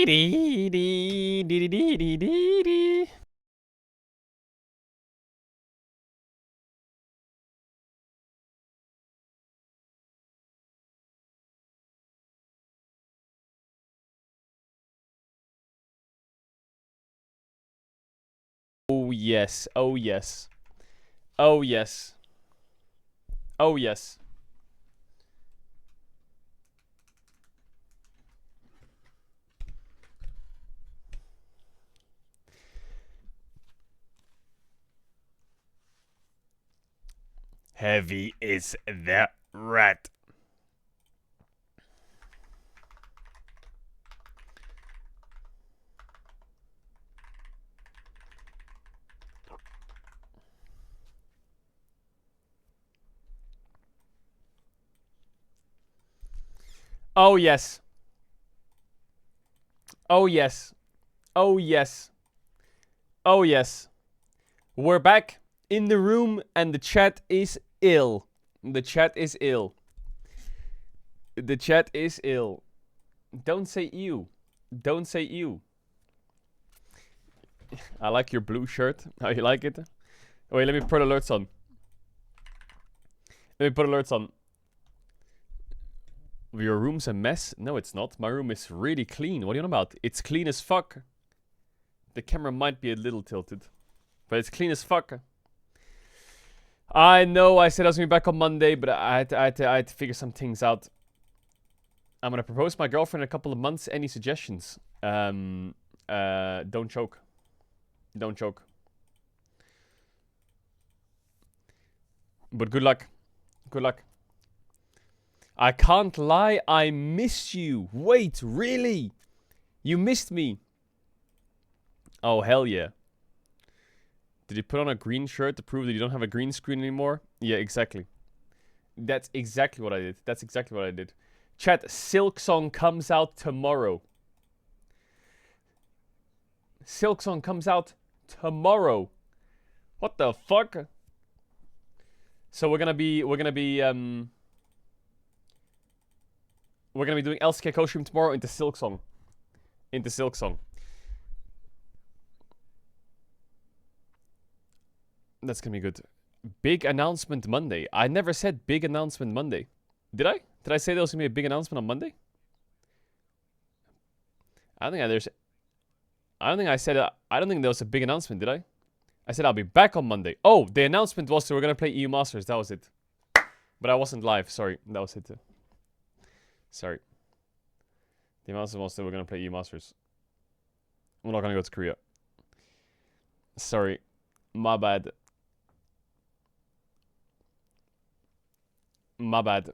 Oh yes, oh yes. Oh yes. Oh yes. Heavy is the rat. Oh yes. Oh yes. Oh yes. Oh yes. We're back in the room and the chat is ill. The chat is ill. The chat is ill. Don't say ew. Don't say ew. I like your blue shirt. How you like it? Wait, let me put alerts on. Let me put alerts on. Your room's a mess? No, it's not. My room is really clean. What are you on about? It's clean as fuck. The camera might be a little tilted, but it's clean as fuck. I know I said I was going to be back on Monday, but I had to figure some things out. I'm going to propose to my girlfriend in a couple of months. Any suggestions? Don't choke. Don't choke. But good luck. Good luck. I can't lie, I miss you. Wait, really? You missed me? Oh, hell yeah. Did you put on a green shirt to prove that you don't have a green screen anymore? Yeah, exactly. That's exactly what I did. That's exactly what I did. Chat, Silk Song comes out tomorrow. Silk Song comes out tomorrow. What the fuck? So we're gonna be doing LCK co-stream tomorrow into Silk Song. Into Silk Song. That's gonna be good. Big announcement Monday. I never said big announcement Monday. Did I? Did I say there was gonna be a big announcement on Monday? I don't think I said I don't think there was a big announcement, did I? I said I'll be back on Monday. Oh, the announcement was that we're gonna play EU Masters. That was it. But I wasn't live. Sorry, that was it. Sorry. The announcement was that we're gonna play EU Masters. We're not gonna go to Korea. Sorry, my bad. My bad.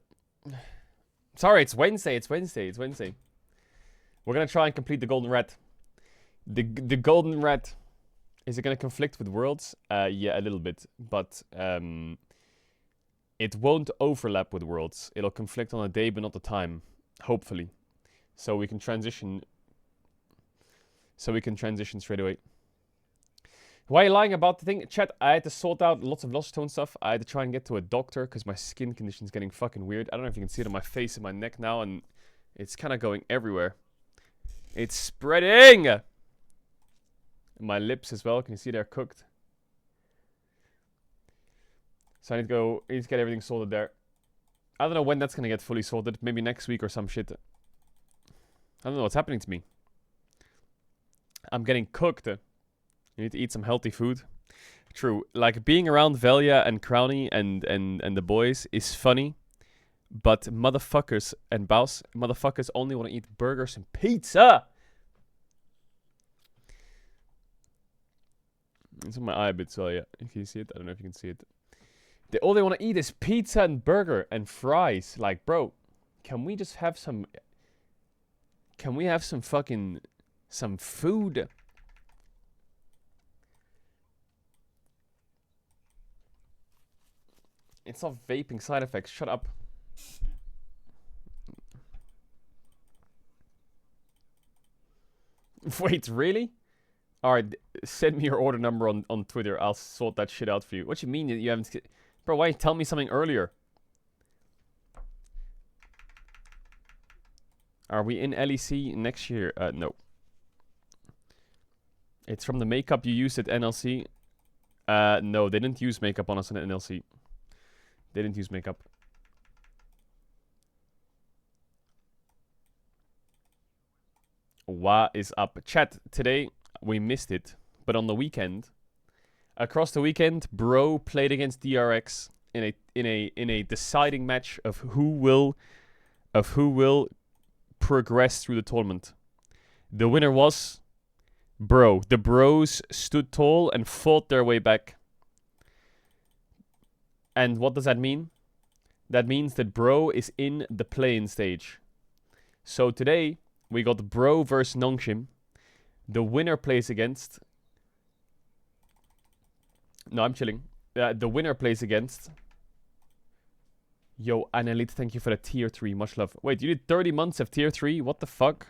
Sorry, it's Wednesday. It's Wednesday. It's Wednesday. We're gonna try and complete the Golden Rat. The Golden Rat. Is it gonna conflict with Worlds? Yeah, a little bit, but it won't overlap with Worlds. It'll conflict on a day, but not the time. Hopefully, so we can transition. So we can transition straight away. Why are you lying about the thing? Chat, I had to sort out lots of lost tone stuff. I had to try and get to a doctor because my skin condition is getting fucking weird. I don't know if you can see it on my face and my neck now, and it's kind of going everywhere. It's spreading! My lips as well. Can you see they're cooked? So I need to get everything sorted there. I don't know when that's gonna get fully sorted. Maybe next week or some shit. I don't know what's happening to me. I'm getting cooked. You need to eat some healthy food. True. Like, being around Velia and Crowny and the boys is funny. But motherfuckers and Baus, motherfuckers only want to eat burgers and pizza! It's on my eye a bit, so yeah. Can you see it? I don't know if you can see it. All they want to eat is pizza and burger and fries. Like, bro, can we just have some... Can we have some fucking... Some food? It's not vaping side effects. Shut up. Wait, really? Alright, send me your order number on Twitter. I'll sort that shit out for you. What you mean you haven't... Bro, why tell me something earlier? Are we in LEC next year? No. It's from the makeup you used at NLC. No, they didn't use makeup on us at NLC. They didn't use makeup. What is up? Chat, today we missed it, but on the weekend, across the weekend, Bro played against DRX in a deciding match of who will progress through the tournament. The winner was Bro. The Bros stood tall and fought their way back. And what does that mean? That means that Bro is in the play-in stage. So today, we got Bro versus Nongshim. The winner plays against... No, I'm chilling. The winner plays against... Yo, Annelite, thank you for the tier 3. Much love. Wait, you did 30 months of tier 3? What the fuck?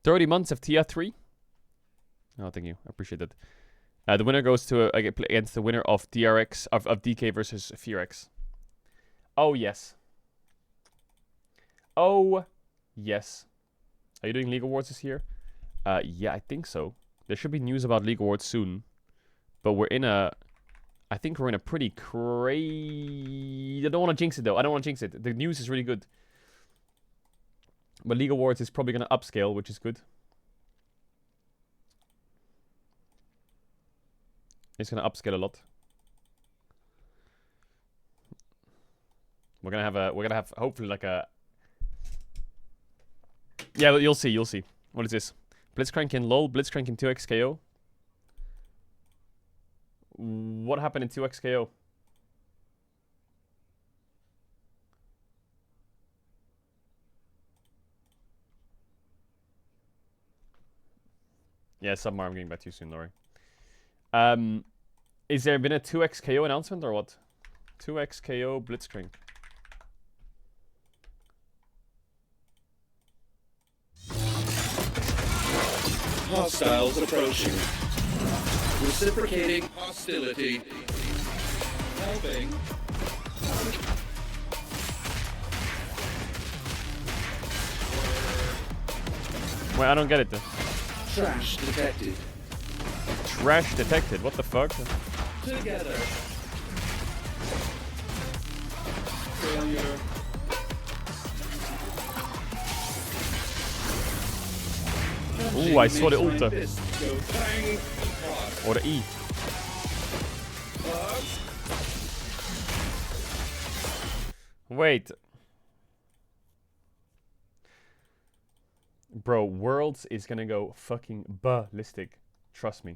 30 months of tier 3? Oh, thank you. I appreciate that. The winner goes to against the winner of DRX of DK versus Fearx. Oh yes. Oh yes. Are you doing League Awards this year? Yeah, I think so. There should be news about League Awards soon, but we're in a. I think we're in a pretty crazy. I don't want to jinx it though. I don't want to jinx it. The news is really good, but League Awards is probably gonna upscale, which is good. It's gonna upscale a lot. We're gonna have hopefully like a. Yeah, you'll see. You'll see. What is this? Blitzcrank in LOL. Blitzcrank in 2x KO. What happened in 2x KO? Yeah, Submar, I'm getting back to you soon, Lori. Is there been a 2x KO announcement or what? 2x KO Blitzcrank. Hostiles approaching. Reciprocating hostility. Helping. Wait, I don't get it then. Trash detected. Trash detected. What the fuck? Together. Failure. Ooh, I saw the ulta. Or the E. Wait. Bro, Worlds is gonna go fucking ballistic. Trust me.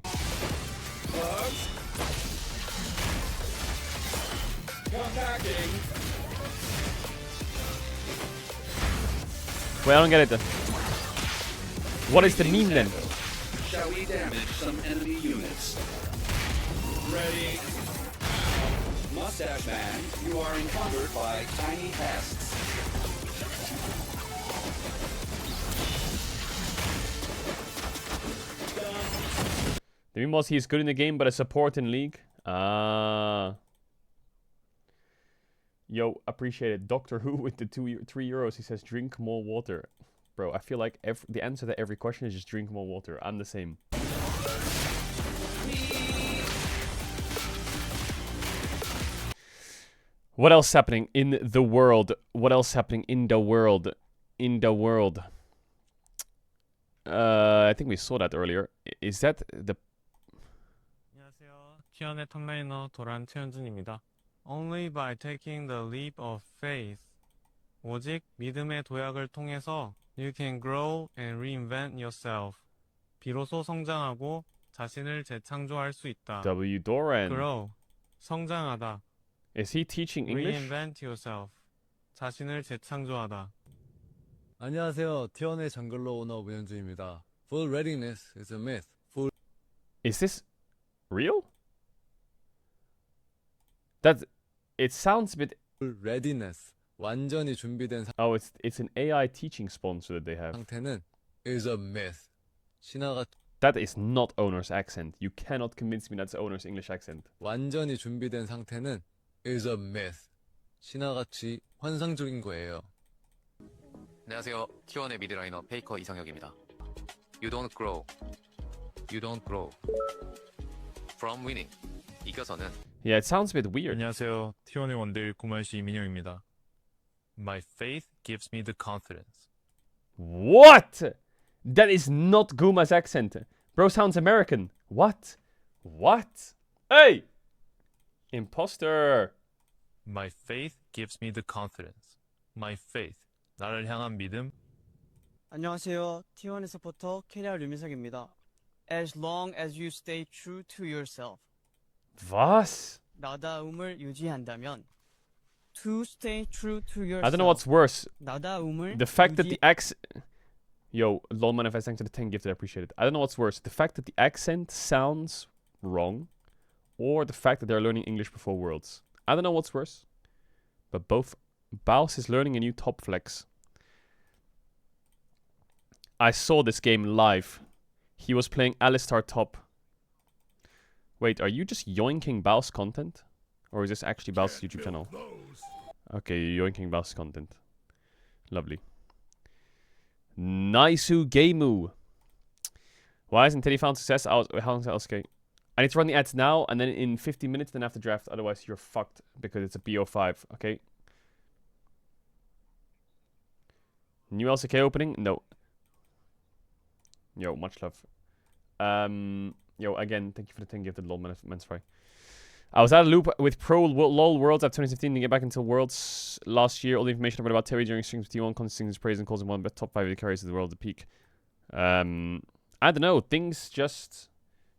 Wait, I don't get it then. What is the meme then? Shall we damage some enemy units? Ready. Mustache Man, you are encumbered by tiny pests. The meme was he is good in the game, but a support in League. Yo, appreciate it. Doctor Who with the 3 euros. He says, drink more water. Bro, I feel like the answer to every question is just drink more water. I'm the same. What else happening in the world? What else happening in the world? In the world. I think we saw that earlier. Is that the... 안녕하세요. 티언의 탑라이너 도란 최현준입니다. Only by taking the leap of faith. 오직 믿음의 도약을 통해서 You can grow and reinvent yourself. 비로소 성장하고 자신을 재창조할 수 있다. W. Doran. Grow. 성장하다. Is he teaching English? Reinvent yourself. 자신을 재창조하다. 안녕하세요. 티원의 정글로 오너 문현주입니다. Full readiness is a myth. Full Is this real? That it sounds a bit. readiness. 완전히 준비된 Oh, it's an AI teaching sponsor that they have. 상태는 is a myth. 신화가 That is not owner's accent. You cannot convince me that's owner's English accent. 완전히 준비된 상태는 is a myth. 신화같이 환상적인 거예요. 안녕하세요. T1의 미드라이너 페이커 이성혁입니다. You don't grow. You don't grow. From winning. 이겨서는 Yeah, it sounds a bit weird. 안녕하세요. T1의 원딜 구만씨 이민영입니다. My faith gives me the confidence. What? That is not Guma's accent. Bro sounds American. What? What? Hey! Imposter. My faith gives me the confidence. My faith. 나를 향한 믿음. 안녕하세요. T1의 서포터 캐리얼 류민석입니다. As long as you stay true to yourself. Was? 나다움을 유지한다면. To stay true to yourself. I don't know what's worse. 나다움을 The fact that the accent... Yo, lol manifest, thanks to the 10 gifted, I appreciate it. I don't know what's worse. The fact that the accent sounds wrong, or the fact that they're learning English before Worlds. I don't know what's worse. But both... Baus is learning a new top flex. I saw this game live. He was playing Alistar top. Wait, are you just yoinking Baus content? Or is this actually Baus' YouTube channel? Okay, you're yoinking Baus content. Lovely. Naisu Gameu. Why hasn't Teddy found success? How long is that? Okay. I need to run the ads now, and then in 50 minutes, then after draft. Otherwise, you're fucked, because it's a BO5, okay? New LCK opening? No. Yo, much love. Yo, again, thank you for the 10 gifted lol Mensfry. I was out of loop with Pro LOL Worlds at 2015 to get back into Worlds last year. All the information I read about Terry during streams with T1 constantly sings his praise and calls him one of the top 5 of the carries of the world at the peak. I don't know.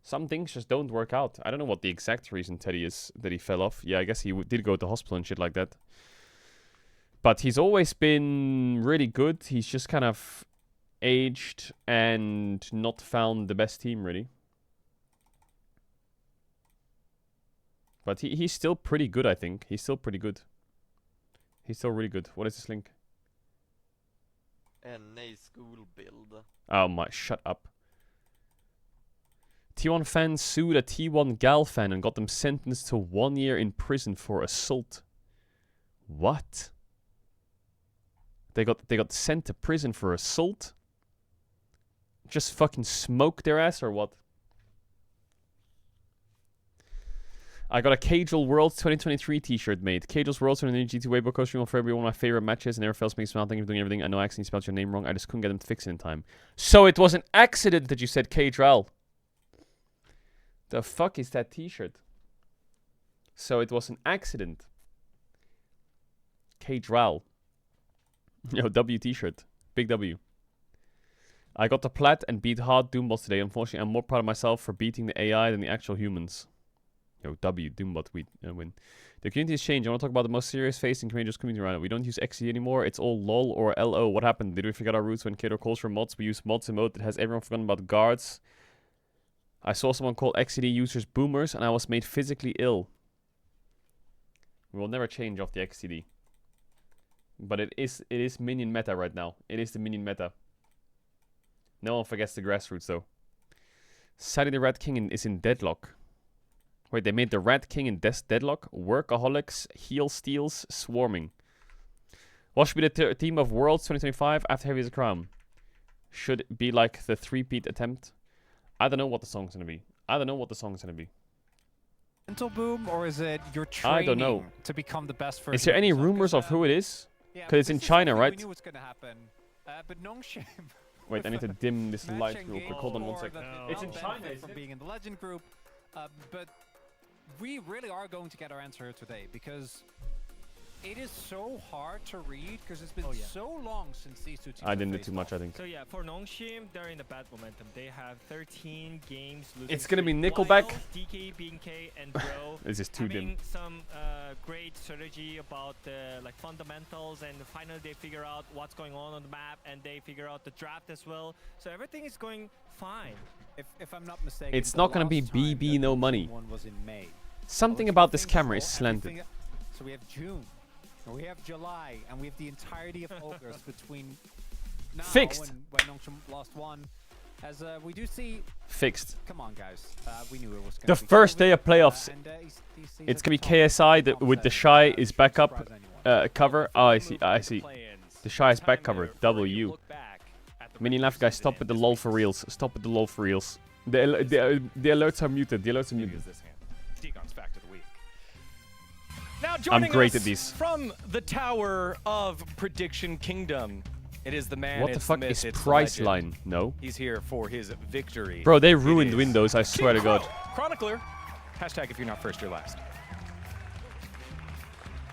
Some things just don't work out. I don't know what the exact reason Teddy is that he fell off. Yeah, I guess he did go to hospital and shit like that. But he's always been really good. He's just kind of aged and not found the best team, really. But he's still pretty good, I think. He's still pretty good. He's still really good. What is this link? NA school build. Oh my, shut up. T1 fans sued a T1 gal fan and got them sentenced to 1 year in prison for assault. What? They got sent to prison for assault? Just fucking smoke their ass or what? I got a Caedrel Worlds 2023 t-shirt made. Caedrel's Worlds are the new GT Weibo costume for every one of my favorite matches and never fails to make me smile. Thank you for doing everything. I know I accidentally spelled your name wrong. I just couldn't get them to fix it in time. So it was an accident that you said Caedrel. The fuck is that t-shirt? So it was an accident. Caedrel. Yo, W t-shirt. Big W. I got the plat and beat hard Doombot today. Unfortunately, I'm more proud of myself for beating the AI than the actual humans. Yo, W, Doombot, we win. The community has changed. I want to talk about the most serious facing courageous community around it. We don't use XD anymore. It's all LOL or LO. What happened? Did we forget our roots when Caedrel calls for mods? We use mods in mode that has everyone forgotten about guards. I saw someone call XD users boomers and I was made physically ill. We will never change off the XCD. But it is minion meta right now. It is the minion meta. No one forgets the grassroots though. Sadly the Rat King is in deadlock. Wait, they made the Rat King in deadlock? Workaholics, heel steals, swarming. What should be the theme of Worlds 2025 after Heavy as a Crown? Should it be like the three-peat attempt? I don't know what the song's gonna be. Mental boom, or is it you're I don't know. training to become the best version? Is there of any yourself? rumors of who it is? Yeah, Because it's in this is China, something right? We knew what's gonna happen, but Nongshim. Wait, I need to dim this light matching real game quick. Hold on one or second. that It's they'll in China, benefit isn't from it? being in the legend group, but we really are going to get our answer today because it is so hard to read because it's been so long since these two teams. I didn't do too much, I think. So yeah, for Nongshim, they're in a bad momentum. They have 13 games losing. It's gonna be streak, Nickelback. while DK, BNK, and Bro This is too dim. having some great strategy about the fundamentals, and finally they figure out what's going on the map, and they figure out the draft as well. So everything is going fine. If I'm not mistaken, It's the not gonna be last time BB that no Nongshim money. won was in May. Something Let's about go this things camera is slow, slanted. everything- So we have June, we have July, and we have the entirety of August between now Fixed. when Nongshim lost one. As we do see, Fixed. come on guys, we knew it was The gonna be first COVID, day of playoffs. and, he's It's at gonna be the top KSI of the with the conversation. Shy is Shouldn't back up surprise anyone. cover. Oh, I see. The Shy is back cover. W. Mini laugh guys, stop with the lol for reals. Stop with the lol for reals. The alerts are muted. The alerts are muted. Use this hand. Deacon's fact of the week. Now joining great us at these. from the Tower of Prediction Kingdom, it is the man. What the it's fuck myth, is it's the Price legend. Line? No. He's here for his victory. Bro, they It ruined is Windows, I swear to God. Chronicler. Hashtag if you're not first, you're last.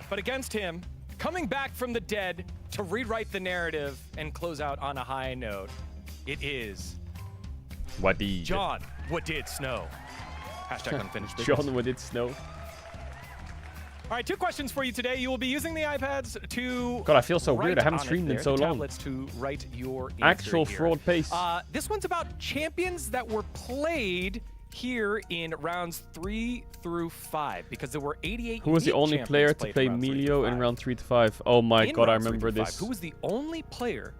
But against him, coming back from the dead to rewrite the narrative and close out on a high note, it is What did? John. What did Snow? Hashtag unfinished business. John, what did Snow? All right, 2 questions for you today. You will be using the iPads to God, I feel so weird. I write haven't on it streamed in there, so the long. tablets to write your answer Actual here. fraud pace. This one's about champions that were played here in rounds 3 through 5 because there were 88. Who was the unique only champions player to played play in round 3 Melio through in 5. round 3 to 5? Oh my In God, I round 3 remember through 5, this. Who was the only player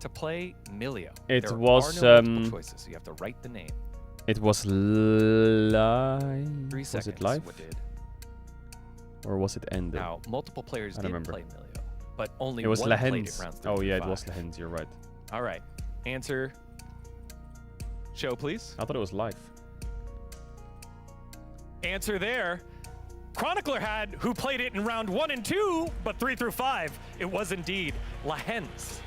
to play Melio? It there was, are no multiple choices, so you have to write the name. It was live. 3 Was seconds. it live? What did? Or was it ended? Now, multiple players I did don't remember. play Melio, but only It was one played Lehens. it rounds 3 Oh through yeah, 5. it was Lehens. You're right. All right. Answer. Show, please. I thought it was live. Answer there. Chronicler had who played it in round 1 and 2, but 3 through 5, it was indeed Lehens.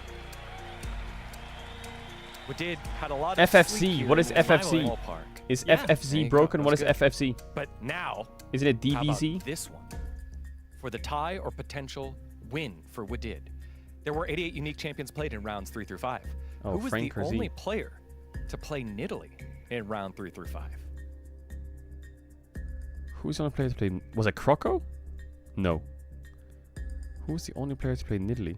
We did had a lot of FFC. sleek here What is in the FFC? ballpark. Is Yeah, there FFC you go. broken? What is That's good. FFC? But now, Isn't it how about DVZ? this one for the tie or potential win for Wadid? There were 88 unique champions played in rounds 3 through 5. Oh, Who was Frank the Hersey. only player to play Nidalee in round 3 through 5? Who's the only player to play? Was it Croco? No. Who was the only player to play Nidalee?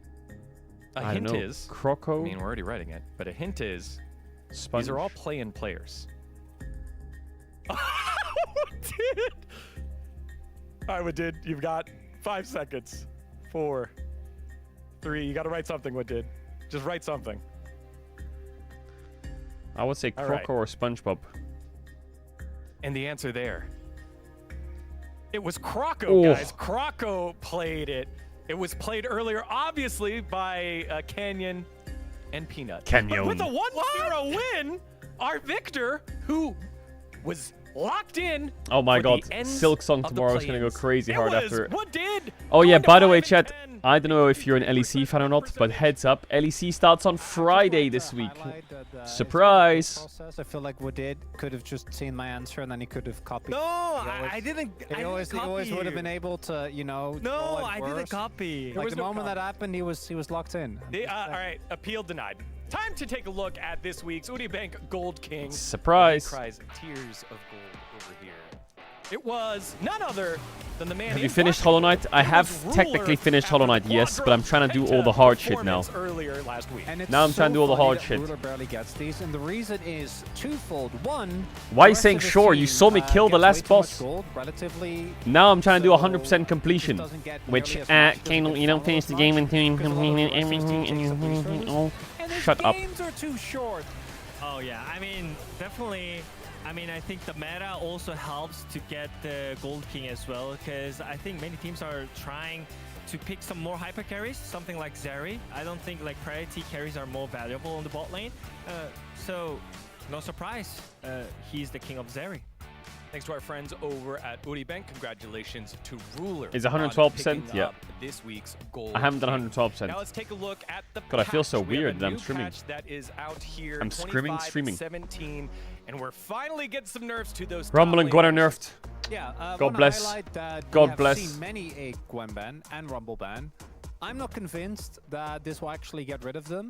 A I hint don't know. is, Croco. I mean, we're already writing it, but a hint is, Sponge. these are all play-in players. Did. All right, Wadid, you've got 5 seconds. 4, 3. You got to write something, Wadid. Just write something. I would say All Croco right. or SpongeBob. And the answer there. It was Croco, Oh. guys. Croco played it. It was played earlier, obviously, by Canyon and Peanut. Canyon. But with a 1-0 win, our victor, who was locked in. Oh my for God, the ends Silk Song of the tomorrow is gonna go play-ins. crazy It hard was after. Wadid Oh yeah, going to by the way, 5 chat, and 10. I don't know if you're an LEC fan or not, but heads up, LEC starts on Friday this week. Surprise! I feel like Wadid could have just seen my answer and then he could have copied. No, I didn't. He always would have been able to, you know. No, draw it I didn't worse. copy. Like was the no moment that happened, he was locked in. All right, appeal denied. Time to take a look at this week's Udi Bank Gold King. Surprise. He cries tears of gold over here. It was none other than the man. Have in you finished Washington. Hollow Knight? I It have was Ruler technically finished Hollow Knight, after yes, but I'm trying to do all the Penta hard shit now. performance Earlier last week. And it's Now I'm so trying to do all the funny hard that shit. Ruler barely gets these, and the reason is twofold. One, Why are the you rest saying of his sure? You team, saw me kill the gets last way too much boss. gold, relatively. Now I'm trying to do So 100% completion, doesn't get which, nearly as much, doesn't Kano, get you don't funneled finish as the game much, until you because a lot of complete the rest of his team everything and takes the you free oh, throws. shut up. Games are too short. Oh yeah, I mean, definitely. I mean, I think the meta also helps to get the Gold King as well, because I think many teams are trying to pick some more hyper carries, something like Zeri. I don't think like priority carries are more valuable on the bot lane. So, no surprise, he's the king of Zeri. Thanks to our friends over at Udi Bank. Congratulations to Ruler. Is on 112%? picking Yeah. up this week's gold. I haven't done King. 112%. Now let's take a look at the God, I feel so patch. We have weird a that I'm new streaming. patch that is out here. I'm streaming. 17, and we're finally getting some nerfs to those. Rumble and Gwen are nerfed. Yeah, God wanna bless. highlight that God we have bless. seen many a Gwen ban and Rumble ban. I'm not convinced that this will actually get rid of them.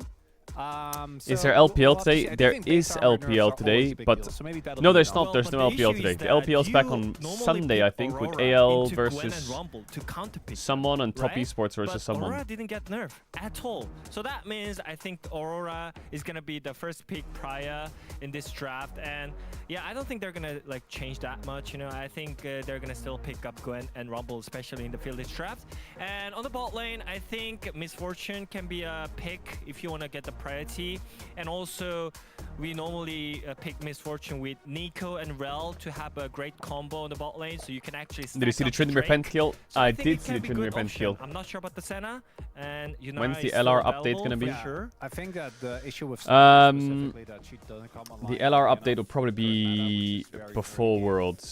Is there we'll LPL have to see. today? I do There think is base armor nerfs are LPL always today, a big but deal, so maybe that'll no, be there's enough. not. There's no But the LPL issue today. is The that LPL's back you on normally Sunday, I pick think, with Aurora AL into Gwen and versus Rumble to counterpick, someone and Top right? Esports versus but someone. Aurora didn't get nerfed at all. So that means I think Aurora is gonna be the first pick prior in this draft. And yeah, I don't think they're gonna like change that much. You know, I think they're gonna still pick up Gwen and Rumble, especially in the fielded draft. And on the bot lane, I think Misfortune can be a pick if you want to get the priority. And also we normally pick Misfortune with Nico and Rel to have a great combo on the bot lane, so you can actually. Did you see the Tryndamere pentakill? So I think did it see can the be good Tryndamere pentakill. option. I'm not sure about the Senna, and When's the is still LR update available gonna be? for sure. I think that the issue with Um, specifically that she doesn't come online The LR early update enough will probably for current meta, which be is very before early, Worlds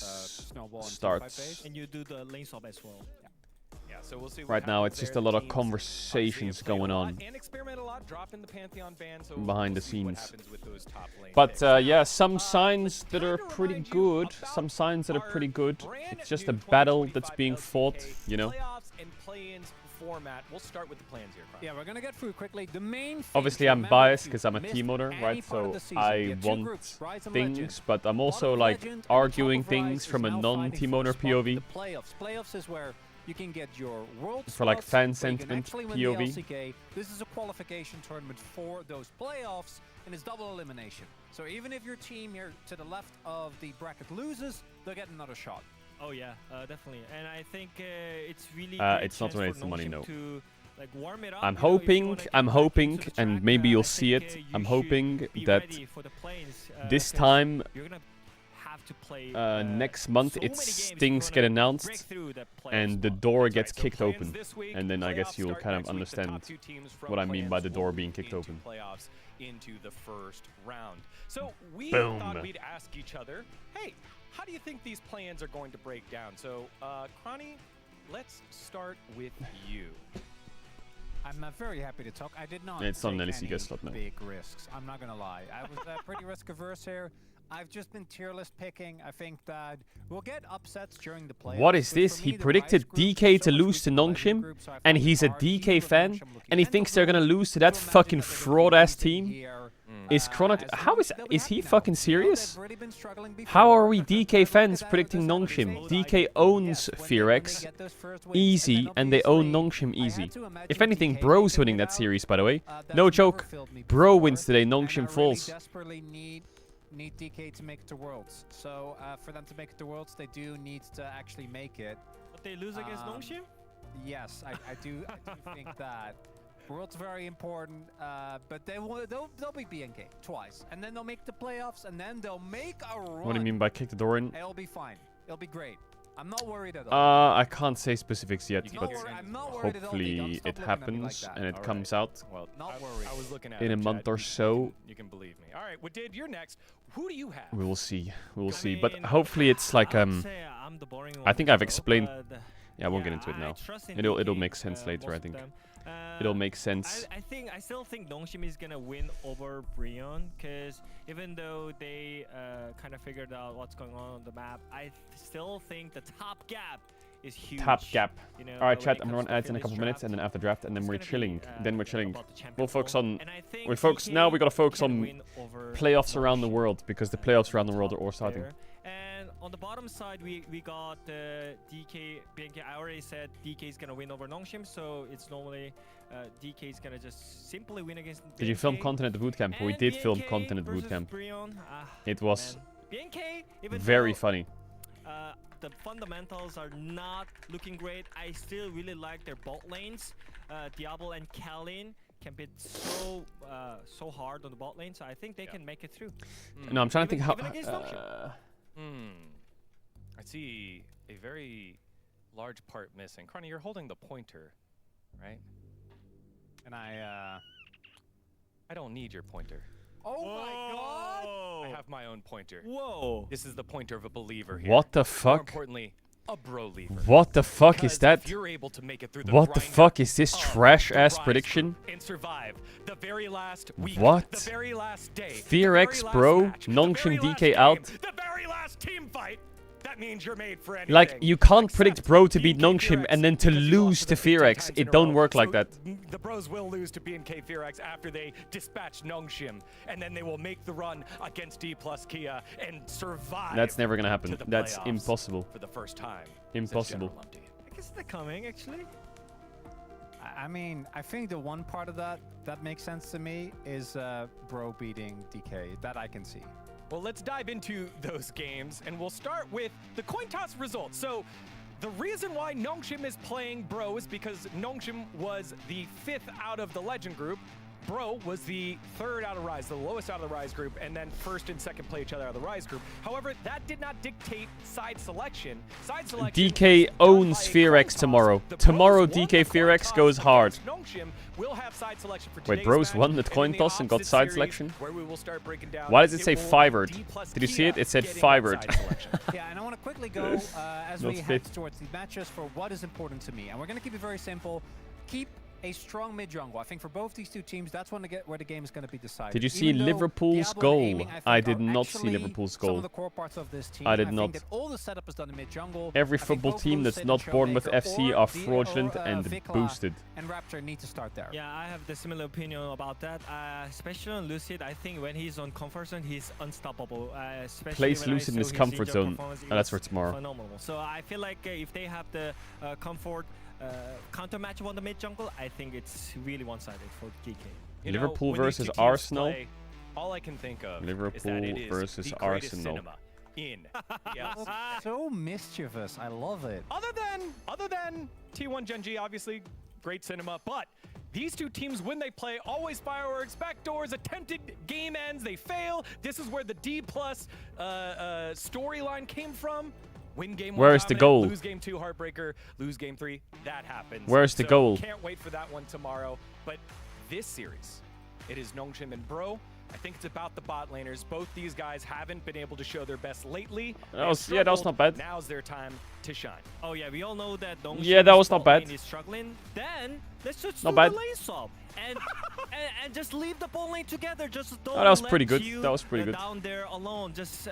Snowball and starts. teamfight-based. And you do the lane swap as well. Yeah, so we'll see what Right now, happens it's just there. a lot The of teams conversations obviously have played going a lot on and experiment a lot, dropping the Pantheon ban, so behind we'll the see what scenes. happens with those top lane But picks. yeah, some signs that are pretty good. Some signs that are pretty good. It's just a battle that's being fought, you know. Playoffs and play-ins format. We'll start with the plans here. Carl. Yeah, we're gonna get through quickly. The main thing Obviously, to I'm remember biased if because I'm a you've team owner, missed right? any part of So the season, we I have two want groups, Rise and things, Legend. but I'm also Bottom of like Legend and arguing top of Rise things is from a now non-team fighting owner for a spot in POV. the playoffs. Playoffs is where you can get your world For, like, spots, fan where you can sentiment actually win POV. the LCK. This is a qualification tournament for those playoffs, and it's double elimination. So even if your team here to the left of the bracket loses, they'll get another shot. Oh yeah, definitely. And I think it's really. It's not chance related for to money, Nongshim no. to, like, warm it up. I'm You know, if you wanna get back hoping, into the and track, maybe I you'll think, see it. you I'm should hoping be that ready for the planes, this 'cause time, you're gonna have to play next month, so many games if you things wanna get break announced, through that playoff and the spot. door That's gets right, so kicked plans open, this week, and then I guess playoffs you'll start kind of next week. The top understand two teams from what I mean by plans the door will being move kicked into open. Playoffs into the first round. So we Boom. thought we'd ask each other, hey, how do you think these plans are going to break down? So, Cronny, let's start with you. I'm very happy to talk. I did not Yeah, it's not an take LEC any guest slot, no. big risks. I'm not gonna lie. I was pretty risk averse here. I've just been tier list picking. I think that we'll get upsets during the playoffs. What is but this? for He me, the predicted Rise group DK is to so much lose to weaker than the Legend Nongshim, group, so I and find he's it a hard, even DK with fan, Nongshim looking and he end thinks of they're gonna road, lose to that to imagine fucking that they're gonna fraud do ass anything team. here, Is Chrono? as How is they'll be he happy now. fucking You know, serious? they've really been struggling How before. are we DK Look fans at predicting those Nongshim? outfits. DK owns Yes, when Fearex they get those first wins, easy, and then and they own obviously, Nongshim I easy. had to imagine If anything, DK Bro's can winning get that out. series, by the way. That's No never joke. filled me Bro before, wins today. and I Nongshim really falls. desperately need DK to make it to Worlds. So for them to make it to Worlds, they do need to actually make it. But they lose against Nongshim? Yes, I do think that. World's very important, but they'll be BNK twice, and then they'll make the playoffs, and then they'll make a run. What do you mean by kick the door in? It'll be fine. It'll be great. I'm not worried at all. I can't say specifics yet, Not but worried- I'm not worried at all, Nick. Don't hopefully stop it looking at me like happens that. and it All comes right. out Well, Not worried. I was looking at in it, a month Chad. or so. You can believe me. All right, Wadid, you're next. Who do you have? We will see. We will I see. But mean, hopefully it's like I would say I'm the boring I one think as I've well, explained. but, Yeah, I won't get yeah, into it I now. trust in It'll DK, make sense later, most I of think. them. It'll make sense. I still think Nongshim is gonna win over Brion, because even though they kind of figured out what's going on the map, I still think the top gap is huge. Top gap. You know, All right, when chat. it I'm comes gonna to run ads in a Phillies couple minutes, draft, and then after draft, and then it's we're gonna be, chilling. Then we're chilling. about the champion We'll focus pool. on. And I think We focus DK now. We gotta focus can on win over playoffs around the Nongshim. world because the playoffs around the world are all starting. There. And on the bottom side, we got DK, BNK. I already said DK is gonna win over Nongshim, so it's normally DK is gonna just simply win against BNK. Did you film content at the bootcamp? We And did film BNK content at the versus bootcamp. Brion, It was man. BNK, even very though, funny. the fundamentals are not looking great, I still really like their bot lanes. Diablo and Kalin can be so hard on the bot lane, so I think they can make it through. No, I'm trying to think how. Even against Nongshim. I see a very large part missing. Cronny, you're holding the pointer, right? And I don't need your pointer. Oh my god! I have my own pointer. Whoa! This is the pointer of a believer here. What the More fuck? importantly, a bro-lever. What the fuck is Because that? if you're able to make it through the What the grinder fuck is this of trash the ass Rise prediction? group and survive the very last week, What? the very last day, Fearex, the very last bro. match, the Nongshim very last DK game, out. the very last team fight. That means you're made for anything. Like, you can't predict Except Bro to beat BNK Nongshim Fearex, and then to because you lost lose to to them 15 Fearex. times in It a don't row. work like So that. The Bros will lose to BNK Fearex after they dispatch Nongshim, and then they will make the run against D plus Kia and survive. That's never gonna happen. to the That's playoffs impossible. for the first time. Impossible. Since General Lumpty. I guess they're coming, actually. I mean, I think the one part of that makes sense to me is Bro beating DK. That I can see. Well, let's dive into those games, and we'll start with the coin toss results. So, the reason why Nongshim is playing Bro is because Nongshim was the 5th out of the Legend group, Bro was the third out of Rise, the lowest out of the Rise group, and then first and second play each other out of the Rise group. However, that did not dictate side selection. Side selection DK owns Fearex tomorrow. Tomorrow DK Fearex goes hard. We'll have side selection for Wait, today's Bros match, won the and coin in the toss and got opposite side series, selection? where we will start breaking down, Why does it say will Fivered? D plus Did you see it? Kia It said getting that Fivered. side selection. Yeah, and I want to quickly go as Not we head fifth. towards the matches for what is important to me. And we're going to keep it very simple. Keep a strong mid jungle. I think for both these two teams, that's when where the game is going to be decided. Did you see Even though Liverpool's Diablo and goal? aiming, I think, did are not see actually Liverpool's Some goal. of the core parts of this team. I did think not. that all the setup is done in mid jungle. Every I think football both team Lucid that's and not Bournemouth Showmaker FC or are fraudulent and Vikla boosted. And Raptor need to start there. Yeah, I have the similar opinion about that. Especially on Lucid, I think when he's on comfort zone, he's unstoppable. Especially Plays when I Lucid in saw his his comfort Ninja zone. performance, it And that's was for tomorrow. Phenomenal. So I feel like if they have the comfort counter matchup on the mid jungle, I think it's really one-sided for GK. You know, Liverpool when these versus two teams Arsenal. play, all I can think of is Liverpool that it is versus the greatest Arsenal. cinema in. So mischievous. I love it. Other than T1 Genji, obviously great cinema, but these two teams, when they play, always fireworks, backdoors, attempted game ends, they fail. This is where the D plus storyline came from. Win game 1, Where's the dominant, goal? lose game 2, heartbreaker, lose game 3, that happens. Where's the So, goal? Can't wait for that one tomorrow. But this series, it is Nongshim and Bro. I think it's about the bot laners. Both these guys haven't been able to show their best lately. That was not bad. Now's their time to shine. Oh yeah, we all know that Dong Yeah, that was not bad. is struggling. Then let's just Not do bad. the lane swap and, and just leave the ball lane together. Just don't that was let pretty good. you, That was pretty good. Down there alone. Just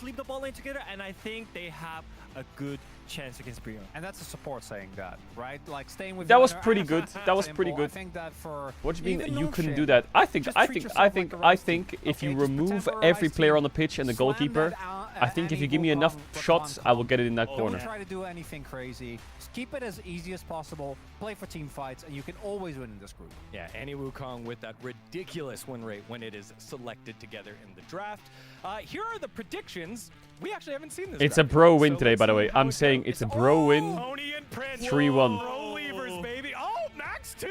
leave the ball lane together, and I think they have a good chance against Brion. And that's a support saying that, right? Like staying with That the was laner, pretty and good. it's That was simple. pretty good. I think that for What do you mean even you couldn't Nongshim, do that? I think just I treat think yourself I like think a I Rise think team. if Okay, you just remove pretend we're a every Rise player team, on the pitch and the slam goalkeeper, that out I at think if any you give me Wukong enough Rakan shots, I will get it in that Don't corner. try to do anything crazy. Just keep it as easy as possible. Play for team fights, and you can always win in this group. Yeah, Annie Wukong with that ridiculous win rate when it is selected together in the draft. Here are the predictions. We actually haven't seen this. It's a draft bro yet, win so today, let's by the see way. how I'm it saying goes. it's a bro win. Tony and Prince. 3-1. Bro levers, baby. Oh, Max 2.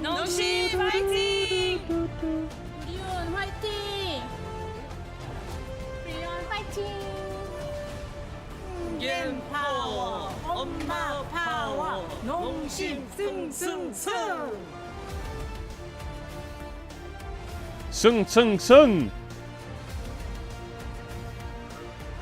농심 파이팅! 우리온 파이팅! 우리온 파이팅! 겐 파워, 엄마 파워, 농심 승승승! 승승승.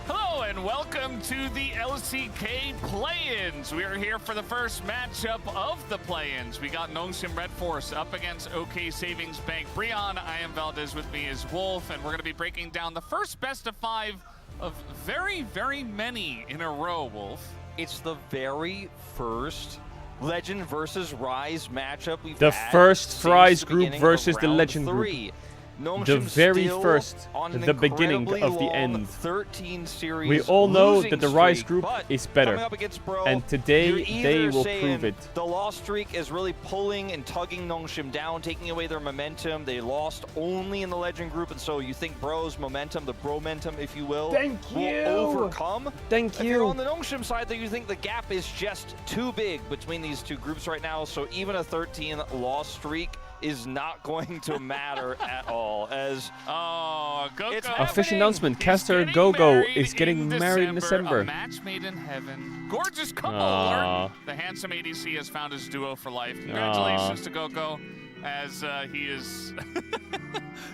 Hello and welcome to the LCK play-ins. We are here for the first matchup of the play-ins. We got Nongsim Red Force up against OK Savings Bank Brion. I am Valdez, with me is Wolf, and we're going to be breaking down the first best of 5 of very, very many in a row, Wolf. It's the very first Legend versus Rise matchup we've The had first Rise the group beginning versus of the round Legend 3. group. Nongshim The very still first, on an the beginning of incredibly the long end. 13 series We all know losing that the Rise streak, group but is better. coming up against Bro, And today you're they either will saying prove it. The loss streak is really pulling and tugging Nongshim down, taking away their momentum. They lost only in the Legend group, and so you think Bro's momentum, the Bro-mentum, if you will, will overcome. Thank If you. you're on the Nongshim side, though, you think the gap is just too big between these two groups right now, so even a 13-loss streak is not going to matter at all. As Official announcement: Caster Gogo is getting married in December. A match made in heaven. Gorgeous couple. Aww. The handsome ADC has found his duo for life. Congratulations to Gogo, as he is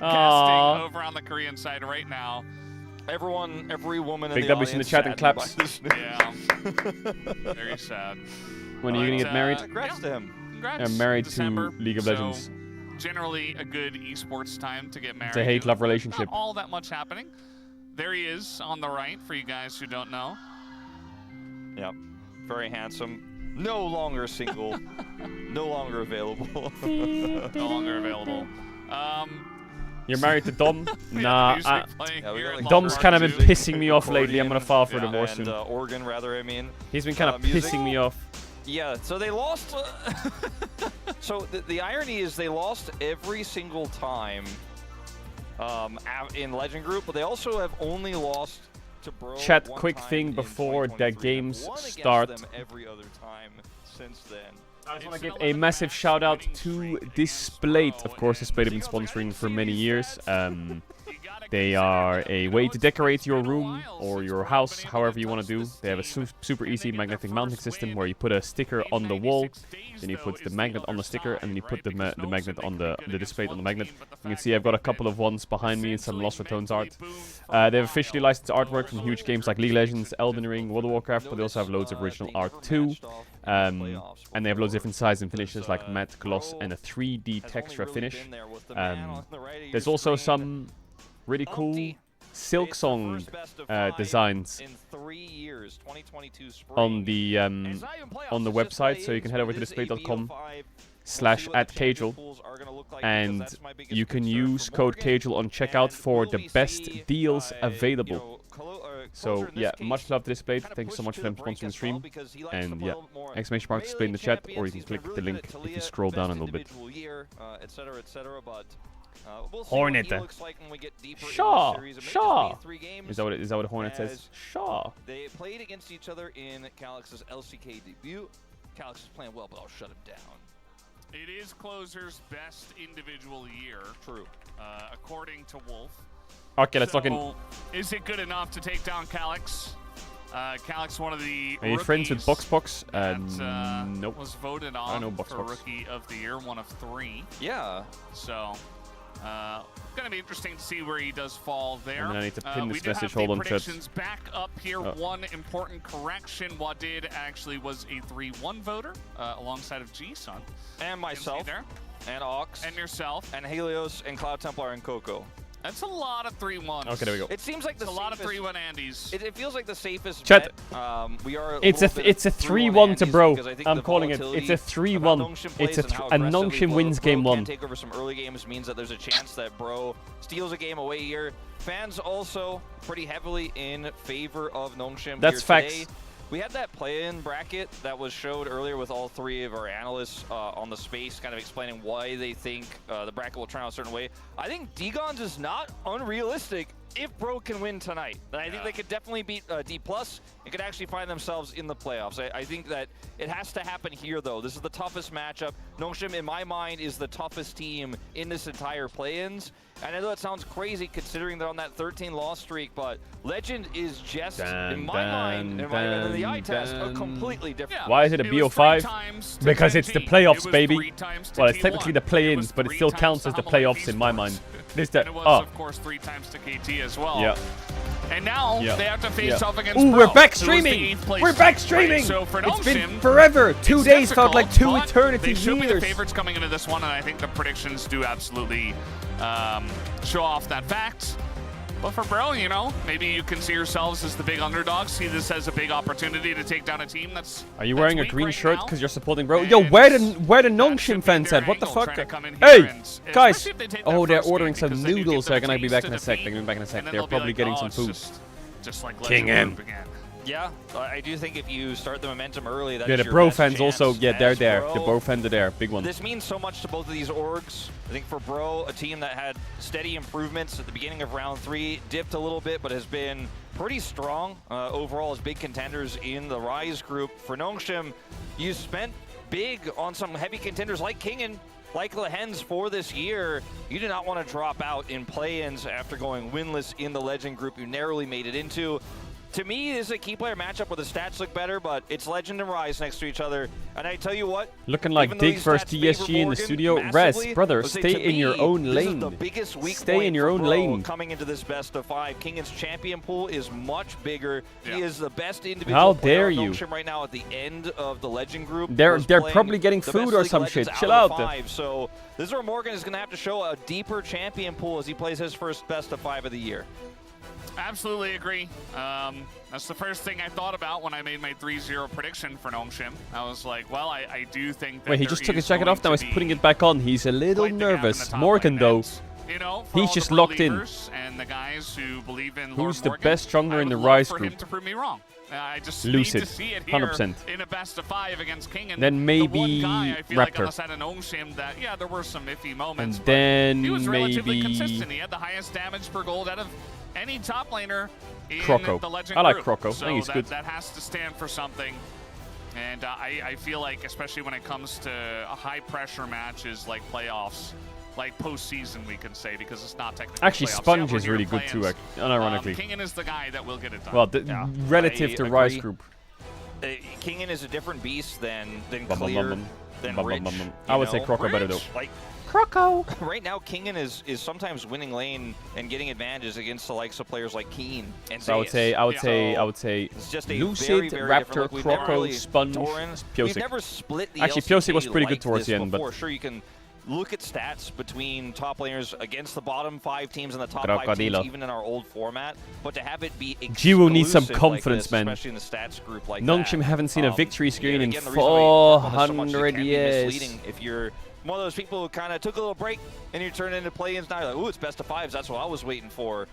casting over on the Korean side right now. Every woman Big in the W's in the audience chat and saddened by claps. this news. Yeah. Very sad. When are you gonna get married? Congrats to him. Congrats. I'm married December, to League of Legends. Generally a good esports time to get married. It's a hate-love relationship. Not all that much happening. There he is on the right, for you guys who don't know. Yep. Very handsome. No longer single. No longer available. No longer available. You're married to Dom? Nah, Yeah, Dom's kind of been pissing me off lately. I'm gonna file for divorce soon. And Oregon, rather, I mean. He's been kind of music. pissing me off. Yeah, so they lost. So the irony is they lost every single time in Legend Group, but they also have only lost to Bro. Chat, one quick time thing in before 2023, the and games won against start. them every other time since then. I just want to give a massive shout out to Displayed. Of course, Displayed have been sponsoring for many years. They are a way to decorate your room or your house, however you want to do. They have a super easy magnetic mounting system where you put a sticker on the wall, then you put the magnet on the sticker, and then you put the magnet on the display on the magnet. You can see I've got a couple of ones behind me and some Lost Tones art. They have officially licensed artwork from huge games like League of Legends, Elden Ring, World of Warcraft, but they also have loads of original art too. And they have loads of different sizes and finishes like matte, gloss, and a 3D texture finish. There's also some really cool Silk Song designs on the website, so you can head over to display.com/@Caedrel, and you can use code Caedrel on checkout for the best deals available. So yeah, much love to Display. Thanks so much for them sponsoring the stream. And yeah, exclamation mark Display in the chat, or you can click the link if you scroll down a little bit. Hornet. Shaw. Shaw. Is that what Hornet says? Shaw. They played against each other in Calix's LCK debut. Calix is playing well, but I'll shut him down. It is Closer's best individual year. True. According to Wolf. Okay, let's look in. Is it good enough to take down Calix? Calix, one of the Are you friends with Boxbox? Nope. Was voted on for Rookie of the Year, one of 3. Yeah. So, gonna be interesting to see where he does fall there. And then I need to pin this message. Hold on, chat. Predictions back up here. One important correction: Wadid actually was a 3-1 voter alongside of G-Sun and myself, and Ox, and yourself, and Helios, and Cloud Templar, and Coco. That's a lot of 3-1s. Okay, there we go. It seems like a lot of 3-1 Andes. It feels like the safest Chat. bet. We are. It's a 3-1 to Bro. I'm calling it. It's a 3-1. It's a Nongshim wins game 1. Take over some early games means that there's a chance that Bro steals a game away here. Fans also pretty heavily in favor of Nongshim. That's facts. Today. We had that play-in bracket that was showed earlier with all 3 of our analysts on the space, kind of explaining why they think the bracket will turn out a certain way. I think Dgon's is not unrealistic if Bro can win tonight, then I think they could definitely beat D+, and could actually find themselves in the playoffs. I think that it has to happen here, though. This is the toughest matchup. Nongshim, in my mind, is the toughest team in this entire play-ins. And I know that sounds crazy considering they're on that 13-loss streak, but Legend is just, in my mind, and the eye test, are completely different. Why is it a BO5? Because it's the playoffs, baby. Well, it's technically the play-ins, but it still counts as the playoffs in my mind. This And it was, of course, 3 times to KT as well. Yeah. And now they have to face off against Ooh, Bro, we're back who was the streaming! 8th place We're back seed, streaming! right? So for It's been Nongshim, forever! 2 days felt like 2 but eternity they should be the years. favorites coming into this one, and I think the predictions do absolutely show off that fact. But for Bro, you know, maybe you can see yourselves as the big underdogs, see this as a big opportunity to take down a team that's Are you wearing a green right shirt now. because you're supporting Bro? Yo, where the Nongshim fans at? What the fuck? Hey, guys! Oh, they're ordering some noodles. They're gonna be back in a sec. They're gonna be back in a sec. They're probably getting some food. Just like King M. Yeah, I do think if you start the momentum early, that's Yeah, the your Bro best fans chance also. Yeah, they're as there. Bro. The Bro fans are there. Big one. This means so much to both of these orgs. I think for Bro, a team that had steady improvements at the beginning of round 3, dipped a little bit, but has been pretty strong overall as big contenders in the Rise group. For Nongshim, you spent big on some heavy contenders like Kingen, like Lehens for this year. You do not want to drop out in play-ins after going winless in the Legend group you narrowly made it into. To me, this is a key player matchup where the stats look better, but it's Legend and Rise next to each other. And I tell you what, looking like Dig versus TSG in the studio. Res, brother, stay in your own lane. Stay in your own lane. Coming into this best of 5, Kingen's champion pool is much bigger. He is the best individual How player dare you? right now at the end of the Legend group. They're probably getting food or some shit. Chill out. So this is where Morgan is going to have to show a deeper champion pool as he plays his first best of 5 of the year. Absolutely agree. That's the first thing I thought about when I made my 3-0 prediction for Nongshim. I was like, well, I do think that Wait, he just took his jacket off, now he's putting it back on. He's a little nervous. Morgan, though, you know, he's just locked in. And the guys who believe in Who's Lord the Morgan, best jungler in the I would love Rise for group? him to prove me wrong. I just Lucid, need to see it here 100%. in a best of 5 against King. And Then maybe the one guy I feel like on Raptor. the side of Nongshim that, yeah, there were some iffy moments. And but then he was relatively maybe consistent. He had the highest damage per gold out of any top laner in Croco. the Legend I like group. Croco. I So think he's good. that has to stand for something. And I feel like, especially when it comes to a high-pressure matches like playoffs, like postseason, we can say, because it's not technically Actually, playoffs. Sponge Yeah, is really good too, unironically. Kingen is the guy that will get it done. Well, relative to Rise agree. group. Kingen is a different beast than Bum, bum, Clear, bum, bum. than Bum, bum, Rich. bum, bum. you I would say know? Croco better, though. Like, Croco! right now, Kingen is sometimes winning lane and getting advantages against the likes of players like Keen and So I would say, it's just a Lucid, very, very Raptor, different look. We've never Croco, really- Sponge, We've Pyosik. never split the Actually, LCK Pyosik was pretty good like towards this the end, but before. Sure, you can look at stats between top laners against the bottom 5 teams and the top 5 teams, Crocodilo. even in our old format. But to have it be Jiwoo needs some exclusive confidence, like this, man. especially in the stats group like Nongshim that. haven't seen a victory screen in again, the reason why you have so much, it 400 can be years. misleading if you're one of those people who kind of took a little break and you turn into play-ins now, you're like, ooh, it's best of 5s. That's what I was waiting for.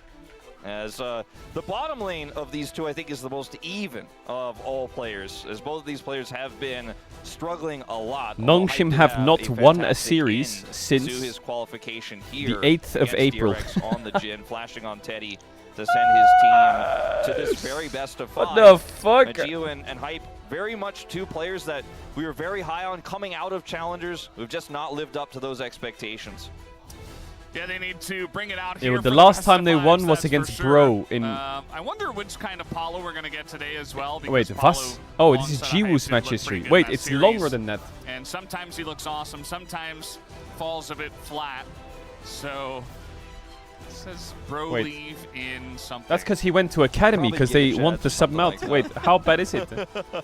As the bottom lane of these two, I think, is the most even of all players, as both of these players have been struggling a lot. Nongshim have not won a fantastic series end since to his qualification here the 8th of against April. DRX on the Jhin, flashing on Teddy to send his team to this very best of 5. What the fuck? Gio and Hype, very much two players that we were very high on coming out of Challengers. We've just not lived up to those expectations. Yeah, they need to bring it out Yeah, here. the for last best time of they 5s, won was that's against for Bro sure. in. I wonder which kind of Paulo we're going to get today as well. Wait, because Vass? Paulo Oh, this is alongside Hype Jiwoo's did match look history. pretty good Wait, in that it's series. longer than that. And sometimes he looks awesome, sometimes falls a bit flat. So, it says Bro Wait. leave in something. That's because he went to Academy Probably because give a they shot want to to sub him something out. like Wait, how bad is it?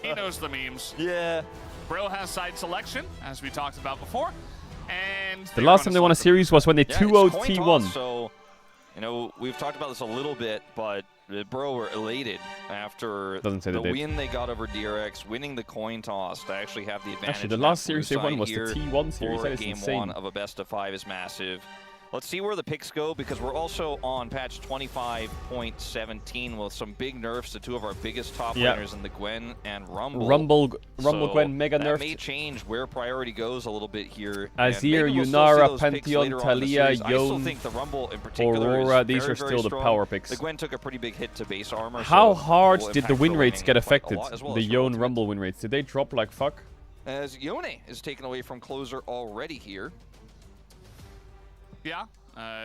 He knows the memes. Yeah. Bro has side selection, as we talked about before. And The last time they won a series was when they Yeah, 2-0'd it's coin toss, T1. So, you know, we've talked about this a little bit, but Bro were elated after Doesn't say the the date. win they got over DRX, winning the coin toss to actually have the advantage. Actually, the in last that series blue they won side was the here T1 series. for That is game insane. 1 of a best of 5 is massive. Let's see where the picks go, because we're also on patch 25.17 with some big nerfs to two of our biggest top laners in the Gwen and Rumble. Rumble So Gwen mega that nerfed. may change where priority goes a little bit here. Azir, And maybe we'll still see Yunara, those picks Pantheon, later on in the Talia, series. I still Yone, think the Rumble in particular Aurora, is these very, are still very the strong. power picks. The Gwen took a pretty big hit to base armor. How so hard will did the impact win her rates laning get quite a affected? lot, as well The as her Yone ultimate. Rumble win rates. Did they drop like fuck? As Yone is taken away from closer already here. Yeah,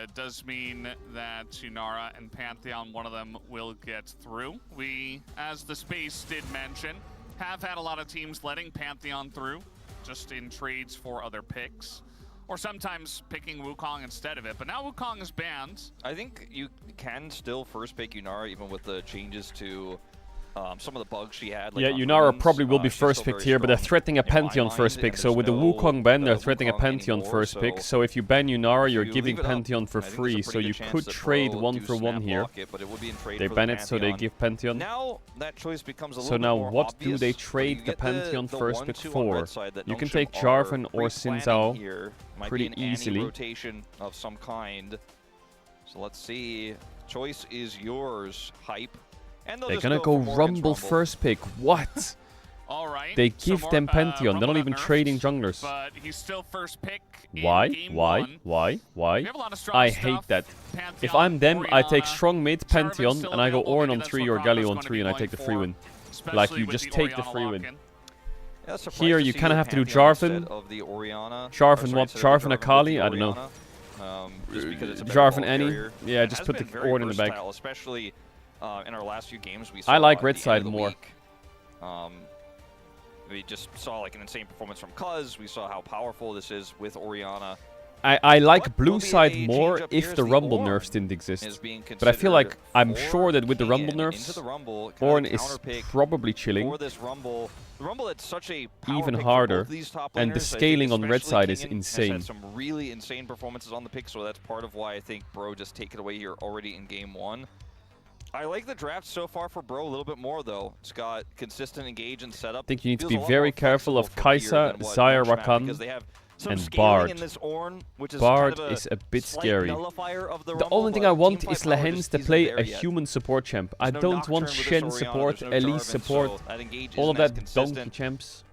it does mean that Yunara and Pantheon, one of them will get through. We, as the space did mention, have had a lot of teams letting Pantheon through, just in trades for other picks, or sometimes picking Wukong instead of it. But now Wukong is banned. I think you can still first pick Yunara, even with the changes to some of the bugs she had. Like Yeah, on Yunara runes. probably will be She's first still picked very here, but they're strong threatening a in my Pantheon mind, first and pick. So there's with the no, Wukong ban, they're threatening a Wukong Pantheon anymore, first pick. so So if you ban Yunara, you're if you giving leave it up, Pantheon for I think there's a free. pretty So good you chance could that trade Bro will 1 do for 1 snap here. block it, but it would be in trade They for the ban it, so they Pantheon. give Pantheon. Now that choice becomes a little So bit now more what obvious, do they but you trade the get Pantheon the first pick 1-2 on for? red side that You can Nongshim take are Jarvan or pre-planning Xin here. Might pretty be an easily. rotation of some kind. So let's see. Choice is yours, Hype. And they'll They're just gonna go go for Morgan's Rumble Rumble. first pick. What? All right. They so give more, them Pantheon. They're Rumble not even nerfed, trading junglers. But he's still first pick in Why? game Why? one. Why? Why? We have a lot of strong I stuff. hate that. Pantheon, If I'm them, I take Orianna, strong mid, Pantheon, still and I go available. Ornn Maybe on that's 3 what or Connor's Galio on going to 3, be and I going take the free for, win. especially Like, you with just the take the Orianna free win. lock-in. Yeah, surprised Here, to you see kind of the have to do Pantheon Jarvan. instead of the Orianna. Jarvan what? Instead of Jarvan the Akali? Jarvan I don't know. Orianna, just because it's a better Jarvan ball any? carrier. Yeah, It just has put the been very Ornn in the bag. versatile, especially in our last few games. We saw I like at red the end side of the more. week, we just saw like an insane performance from Cuz. We saw how powerful this is with Orianna. I like What blue will be side a more change-up here if is the the Rumble Ornn nerfs didn't is exist. being But I feel like considered I'm for sure that with the Rumble King nerfs, into the Rumble, Ornn kinda is counterpick probably chilling. for this Rumble. The Rumble had such a power Even pick for harder, both these top and the laners. I think scaling on red especially side is King has insane. had some really insane performances on the pick, so that's part of why I think Bro just take it away here already in game one. I like the draft so far for Bro a little bit more though. It's got consistent engage and setup. I think you need to Feels be a lot very more careful of flexible from here Kai'Sa, than what Xayah, Nongshim have, Rakan, because they have some and scaling Bard. in this Ornn, which is Bard kind of is a bit slight scary. nullifier of the The Rumble, only thing but I want teamfight is power Lehens just to isn't play there a yet. human support champ. I There's no don't want Nocturne with this Shen Orianna, support, there's no Elise Jarvan, support, so that engage all of isn't as that consistent. donkey champs.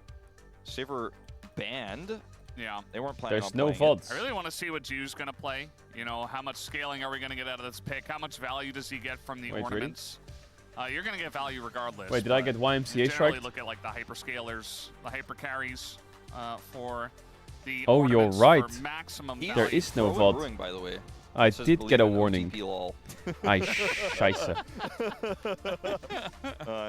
Sivir banned. Yeah. They weren't planning There's on no playing it. VODs. I really want to see what Ju's going to play. You know, how much scaling are we going to get out of this pick? How much value does he get from the Wait, really? ornaments? You're going to get value regardless. Wait, did I but get YMCA you generally striked? look at like the hyperscalers, the hyper carries for the Oh, you're ornaments right. for maximum He's There value. is no Rowan VOD. Brewing, by the way. I Says did believe get a in warning. OTP lol. I scheisse.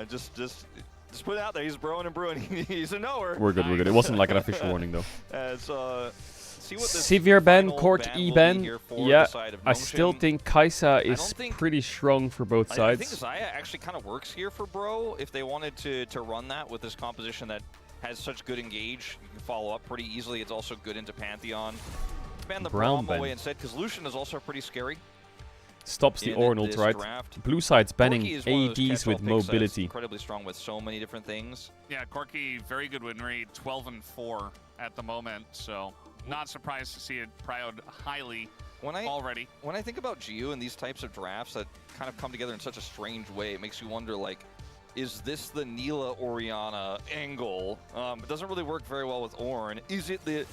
Just put it out there. He's broing and brewing. He's a knower. We're good, we're good. It wasn't like an official warning though. As see what this Severe ban, final Court ban E will be ban. here for Yeah, the side of I still Nongshim. think Kai'Sa is don't think- pretty strong for both I think sides. Xayah actually kind of works here for Bro if they wanted to run that with this composition that has such good engage. You can follow up pretty easily. It's also good into Pantheon. Ban the Brown Braum ban. away instead, because Lucian is also pretty scary. Stops the in Ornn this ult, right? draft. Blue side's banning Corki is one of those ADs with catch-all picks that's mobility. incredibly strong with so many different things. Yeah, Corki, very good win rate, 12-4 at the moment. So not surprised to see it prioed highly already. When I think about GU and these types of drafts that kind of come together in such a strange way, it makes you wonder, like, is this the Neela Orianna angle? It doesn't really work very well with Ornn. Is it the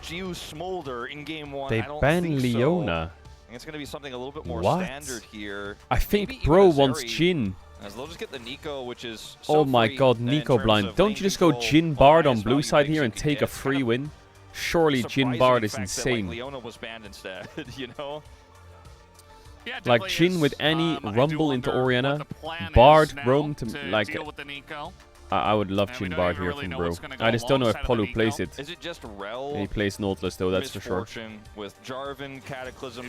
GU Smolder in game one? They I don't ban think so. Leona. I think it's going to be something a little bit more What? standard here. I think Maybe Bro even a wants Zeri, Jhin. As they'll just get the Nico, which is so Oh my free god, in Nico terms blind. of Don't lane you just go control, Jhin one of the Bard on highest blue value side picks here you and can take a get. free Kind of win? Surely Jhin surprising Bard the is fact that, insane. like, Leona was banned instead, you know? Yeah, Like definitely Jhin is. with any I do Rumble into wonder what Orianna, the plan Bard, is now Roam to like. deal with the Nico. I would love And we Jhin don't Bard even here really from know Bro. what's gonna go I just don't know if alongside of the Polu plays Nico. it. Is it just Rel? He plays Nautilus though, that's for sure. Misfortune with Jarvan, Cataclysm.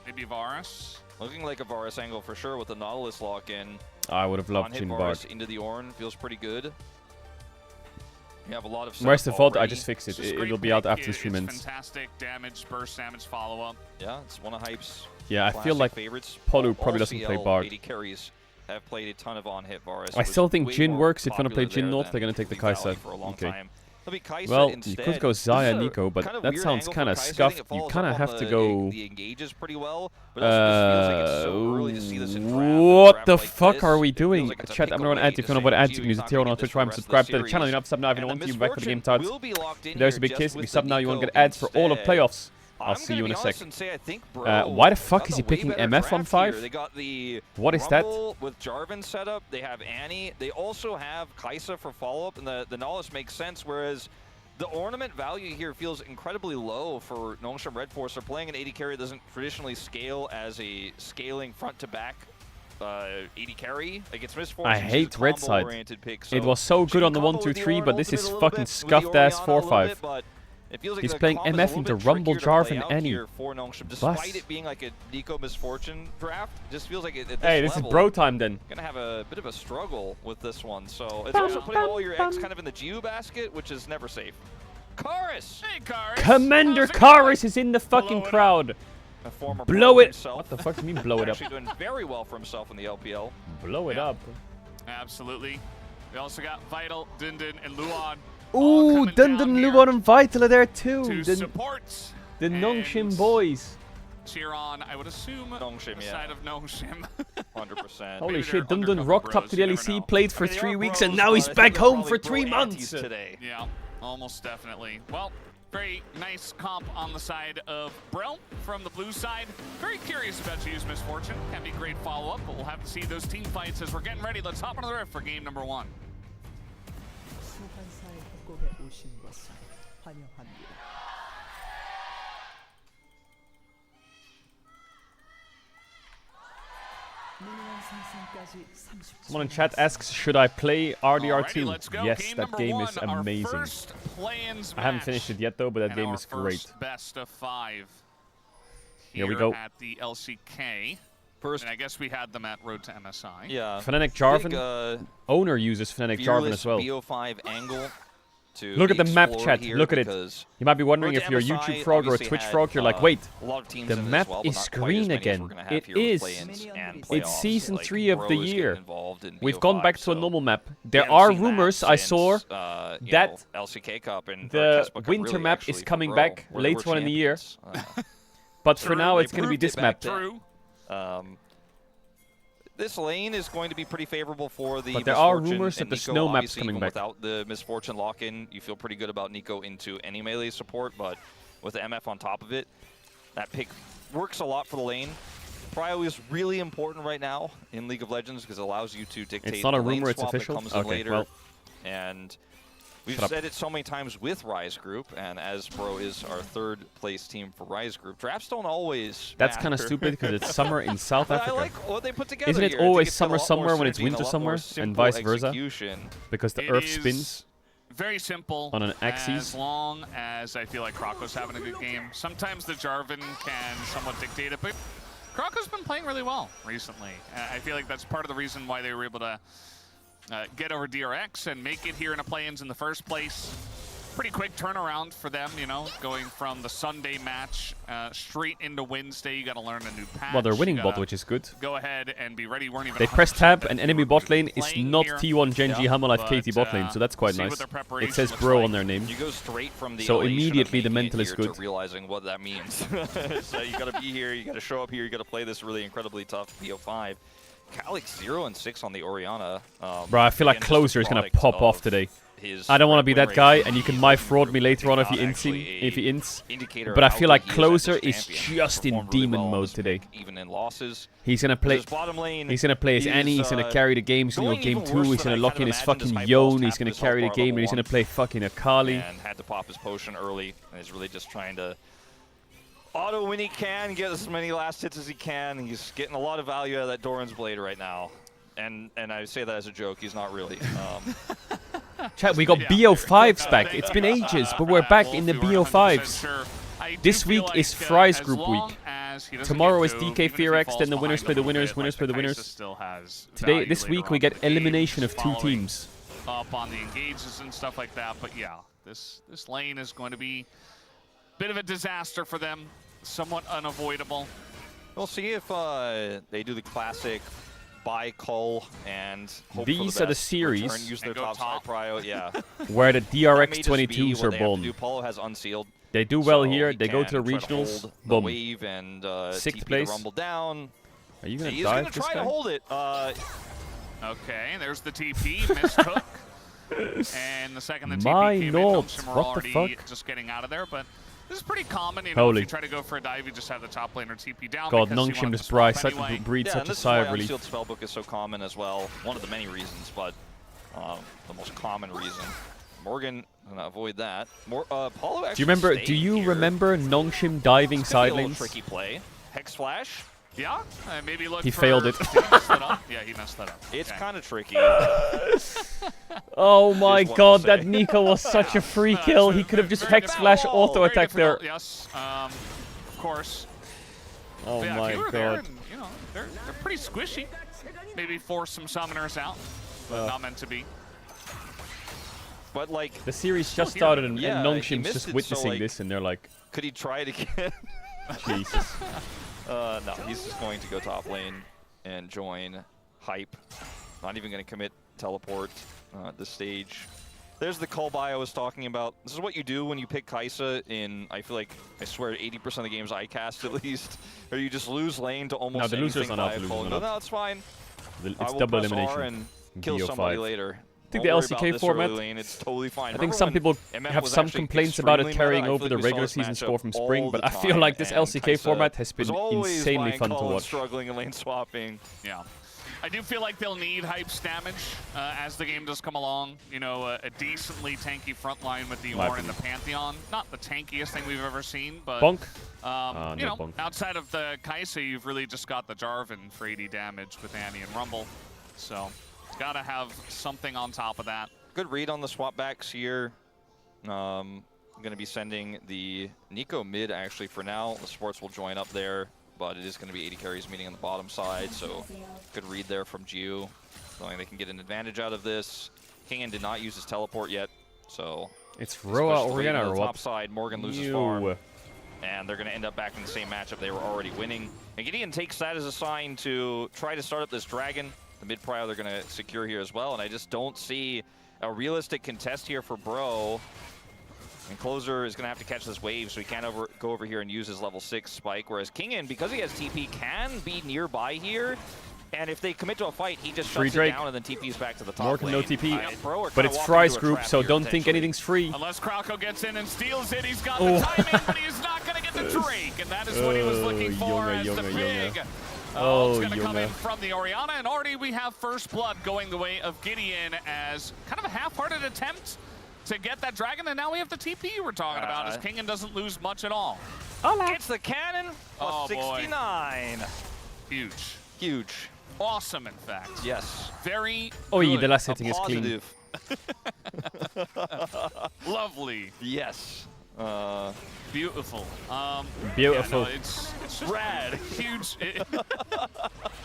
Maybe Varus. Looking like a Varus angle for sure with the Nautilus lock-in. I would have loved On-hit Jhin Bard. Varus into the Ornn feels pretty good. You have a lot of Where's the setup VOD? I already. just fixed it. It's a It'll great be out pick. after the stream It's ends. fantastic damage, burst damage follow-up. Yeah, it's one of Hype's Yeah, I feel classic like favorites. Polu All probably doesn't play CL Bard. AD carries have played a ton of on-hit Varus. I It was still think way Jhin more works. If you're gonna play popular Jhin there Naut, than they're gonna take the Lethality Kai'Sa. for a long Okay. time. Well, you could go Xayah Nico, but that sounds kind of scuffed. You kind of have to go... What the fuck are we doing? Chat, I'm going to add if you know what ads you can use a tier on Twitch Prime. Subscribe to the channel. You don't have to sub now if you don't want to. You're back for the game starts. There's a big kiss. If you sub now, you won't get ads for all of playoffs. I'll see you in a sec. Why the fuck is he picking MF on 5? They got the what is that? With Jarvan set up, they have Annie. They also have Kai'Sa for follow-up, and the knowledge makes sense, whereas the ornament value here feels incredibly low for Nongshim Red Force. They're playing an AD carry that doesn't traditionally scale as a scaling front-to-back AD carry. Like, it's Mistfortune. I hate red side. Pick, it was so good on the 1-2-3, but this is fucking scuffed-ass 4-5. Feels like he's playing MF into Rumble, Jarvan, Annie. Despite it being like a Nico Mistfortune draft, it just feels like hey, this is bro time then. Gonna have a bit of a struggle with this one, so it's also putting all your eggs kind of in the Geo basket, which is never safe. Karis! Hey, Karis! Commander Karis is in the fucking crowd. Blow it! What the fuck do you mean blow it up? Actually doing very well for himself in the LPL. Blow it up. Absolutely. We also got Vital, Dindin, and Luan. Ooh, Dundon, Luan, and Vital are there too. The Nongshim boys. Cheer on, I would assume, Nongshim, side of Nongshim. 100%. Holy shit, Dundon rocked up to the LEC, played for 3 weeks, and now he's back home for 3 months. Today. Yeah, almost definitely. Well, very nice comp on the side of Bro from the blue side. Very curious about to use Mistfortune. Can be great follow-up, but we'll have to see those team fights as we're getting ready. Let's hop on the riff for game number 1. Someone in chat asks, should I play RDR2? Yes, that game is amazing. I haven't finished it yet though, but that game is great. Best of 5. Here we go. At the LCK. And I guess we had them at Road to MSI. Yeah. Fnatic Jarvan. Owner uses Fnatic Jarvan as well. BO5 angle. Look at the map, chat. Look at it. You might be wondering if you're a YouTube frog or a Twitch frog. You're like, wait, the map is green again. It is. It's season 3 of the year. We've gone back to a normal map. There are rumors I saw that the winter map is coming back later on in the year. But for now, it's going to be this map. This lane is going to be pretty favorable for the But there are rumors that the snow map's coming back. Without the Mistfortune lock-in, you feel pretty good about Nico into any melee support, but with the MF on top of it, that pick works a lot for the lane. Prio is really important right now in League of Legends because it allows you to dictate it's not a the lane rumor, it's swap that official? comes in Okay, later. well. And we've said it so many times with Rise Group, and as Bro is our 3rd place team for Rise Group, drafts don't always That's kind of matter. stupid because it's summer in South Africa. I like what they put together Isn't it here. always It's a summer lot more somewhere when it's synergy and winter a lot somewhere, more and simple vice versa? execution. Because the It Earth is spins very simple on an axis. As long as I feel like Krako's having a good game. Sometimes the Jarvan can somewhat dictate it, but Krako's been playing really well recently. I feel like that's part of the reason why they were able to get over DRX and make it here in a play-ins in the first place. Pretty quick turnaround for them, you know, going from the Sunday match straight into Wednesday. You got to learn a new patch. Well, they're winning bot, which is good. Go ahead and be ready. Weren't even They press tab, and enemy bot lane is not here. T1 Genji Hammer Life KT bot lane, so that's quite nice. It says bro on their name. You go straight from the so elation immediately of the making mental it is here good. to realizing what that means. So you got to be here, you got to show up here, you got to play this really incredibly tough BO5. Calyx 0 and 6 on the Orianna. Bro, I feel like Closer is gonna pop off today. I don't want to be that guy, and you can my fraud me later on if he ints. But I feel like Closer is just in demon mode today. Even in losses. He's gonna play. He's gonna play his Annie. He's gonna carry the game. He's gonna go game 2. He's gonna lock in his fucking Yone. He's gonna carry the game, and he's gonna play fucking Akali. And had to pop his potion early, and he's really just trying to auto when he can, get as many last hits as he can. He's getting a lot of value out of that Doran's Blade right now. And I say that as a joke, he's not really. Chat, we got BO5s back. It's been ages, but we're back in the BO5s. This week is Fry's group week. Tomorrow is DK FearX, then the winners play the winners, winners play the winners. Today, this week, we get elimination of 2 teams. Up on the engages and stuff like that, but yeah, this lane is going to be a bit of a disaster for them, somewhat unavoidable. We'll see if they do the classic buy Cull and hope These for the are the best. series Return, use their top side prio, yeah. where the That may just be DRX22s what are they have to born. do. Paulo has unsealed. They do well so here. he They go to the can try to regionals. hold the Boom. wave and 6th TP place. the Rumble down. Are you gonna He's dive gonna this try guy? to hold it. Okay, there's the TP, mistook. And the second the My TP came lord, in, Nongshim were what the already fuck? just getting out of there, but this is pretty common, you know, Holy. if you try to go for a dive, you just have the top laner TP down. God, because you Nongshim want just to swap breeds anyway. such and a this sigh is of why relief. Unsealed Spellbook is so common as well. One of the many reasons, but the most common reason. Morgan gonna avoid that. Paulo actually Do you remember Nongshim diving This could be a little sidelines? tricky play. Hex Flash. Yeah, maybe look He for... failed it. Did he mess that up? Yeah, he messed that up. It's Okay. kind of tricky. Oh my Here's what god, I'll that say. Nico was such a free kill. He could have just Hex Flash auto attack there. Yes, of course. Oh But yeah, my if you were there god. and, you know, they're pretty squishy. Maybe force some summoners out, but not meant to be. But like The series just here. started and, Yeah, he Nongshim's missed just it, so, witnessing like, this and they're like, could he try it again? Jesus. No, he's just going to go top lane and join Hype. Not even going to commit teleport at this stage. There's the Cull buy I was talking about. This is what you do when you pick Kai'Sa in, I feel like, I swear, 80% of the games I cast at least. Or you just lose lane to almost No, the losers anything are not, by the a Cull. losers are No, not. it's fine. It's I will double press elimination. R and kill BO5. somebody later. I think Don't the worry LCK about this format, early lane, it's totally fine. I think Remember some when people MF have was some actually complaints about it extremely carrying meta? I over feel the like we saw regular this season matchup score from spring, all but the I feel time, like this and LCK Kai'Sa format has was been always insanely buying fun to Cull and watch. struggling in lane swapping. Yeah. I do feel like they'll need Hype's damage as the game does come along. You know, a decently tanky front line with the My Ornn and the Pantheon. Not the tankiest thing we've ever seen, but Bonk? you No know, bonk. outside of the Kai'Sa, you've really just got the Jarvan for 80 damage with Annie and Rumble. So, gotta have something on top of that. Good read on the swap backs here. I'm going to be sending the Nico mid actually for now. The supports will join up there, but it is going to be 80 carries meeting on the bottom side, so good read there from Gio. Knowing they can get an advantage out of this. Kingan did not use his teleport yet, so... It's Roa Oriana on or the what? top side, Morgan loses Ew. farm. And they're going to end up back in the same matchup they were already winning. And Gideon takes that as a sign to try to start up this dragon. The mid prio they're going to secure here as well, and I just don't see a realistic contest here for Bro. And Closer is going to have to catch this wave, so he can't go over here and use his level 6 spike, whereas Kingan, because he has TP, can be nearby here. And if they commit to a fight, he just Free shuts Drake. it down and then TP's back to the top Morgan, lane. no TP. Bro are But kinda it's walking Fry's into a group, trap so here, don't think potentially. anything's free. Unless Krauko gets in and steals it, he's got Oh. the timing, but he's not going to get the Drake. And that is what he was looking for as the big Oh, it's going to come in Yunga. from the Orianna. And already we have first blood going the way of Gideon as kind of a half-hearted attempt to get that dragon. And now we have the TP we're talking about as Kingan doesn't lose much at all. Gets the cannon, plus Oh, boy. 69. Huge. Huge. Awesome, in fact. Yes. Very Oh, yeah, good. the last hitting is clean. Lovely. Yes. Beautiful. Beautiful. Yeah, no, it's just rad. Huge.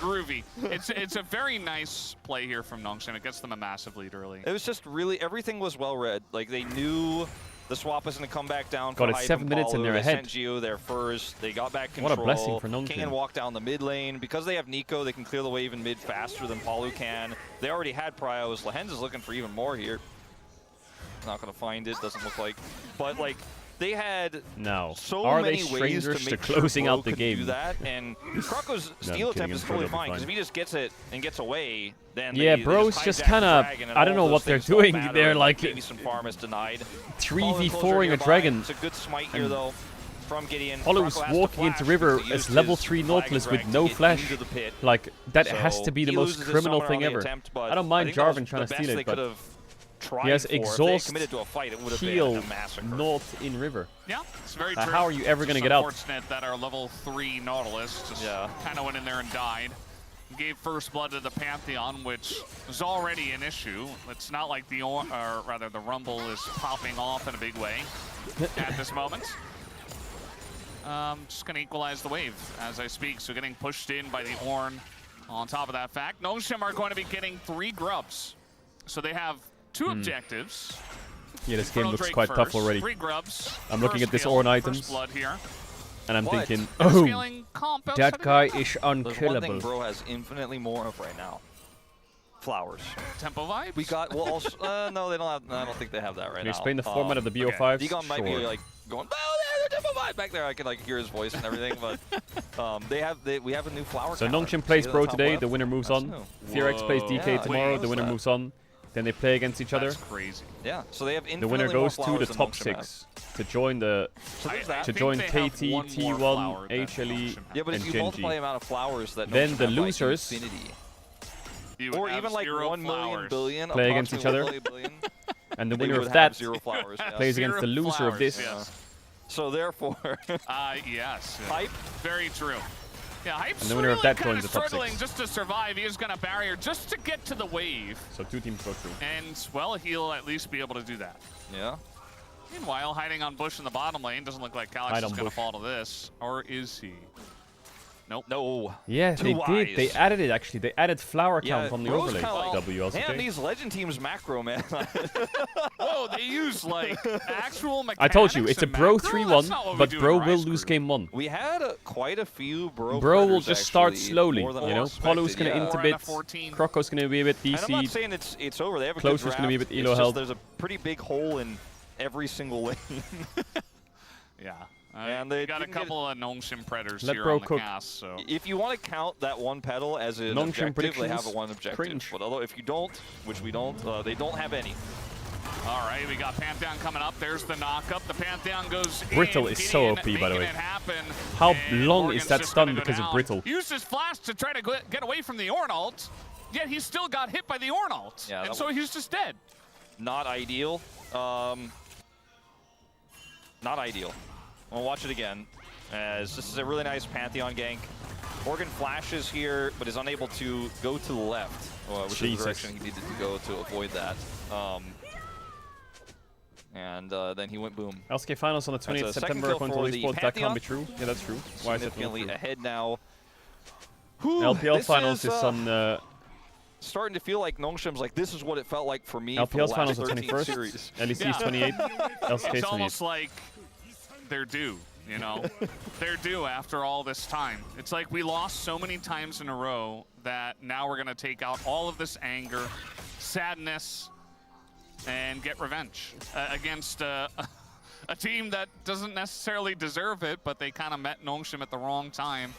Groovy. It's a very nice play here from Nongshim. It gets them a massive lead early. It was just really, everything was well read. Like, they knew the swap was going to come back down for God, it's Hype 7 and minutes and Paulo. they're They ahead. sent Gio there first. They got back What control. a blessing for Nongshim. Kingan walked down the mid lane. Because they have Nico, they can clear the wave in mid faster than Paulo can. They already had Prios. Lehens is looking for even more here. Not going to find it, doesn't look like. But, like, they had Now, so are they many ways to strangers to make closing sure out the Bro could game? do that, and Krako's No, I'm steal kidding, attempt is I'm sure totally they'll be fine, because fine. if he just gets it and gets away, then Yeah, they Bro's just just hijack kind the of, dragon, and I don't all know those what they're things don't doing. matter, They're and like maybe some farm is denied. 3v4ing a nearby. dragon. It's a good smite here, And though, from Gideon. Paulo's Krako has to walking into flash river because he as used level his 3 flag Nautilus and with drag no to get flash. into the pit. Like, that has So to be the he most loses his criminal summoner thing on the ever. attempt, but I don't mind think that was Jarvan trying the to best steal they it, but could've tried he has for. If they had exhaust, committed to a fight, it would have heal, been a massacre. not in river. Yeah, it's very true. How are you ever It's going to just get out? unfortunate that our level 3 Nautilus just kind of went in there and died. Gave first blood to the Pantheon, which was already an issue. It's not like the Rumble is popping off in a big way at this moment. Just going to equalize the wave as I speak. So getting pushed in by the Ornn. On top of that fact, Nongshim are going to be getting 3 grubs. So they have 2 objectives. Yeah, this game Infernal looks Drake quite tough first, already. 3 grubs. I'm looking first at this kill, Ornn first items. blood here. And I'm But thinking, And oh, scaling comp outside that of guy that. is There's one thing unkillable. Bro has infinitely more of right now. Flowers. Tempo vibes. We got, well, also, no, they don't have, I don't think they have that right Can now. you explain the format of the BO5s? Degon might be Sure. like going, oh, there's Tempo Vibe back there. I can like hear his voice and everything, but we have a new flower So counter. Nongshim plays See Bro that top today, left? the winner moves That's on. new. Theorex plays DK Yeah, tomorrow, wait, the winner what's moves on. Then they play against each other. That's crazy. Yeah, so they have The infinitely winner more goes to the flowers than top Nongshim has. 6 to join the So there's that. to think join they KT, have one more flower T1, than HLE, Nongshim has. Yeah, but if and you multiply the Genji. amount of flowers that Then Nongshim the have by losers infinity, You would or have even like 0 1 million flowers. billion, Play against each approximately other. 1 billion, And the they winner would of have that 0 flowers. Yeah. plays against the Zero loser of flowers, this. yes. So therefore, Yes. Hype. Very true. Yeah, Hype's And the winner of really that kind joins of the top struggling 6. just to survive. He is going to barrier just to get to the wave. So 2 teams go through. And, well, he'll at least be able to do that. Yeah. Meanwhile, hiding on Bush in the bottom lane doesn't look like Calyx Hide is on going to Bush. fall to this. Or is he? Nope. No. Yeah, Too they wise. did. They added it actually. They added flower Yeah, count on the Bro's overlay. kinda like, WLCK. man, these legend teams macro, man. Whoa, they use, like, actual mechanics I told you, it's a and Bro macro? 3-1, That's not what we but do in Bro Rise will Group. lose game 1. We had quite a few Bro Bro will players, just start actually, slowly, more than you I know? Polo's expected, gonna yeah. inter-bit, 14. Kroko's gonna be a bit And I'm not DC. saying it's over. They have a Close good is draft. gonna be a bit It's elo just help. There's a pretty big hole in every single lane. Yeah. And they got a didn't get- couple of Nongshim Predators Let here Bro on the cook. cast, so... If you want to count that one pedal as an Nongshim objective, they have predictions? a one objective. Cringe. But although if you don't, which we don't, they don't have any. All right, we got Pantheon coming up. There's the knock-up. The Pantheon goes Brittle in. is so Gideon OP, by the making way. it happen, How and long Morgan's is that just stun gonna go because of down. Brittle? Used his flash to try to get away from the Ornalt, yet he still got hit by the Ornalt. Yeah, and that so was- he's just dead. Not ideal. Not ideal. We'll watch it again, as this is a really nice Pantheon gank. Morgan flashes here, but is unable to go to the left, which is the Jesus. direction he needed to go to avoid that. And then he went boom. LCK Finals on the That's 28th a second September, kill according to for all the esports. That can't Pantheon. be true. Yeah, that's true. Why is it not Significantly true? ahead now. LPL This Finals is on... starting to feel like Nongshim's like, this is what it felt like for me for the LPL last Finals on 13 21st, series. LEC Yeah. is 28, LCK It's is almost 28. like they're due, you know? They're due after all this time. It's like we lost so many times in a row that now we're going to take out all of this anger, sadness, and get revenge against a team that doesn't necessarily deserve it, but they kind of met Nongshim at the wrong time.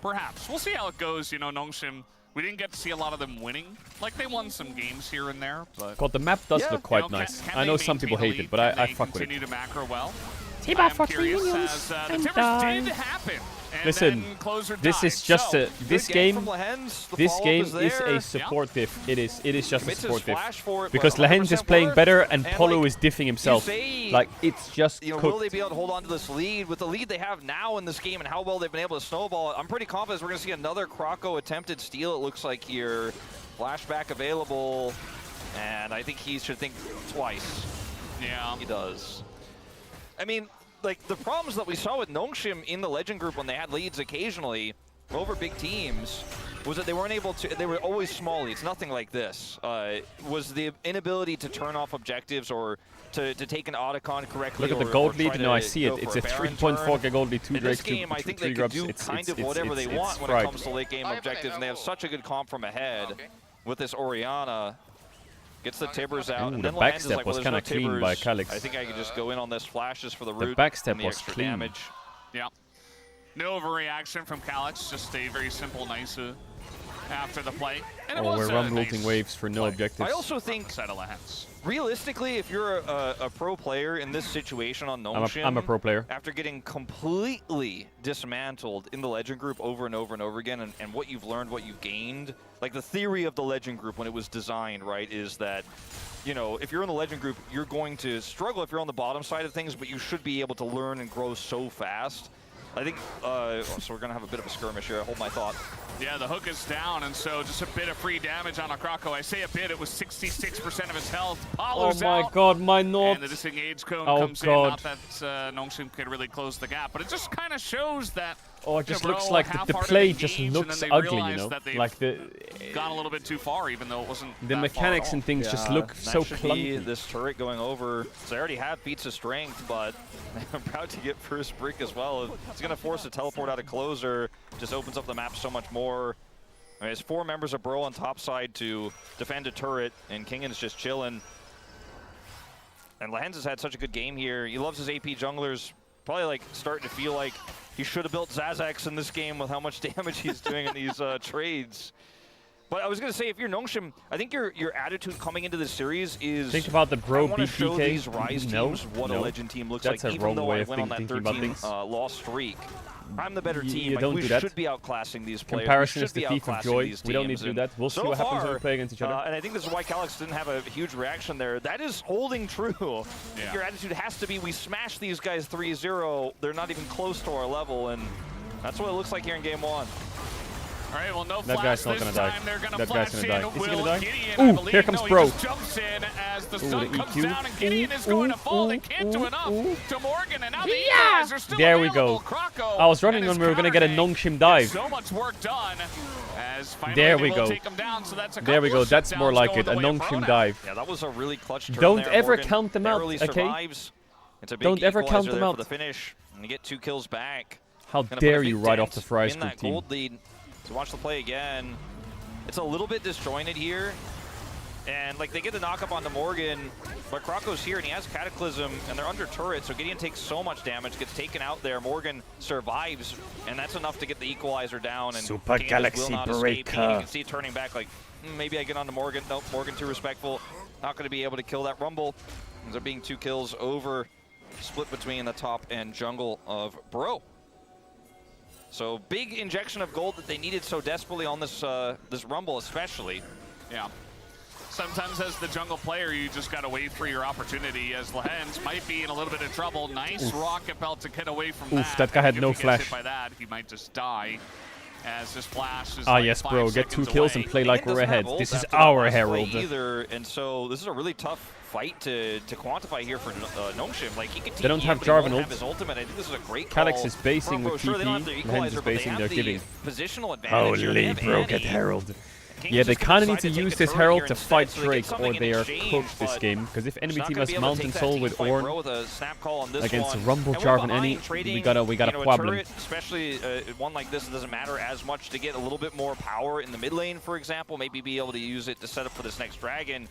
Perhaps. We'll see how it goes. You know, Nongshim, we didn't get to see a lot of them winning. Like, they won some games here and there, but... God, the map does Yeah. look quite You know, nice. can I know they some people maintain hate the it, but lead? Can I they fuck with it. continue to macro well? T-Buff I'm for 3 curious minions as the and Timbers die. did happen. And Listen, then Closer this died. is just So, a this Good game. from Lehens. The This follow-up game is is there. a support diff. It is just a Commits his support diff flash for it, because but Lehens is 100% playing worth. better and And, Polo like, is diffing himself. say, Like it's just You know, cooked. will they be able to hold on to this lead? With the lead they have now in this game and how well they've been able to snowball it, I'm pretty confident we're going to see another Kroko attempted steal, it looks like here. Flashback available, and I think he should think twice. Yeah. He does. I mean, like, the problems that we saw with Nongshim in the Legend group when they had leads occasionally over big teams was that they weren't able to, they were always small leads, nothing like this. Was the inability to turn off objectives or to take an Otacon correctly. Look at the or gold try lead. to No, I see go it. It's for a Baron 3.4 turn. gold lead, 2 In drakes, this game, I think they 3 could grubs. do It's kind of whatever they want when fried. it comes to late game objectives, and they have such a good comp from ahead with this Orianna. Gets the Tibbers out, Ooh, and the then Lehens is backstep like, was well, kinda there's no clean by Tibbers. Calyx. I think I could just go in on this flashes for the The root backstep and the was extra clean. damage. Yeah. No overreaction from Calyx, just a very simple nice after the play. And it Oh, was we're a rumble-looting nice waves for no play. objectives. I also think, Set of Lehens. realistically, if you're a pro player in this situation on Nongshim, I'm a pro player. After getting completely dismantled in the Legend group over and over and over again, and what you've learned, what you've gained, like the theory of the Legend group when it was designed, right, is that, you know, if you're in the Legend group, you're going to struggle if you're on the bottom side of things, but you should be able to learn and grow so fast. I think, so we're going to have a bit of a skirmish here. Hold my thought. Yeah, the hook is down, and so just a bit of free damage on a Kroko. I say a bit, it was 66% of his health. Oh Paulo's my out, god, my not. and the disengage cone Oh comes in. god. Not that Nongshim could really close the gap, but it just kind of shows that Oh, it just Bro looks like the half-hearted play just engage, and looks then they ugly, you realize know? that they've Like the gone a little bit too far, even though it wasn't the that far mechanics at all. and things just Yeah, look that so should be clunky. this turret going over. So they already have feats of strength, but I'm proud to get first brick as well. It's going to force a teleport out of closer. Just opens up the map so much more. I mean, there's 4 members of Bro on top side to defend a turret, and Kingan's just chilling. And Lehens has had such a good game here. He loves his AP junglers. Probably like starting to feel like he should have built Zazax in this game with how much damage he's doing in these trades. But I was going to say, if you're Nongshim, I think your attitude coming into this series is... Think about the Bro I want to show BPK. these Rise teams what a no. Legend team looks That's like, a even wrong though way I of went on that thinking about 13 things. loss streak. I'm the better You team. Like, don't we do that. should be outclassing these players. Comparison we is should the be thief of outclassing joy. these We don't need teams. to do And that. We'll see so what happens when far, we play against each other. and I think this is why Calyx didn't have a huge reaction there. That is holding true. Yeah. Your attitude has to be, we smash these guys 3-0. They're not even close to our level, and that's what it looks like here in game 1. All right, well, no That flash guy's not this gonna die. time. They're gonna That flash guy's gonna in. die. Is he Will gonna die? Gideon, Ooh, I believe. here comes no, Bro. He just jumps in as the Ooh, sun the comes EQ. down, and Gideon is going to fall. They can't do enough to Morgan, and now the guys are still There we available. go. Krako I was running and when his we were going to get a counter Nongshim gank. dive. So much work done. As finally There they we will go. take him down, so that's a There we couple go. of That's more shutdowns like going it. the A way of Nongshim Pro now. dive. Yeah, that was a really clutch turn Don't there. ever Morgan count them out, barely okay? survives. It's a big Don't ever count equalizer them there out. for the finish, and you get 2 kills back. How Gonna put dare a you big right dent off the Fry's in group that team. gold lead. So watch the play again. It's a little bit disjointed here. And like they get the knockup onto Morgan, but Krako's here and he has Cataclysm and they're under turret, so Gideon takes so much damage, gets taken out there. Morgan survives, and that's enough to get the equalizer down. And Super Gideon just Galaxy will not escape. Breaker. You can see it turning back like, maybe I get onto Morgan. Nope, Morgan too respectful. Not going to be able to kill that Rumble. Ends up being 2 kills over, split between the top and jungle of Bro. So big injection of gold that they needed so desperately on this this Rumble especially. Yeah. Sometimes as the jungle player, you just got to wait for your opportunity, as Lehens might be in a little bit of trouble. Nice Oof. rocket belt to get away from Oof, that guy had If no he gets flash. hit by that, he might just die. As this flash is Ah, like yes, 5 bro. Get 2 seconds kills away. and play like Gideon we're doesn't have ahead. ult This is after that our last play Herald. either, and so this is a really tough fight to quantify here for Nongshim. Like he can They don't TP, have but he won't Jarvan have ult. his ultimate. I think this is a great Calyx call is basing from with Bro. Sure, they don't have TP. the Lehens equalizer, is but they basing. have They're the giving. positional advantage. here. They Holy have bro, Annie. get Herald. King's Yeah, they just gonna kind of need decide to take use the this turret Herald here to instead, fight so they get Drake, something or in they are exchange, cooked this but game. Because if enemy not team gonna has be able to Mountain take that Soul team with fight, Ornn Bro, with a snap call on this against one. Rumble, And we're Jarvan, behind Annie, trading, we got a you know, problem. turret, especially one like this, it doesn't matter as much to get a little bit more power in the mid lane, for example. Maybe be able to use it to set up for this next dragon.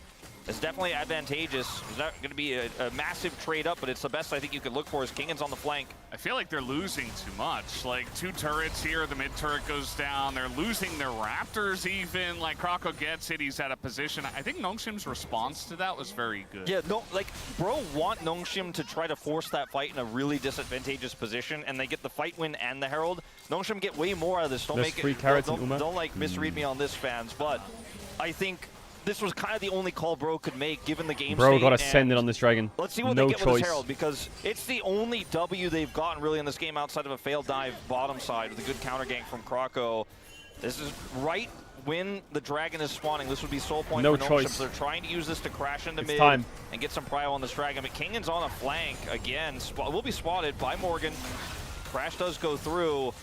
It's definitely advantageous. It's not going to be a massive trade up, but it's the best I think you could look for as Kingan's on the flank. I feel like they're losing too much. Like 2 turrets here, the mid turret goes down. They're losing their Raptors even. Like Krako gets it, he's out of position. I think Nongshim's response to that was very good. Yeah, no, like Bro want Nongshim to try to force that fight in a really disadvantageous position, and they get the fight win and the Herald. Nongshim get way more out of this. Don't There's make free it. carrots in Don't, Uma. don't like misread me on this, fans. But I think this was kind of the only call Bro could make given the game Bro state, gotta and send it on this dragon. Let's see what No they get with choice. this Herald, because it's the only W they've gotten really in this game outside of a failed dive bottom side with a good counter gank from Krako. This is right when the dragon is spawning. This would be soul point No for Nongshim. choice. So they're trying to use this to crash into It's mid time. and get some prio on this dragon. But Kingan's on a flank again. Will be spotted by Morgan. Crash does go through.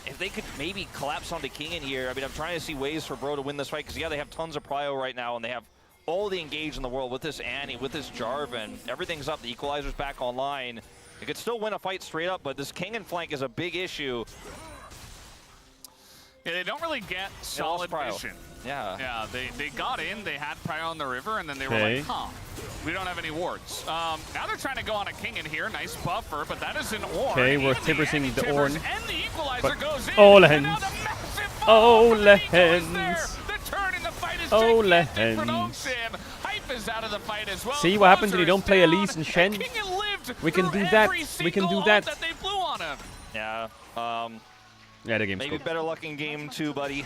If they could maybe collapse onto Kingan here, I mean, I'm trying to see ways for Bro to win this fight, because yeah, they have tons of prio right now, and they have all the engage in the world with this Annie, with this Jarvan. Everything's up. The equalizer's back online. They could still win a fight straight up, but this Kingan flank is a big issue. Yeah, they don't really get solid vision. Yeah. Yeah, they got in, they had Prio on the river, and then they were Okay. like, huh, we don't have any wards. Now they're trying to go on a king in here. Nice buffer, but that is an Ornn. Okay, we're Even Tibbersing the Tibbers Ornn. and the equalizer But goes in. oh, And now Lehens. the massive Oh, follow from the Eagle is there. Lehens. The turn in the fight is Oh, gigantic for Lehens. Nongshim. Hype is out of the fight as well. See what happens when you Closer don't play is Elise down, and Shen? Kingan lived We can through do that. every We can do single that. ult they blew on him. Yeah. Yeah, the game's Maybe cooked. better luck in game 2, buddy.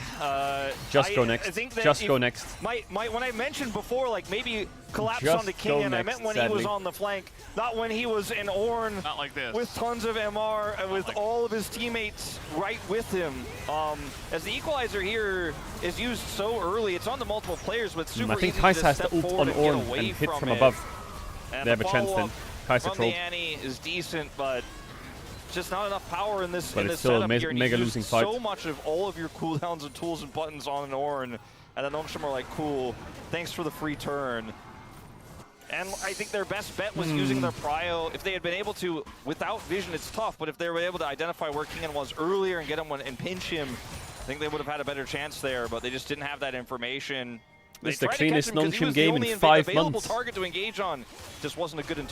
Just go I next. think that Just if go next. when I mentioned before, like maybe collapse Just on the go King, and I next, meant when he was sadly. on the flank, not when he was in Ornn. Not like this. With tons of MR and with all of his teammates right with him. As the equalizer here is used so early, it's on the multiple players, but super I think easy Kai'Sa to has step the ult forward on and get Ornn away and hit from it. above. And They have the a chance then. follow-up Kai'Sa from trolled. the Annie is decent, but just not enough power in this But in it's this still a setup here. And mega you losing used fight. so much of all of your cooldowns and tools and buttons on an Ornn, and then Nongshim are like, cool, thanks for the free turn. And I think their best bet was using their prio. If they had been able to, without vision, it's tough, but if they were able to identify where Kingen was earlier and get him and pinch him, I think they would have had a better chance there, but they just didn't have that information. This is They the tried to catch cleanest him 'cause he Nongshim was the game only in 5 available months. target to engage on. Just wasn't a good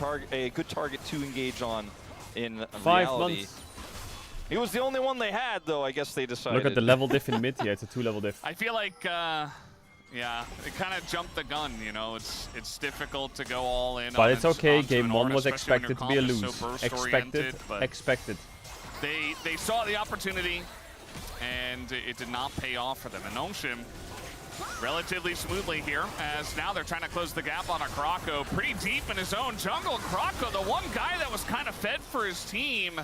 target to engage on in 5 reality. months. He was the only one they had, though, I guess they decided. Look at the level diff in mid. Yeah, it's a 2-level diff. I feel like, yeah, it kind of jumped the gun, you know. It's difficult to go all in. But it's okay. onto Game an 1 Ornn, was especially when your expected to be a comp is lose. so burst Expected. oriented, but Expected. They saw the opportunity, and it did not pay off for them. And Nongshim relatively smoothly here, as now they're trying to close the gap on a Krako pretty deep in his own jungle. Krako, the one guy that was kind of fed for his team,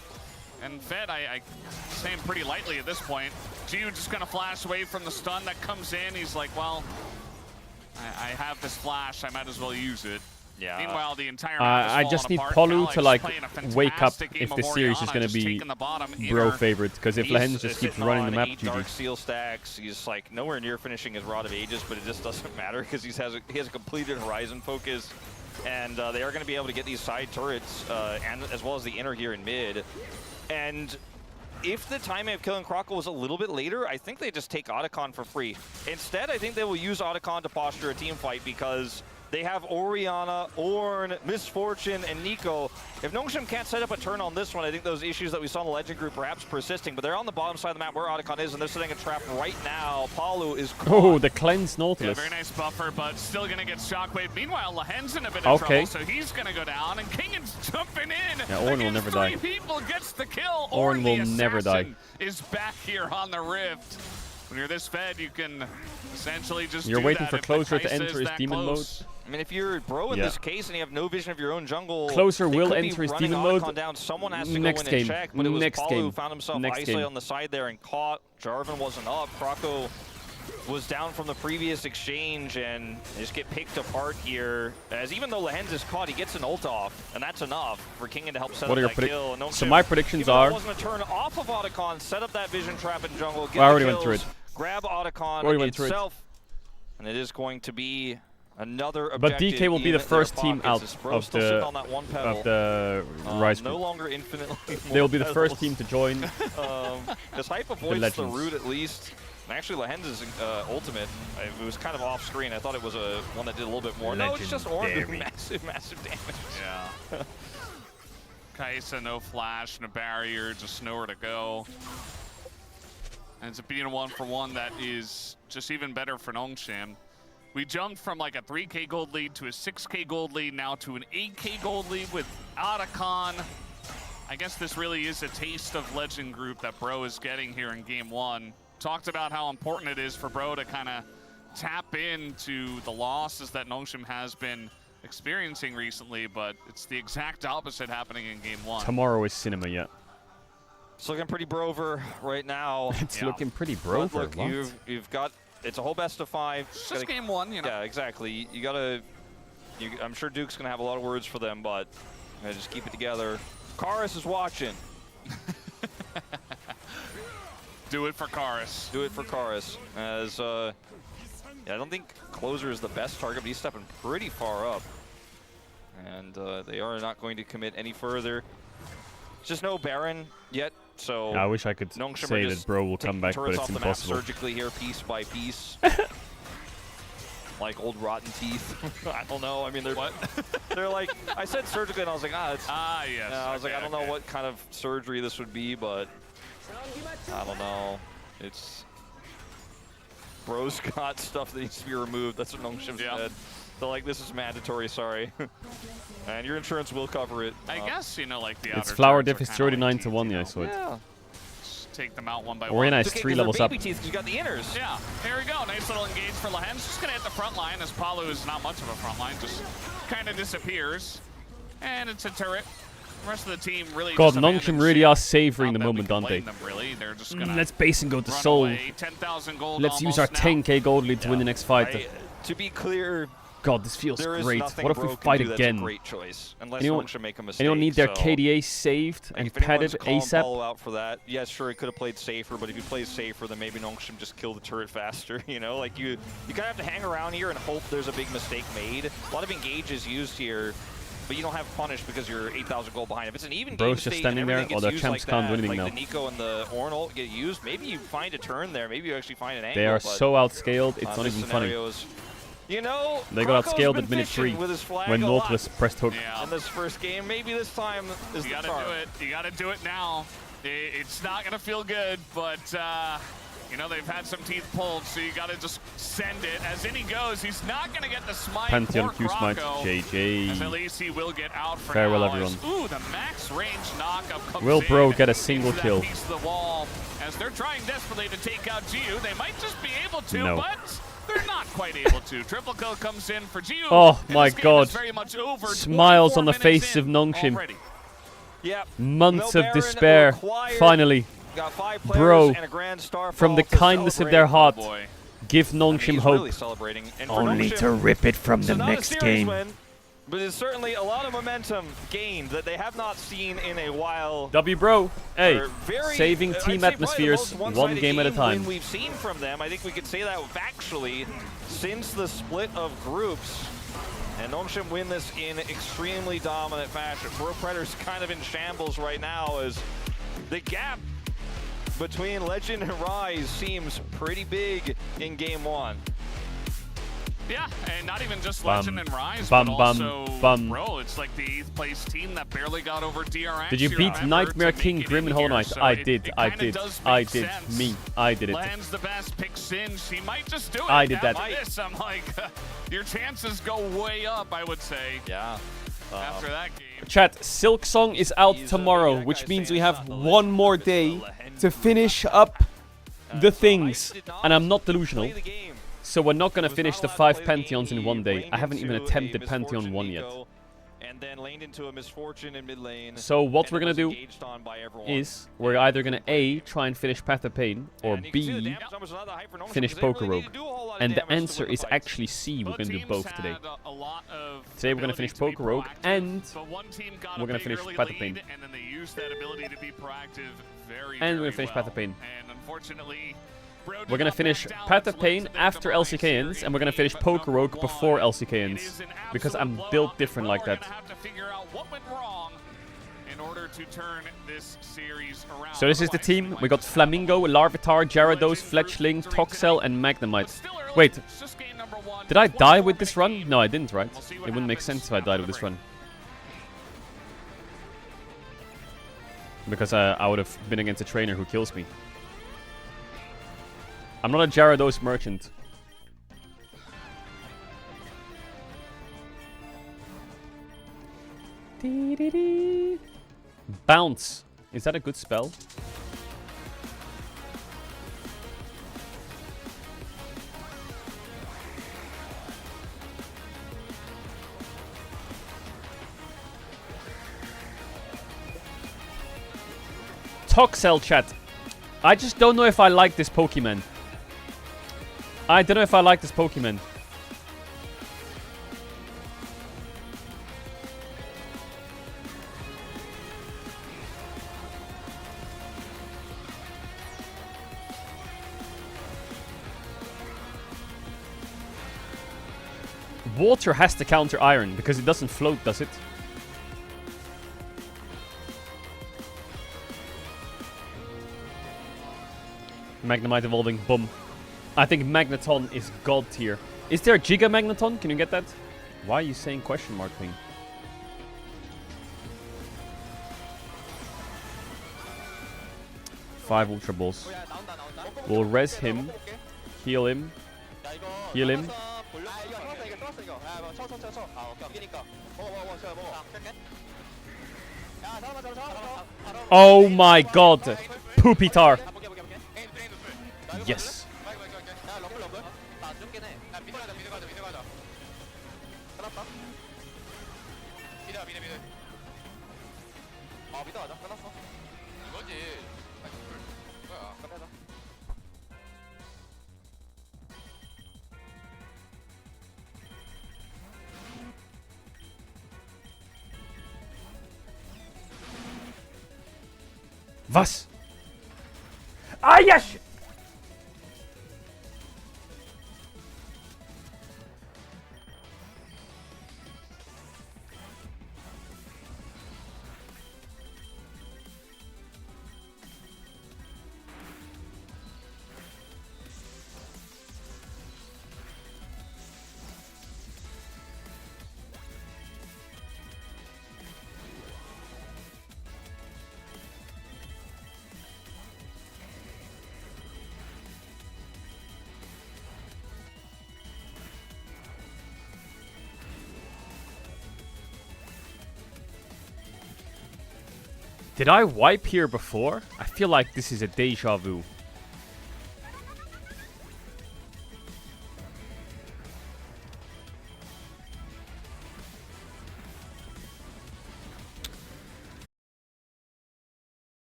and fed, I say him pretty lightly at this point. Jiu just gonna flash away from the stun that comes in. He's like, well, I have this flash, I might as well use it. Yeah. Meanwhile, the entire map is I just need apart. Polu Alex to like playing a wake up fantastic game if of the series is Orianna, gonna just be taking the bottom bro inner. favorite. Because if Lehends just keeps sitting running the on map, 8 Dark GG. Seal stacks. He's like nowhere near finishing his Rod of Ages, but it just doesn't matter because he has a completed Horizon focus, and they are going to be able to get these side turrets and as well as the inner here in mid. And if the timing of killing Krako was a little bit later, I think they just take Otacon for free. Instead, I think they will use Otacon to posture a team fight because they have Orianna, Ornn, Misfortune, and Nico. If Nongshim can't set up a turn on this one, I think those issues that we saw in the Legend group perhaps persisting, but they're on the bottom side of the map where Otacon is, and they're setting a trap right now. Palu is caught. Oh, the cleanse Yeah, Nautilus. very nice buffer, but still gonna get shockwave. Meanwhile, Lehends in a bit Okay. of trouble, so he's gonna go down, and Kingan's jumping in. Yeah, Ornn will against never 3 die. people, gets the kill. Ornn the will never die. assassin is back here on the Rift. When you're this fed, you can essentially just You're do waiting that for if the Closer to Kai'Sa enter is his that demon close. mode. I mean, if you're Bro in Yeah. this case and you have no vision of your own jungle, Closer they will could be enter his running demon Otacon mode. down. Someone has to Next go in game. and check, but it was Next Palu game. who found himself Next isolated game. on the side there and caught. Jarvan wasn't up. Krako was down from the previous exchange, and they just get picked apart here. As even though Lehends is caught, he gets an ult off, and that's enough for Kingen to help set What are up your that kill. And so Nongshim, my predictions even though are... it wasn't a turn off of Otacon, set up that vision trap in jungle, get Well, I already the went through kills, it. grab Otacon Already went through it. itself, and it is going to be another But objective DK will be in the their first team out pockets. As Bro of still sitting the on that one pebble. Rise No group. longer infinitely. They will be the first pebbles. team to join. Because Hype avoids the Legends. root at least. And actually, Lehends' ultimate, it was kind of off screen. I thought it was one that did a little bit more. No, it's just Ornn doing massive, massive damage. Yeah. Kai'Sa, no flash, no barrier, just nowhere to go. And it's a being a 1-for-1 that is just even better for Nongshim. We jumped from like a 3k gold lead to a 6k gold lead, now to an 8k gold lead with Otacon. I guess this really is a taste of Legend Group that Bro is getting here in Game 1. Talked about how important it is for Bro to kind of tap into the losses that Nongshim has been experiencing recently, but it's the exact opposite happening in Game 1. Tomorrow is cinema, yeah. It's looking pretty brover right now. It's looking pretty brover. Look, What? you've got, it's a whole best of 5. It's just Game 1, you know. Yeah, exactly. You gotta, I'm sure Duke's gonna have a lot of words for them, but just keep it together. Karis is watching. Do it for Karis. Do it for Karis. As, yeah, I don't think Closer is the best target, but he's stepping pretty far up. And they are not going to commit any further. Just no Baron yet, so I wish I could Nongshim say are that just Bro will come taking back, but turrets it's off the map impossible. surgically here, piece by piece. Like old rotten teeth. I don't know. I mean, they're they're like, I said surgically, and I was like, it's. Yes. Yeah, I was like, okay, I don't know what kind of surgery this would be, but I don't know. It's Bro's got stuff that needs to be removed. That's what Nongshim said. They're like, this is mandatory. Sorry, and your insurance will cover it. I guess, you know, like the It's outer flower turrets diff are is kinda 39 like to 1, teeth, yeah, you so know? it. Yeah. Just take them out one by Orianna one. is 3 levels up. Baby teeth, 'cause you got the inners. Yeah, here we go. Nice little engage for Lehends. Just gonna hit the front line as Palu is not much of a front line. Just kind of disappears. And it's a turret. The rest of the team really God, just abandons Nongshim really ship. are savoring the Not that we moment, can aren't they? blame them, really. They're just gonna Let's base and go to run Soul. away. 10,000 gold Let's use our almost now. 10k gold lead to win the next fight. To be clear, God, this feels There is great. nothing What if we Bro can fight do that's again? a great choice, unless Anyone, Nongshan make a mistake. anyone need their so, KDA saved like, and if anyone's padded calling ASAP? Paulo out for that, yes, sure, he could have played safer, but if he plays safer, then maybe Nongshan just kill the turret faster, you know? Like, you kind of have to hang around here and hope there's a big mistake made. A lot of engage is used here, but you don't have punish because you're 8,000 gold behind. If it's an even game Bro's just stage standing and there. everything Oh, gets their used champs like can't that, do anything like now. the Nico and the Ornn ult get used, maybe you find a turn there. Maybe you actually find an angle. They are but, so outscaled, it's not this even funny. scenario is, you know, They got Krako's outscaled been at minute fishing 3 with his flag when a lot Nautilus pressed hook. in this first game. Maybe this time is You the gotta charm. do it. You gotta do it now. It's not gonna feel good, but you know, they've had some teeth pulled, so you gotta just send it. As in he goes, he's not gonna get the smite. Pantheon Poor Q smite, Krako, JJ. As at least he will get out for Farewell, now. everyone. Ooh, the max range knockup comes Will in Bro get a single into that kill? piece of the wall. As they're trying desperately to take out Jiu, they might just be able to, No. but they're not quite able to. Triple kill comes in for Jiu. Oh and my this game God. is very much over. Smiles 24 on the minutes face in of Nongshin. already. Yep. Months No of Baron despair. required. Finally. Got 5 players Bro, and a grand star from the fall to kindness of celebrate. their heart, Oh boy. give I mean, Nongshin he's hope. really celebrating. And for Only Nongshin, to rip it from so the not a next series game. win, but it's certainly a lot of momentum gained that they have not seen in a while. W Bro, hey, They're very, saving I'd team say atmospheres probably the most one one-sided game at a win time. we've seen from them. I think we could say that factually since the split of groups. And Nongshin win this in extremely dominant fashion. Bro Predator's kind of in shambles right now as the gap between Legend and Rise seems pretty big in game 1. Yeah, and not even just Bum. Legend and Rise, Bum, but bum, also, bum. bro, it's like the 8th place team that barely got over DRX. Did you beat remember, Nightmare to King, make it Grim, in and Hollow here, Knight? so I it did, kinda I did, does I make did. sense. Me, I did it. Lands the best, pick Singe. He might just do it. I did that. After this, I'm like, your chances go way up, I would say. Yeah. After that game. Chat, Silk Song is out tomorrow, which means we have one more day to finish up the things. And I'm not delusional. So we're not going to finish the 5 Pantheons in one day. I haven't even attempted Pantheon 1 yet. And then laned into a misfortune in mid lane. So what and we're it going was to do engaged on by everyone. is we're either going to A, try and finish Path of Pain, or And you can see the B, damage numbers are not that high for Nongshan finish because they Poker really Rogue. need to do a whole lot of And the damage to answer win the is fight. actually C. We're Both going to do teams both today. had a lot of Today we're going to ability finish be Poker Rogue, proactive, and but one team got we're a gonna big finish early Path of lead, Pain. and then they used that ability to be proactive very, And we're very gonna finish well. Path of Pain. And unfortunately, Bro did We're going to not finish back down. Path It's of led Pain to the after demise LCK here ends, in and we're going to game finish Poker number Rogue before 1. LCK It ends. is an Because I'm absolute built blowout, different and like Bro are that. gonna have to figure out what went wrong in order to turn this series around. So this is the Otherwise, team. they might We got just Flamingo, Larvitar, Gyarados, Fletchling, Toxel, and Magnemite. Wait, It's just game number 1. did I die with this run? game. No, I didn't, right? We'll see It what wouldn't make happens sense if I died with this run. Because I would have been against a trainer who kills me. I'm not a Gyarados merchant. Bounce. Is that a good spell? Toxel chat. I just don't know if I like this Pokemon. I don't know if I like this Pokemon. Water has to counter iron because it doesn't float, does it? Magnemite evolving, boom. I think Magneton is god tier. Is there a Giga Magneton? Can you get that? Why are you saying question mark thing? Five Ultra Balls. We'll res him, heal him, heal him. Oh my god! Poopy tar! Yes. Was? Ah, yes! Did I wipe here before? I feel like this is a deja vu.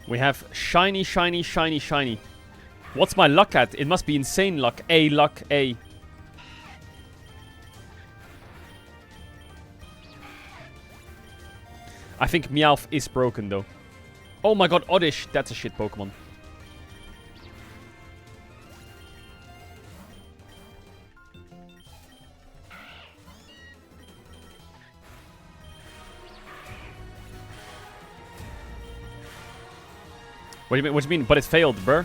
We have shiny, shiny, shiny, shiny. What's my luck at? It must be insane luck. A luck, A. I think Meowth is broken though. Oh my god, Oddish. That's a shit Pokemon. What do you mean? What do you mean? But it failed, bruh.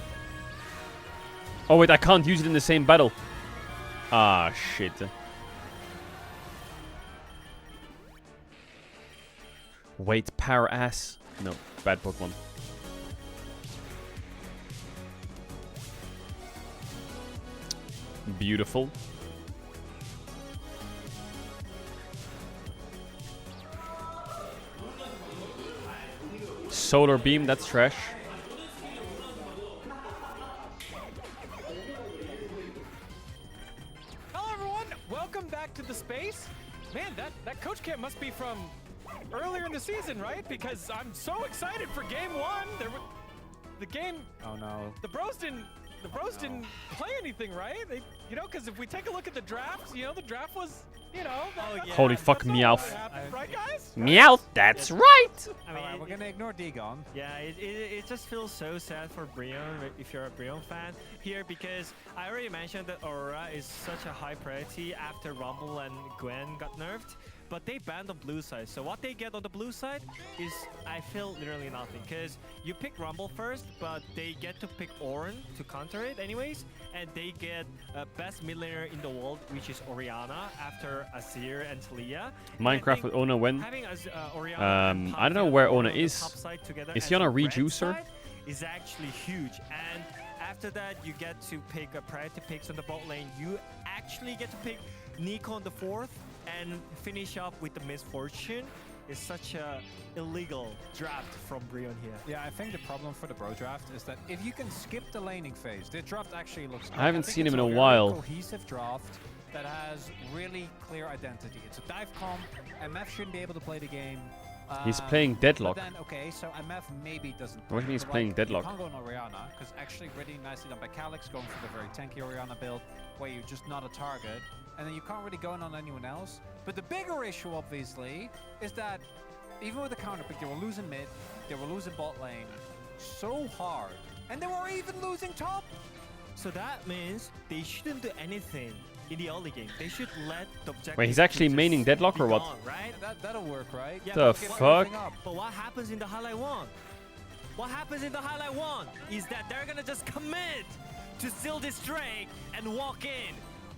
Oh wait, I can't use it in the same battle. Ah, shit. Wait, power ass. No, bad Pokemon. Beautiful. Solar Beam, that's trash. back to the space. Man, that coach camp must be from earlier in the season, right? Because I'm so excited for game one. The game. Oh no. The Bros didn't play anything, right? Because if we take a look at the draft, the draft was, Holy fuck, Meowth. Right, guys? Meowth, that's right! I mean, we're gonna ignore Dagon. Yeah, it just feels so sad for Brion if you're a Brion fan here, because I already mentioned that Aurora is such a high priority after Rumble and Gwen got nerfed. But they banned the blue side, so what they get on the blue side is, I feel, literally nothing. Because you pick Rumble first, but they get to pick Ornn to counter it anyways, and they get best mid laner in the world, which is Orianna, after Azir and Talia. Minecraft with Ona when? Having Orianna I don't know where Ona is. Together Is he on a red rejuicer? side is actually huge. And after that, you get to pick a priority picks on the bot lane. You actually get to pick Nico on the 4th, and finish up with the Misfortune. Is such a illegal draft from Brion here. Yeah, I think the problem for the Bro draft is that if you can skip the laning phase, the draft actually looks great. I haven't think seen it's him in a very while. Cohesive draft that has really clear identity. It's a dive comp. MF shouldn't be able to play the game. He's playing Deadlock. But then, okay, so MF maybe doesn't. What do you mean he's playing Deadlock? You can't go on Orianna, because actually really nicely done by Calyx, going for the very tanky Orianna build, where you're just not a target, and then you can't really go in on anyone else. But the bigger issue, obviously, is that even with the counter pick, they were losing mid, they were losing bot lane so hard, and they were even losing top. So that means they shouldn't do anything in the early game. They should let the objective. Wait, he's actually maining Deadlock or what? Gone, right? That'll work, right? Yeah, the fuck? But what happens in the highlight 1? What happens in the highlight 1 is that they're gonna just commit to steal this Drake and walk in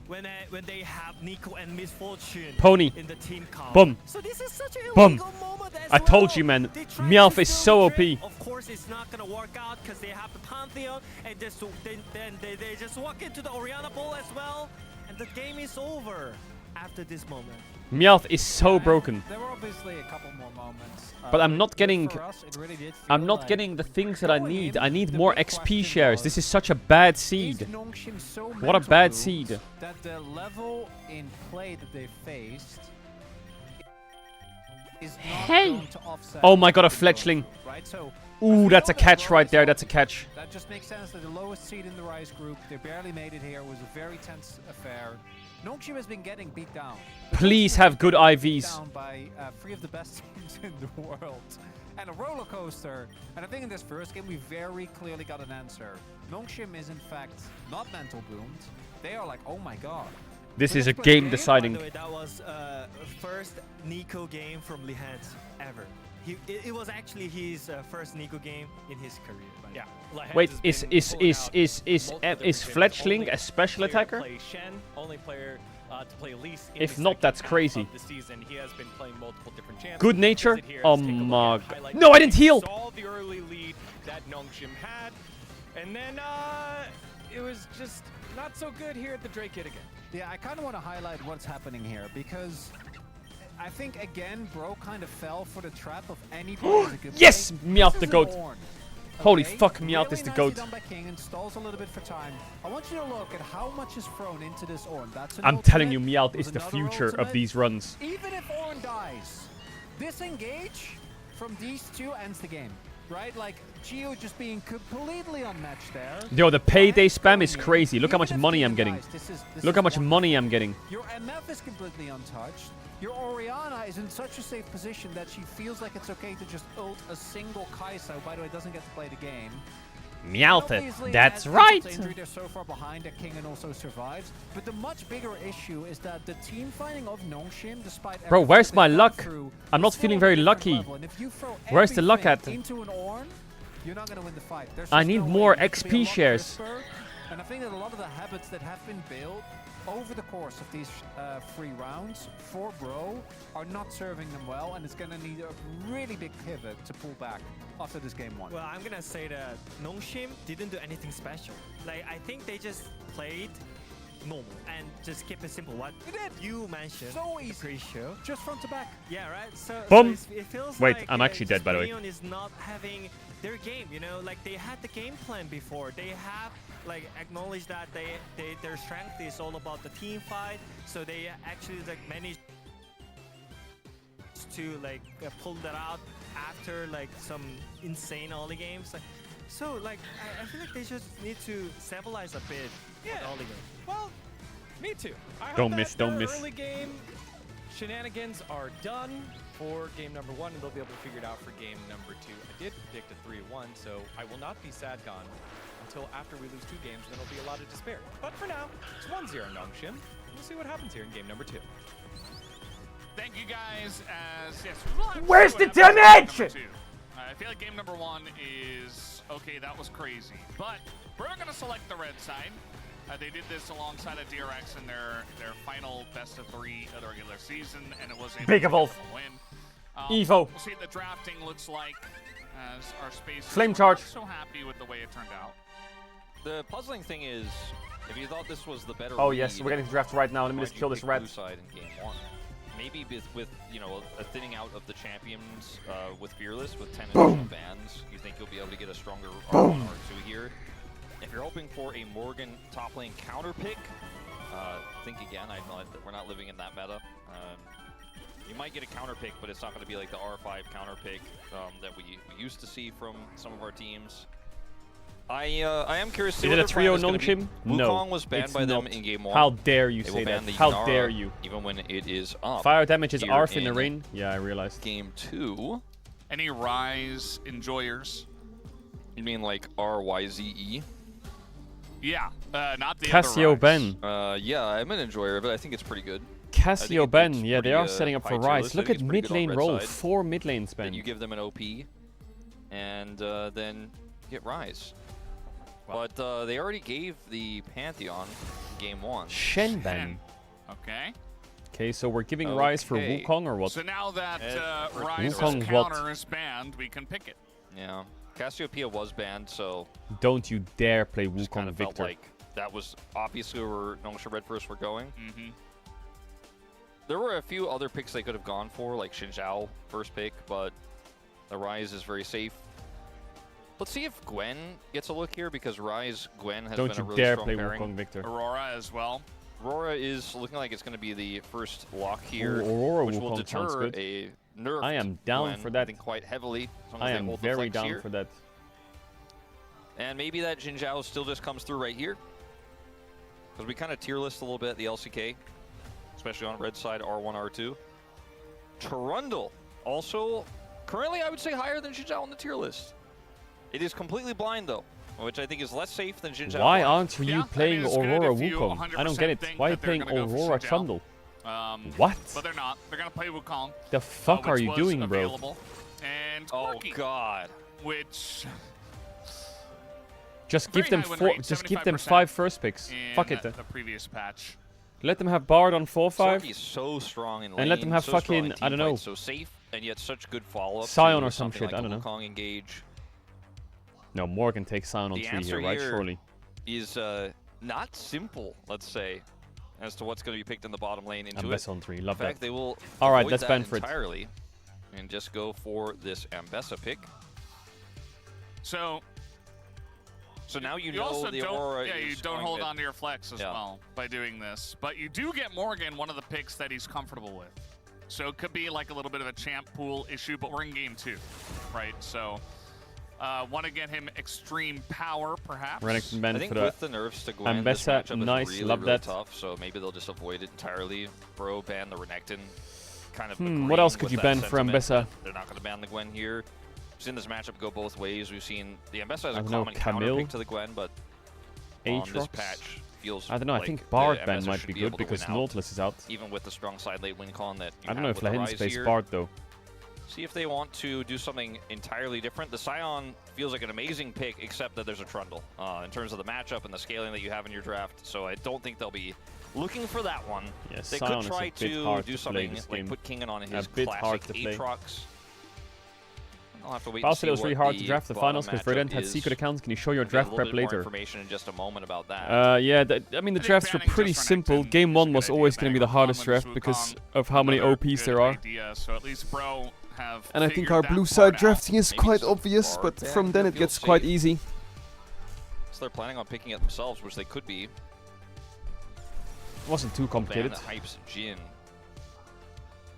when they have Nico and Misfortune Pony. in the team comp. Boom. So this is such an Boom. illegal moment as I told you, man. Meowth is so OP. Of course, it's not gonna work out because they have the Pantheon, and then they just walk into the Orianna Bowl as well, and the game is over after this moment. Meowth is so broken. There were obviously a couple more moments. But I'm not getting... For us, it really did feel I'm not like getting the things that I going need. in, I need the more big XP question shares. was, This is such a bad is seed. Nongshim so What a mental bad blue seed. that the level in play that they faced is not going to offset Oh my god, a the fletchling. growth, right? So Ooh, that's a catch right there. That's a catch. that just makes sense that the lowest seed in the Rise group, they barely made it here. It was a very tense affair. Nongshim has been getting beat down. Please have good IVs. Down by 3 of the best teams in the world. And a roller coaster. And I think in this first game, we very clearly got an answer. Nongshim is in fact not mental bloomed. They are like, oh my god. This So is a let's play the game By deciding. the way, that was first Nico game from Lihans ever. It was actually his first Nico game in his career. Yeah. Wait, is Fletchling a special attacker? Play Shen, only player to play Elise in If the not, second that's half crazy. of the season. He has been playing multiple different champions. Good nature? Visit here, Oh let's take a look my at god. highlight No, I didn't heal! Saw the early lead that Nongshim had, and then it was just not so good here at the Drake hit again. Yeah, I kind of want to highlight what's happening here because I think again, Bro kind of fell for the trap of anybody who's a good Yes! play. Meowth This the is goat. an Ornn, Holy okay? fuck, Meowth Really is the nicely goat. done by King and stalls a little bit for time. I want you to look at how much is thrown into this Ornn. That's an I'm telling you, ultimate, Meowth was is the another future of ultimate. these runs. Even if Ornn dies, this engage from these two ends the game, right? Like Geo just being completely unmatched there. Yo, the payday spam is crazy. Look how much money I'm getting. Look how much money I'm getting. Your MF is completely untouched. Your Orianna is in such a safe position that she feels like it's okay to just ult a single Kai'Sa, who by the way doesn't get to play the game. Meowth it. Obviously, That's as right. Injury, they're so far behind that King and also survives. But the much bigger issue is that the team fighting of Nongshim, despite Bro, everything where's they've my gone luck? through, I'm not is still feeling on a very different lucky. level. And if you throw Where's the luck everything at? into an Ornn, you're not going to win the fight. There's I just need no way. more You need to be a XP lot shares. crisper. And I think that a lot of the habits that have been built over the course of these 3 rounds for Bro are not serving them well, and it's going to need a really big pivot to pull back after this game 1. Well, I'm gonna say that Nongshim didn't do anything special. Like, I think they just played normal and just keep it simple. What you mentioned So the easy. pre-show. Just front to back. Yeah, right? So Boom. it feels Wait, like I'm actually dead, by the way. Brion is not having their game. You know, like they had the game plan before. They have like acknowledged that their strength is all about the team fight. So they actually like managed to like pull that out after like some insane early games. Like, so like I feel like they just need to stabilize a bit. Yeah. The early game. Well, me too. I hope Don't that miss, don't their miss. Early game shenanigans are done for game number 1, and they'll be able to figure it out for game number 2. I did predict a 3-1, so I will not be sad gone until after we lose 2 games. Then there'll be a lot of despair. But for now, it's 1-0 Nongshim. We'll see what happens here in game number 2. Thank you guys. As yes, Where's the damage? I feel like game number 1 is okay. That was crazy, but we're gonna select the red side. They did this alongside a DRX in their final best of 3 of the regular season, and it was able Big to evolve. win. Evo. We'll see what the drafting looks like as our space. Flame charge. So happy with the way it turned out. The puzzling thing is, if you thought this was the better Oh read, yes, we're getting to draft right now. Let me why'd just you kill this pick rat. blue side in game 1? Maybe with you know a thinning out of the champions with Fearless with 10 additional bans, you think you'll be able to get a stronger R1 R2 here. If you're hoping for a Morgan top lane counter pick, think again. We're not living in that meta. You might get a counter pick, but it's not going to be like the R5 counter pick that we used to see from some of our teams. I am curious to see Is it a what their plan trio is gonna be. Nongshim? No, Wukong was banned it's by them not. in game 1. How dare you They say will ban that? the How Yara dare you? Even when it is up. Fire damage is here Arf in the in rain. Yeah, I realized. Game 2. Any Rise enjoyers? You mean like RYZE? Yeah, not the Cassio other Rise. Ben. Yeah, I'm an enjoyer, but I think it's pretty good. Cassio Ben. Yeah, they pretty, are setting up for high tier Rise. list. Look I think at it's pretty mid good on lane red roll. side. 4 mid lane Then spend. you give them an OP, and then get Rise. But they already gave the Pantheon game 1. Shen Ben. Okay. Okay, so we're giving Rise for Okay. Wukong or what? So now that Or Rise's Wukong what? counter is banned, we can pick it. Yeah. Cassiopeia was banned, so Don't you dare play just kind Wukong of felt Victor. like that was obviously where Nongshim Red first were going. Mm-hmm. There were a few other picks they could have gone for, like Xin Zhao first pick, but the Rise is very safe. Let's see if Gwen gets a look here, because Rise Gwen has Don't been a you really dare strong play pairing. Wukong Victor. Aurora as well. Aurora is looking like it's going to be the first lock here, Ooh, Aurora which will Wukong sounds deter good. a nerf. I am down for that. I think quite heavily. As long as I they am hold the very flex down here. for that. And maybe that Xin Zhao still just comes through right here, because we kind of tier list a little bit the LCK, especially on red side R1, R2. Trundle, also currently I would say higher than Xin Zhao on the tier list. It is completely blind though, which I think is less safe than Xin Zhao. Why aren't you Yeah, I playing mean, it's good Aurora if you Wukong? I don't 100% get it. think Why are you that they're playing gonna go for Aurora Xin Zhao. Trundle? What? What? But they're not. They're gonna play Wukong. The fuck are which you was doing, bro? available. And Oh Quirky, God! which Just very give them high win 4. rate, Just give them 75% 5 first picks. in Fuck it. the previous patch. Let them have Bard on 4/5. He's so strong in lane, And let them have so strong in fucking, I team don't know, fights, so safe and yet such good follow-up. Scion to or some something shit, like I don't a know. Wukong engage. No, Morgan takes Scion on The 3 answer here, right? here Surely. is not simple, let's say, as to what's going to be picked in the bottom lane into Ambessa it. on 3, love in fact, that. they will Alright, avoid that's that Benford. entirely and just go for this Ambessa pick. So now you you know also the don't, Aurora yeah, you is don't going hold mid. on to your flex as Yeah. well by doing this. But you do get Morgan one of the picks that he's comfortable with. So it could be like a little bit of a champ pool issue, but we're in game 2, right? So want to get him extreme power, perhaps. Renekton Ben I think for the with the nerfs to Gwen, this Ambessa, matchup nice, is really, love really that. tough, so maybe they'll just avoid it entirely. Bro, ban the Renekton. Kind of What agreeing else could with you that ban for sentiment, Ambessa? but they're not going to ban the Gwen here. We've seen this matchup go both ways. We've seen the Ambessa has I a don't know, common counter Camille? pick to the Gwen, but on this Aatrox? patch feels I don't know, I like think the Bard Ambessa ban might should be able good to because win out, Nautilus is out. even with the strong side late win con that you I don't know have if with the Lahens Rise plays here. Bard though. See if they want to do something entirely different. The Scion feels like an amazing pick, except that there's a Trundle in terms of the matchup and the scaling that you have in your draft. So I don't think they'll be looking for that one. Yeah, They Scion could is a try bit to hard do to play something this like game. put Kingen on A his bit hard classic to play. Aatrox. I'll have to wait. But and also, see it was really what hard to the draft the bottom finals because Verdant matchup had is. secret accounts. Can you show your We'll get a draft little prep bit more later? information in just a moment about that. Yeah, I mean, the drafts were pretty simple. Game 1 was always going to be the hardest draft because of how many OPs there are. So at least Bro have And I think figured our that blue part side out. drafting is Maybe quite some obvious, guard. but Yeah, from then it feels gets quite safe. easy. So they're planning on picking it themselves, which they could be. It wasn't too complicated. Van hypes Jin.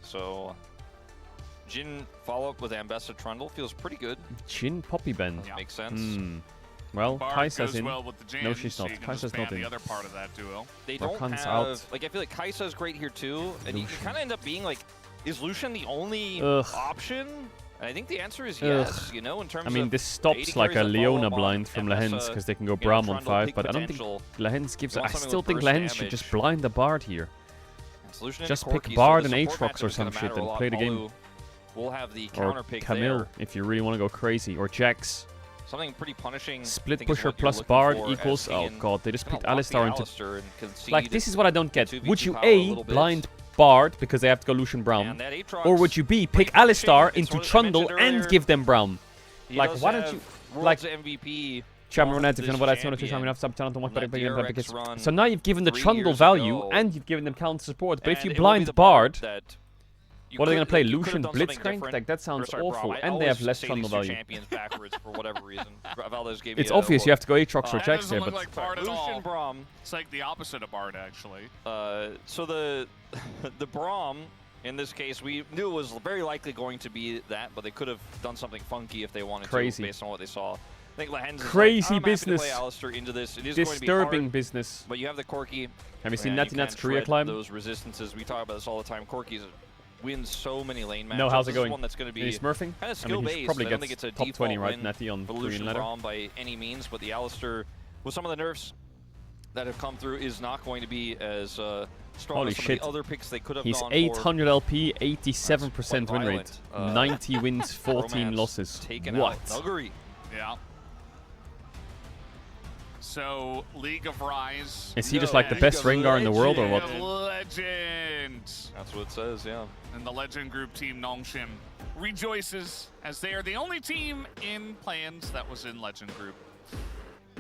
So Jin follow up with Ambessa Trundle feels pretty good. Jin Poppy Bend. Makes sense. Well, Bard Kaisa's goes in. well with the Jin, No, she's so not. you can Kaisa's just ban not in. the other part of that duo. They don't Rakan's have out. like I feel like Kaisa's great here too, and you kind of end up being like, is Lucian the only Ugh. option? And I think the answer is Ugh. yes. You know, in terms I mean, of this stops AD like a carries that follow Leona up on blind from Ambessa, Lehens because they can go you know, Braum on Trundle, 5, peak but I don't think potential. Lehens gives. You want I something still with think burst Lehens should damage. just blind the Bard here. Solution Just into pick Corki, Bard so the and support Aatrox or matchup is some gonna shit matter a and lot. play the game. Palu will have the Or counter pick Camille, there. if you really want to go crazy. Or Jax. Something pretty punishing. I Split think is pusher what you're plus looking Bard for, as equals. Oh seeing god, they just kinda picked lock the Alistar into. Alistar and concede Like, this is what I don't get. 2v2 Would you power a A, little bit. blind Bard because they have to go Lucian Braum? And that Aatrox Or would you B, pick pretty Alistar punishing. It's into what I Trundle mentioned and earlier. give them Braum? He Like, does why don't have you. World's Like. MVP Chamber on Net, this if you know what that's not champion. So now you've given the 3 Trundle years value ago. and you've given them counter support. But if And you it will be blind the Bard, that you what are they could- going to play? you could have Lucian done something Blitzcrank? different. Like, that sounds Or sorry, awful. Braum. I And they have always less say Trundle these two value. champions backwards for whatever reason. Valdez gave me It's a- obvious you have to go Aatrox or That Jax doesn't here, look but. like Bard at Lucian all. Braum. It's like the opposite of Bard, actually. So the the Braum, in this case, we knew it was very likely going to be that, but they could have done something funky if they wanted Crazy. to, based on what they saw. I think Lehens is Crazy like, I'm business. happy to play Alistar into this. It is going to be Disturbing hard, business. but you have the Corki. Have you seen and Natty Nat's can't career shred climb? Those resistances, we talk about this all the time. Corki's wins so many lane matches. No, how's it This going? is one that's going to be Is he smurfing? kind of I skill mean, based. he probably I don't gets think it's a top 20, default right? win Natty on for Korean Lucian ladder. Braum by any means, but the Alistar, with some of the nerfs that have come through, is not going to be as strong Holy as some shit. of the other picks they could have He's gone 800 LP, 87% quite win rate. violent. 90 wins, 14 Romance losses. taken What? out. Nuggery. Yeah. So, League of Rise. Is he just like the best Rengar in the world or what? Legend. That's what it says, yeah. And the Legend Group team Nongshim rejoices as they are the only team in plans that was in Legend Group.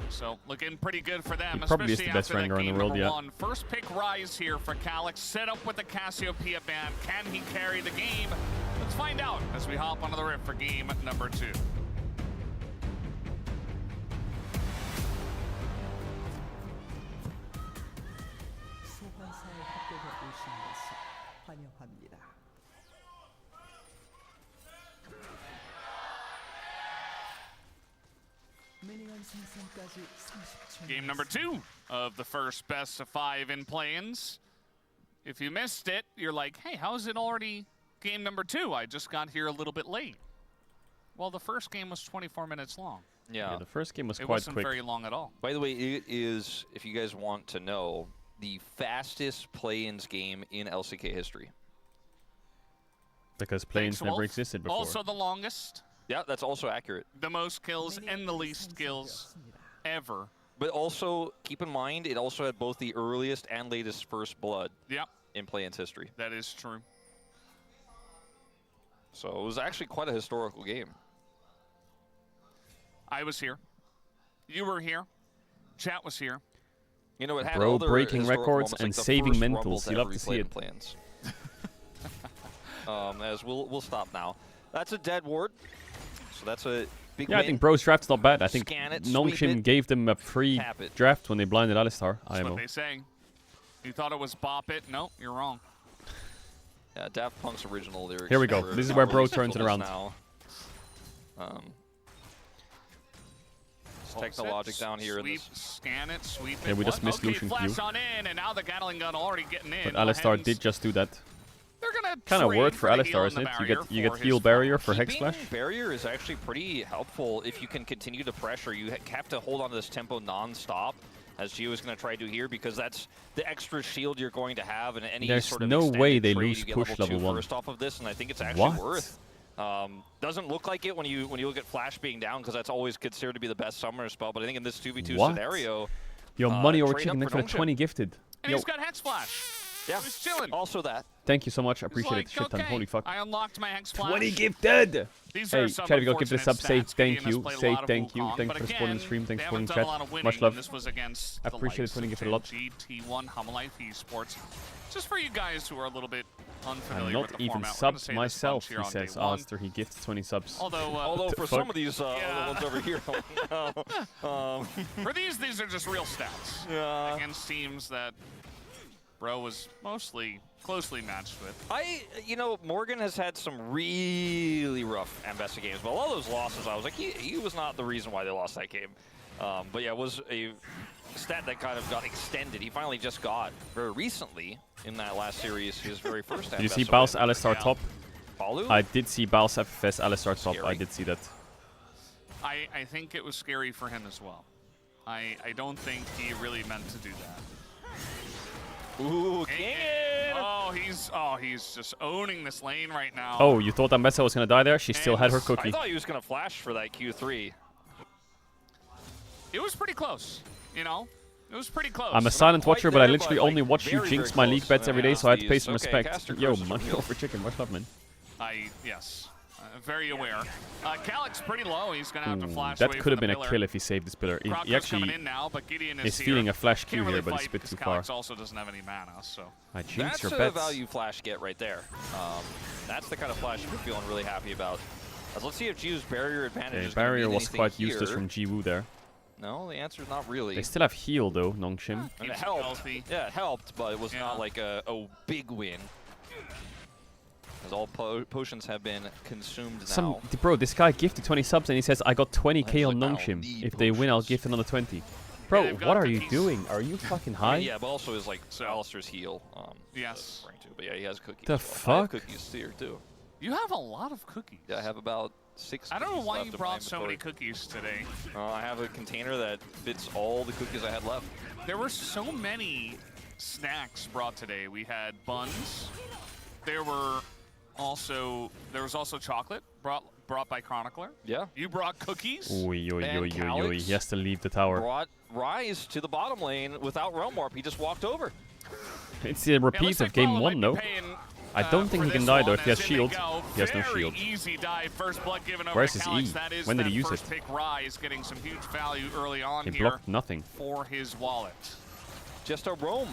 So, looking pretty good for them, He probably is especially the best after that Rengar in the game world, number yeah. 1. First pick Rise here for Calyx, set up with the Cassiopeia ban. Can he carry the game? Let's find out as we hop onto the rift for game number 2. 소환사에 합격해 오신 것을 환영합니다. 미니언 생성까지 30초. Game number 2 of the first best of 5 in play-ins. If you missed it, you're like, hey, how is it already game number 2? I just got here a little bit late. Well, the first game was 24 minutes long. Yeah. The first game was It quite wasn't quick. very long at all. By the way, it is, if you guys want to know, the fastest play-ins game in LCK history. Because play-ins Thanks, never Wolf. existed before. Also the longest, Yeah, that's also accurate. the most kills, and the least kills ever. But also, keep in mind, it also had both the earliest and latest first blood Yep, in play-ins history. that is true. So it was actually quite a historical game. I was here. You were here. Chat was here. You know, it had Bro other breaking historical records moments, and like the saving first mentals. Rumble to You love ever to be see played it. in play-ins. As we'll stop now. That's a dead ward. So that's a big Yeah, win. I think Bro's draft's not bad. I think Scan it, sweep Nongshim it, gave them a free tap it. draft when they blinded Alistar. That's IMO. what they say. You thought it was Bop It? Nope, you're wrong. Yeah, Daft Punk's original lyrics. Here we go. were This is not where Bro released turns it until around. now. Technologic down here in Sweep, this. scan it, sweep it. Yeah, we just What? missed okay, Lucian flash Q. on in, and now the Gatling gun already getting in. But Alistar Lehens, did just do that. They're gonna Kind of trade worked for the heal Alistar, in isn't the it? barrier You get for heal his barrier for Hex Keeping Splash. barrier is actually pretty helpful if you can continue to pressure. You have to hold on to this tempo non-stop, as Gio is going to try to do here, because that's the extra shield you're going to have, and any There's sort of no extended way they trade, lose you get push level level 2 1. first off of this, and I think it's actually What? worth. Doesn't look like it when you look at Flash being down, because that's always considered to be the best summoner spell. But I think in this 2v2 What? scenario, Your money over trade chicken up next for to the 20 gifted. And Yo, he's got Hex Splash. Yeah, He's chilling. also that. Thank you so much. I He's appreciate like, it. Shit ton. okay, Holy fuck. I unlocked my Hex Flash. 20 gifted! These Hey, are some chat, if you go give this up, say unfortunate stats. thank Gideon has you. played a Say lot of thank you. Wukong, Thanks but for supporting the again, stream. Thanks they for supporting haven't the done chat. a lot of winning, Much love. and this was against I the appreciate likes it. 20 of gifted a lot. Gen G, T1, Humalife Esports. Just for you guys who are a little bit unfamiliar I'm with not the even format, we're gonna subbed say this myself, bunch here he on says, day one. after he gifts 20 subs. Although for some of these ones over here, for these are just real stats against teams that Bro was mostly closely matched with. You know, Morgan has had some really rough Ambessa games, but a lot of those losses, I was like, he was not the reason why they lost that game. But yeah, it was a stat that kind of got extended. He finally just got, very recently, in that last series, his very first Ambessa Did you see Baus win. Alistar top? Balu? I did see Baus FFS Alistar top. Scary. I did see that. I think it was scary for him as well. I don't think he really meant to do that. Ooh, King! He's just owning this lane right now. Oh, you thought Ambessa was going to die there? She still had her I cookie. thought he was going to flash for that Q3. It was pretty close, you know? It was pretty close. I'm a silent watcher, but I literally only watch you jinx my league bets every day, so I had to pay some respect. Yo, money over chicken. Much love, man. Yes. Very aware. Calyx pretty low. He's going to have to flash That away could have from been the a pillar. kill if he saved this pillar. He Crocco's actually coming in now, but Gideon is here. feeling a flash Q Can't really here, but fight it's a bit because too far. Calyx also doesn't have any mana, so. I jinx That's your a bets. value flash get right there. That's the kind of flash we're feeling really happy about. Let's see if Jiwoo's barrier advantage Okay, is gonna barrier mean was anything quite here. useless from Jiwoo there. No, the answer is not really. They still have heal though, Nongshim. And it helped. Yeah, it helped, but it was not like a big win. As all potions have been consumed now. Bro, this guy gifted 20 subs and he says, I got 20k on Nongshim. If they win, I'll gift another 20. Bro, what are you doing? Are you fucking high? Yeah, but also is like Alistair's heal. Yes. But yeah, he has cookies. The I fuck? have cookies here too. You have a lot of cookies. Yeah, I have about 6 I don't know cookies why left you in my brought so many inventory. cookies today. I have a container that fits all the cookies I had left. There were so many snacks brought today. We had buns. There was also chocolate brought by Chronicler. Yeah. You brought cookies. Oi, oi, And oi, oi, oi. Calyx He has to leave the tower. Brought Rise to the bottom lane without Realm Warp. He just walked over. It's a repeat of game 1, no? I don't think he can die though if he has shield. He has no shield. Easy dive. First blood given over Where's to his Calyx. E? That is When did he that use first it? pick Rise getting some huge value early on He here blocked nothing. for his wallet. Just a roam.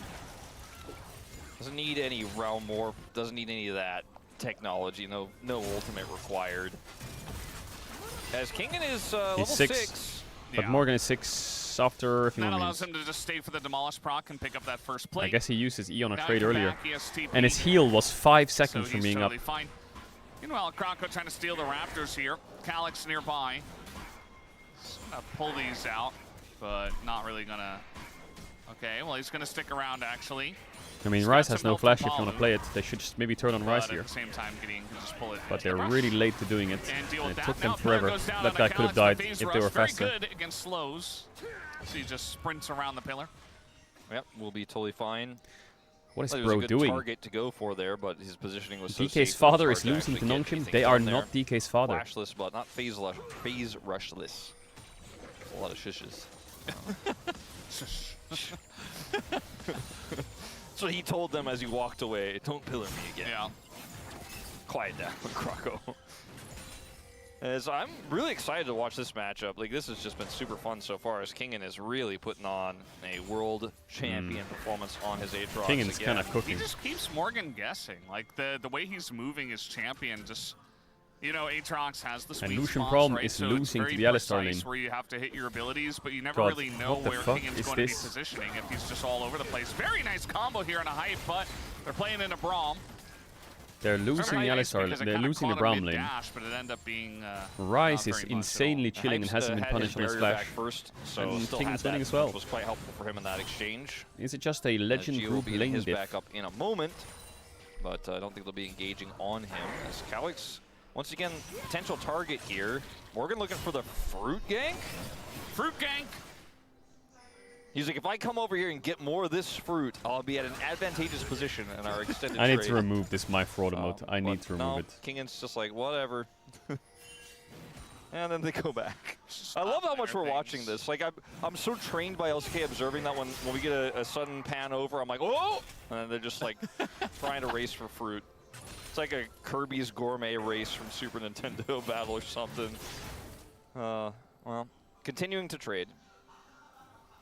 Doesn't need any Realm Warp. Doesn't need any of that technology. No ultimate required. As Kingen is level He's 6. But Morgan is 6 after a few That more allows minutes. him to just stay for the Demolish proc and pick up that first plate. I guess he used his E on a Now trade he's earlier. back, he has TP. And his heal was 5 So seconds from he's being totally up. fine. Meanwhile, Crocco trying to steal the Raptors here. Calyx nearby. He's gonna pull these out, but not really gonna. Okay, well he's gonna stick around actually. I mean, He's Rise got has some no flash if Milton you want to play it. They should just maybe turn on Rise But here. at the same time, Gideon can just pull it. But they're Rush. really late to doing it. And deal And with it that. took them Now pillar forever. goes down That on guy the could have Calyx, died the phase if rush, they were very faster. good against slows. So he just sprints around the pillar. Yep, we'll be totally fine. What is It was Bro a good doing? target to go for there, but his positioning was so safe. DK's it was father hard is to losing to actually get Nongshim. anything They are done there. not DK's father. Flashless, but not phase rushless. A lot of shushes. So he told them as he walked away, don't pillar me again. Yeah. Quiet down, Crocco. So I'm really excited to watch this matchup. Like, this has just been super fun so far, as Kingen is really putting on a world champion performance on his Aatrox. Kingen's kind of He cooking. just keeps Morgan guessing. Like the way he's moving his champion, just you know, Aatrox has the sweet Lucian spots, problem right? is So losing it's to very the Alistar precise lane. where you have to hit your abilities, but you never God, really know what the where fuck Kingen's is going to be this? positioning if he's just all over the place. Very nice combo here on a hype, but they're playing in a Braum. They're losing the Certainly nice Alistar. because it They're kinda losing the caught him Braum lane. mid-dash, but it ended up being Rise not is very much at all. insanely chilling and Hypes, hasn't been had punished on his barrier flash. back first, so And still Kingen's had that, winning as well. which was quite helpful for him in that exchange. Is it just a legend Gio will group be getting lane his diff? back up in a moment, but I don't think they'll be engaging on him. As Calyx, once again, potential target here. Morgan looking for the fruit gank. Fruit gank. He's like, if I come over here and get more of this fruit, I'll be at an advantageous position in our extended I need trade. to remove this my fraud emote. I need to remove no, it. Kingen's just like, whatever. And then they go back. I love how much we're watching this. Like, I'm so trained by LCK observing that when we get a sudden pan over, I'm like, oh! And then they're just like trying to race for fruit. It's like a Kirby's Gourmet race from Super Nintendo battle or something. Well, continuing to trade.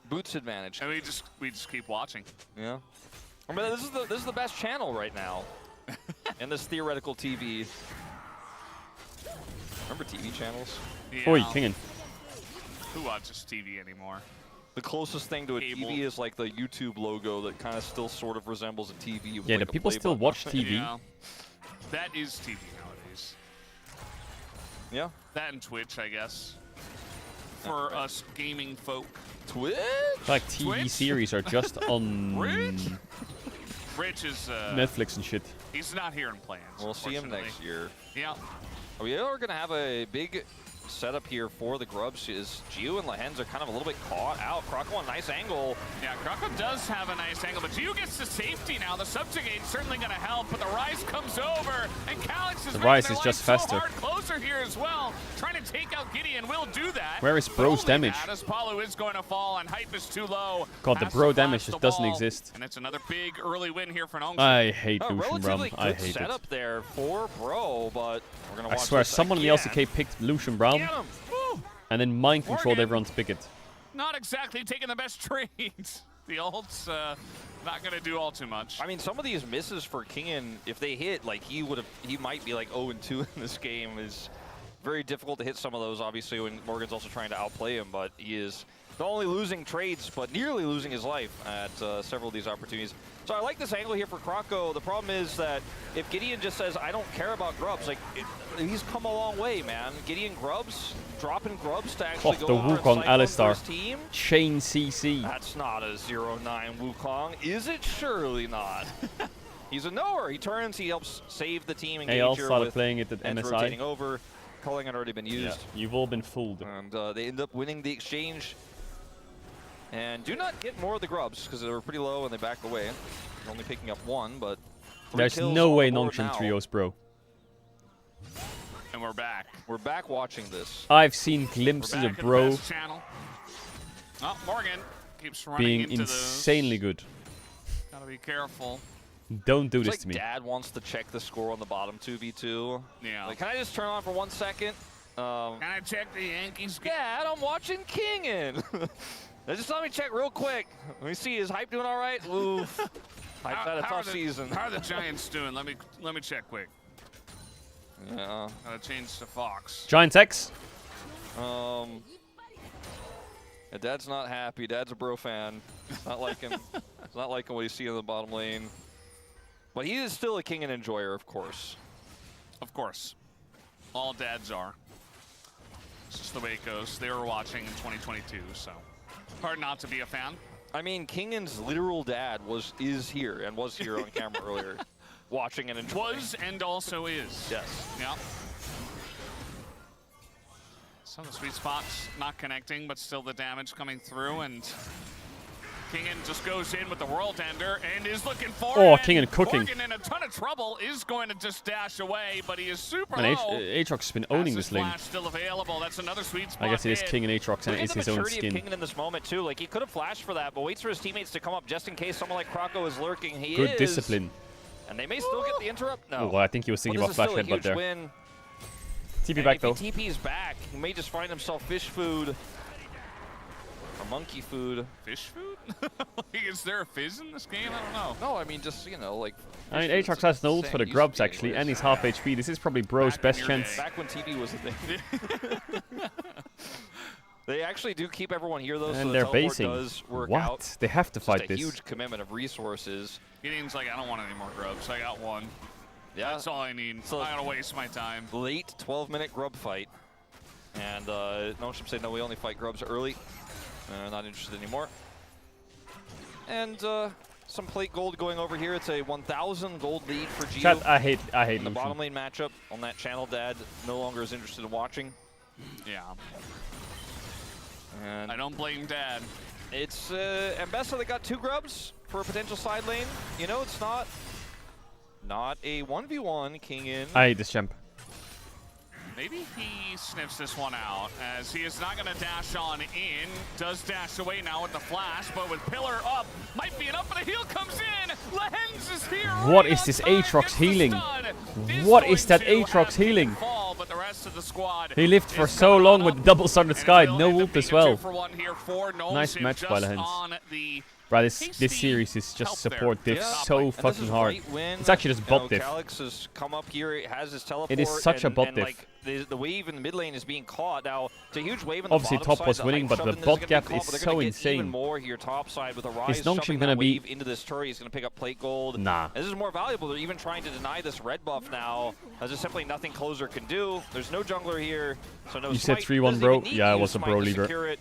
Boots advantage. And we just keep watching. Yeah. I mean, this is the best channel right now in this theoretical TV. Remember TV channels? Yeah. Oi, Kingen. Who watches TV anymore? The closest thing to a Cable. TV is like the YouTube logo that kind of still sort of resembles a TV. With Yeah, like do a people play still button. watch TV? Yeah. That is TV nowadays. Yeah. That and Twitch, I guess. For us gaming folk. Twitch? Like TV Twitch? series are just on Rich is Netflix and shit. He's not here in plans. We'll see him next year. Yeah. We are going to have a big setup here for the Grubs. Is Gio and Lehens are kind of a little bit caught out. Croco, a nice angle. Yeah, Croco does have a nice angle, but Gio gets to safety now. The subjugate's certainly going to help, but the Rise comes over, and Calyx is The making Rise their is life just so faster. hard closer here as well. Trying to take out Gideon will do that. Where is but Bro's only damage? that, as Palu is going to fall, and hype is too low. God, the Has bro to flash damage the just doesn't ball, exist. And it's another big early win here for Nongshim. I hate Lucian Relatively Brum. I good hate it. setup there for Bro, but we're going to I watch swear, this someone in the again. LCK picked Lucian Brown Get him! Woo! and then mind controlled Morgan. everyone's picket. Not exactly taking the best trades. The ult's not going to do all too much. I mean, some of these misses for Kingen, if they hit, like he might be like 0-2 in this game. Is very difficult to hit some of those, obviously, when Morgan's also trying to outplay him, but he is not only losing trades, but nearly losing his life at several of these opportunities. So I like this angle here for Croco. The problem is that if Gideon just says, I don't care about Grubs, like, he's come a long way, man. Gideon Grubs, dropping Grubs to actually Oh, go the over and Wukong cycle for Alistar. his team. Chain CC. That's not a 0-9 Wukong, is it? Surely not. He's a knower. He turns, he helps save the team. AL Engager started with playing it at ends MSI. rotating over. Culling had already been used. Yeah, you've all been fooled. And they end up winning the exchange. And do not get more of the Grubs, because they were pretty low and they backed away. Only picking up one, but There's no way Nongshim trios, bro. And we're back. We're back watching this. I've seen glimpses We're of back at Bro the best channel. Oh, Morgan keeps running being into insanely good. Gotta be careful. Don't do It's this like to me. Dad wants to check the score on the bottom 2v2. Yeah. Like, can I just turn on for 1 second? Can I check the Yankees? Dad, I'm watching Kingen. Just let me check real quick. Let me see, is Hype doing all right? Oof. Hype's had a How are tough the- season. How are the Giants doing? Let me check quick. Yeah. Gotta change to Fox. Giants X. Yeah, Dad's not happy. Dad's a Bro fan. It's not like him. It's not liking what he's seeing in the bottom lane. But he is still a Kingen enjoyer, of course. Of course. All dads are. It's just the way it goes. They were watching in 2022, so hard not to be a fan. I mean, Kingen's literal dad was here on camera earlier, watching and enjoying. Was and also is. Yes. Yeah. Some of the sweet spots not connecting, but still the damage coming through, and Kingen just goes in with the World Ender and is looking for Oh, it. Kingen cooking. Morgan in a ton of trouble, is going to just dash away, but he is super And low. Aatrox has been owning Has this his lane. flash still available. That's another sweet spot I guess it is hit. King and Aatrox and Look it's at the his own maturity of skin. Kingen in this moment, too. Like, he could have flashed for that, but waits for his teammates to come up just in case someone like Croco is lurking. He Good is. discipline. And they may still get the interrupt. No. Oh, I think he was thinking But about this flash is still a headbutt huge there. win. TP And back if though. he TP's back, he may just find himself fish food. Or monkey food. Fish food? Is there a fizz in this game? I don't know. No, I mean, just, you know, like... I mean, fish Aatrox food's has the no ult same. for the Used to grubs be actually, anyways. and he's half HP. This is probably Bro's best chance. Back when TV was a thing. They actually do keep everyone here, though, so And the they're teleport basing. does work What? out. They have to Just fight a this. huge commitment of resources. Gideon's like, I don't want any more grubs. I got one. Yeah. That's all I need. So I'm not gonna waste my time. Late 12-minute grub fight. And Nongshim said, no, we only fight grubs early. Not interested anymore. And some plate gold going over here. It's a 1,000 gold lead for Gio. Chat, I hate in the Lucian. bottom lane matchup on that channel. Dad no longer is interested in watching. Yeah. And I don't blame Dad. it's Ambessa that got 2 grubs for a potential side lane. You know, it's not a 1v1 King in. I hate this champ. Maybe he sniffs this one out, as he is not going to dash on in. Does dash away now with the flash, but with Pillar up, might be enough, but a heal comes in. Lehens is here. What is this Aatrox healing? What is that Aatrox healing? Fall, but the rest of the squad He lived for so long with the double Sundered Sky, no ult as well. Nice match by Lehens. Bro, this series is just support diff so fucking hard. It's actually just bot diff. Calyx has come up here, has his teleport. It is such a bot diff. Like, the wave in the mid lane is being caught. Now, it's a huge wave in the Obviously, bottom top was side winning, but the bot gap is so insane. Even more here top side with a Is rise Nongshim shoving gonna that be- wave into this turret. He's going to pick up plate gold. Nah. This is more valuable. They're even trying to deny this red buff now, as there's simply nothing Closer can do. There's no jungler here, so no You said smite. 3-1, Doesn't bro. even need Yeah, I to was use a smite bro to leader. secure it.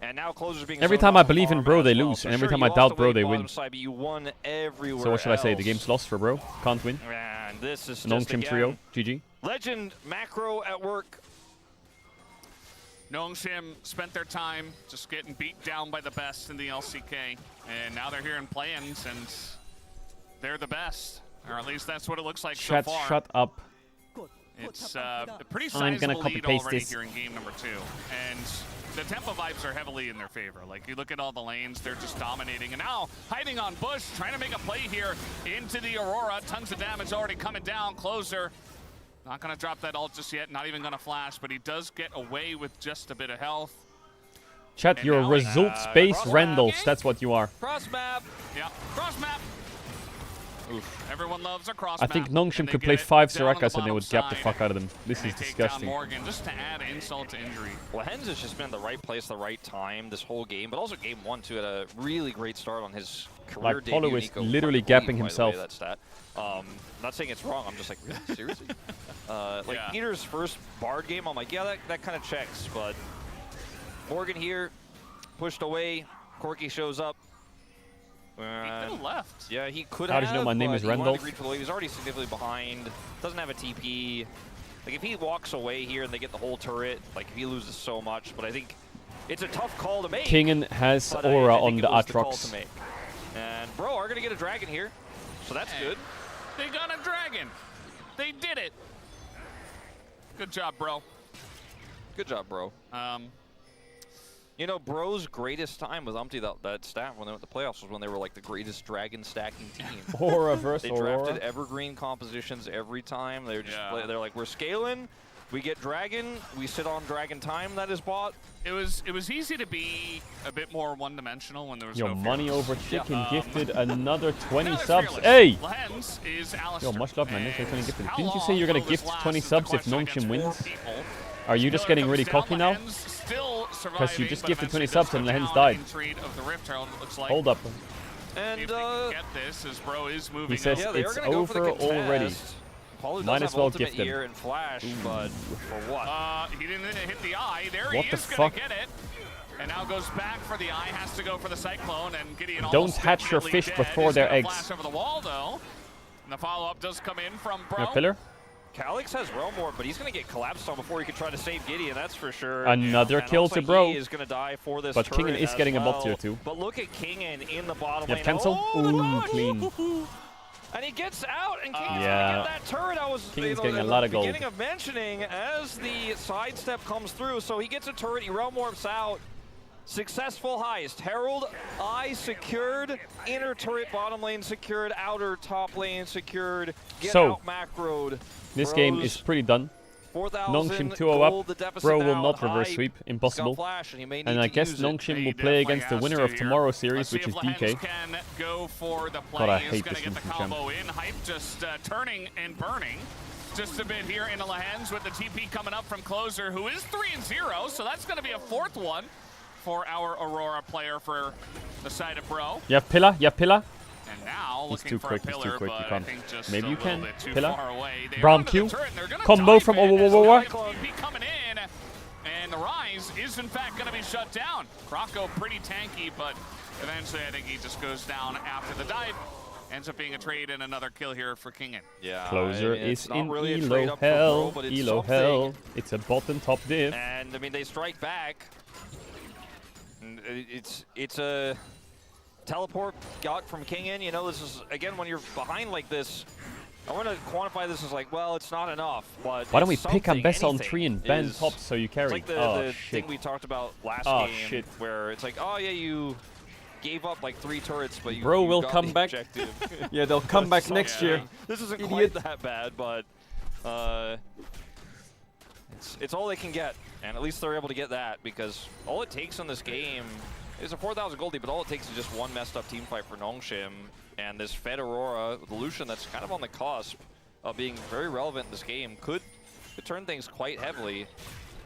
And now Closer's being Every zoned time I off believe in farm bro, as they well. lose, So and every sure, time you I lost doubt the bro, wave they bottom win. side, but you won everywhere So what should I say? The else. game's lost for bro. Can't win. Man, this is just Nongshim again, trio. GG. Legend macro at work. Nongshim spent their time just getting beat down by the best in the LCK, and now they're here in play-ins, and they're the best, or at least that's what it looks like Chat, so far. shut up. It's a pretty I'm gonna sizable copy lead paste already this. here in game number 2, and the tempo vibes are heavily in their favor. Like, you look at all the lanes, they're just dominating, and now hiding on Bush, trying to make a play here into the Aurora. Tons of damage already coming down. Closer not gonna drop that ult just yet, not even gonna flash, but he does get away with just a bit of health. Chat, And you're now- results-based Randalls. That's what you are. Cross map. Yeah, cross map. Oof. Everyone loves a cross I map. think and Nongshim they could get play it 5 down on the Sorakas and they bottom would gap the side. fuck out of them. This And is they take down disgusting. Morgan just to add insult to injury. Lehens has just been in the right place, the right time this whole game, but also game 1 too, had a really great start on his career Like, debut. Polo is Nico literally fucking gapping believe, by the way, himself. that stat. Not saying it's wrong, I'm just like, really? Seriously? Like, Yeah. Peter's first Bard game, I'm like, yeah, that kind of checks, but Morgan here, pushed away, Corky shows up. He could have left. Yeah, he could How have. did you know my name but is he wanted to Randolph? reach for the wave. He's already significantly behind. Doesn't have a TP. Like, if he walks away here and they get the whole turret, like, he loses so much. But I think it's a tough call to make. Kingen has but aura I on think the it was call Aatrox. to make. And bro are gonna get a dragon here, so that's good. They got a dragon. They did it. Good job, bro. Good job, bro. You know, bro's greatest time with Umpty, that staff when they went to playoffs was when they were like the greatest dragon stacking team. Aura versus They Aurora. drafted evergreen compositions every time. They were just they're like, we're scaling. We get dragon. We sit on dragon time that is bought. It was easy to be a bit more one-dimensional when there was Yo, no money fearless. over chicken gifted another 20 Another subs. fearless. Hey! Lehens is Yo, Alistair. much love, man. Thanks for 20 And gifted. how Didn't you say long you're gonna will this gift last 20 is the subs if question against Nongshim 4 wins? people. Are you just getting really cocky now? Still Because you just surviving, gifted but 20 eventually subs does and go Lehens down died. in trade of the Rift Herald, it looks like. Hold up. And Get this as bro is moving. He says yeah, they are it's gonna go for the over already. contest. Paulo Might does as have well ultimate gift him. here and flash, but for what? He didn't hit the eye. There What he the is gonna fuck? get it. And now goes back for the eye, has to go for the Cyclone, and Gideon Don't almost hatch your immediately fish dead. before He's they're gonna eggs. Flash over the wall though. And the follow-up does come in from bro. Your pillar? Calyx has Realm Orb, but he's going to get collapsed on before he can try to save Gideon, that's for sure. Another And kill looks to like bro. He is going to die for this But turret Kingen is as getting a bot well. tier too. But look at Kingen in the bottom You lane. have cancel? Oh, Ooh, clean. and he gets out, and Kingen's Yeah. going to get that turret I was Kingen's you know, getting a in lot the of gold. beginning of mentioning as the sidestep comes through. So he gets a turret, he Realm Orbs out. Successful heist. Herald, eye secured, inner turret, bottom lane secured, outer top lane secured. Get So, out macroed. This game Bros, is pretty done. 4,000 Nongshim 2-0 gold, the up. deficit Bro will now, not reverse high. sweep. He's got Impossible. flash, and he may And need I to guess use it. Nongshim will play against the winner of tomorrow's series, which is DK. Can go for the play. God, I He's hate gonna this get the one from combo in. Hype just turning and burning. Just a bit here into Lehens with the TP coming up from Closer, who is 3-0, so that's going to be a 4th one for our Aurora player for the side of bro. You have pillar? You have pillar? And now He's looking too for quick, a he's pillar, too quick, you but can't. I think just Maybe a you little can. bit too Pillar? far away. They are Brown under Q. the turret, and they're gonna Combo dive from in as Whoa. the TP coming in, and the Rise is in fact going to be shut down. Kroko pretty tanky, but eventually I think he just goes down after the dive. Ends up being a trade and another kill here for Kingen. Yeah, Closer I mean, is it's not in really a trade Elo up for hell. Bro, but it's Elo something. hell. It's a bottom top div. And I mean, they strike back. And it's a teleport got from Kingen. You know, this is again when you're behind like this. I want to quantify this as like, well, it's not enough, but Why don't we it's pick something, Ambessa on anything 3 and ban is- top so you carry? It's like the thing we talked about last game, shit. where it's like, oh yeah, you gave up like 3 turrets, but you Bro you will got come the back. objective. Yeah, they'll come back next year. This isn't Idiot. quite that bad, but it's all they can get, and at least they're able to get that, because all it takes in this game is a 4,000 gold lead, but all it takes is just one messed up team fight for Nongshim, and this Fed Aurora with Lucian that's kind of on the cusp of being very relevant in this game could turn things quite heavily.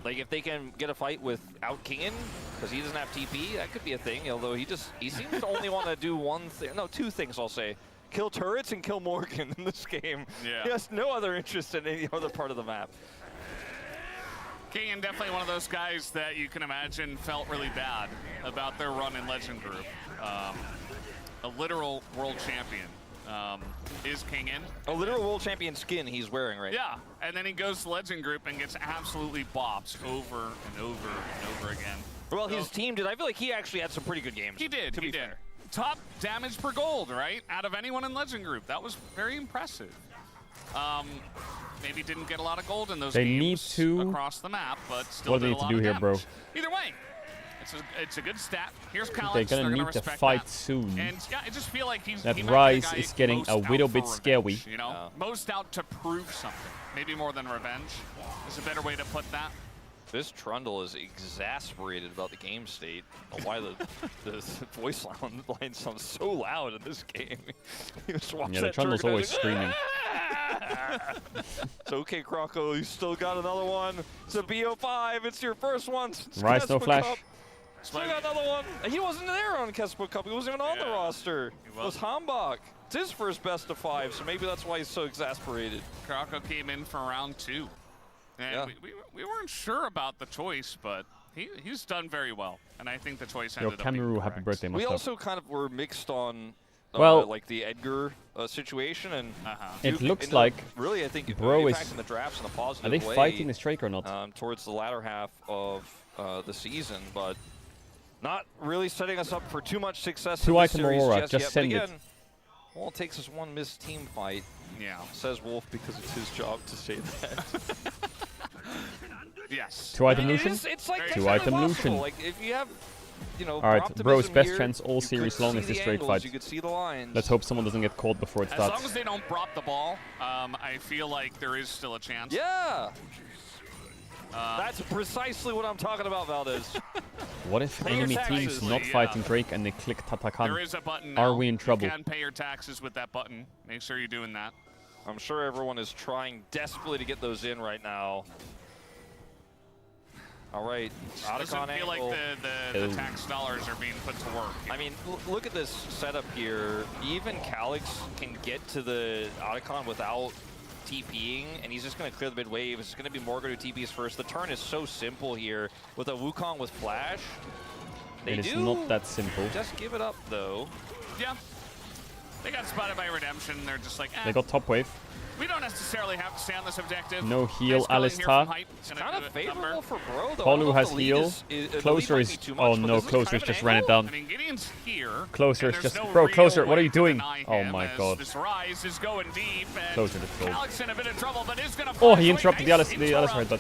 Like if they can get a fight without Kingen, because he doesn't have TP, that could be a thing, although he seems to only want to do one thing, no, 2 things I'll say. Kill turrets and kill Morgan in this game. Yeah. He has no other interest in any other part of the map. Kingen definitely one of those guys that you can imagine felt really bad about their run in Legend Group. A literal world champion is Kingen. A literal world champion skin he's wearing right Yeah, and then he goes to Legend Group and gets absolutely bopped over and over and over again. Well, his team did. I feel like he actually had some pretty good games. He did, to he be did. fair. Top damage per gold, right? Out of anyone in Legend Group. That was very impressive. Maybe didn't get a lot of gold in those They games need to- across the map, but still What do did they a need to lot do of here, damage. bro? Either way, it's a good stat. Here's Calyx. They're gonna need to respect fight that. soon. And yeah, I just feel like he That might be the Rise guy is getting most a out little for bit scary. revenge, you know? Most out to prove something. Maybe more than revenge is a better way to put that. This Trundle is exasperated about the game state. I don't know why the voice line sounds so loud in this game. You just watch Yeah, the that Trundle's turret always and screaming. it's okay, Croco. You still got another one. It's a BO5. It's your first one. It's Rise, no Kespa flash. Cup. Still got another one. And he wasn't there on Kespa Cup. He wasn't even on the roster. It was Hambach. It's his first best of 5, so maybe that's why he's so exasperated. Croco came in for round 2. And Yeah. we weren't sure about the choice, but he's done very well. And I think the choice Yo, ended up being Kamaru, happy correct. birthday, We must also kind of were mixed on Well- like the Edgar situation, and It Duke looks ended like up really, I think, Bro impacting is- the drafts in a positive Are they way, fighting this Drake or not? towards the latter half of the season, but not really setting us up for too much success in this Two-item series Aurora, just just yet. send but it. again, all it takes is one missed team fight. Yeah. Says Wolf because it's his job to say that. Yes. 2-item It Lucian? is- It's like 2-item impossible. Lucian. Like if you have, you know, Alright, optimism Bro's best here, chance all you series could long see is this the Drake angles, fight. You could see the lines. Let's hope someone doesn't get called before it As long starts. as they don't drop the ball, I feel like there is still a chance. Yeah. That's precisely what I'm talking about, Valdez. What if Pay your enemy taxes. team's not Yeah. fighting Drake and they click Tatakan? There is a button Are now. we in trouble? You can pay your taxes with that button. Make sure you're doing that. I'm sure everyone is trying desperately to get those in right now. All right, Doesn't Otacon feel like angle. the tax dollars are being put to work. I mean, look at this setup here. Even Calyx can get to the Otacon without TPing, and he's just going to clear the mid wave. It's going to be Morgan who TPs first. The turn is so simple here with a Wukong with flash. They It is do not that simple. just give it up, though. Yeah. They got spotted by Redemption. They're just like, They got top wave. we don't necessarily have to stay on this objective. No heal, Nice going here Alistar. from Hype. It's Gonna kind do of a number. favorable for Bro, though. I don't Polu know if has the lead heal. the lead Closer might is. be too Oh much, but no, this is Closer's kind of just an ran it angle. down. I mean, Gideon's here. Closer and is there's just. no Bro, real Closer, what way are you to doing? deny Oh him my as god. This Rise is going deep. And Closer just killed. Calyx in a bit of trouble, but is going to Oh, he interrupted the other side, but.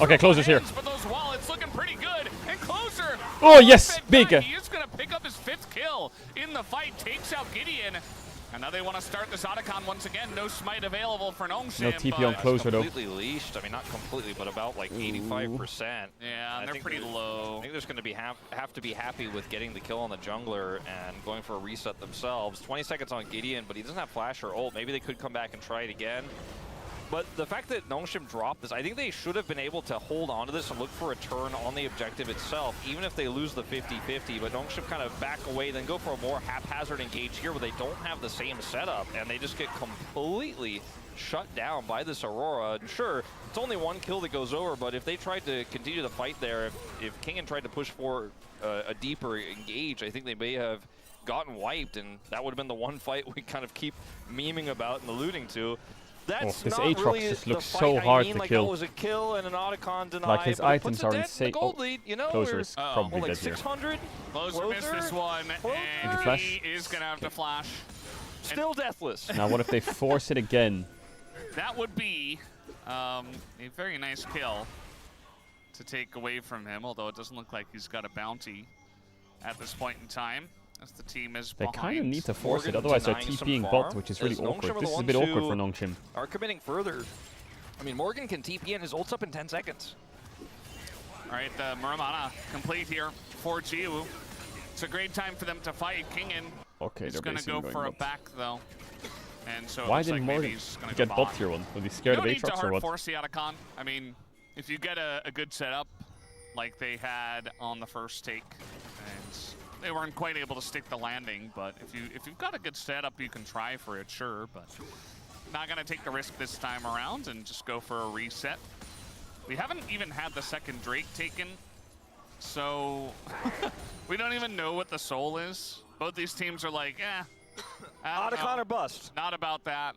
Okay, Closer's here. But those wallets looking pretty good. And Closer. Oh, yes, fed big. back. He is going to pick up his 5th kill in the fight. Takes out Gideon. And now they want to start this Otacon once again. No smite available for Nongshim. No TP on but- Closer though. Completely leashed. I mean, not completely, but about like 85%. Yeah, I they're think pretty low. I think there's going to be have to be happy with getting the kill on the jungler and going for a reset themselves. 20 seconds on Gideon, but he doesn't have flash or ult. Maybe they could come back and try it again. But the fact that Nongshim dropped this, I think they should have been able to hold on to this and look for a turn on the objective itself, even if they lose the 50-50. But Nongshim kind of back away, then go for a more haphazard engage here where they don't have the same setup, and they just get completely shut down by this Aurora. And sure, it's only one kill that goes over, but if they tried to continue the fight there, if Kingen tried to push for a deeper engage, I think they may have gotten wiped, and that would have been the one fight we kind of keep memeing about and alluding to. That's this not Aatrox really just the looks fight so I hard mean, to like kill. That was a kill and an Otacon deny. Like his but it items puts a are dent in insane. the gold Oh, lead, you know, Closer we're is probably like dead here. 600. Closer missed this one, Closer? and he is going to have to flash. Still deathless. Now what if they force it again? That would be a very nice kill to take away from him, although it doesn't look like he's got a bounty at this point in time, as the team is They behind. kind of need to force it, Morgan otherwise they're denying some TPing farm, bot, which is really as Nongshim awkward. are the This is a ones bit awkward who for Nongshim. Are committing further. I mean, Morgan can TP in, his ult's up in 10 seconds. All right, the Muramana complete here for Jiu. It's a great time for them to fight. Kingen Okay, is they're going to basically go going for a bot. back, though. And so it Why looks didn't like maybe Morgan he's gonna get go bot tier 1? Was he scared you of don't need to Aatrox or hard what? force the Otacon. I mean, if you get a good setup like they had on the first take, and they weren't quite able to stick the landing, but if you've got a good setup, you can try for it, sure, but not gonna take the risk this time around and just go for a reset. We haven't even had the second Drake taken, so we don't even know what the soul is. Both these teams are like, Otacon or bust. Not about that.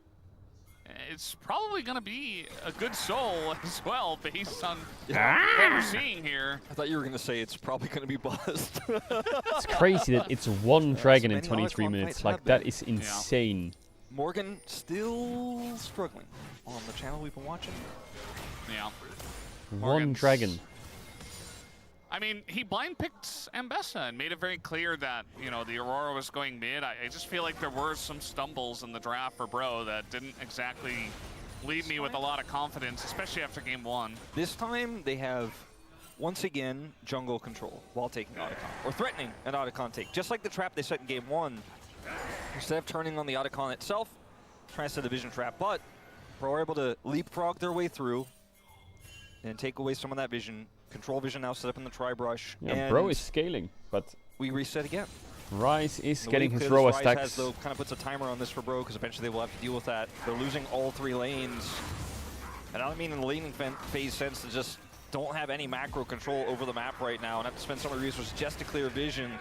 It's probably going to be a good soul as well, based on what we're seeing here. I thought you were going to say it's probably going to be bust. It's crazy that it's one dragon in many 23 Otacon minutes. fights Like, have that been. is insane. Morgan still struggling on the channel we've been watching. Yeah. One Morgan's- dragon. I mean, he blind picked Ambessa and made it very clear that, you know, the Aurora was going mid. I just feel like there were some stumbles in the draft for Bro that didn't exactly leave me with a lot of confidence, especially after game 1. This time they have, once again, jungle control while taking Otacon, or threatening an Otacon take. Just like the trap they set in game 1. Instead of turning on the Otacon itself, trying to set a vision trap, but Pro are able to leapfrog their way through and take away some of that vision. Control vision now set up in the tri-brush. Yeah, and Bro is scaling, but we reset again. Rise is The getting wave his clear Roa this Rise stacks. has, though, kind of puts a timer on this for Bro, because eventually they will have to deal with that. They're losing all 3 lanes. And I don't mean in the laning phase sense to just don't have any macro control over the map right now and have to spend some of the resources just to clear vision.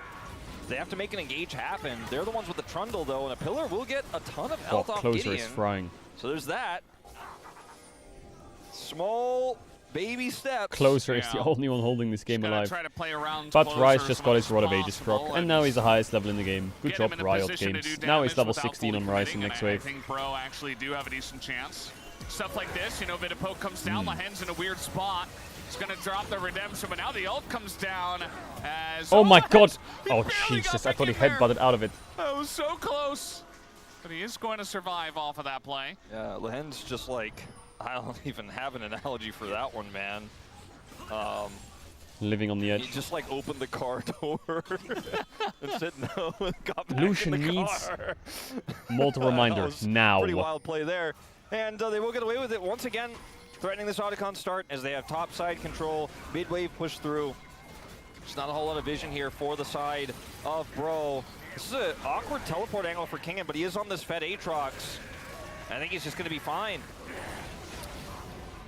They have to make an engage happen. They're the ones with the Trundle, though, and a Pillar will get a ton of health off Closer Gideon. is frying. So there's that. Small baby steps. Closer is the only one holding this game alive. Try to play around But Closer Rise as just got his much Rod as of Aegis proc, possible and now he's the highest level in the game. Good get job, him in a Riot position to Games. do Now he's damage level without 16 on fully Rise in committing, next and I wave. think Bro actually do have a decent chance. Stuff like this, you know, Vidapoke comes down, Lahen's in a weird spot. He's gonna drop the redemption, but now the ult comes down as... Oh my god! He Oh barely Jesus, got I thought he back in there. headbutted out of it. That was so close. But he is going to survive off of that play. Yeah, Lahen's just like, I don't even have an analogy for that one, man. Living on the He edge. just like opened the car door and said no and got back Lucian in the needs car. multiple That reminders was now. Pretty wild play there. And they will get away with it once again, threatening this Otacon start as they have top side control. Mid wave push through. There's not a whole lot of vision here for the side of Bro. This is an awkward teleport angle for Kingen, but he is on this Fed Aatrox. I think he's just going to be fine.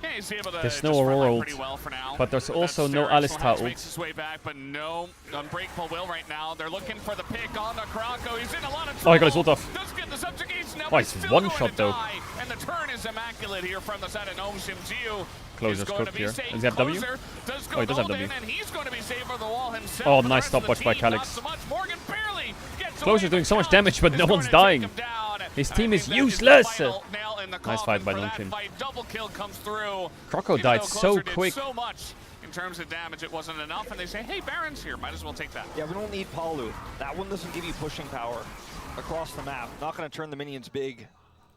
Yeah, he's able to There's just no front Aurora line ult, pretty well for now. but there's also no That's Alistar Sterling. ult. Makes his way back, but no Unbreakable will right now. They're looking for the pick on the Krako. He's in a lot of trouble. Oh, he got his ult off. Does get the subjugation now, Oh, but he's still one going shot to though. die. And the turn is immaculate here from the side of Nongshim. Jiu Closer's is going to cooked be here. safe. Does he have W? Closer does go Oh, he does have golden, W. and he's going to be safe for the wall himself. Oh, The nice rest of the stopwatch by team, not Calyx. so much. Morgan barely gets Closer's away, doing but so much Calyx damage, but is no going one's to take dying. him down. His I team think is that the useless. final nail in the Nice coffin fight by for that Nongshim. fight. Double kill comes through. Kroko Even died though so Closer did quick. so much in terms of damage, it wasn't enough, and they say, hey, Baron's here, might as well take that. Yeah, we don't need Palu. That one doesn't give you pushing power across the map. Not going to turn the minions big.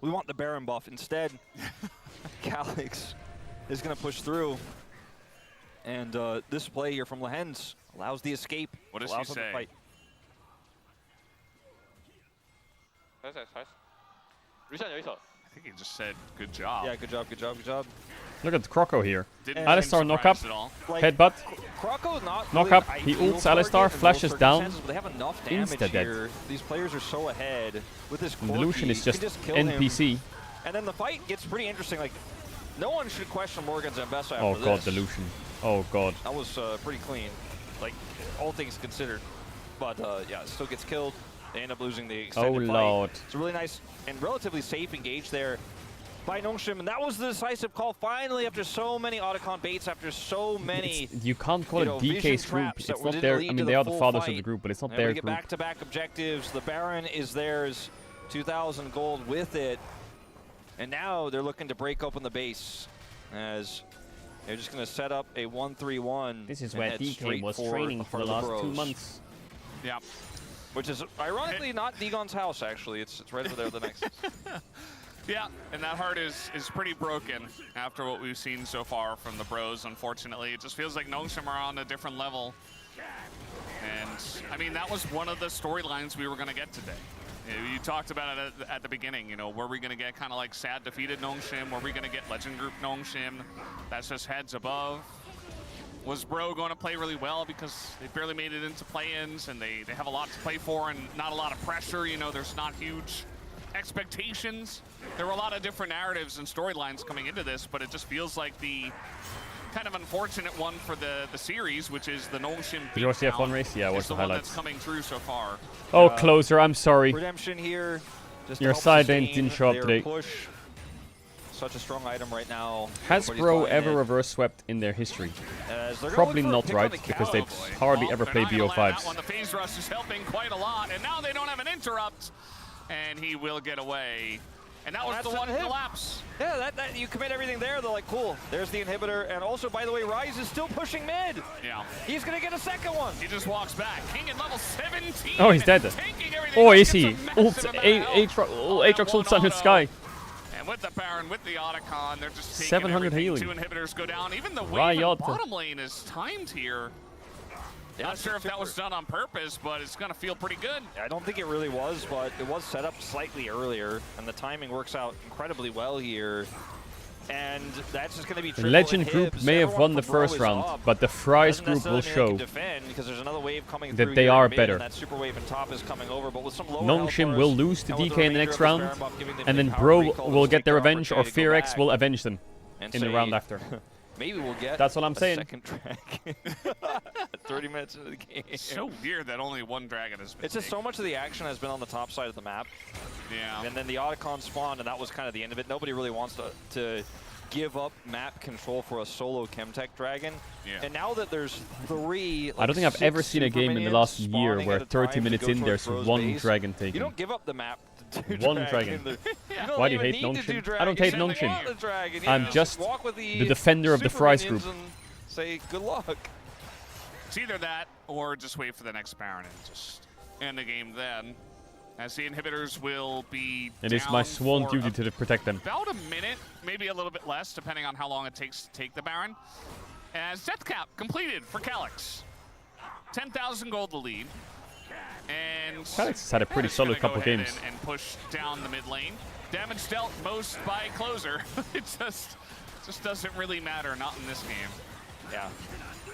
We want the Baron buff. Instead, Calyx is going to push through. And this play here from Lahen's allows the escape. What does allows he them to say? fight. I think he just said, good job. Yeah, good job, good job, good job. Look at Kroko here. Didn't Alistar seem knock up, surprised at all. Like, headbutt, Kroko's not knock really up. an He ideal ults target Alistar, in flashes most down. circumstances, but they have enough damage Insta-dead. here. These players are so ahead with this And Corki. Lucian is You can just kill him. NPC. And then the fight gets pretty interesting. Like, no one should question Morgan's Ambessa after Oh god, this. the Lucian. Oh god. That was pretty clean, like all things considered. But yeah, it still gets killed. They end up losing the extended fight. lord. It's a really nice and relatively safe engage there by Nongshim, and that was the decisive call. Finally, after so many Otacon baits, after so many, You can't call it vision DK's group. traps that It's not didn't their. lead I to mean, they are the full fathers fight. of the group, but it's not And their we get group. back-to-back objectives. The Baron is theirs. 2,000 gold with it. And now they're looking to break open the base as they're just going to set up a 1-3-1. This is where DK was training for the last 2 months. Yeah. Which is ironically not Degon's house, actually. It's right over there, the next. Yeah, and that heart is pretty broken after what we've seen so far from the bros, unfortunately. It just feels like Nongshim are on a different level. And, I mean, that was one of the storylines we were going to get today. You talked about it at the beginning, you know, were we going to get kind of like sad defeated Nongshim? Were we going to get Legend Group Nongshim? That's just heads above. Was Bro going to play really well because they barely made it into play-ins and they have a lot to play for and not a lot of pressure, you know, there's not huge expectations. There were a lot of different narratives and storylines coming into this, but it just feels like the kind of unfortunate one for the series, which is the Nongshim. Did you watch the F1 race? Yeah, I watched the highlights. That's coming through so far. Oh, closer. I'm sorry. Redemption here. Your side lane didn't show up today. Push. Such a strong item right now. Has Bro ever reverse swept in their history? Probably not, right? Because they've hardly ever played BO5s. The phase rush is helping quite a lot, and now they don't have an interrupt, and he will get away. And that was the one collapse. Yeah, that you commit everything there. They're like, cool. There's the inhibitor, and also, by the way, Ryze is still pushing mid. Yeah. He's gonna get a second one. He just walks back. King at level 17. Oh, he's dead. Oh, is he? Aatrox ult on his sky. And with the Baron, with the Otacon, they're just taking 700 everything. healing. 2 inhibitors go down. Even the wave in bottom lane is timed here. Not sure if that was done on purpose, but it's going to feel pretty good. I don't think it really was, but it was set up slightly earlier, and the timing works out incredibly well here. And that's just going to be the Legend group may have won the first round, but the Fry's group will show that they are better. Nongshim will lose to DK in the next round, and then Bro will get their revenge, or FearX will avenge them in the round after. Maybe we'll get That's what I'm saying. Second dragon. 30 minutes into the game. So weird that only one dragon has been It's just so much of the action has been on the top side of the map. Yeah. And then the Otacon spawned, and that was kind of the end of it. Nobody really wants to give up map control for a solo Chemtech dragon. Yeah. And now that there's 3, I don't think I've ever seen a game in the last year where 30 minutes in there's one dragon taken. You don't give up the map. One dragon. Why do you hate Nongshim? I don't hate Nongshim. I'm just the defender of the Fry's group. Say good luck. It's either that or just wait for the next Baron and just end the game then. As the inhibitors will be It is my sworn duty to protect them. About a minute, maybe a little bit less, depending on how long it takes to take the Baron. As Death Cap completed for Calyx. 10,000 gold the lead. And Calyx has had a pretty solid couple games. And push down the mid lane. Damage dealt most by closer. It just doesn't really matter, not in this game. Yeah.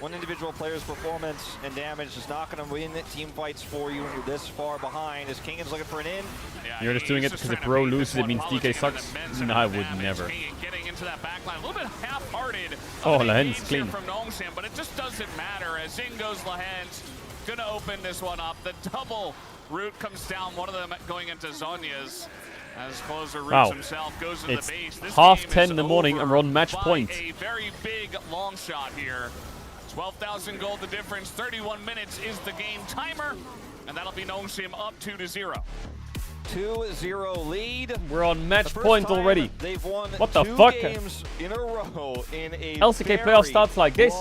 One individual player's performance and damage is not going to win team fights for you when you're this far behind. As Kingan's looking for an in. Yeah, you're just doing it because if Bro loses, it means DK sucks? No, I would never. Getting into that backline, a little bit half-hearted. Oh, Lahen's clean. From Nongshim, but it just doesn't matter as in goes Lahen's. Gonna open this one up. The double root comes down. One of them going into Zhonya's. As closer roots himself goes into the base. This half game 10 is in the morning and we're on match by point. A very big long shot here. 12,000 gold the difference. 31 minutes is the game timer, and that'll be Nongshim up 2-0. 2-0 lead. We're on match point already. They've won what the 2 fuck? games in a row in a LCK playoff starts like this.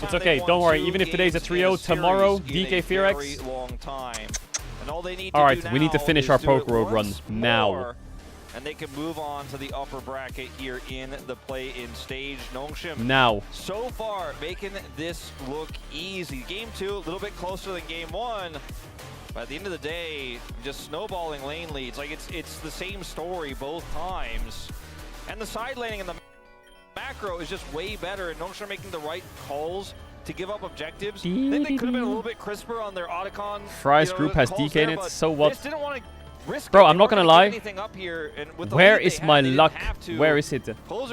It's okay, don't worry. Even if today's a 3-0, tomorrow DK FearX. Alright, we need to finish our Poke Road run now. And they can move on to the upper bracket here in the play-in stage. Nongshim now. So far making this look easy. Game 2 a little bit closer than game 1. But at the end of the day, just snowballing lane leads. Like it's the same story both times. And the side laning and the macro is just way better. And Nongshim making the right calls to give up objectives. I think they could have been a little bit crisper on their Otacon. Fry's group has DK in it, so what? Just didn't want to risk Bro, I'm not gonna lie. Up here, and with where is my luck? Where is it?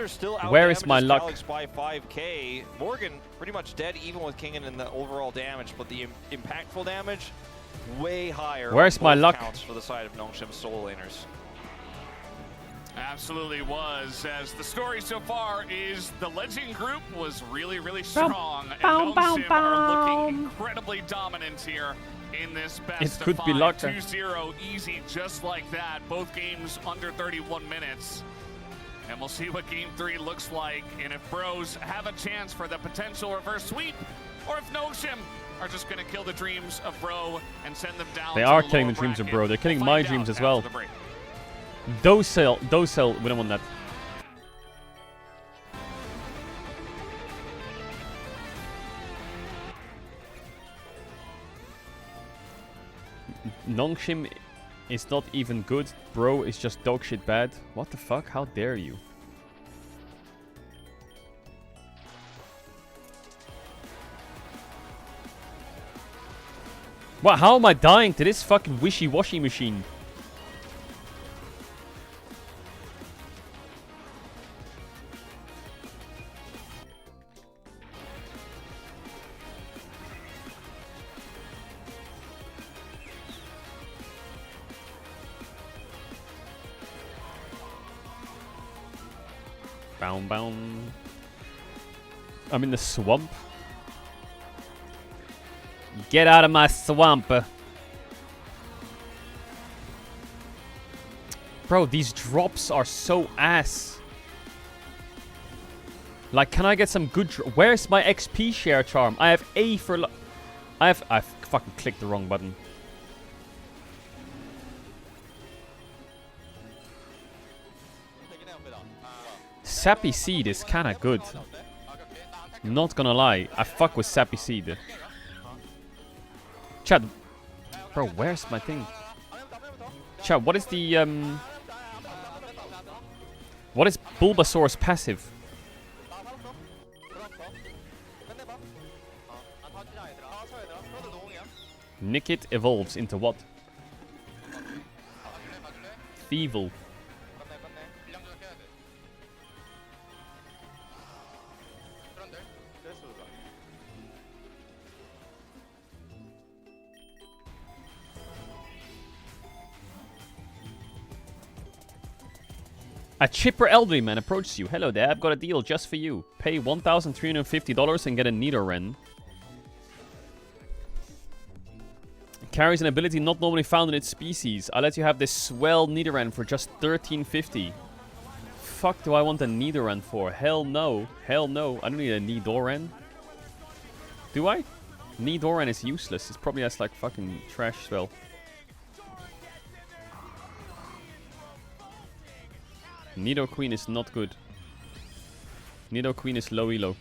Still where is my luck? By 5K. Morgan pretty much dead even with Kingan in the overall damage, but the impactful damage way higher. Where's my luck? Counts for the side of Nongshim's solo laners. Absolutely was, as the story so far is the Legend group was really, really strong, and Nongshim are looking incredibly dominant here in this best could of be 5. luck. 2-0 easy just like that. Both games under 31 minutes. And we'll see what game 3 looks like, and if Bros have a chance for the potential reverse sweep, or if Noshim are just going to kill the dreams of Bro and send them down. They to are the killing lower the dreams of bracket. Bro. They're killing We'll my find dreams out as well. after the break. Docel, we don't want that. Nongshim is not even good. Bro is just dog shit bad. What the fuck? How dare you? What? How am I dying to this fucking wishy-washy machine? Bound, bound. I'm in the swamp. Get out of my swamp. Bro, these drops are so ass. Like, can I get some good... Where's my XP share charm? I have A for... I fucking clicked the wrong button. Sappy Seed is kinda good. Not gonna lie, I fuck with Sappy Seed. Chad, bro, where's my thing? Chad, what is the what is Bulbasaur's passive? Nickit evolves into what? Thievul. A chipper elderly man approaches you. Hello there, I've got a deal just for you. Pay $1,350 and get a Nidoran. Carries an ability not normally found in its species. I'll let you have this swell Nidoran for just $13.50. Fuck do I want a Nidoran for? Hell no. Hell no. I don't need a Nidoran. Do I? Nidoran is useless. It's probably has like fucking trash spell. Nidoqueen is not good. Nidoqueen is low elo.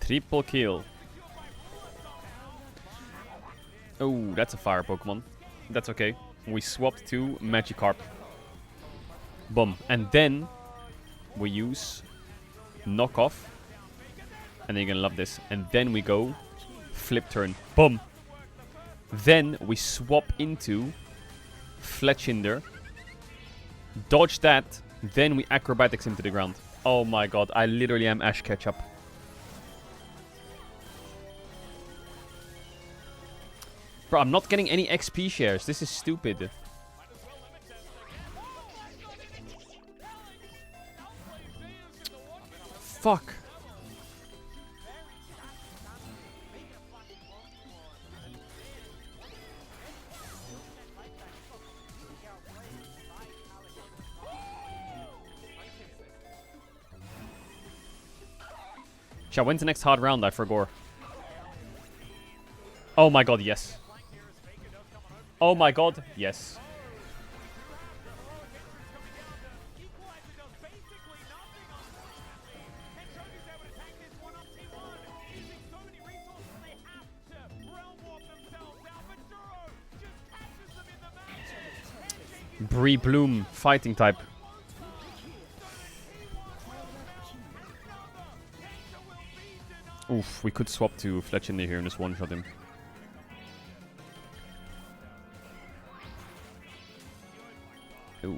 Triple kill. Oh, that's a fire Pokemon. That's okay. We swapped to Magikarp. Boom. And then we use knockoff. And then you're gonna love this. And then we go flip turn. Boom. Then we swap into Fletchinder. Dodge that. Then we acrobatics into the ground. Oh my god. I literally am Ash Ketchup. Bro, I'm not getting any XP shares. This is stupid. Fuck. Chat, when's the next hard round? I forgot. Oh my god, yes. Oh my god, yes. Bree Bloom, fighting type. Oof, we could swap to Fletchinder here and just one-shot him. Ooh.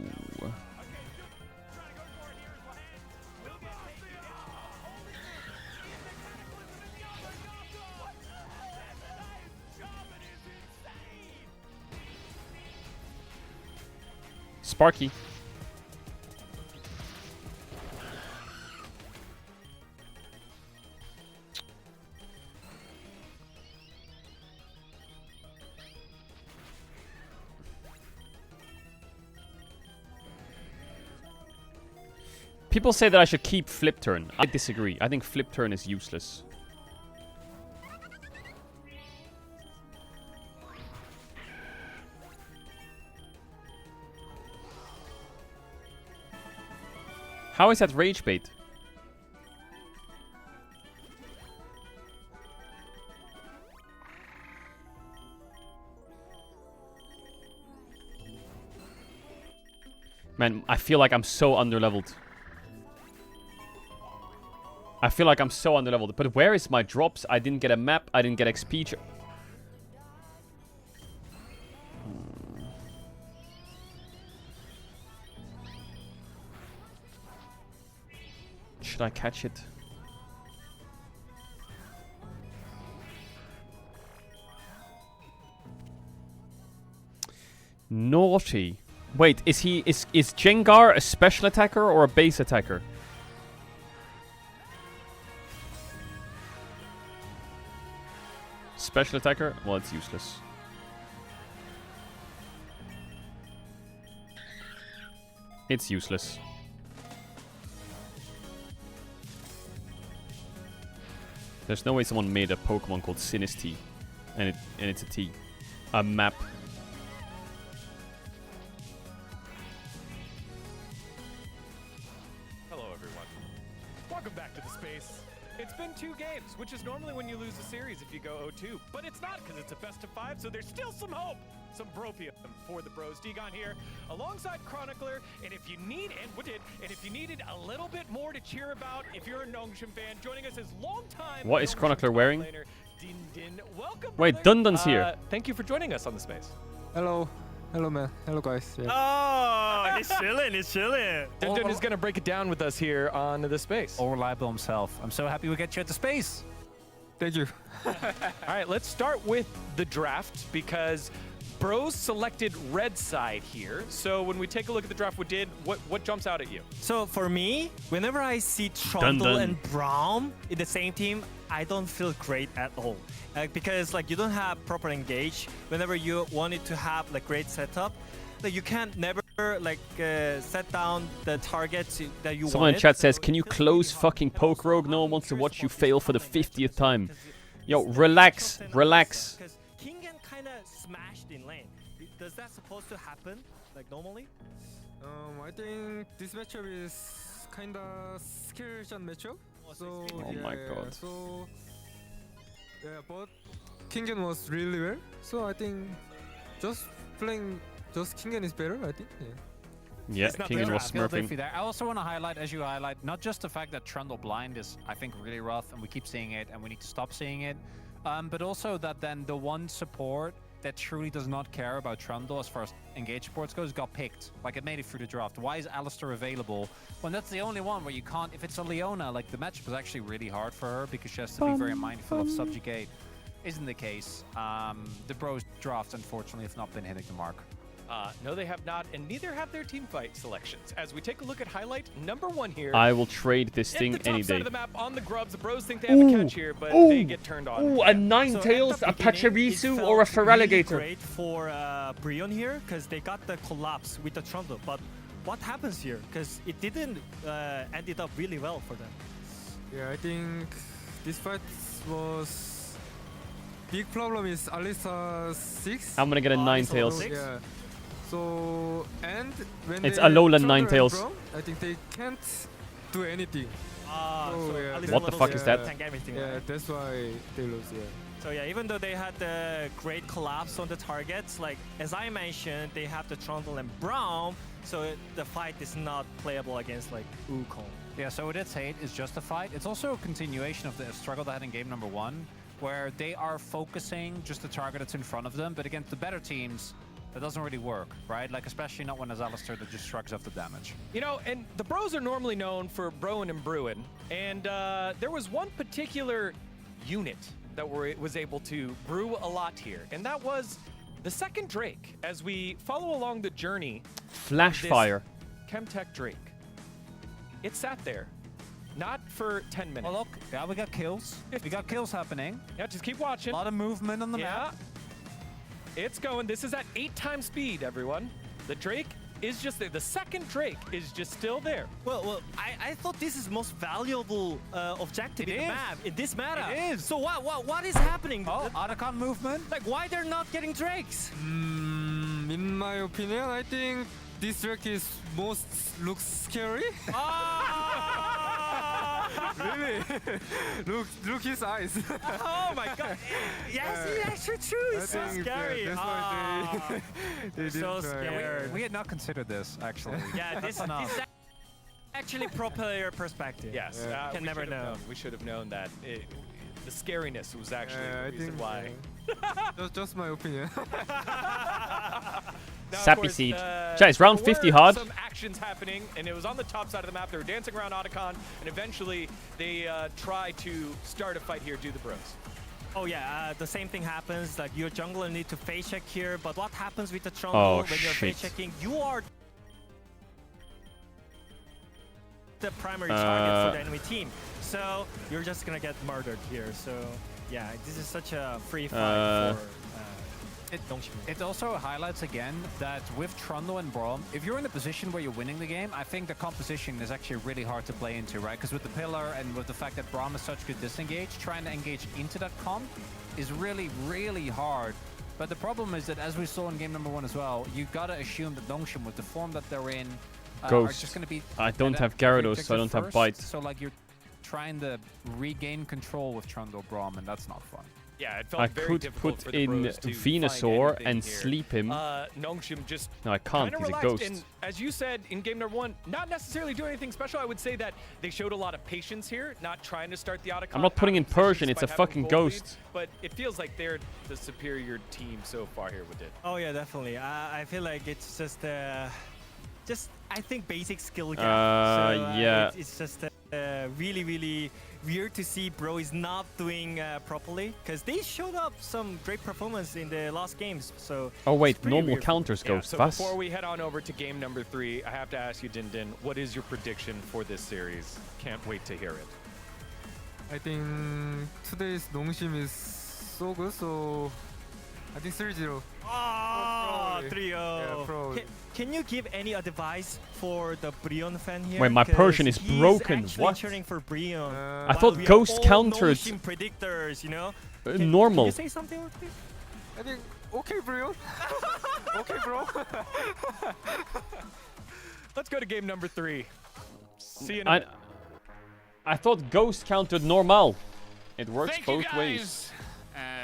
Sparky. People say that I should keep flip turn. I disagree. I think flip turn is useless. How is that rage bait? Man, I feel like I'm so underleveled. I feel like I'm so underleveled. But where is my drops? I didn't get a map. I didn't get XP. Should I catch it? Naughty. Wait, is Jengar a special attacker or a base attacker? Special attacker? Well, it's useless. It's useless. There's no way someone made a Pokemon called Sinistea, and it's a T, a map. Hello, everyone. Welcome back to the space. It's been 2 games, which is normally when you lose a series if you go 0-2, but it's not because it's a best of 5, so there's still some hope. Some bropium for the bros. Degon here, alongside Chronicler, and if you need, and if you needed a little bit more to cheer about, if you're a Nongshim fan, joining us is longtime. What is Chronicler wearing? Din Din. Welcome, wait, Dundun's here. Thank you for joining us on the space. Hello. Hello, man. Hello, guys. Yeah. Oh, he's chilling. He's chilling. Din Din is going to break it down with us here on the space. All reliable himself. I'm so happy we get you at the space. Thank you. All right, let's start with the draft because bros selected red side here. So when we take a look at the draft we did, what jumps out at you? So for me, whenever I see Trundle and Braum in the same team, I don't feel great at all. Because like you don't have proper engage. Whenever you wanted to have like great setup, like you can't never like set down the targets that you want. Someone in chat says, "Can you close fucking Poke Rogue? No one wants to watch you fail for the 50th time." Yo, relax, relax. Because Kingen kind of smashed in lane. Does that supposed to happen like normally? I think this matchup is kind of skill shot matchup. So Oh my god. So yeah, but Kingen was really well. So I think just playing just Kingen is better. I think. Yeah. Yeah, Kingen was smurfing. There. I also want to highlight, as you highlight, not just the fact that Trundle blind is, I think, really rough, and we keep seeing it, and we need to stop seeing it, but also that then the one support that truly does not care about Trundle as far as engage supports goes got picked. Like, it made it through the draft. Why is Alistar available when that's the only one where you can't... If it's a Leona, like, the matchup is actually really hard for her because she has to be very mindful of subjugate. Isn't the case. The bros drafts, unfortunately, have not been hitting the mark. No, they have not, and neither have their team fight selections. As we take a look at highlight number 1 here. I will trade this thing at the top any side day. of the map on the grubs, the bros think they have a catch here, but they get turned on. Ooh, a Ninetales, a Pachirisu, or a Feraligatr. Really great for Brion here because they got the collapse with the Trundle. But what happens here? Because it didn't ended up really well for them. Yeah, I think this fight was big problem is Alistar 6. I'm gonna get a Ninetales. Yeah. So and when It's they Alolan Trundle and Ninetales. Braum, I think they can't do anything. So yeah, What the fuck is that? Tank everything, Yeah, right? that's why they lose. Yeah. So yeah, even though they had the great collapse on the targets, like as I mentioned, they have the Trundle and Braum, so the fight is not playable against like Wukong. Yeah, so what it's hate is justified. It's also a continuation of the struggle they had in game number 1, where they are focusing just the target that's in front of them, but against the better teams, that doesn't really work, right? Like, especially not when there's Alistar that just shrugs off the damage. You know, and the bros are normally known for broing and brewing, and there was one particular unit that was able to brew a lot here, and that was the second Drake, as we follow along the journey. Flash fire. Chemtech Drake. It sat there, not for 10 minutes. Well, look, yeah, we got kills. We got kills happening. Yeah, just keep watching. A lot of movement on the map. It's going. This is at 8x speed, everyone. The Drake is just there. The second Drake is just still there. Well, I thought this is most valuable objective in the map. In this meta. It is. So what is happening? Oh, Otacon movement. Like, why they're not getting Drakes? In my opinion, I think this Drake is most looks scary. Really? Look his eyes. Oh my god. Yes, it's actually true. It's so scary. That's why they so didn't try. scared. We had not considered this, actually. Yeah, this is actually pro player perspective. Yes, can we never should have know. known. We should have known that the scariness was actually the reason why. Just my opinion. Now, of Sappy course, Siege. It's round there 50 were hard. Some actions happening, and it was on the top side of the map. They were dancing around Otacon, and eventually they try to start a fight here, do the bros. Oh yeah, the same thing happens. Like your jungler need to face check here, but what happens with the Trundle when you're face checking? You are the primary target for the enemy team, so you're just gonna get murdered here. So yeah, this is such a free fight for. It also highlights again that with Trundle and Braum, if you're in a position where you're winning the game, I think the composition is actually really hard to play into, right? Because with the pillar and with the fact that Braum is such good disengage, trying to engage into that comp is really, really hard. But the problem is that, as we saw in game number 1 as well, you gotta assume that Nongshim, with the form that they're in, are just gonna be. I don't have Gyarados, so I don't have Bite. So like you're trying to regain control with Trundle Braum, and that's not fun. Yeah, it felt I very could difficult put for the in bros to Venusaur find and anything here. sleep him. Nongshim just No, I can't. kinda He's a relaxed, ghost. and as you said in game number 1, not necessarily doing anything special. I would say that they showed a lot of patience here, not trying to start the Otacon. I'm not putting in Persian. It's a despite having fucking gold lead, ghost. but it feels like they're the superior team so far here with it. Oh yeah, definitely. I feel like it's just I think basic skill gap. Yeah. It's just really, really weird to see Bro is not doing properly, because they showed up some great performance in the last games. So. Oh wait, It's pretty normal weird. counters Yeah, ghost. so Was? before we head on over to game number 3, I have to ask you, Din Din, what is your prediction for this series? Can't wait to hear it. I think today's Nongshim is so good, so I think 3-0. Ah, 3-0. Yeah, probably. Can you give any advice for the Brion fan here? Wait, my 'Cause Persian is he's broken. actually What? cheering for Brion. I thought While we are Ghost all countered. Nongshim predictors, you know. Normal. Can you say something with this? I think okay, bro. Okay, bro. Let's go to game number 3. See you in a I minute. thought Ghost countered normal. It works Thank you both guys. ways.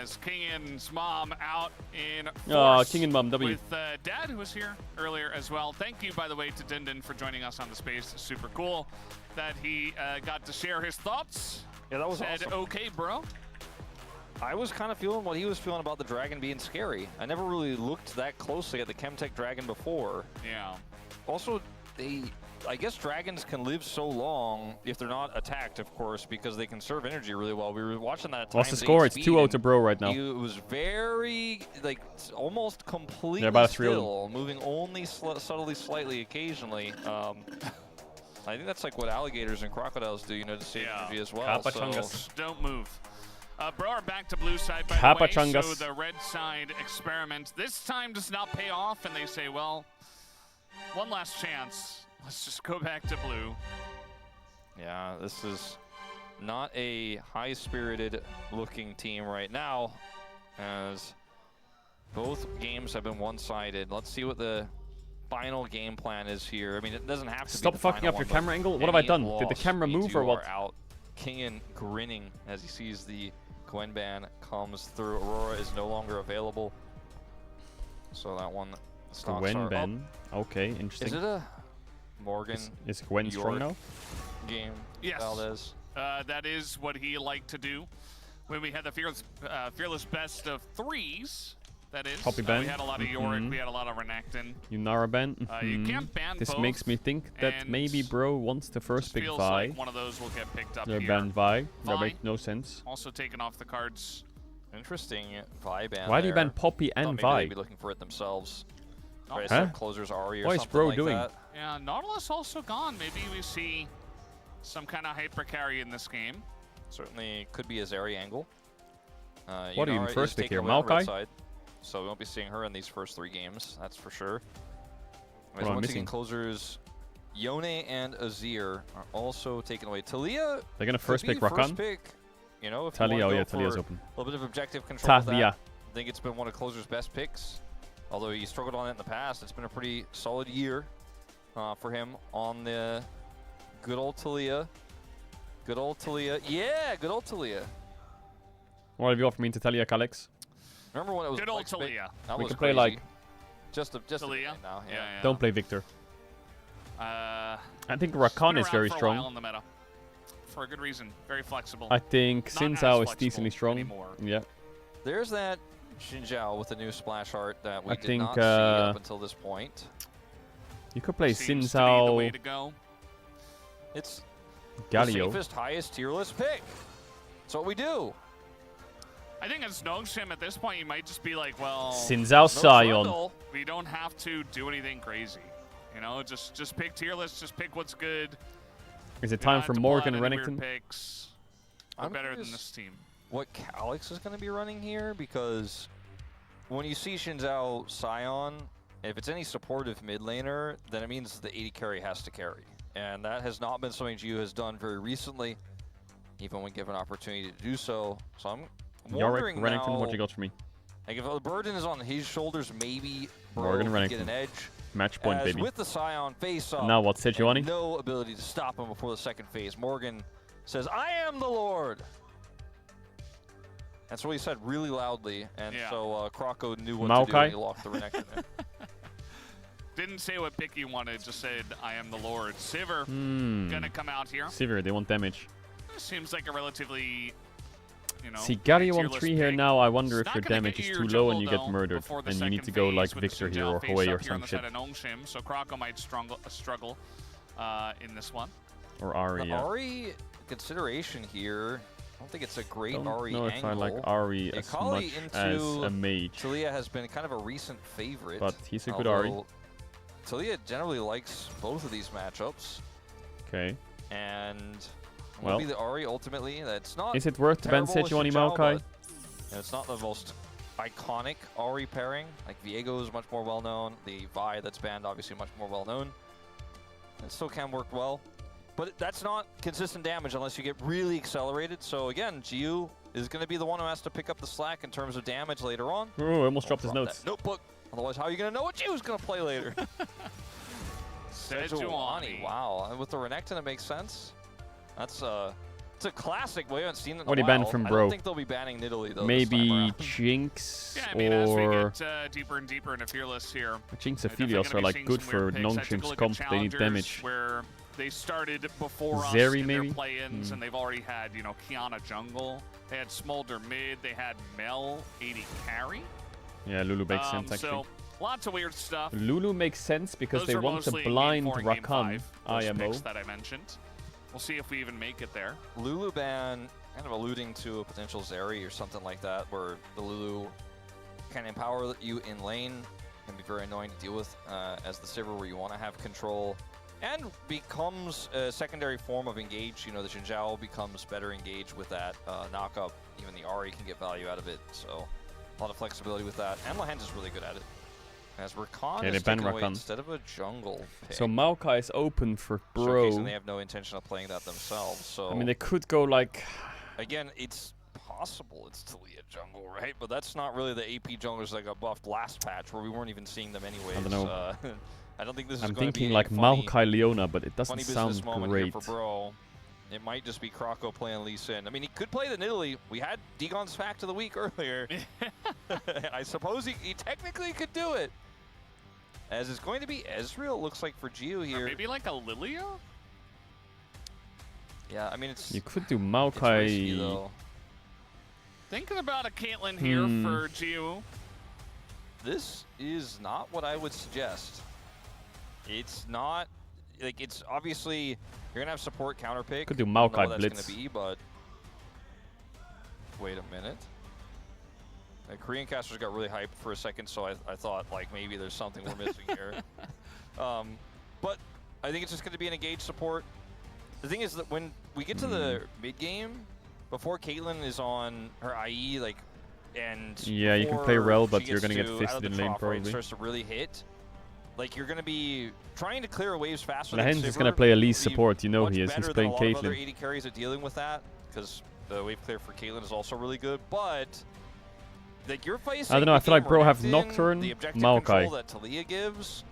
As Kingan's mom out in Oh, force King and Mom, W. with Dad, who was here earlier as well. Thank you, by the way, to Dindin for joining us on the space. Super cool that he got to share his thoughts. Yeah, that was Said, awesome. okay, bro. I was kind of feeling what he was feeling about the dragon being scary. I never really looked that closely at the Chemtech dragon before. Yeah. Also, I guess dragons can live so long if they're not attacked, of course, because they conserve energy really well. We were watching that. What's the score? It's 2-0 to Bro right now. It was very, like, almost completely about 3-0. still, moving only subtly, slightly, occasionally. I think that's like what alligators and crocodiles do, you know, to save energy as well. Kapachungas. Don't move. Bro are back to blue side, by the way, Kapachungas. so the red side experiment this time does not pay off, and they say, well, one last chance. Let's just go back to blue. Yeah, this is not a high-spirited looking team right now, as both games have been one-sided. Let's see what the final game plan is here. I mean, it doesn't have to Stop be the fucking final up your one, camera but angle. What have I any done? Did the loss camera means move or you what? are out. Kingan grinning as he sees the Gwen ban comes through. Aurora is no longer available, so that one stocks Gwen are Ben. Okay, interesting. Is it a Morgan? Is Gwen strong York now? Game. Yes. Valdez. That is what he liked to do when we had the fearless best of threes. That is. Copy We ban. had a lot of Yorick. We had a lot of Renekton. Yunara ban. You can't ban This both, makes me think that and maybe Bro wants the first big feels Vi. like one of those will get picked up They're here. banned Vi. That Vi. makes no sense. Also taken off the cards Interesting Vi ban. Why do you ban there. Poppy Thought and maybe Vi? they'd be looking for it themselves. Oh. Right, Huh? so closers Ari or What is something Bro like doing? that. Yeah, Nautilus also gone. Maybe we see some kind of hyper carry in this game. Certainly could be a Zeri angle. What are you in Yunara first is pick taking here, away on the red Maokai? side, so we won't be seeing her in these first 3 games, that's for sure. What am I Once missing? again, closers Yone and Azir are also taken away. Talia. They're gonna could first be pick first Rakan. pick. You know, if Talia, you oh want yeah, to go Talia's for open. a little bit of objective control. With Talia. that. I think it's been one of closers' best picks. Although he struggled on it in the past, it's been a pretty solid year for him on the good old Talia. Good old Talia. Yeah, good old Talia. What have you offered me to Talia, Calix? Remember when it was Good old Flex pick? Talia. That We was can play crazy. like. Just a Talia? minute now. Yeah. Don't play Victor. I I think Rakan is very For a strong. while in the meta. For a good reason. Very flexible. I think Not Xin as Zhao is flexible decently strong. anymore. Yeah. There's that Xin Zhao with the new splash art that we I did think, not see up until this point. You could play Seems Xin to be the way Zhao, to go. It's Galio. the safest, highest tier list pick. That's what we do. I think as Nogshim at this point, you might just be like, well, Xin Zhao no Sion. struggle. we don't have to do anything crazy. You know, just pick tier list, just pick what's good. Is it You don't time have for to pull out Morgan any weird Rennington? Picks. We're I'm better than curious this team. What Calix is going to be running here, because when you see Xin Zhao Sion, if it's any supportive mid laner, then it means the 80 carry has to carry. And that has not been something Gio has done very recently, even when given opportunity to do so. So I'm Yorick wondering Rennington, now, what you got for me? like if the burden is on his shoulders, maybe Morgan Bro can get Rennington. an edge. Match point, As baby. with the Sion face up, Now what, Sejuani? and no ability to stop him before the second phase. Morgan says, "I am the Lord." That's what he said really loudly, and Yeah. so Kroko knew what to do Maokai? and he locked the Renekton in. Didn't say what pick you wanted, just said, I am the Lord. Sivir, Hmm. gonna come out here. Sivir, they want damage. Seems like a relatively, you know, See, Galio tier on list 3 here pick. now, I wonder It's if not your gonna damage get is you too your low and you jungle, get though, murdered. before the And you need second to go phase like with the Victor Xin here Zhao or face Hwei up or here on some the shit. side of Nongshim, so Kroko might struggle in this one. Or Ari, The yeah. Ari consideration here, I don't think it's a great Don't Ari know if angle. I like Ari as Akali much as into a mage. Talia has been kind of a recent favorite. But he's a good Ari. although Talia generally likes both of these matchups. Okay. And Well, will be the Ari ultimately. That's not. is it worth to ban terrible with Sejuani Xin Zhao, Maokai? but it's not the most iconic Ari pairing. Like Viego is much more well known. The Vi that's banned obviously much more well known. It still can work well, but that's not consistent damage unless you get really accelerated. So again, Jiu is going to be the one who has to pick up the slack in terms of damage later on. Oh, I almost dropped his Drop notes. that notebook. Otherwise, how are you going to know what Jiu's going to play later? Sejuani. Wow, and with the Renekton, it makes sense. That's it's a classic. We haven't seen it in What a do you ban while. from I Bro? don't think they'll be banning Nidalee though. Maybe this time around. Jinx Yeah, I mean, as we or get deeper and deeper into Fearless here, Jinx they're and definitely Aphelios gonna are be like seeing good some for weird picks. I took a non-Jinx look at comp. They need Challengers, damage. Where they started before us Zeri, in maybe? their play-ins, Hmm. and they've already had, you know, Kiana jungle. They had Smolder mid. They had Mel 80 carry. Yeah, Lulu makes sense actually. So lots of weird stuff. Lulu makes sense because Those they are want to mostly in blind Game 4 and Game Rakan 5, those IMO. picks that I mentioned. We'll see if we even make it there. Lulu ban, kind of alluding to a potential Zeri or something like that, where the Lulu can empower you in lane, can be very annoying to deal with as the Sivir, where you want to have control, and becomes a secondary form of engage. You know, the Xin Zhao becomes better engaged with that knock-up. Even the Ari can get value out of it, so a lot of flexibility with that. And Lahens is really good at it. As Rakan Yeah, they is ban taken away Rakan. instead of a jungle pick. So Maokai is open for Showcasing Bro. they have no intention of playing that themselves. So I mean, they could go like... again, it's possible it's Talia jungle, right? But that's not really the AP junglers that got buffed last patch, where we weren't even seeing them anyways. I don't know. I don't think this is I'm going to be thinking a like funny, Maokai Leona, but it doesn't funny sound business moment great. here for Bro. It might just be Kroko playing Lee Sin. I mean, he could play the Nidalee. We had Degon's fact of the week earlier. I suppose he technically could do it. As it's going to be Ezreal, looks like, for Gio here. Or maybe like a Lilia? Yeah, I mean, it's... You could do it's risky, Maokai... though. Thinking about a Caitlyn here for Gio. This is not what I would suggest. It's not... Like, it's obviously... You're going to have support counter pick. Could do I don't know Maokai what Blitz. That's going to be, but... Wait a minute. Korean casters got really hyped for a second, so I thought like maybe there's something we're missing here. But I think it's just going to be an engaged support. The thing is that when we get to the mid game, before Caitlyn is on her IE, like, and yeah, you can play Rel, but you're going to get fisted in lane probably. Starts to really hit. Like you're going to be trying to clear waves faster. Lahen's is going to play Elise support. You know he is. He's playing Caitlyn. Other AD carries are dealing with that because the wave clear for Caitlyn is also really good, but. Like you're facing I don't know. I feel like Bro have Nocturne, the objective Maokai. control that Talia gives,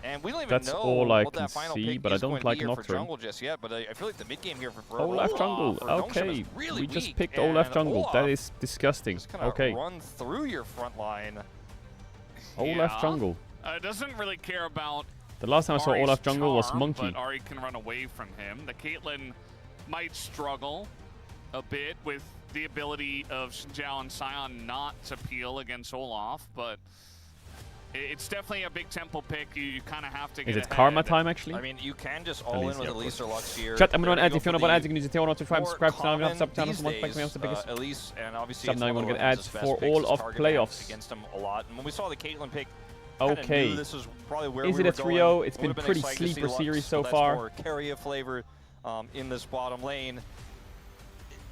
and we don't even That's know all I what can that final see, pick but I is don't going to like be here for Nocturne. jungle just yet. But I feel like the mid game here for Bro. Olaf jungle. Okay, really we just weak, picked and Olaf jungle. That Olaf is disgusting. just kinda Okay, run through your front line. Olaf jungle. Doesn't really care about. The last time I saw Ari's Olaf jungle was charm, Monkey. But Ari can run away from him. The Caitlyn might struggle a bit with the ability of Zhao and Sion not to peel against Olaf, but it's definitely a big tempo pick. You kind of have to get Is it ahead. Karma time actually? I mean, you can just all in with Elise or Lux here. Chat, I'm going to add They're if you want go to for add, you can use the tail not to subscribe to now. We have sub channels. these One back, we have days, the biggest. Elise, and obviously Sub it's now, you one want of to get Lorenzo's ads best for picks. all His of target match playoffs. against him a lot. And when we saw the Caitlyn pick, kinda Okay. knew this was probably where Is we it were a trio? going. It's Would've been pretty excited to see sleeper Lux, series but so that's far. more carry of flavor in this bottom lane.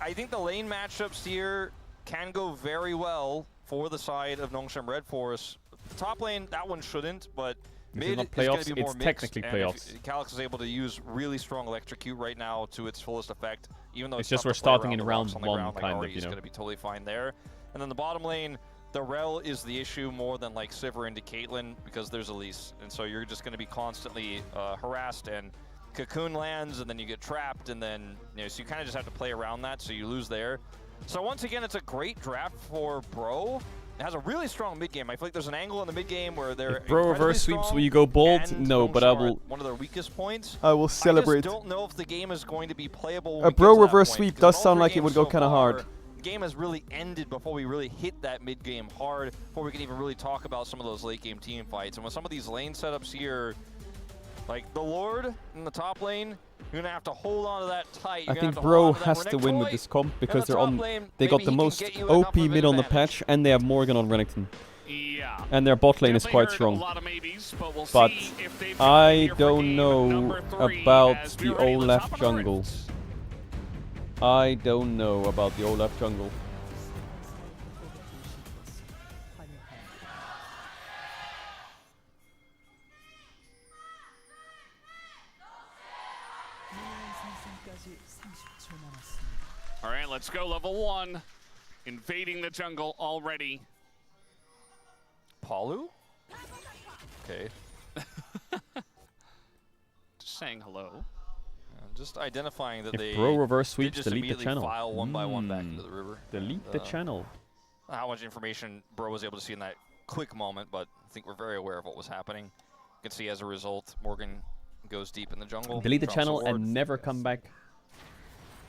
I think the lane matchups here can go very well for the side of Nongshim Red Forest. Top lane, that one shouldn't, but This is mid not is going playoffs, to be more it's mixed. technically And playoffs. if Calyx is able to use really strong Electrocute right now to its fullest effect, even though It's it's just tough we're to play starting around in the rocks round on the one, ground, like kind of, Ari you is know. going to be totally fine there. And then the bottom lane, the Rel is the issue more than like Sivir into Caitlyn because there's Elise, and so you're just going to be constantly harassed, and Cocoon lands, and then you get trapped, and then so you kind of just have to play around that, so you lose there. So once again, it's a great draft for Bro. It has a really strong mid game. I feel like there's an angle in the mid game where they're If Bro reverse strong, sweeps, will you go bold? and No, but I Nongshim are will. at one of their weakest points. I will celebrate. I just don't know if the game is going to be playable. A when we Bro get to that reverse point, sweep because does in all sound three like it would games go so kind of far, hard. The game has really ended before we really hit that mid game hard, before we can even really talk about some of those late game team fights. And with some of these lane setups here, like the Lord in the top lane, you're gonna have to hold on to that tight. I think Bro has to win with this comp because they're on. They got the most OP mid on the patch, and they have Morgan on Renekton. Yeah. And their bot lane is quite strong. But I don't know about the Olaf jungle. I don't know about the Olaf jungle. All right, let's go. Level 1. Invading the jungle already. Palu? Okay. Just saying hello. Just identifying that If they Bro reverse did sweeps, just delete the immediately channel. file one by one back into the river. Delete the channel. How much information Bro was able to see in that quick moment, but I think we're very aware of what was happening. You can see as a result, Morgan goes deep in the jungle. Delete the drops channel a ward. and never come back.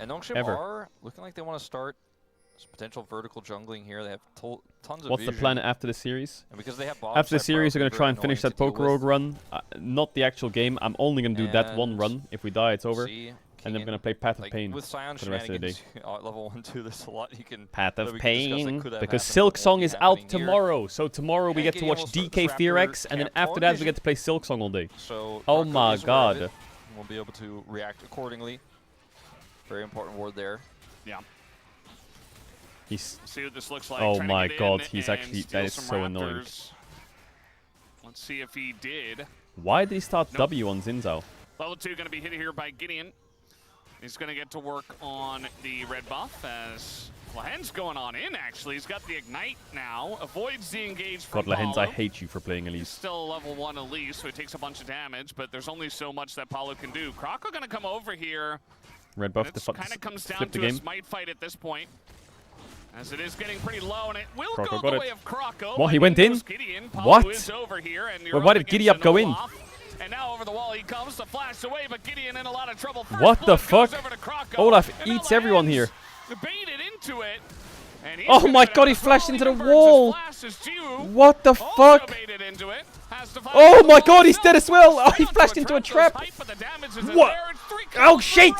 And Nongshim ever. are looking like they want to start some potential vertical jungling here. They have tons of What's the vision. plan after the series? And because they have bottom After the side series, power, we're going it's to try very and finish annoying that to deal poke rogue with. run. Not the actual game. I'm only going to do that one And run. If we die, it's over. see, And then we're going to play Path of Like, Pain with Scion for the rest of the day. shenanigans, at level 1, 2, there's a lot you can Path that of we can discuss that Pain. could have Because happened, Silk but won't Song be is out happening here. tomorrow. So tomorrow we And get to Gideon watch will start DK the Fearex. And then Raptor after that, we vision. get to play Silk Song all day. So Oh Taco my is aware of god. it. We'll be able to react accordingly. Very important word there. Yeah. He's. See what this looks like. Oh Trying to my get god, in he's and actually. steal That is some so annoying. Raptors. Let's see if he did. Why did he start Nope. W on Zinzao? Level 2 going to be hit here by Gideon. He's going to get to work on the red buff as Lahen's going on in, actually. He's got the Ignite now. Avoids the engage from God, Lahens, I Paulo. hate you for playing He's Elise. still a level 1 Elise, so he takes a bunch of damage, but there's only so much that Paulo can do. Kroko going to come over here. Red buff It to kind of comes down flip the to a game. smite fight at this point. As it is getting pretty low, and it will Kroko go got the it. way of Kroko. What, he but went in? goes Gideon. Paulo What? is over here, and you're Well, why up did Giddy against Up go an in? Olaf. And now over the wall he comes to flash away, but Gideon in a lot of trouble. First What the blood goes fuck? over to Kroko, Olaf and now eats everyone Lahen's here. baited into it. And he's Oh gonna my get god, he out. flashed into the Paulo even burns his wall! flash as Jiwoo What the also fuck? baited into it. has to Oh my god, he's dead as well! Oh, he flashed into a trap! What? Oh shit!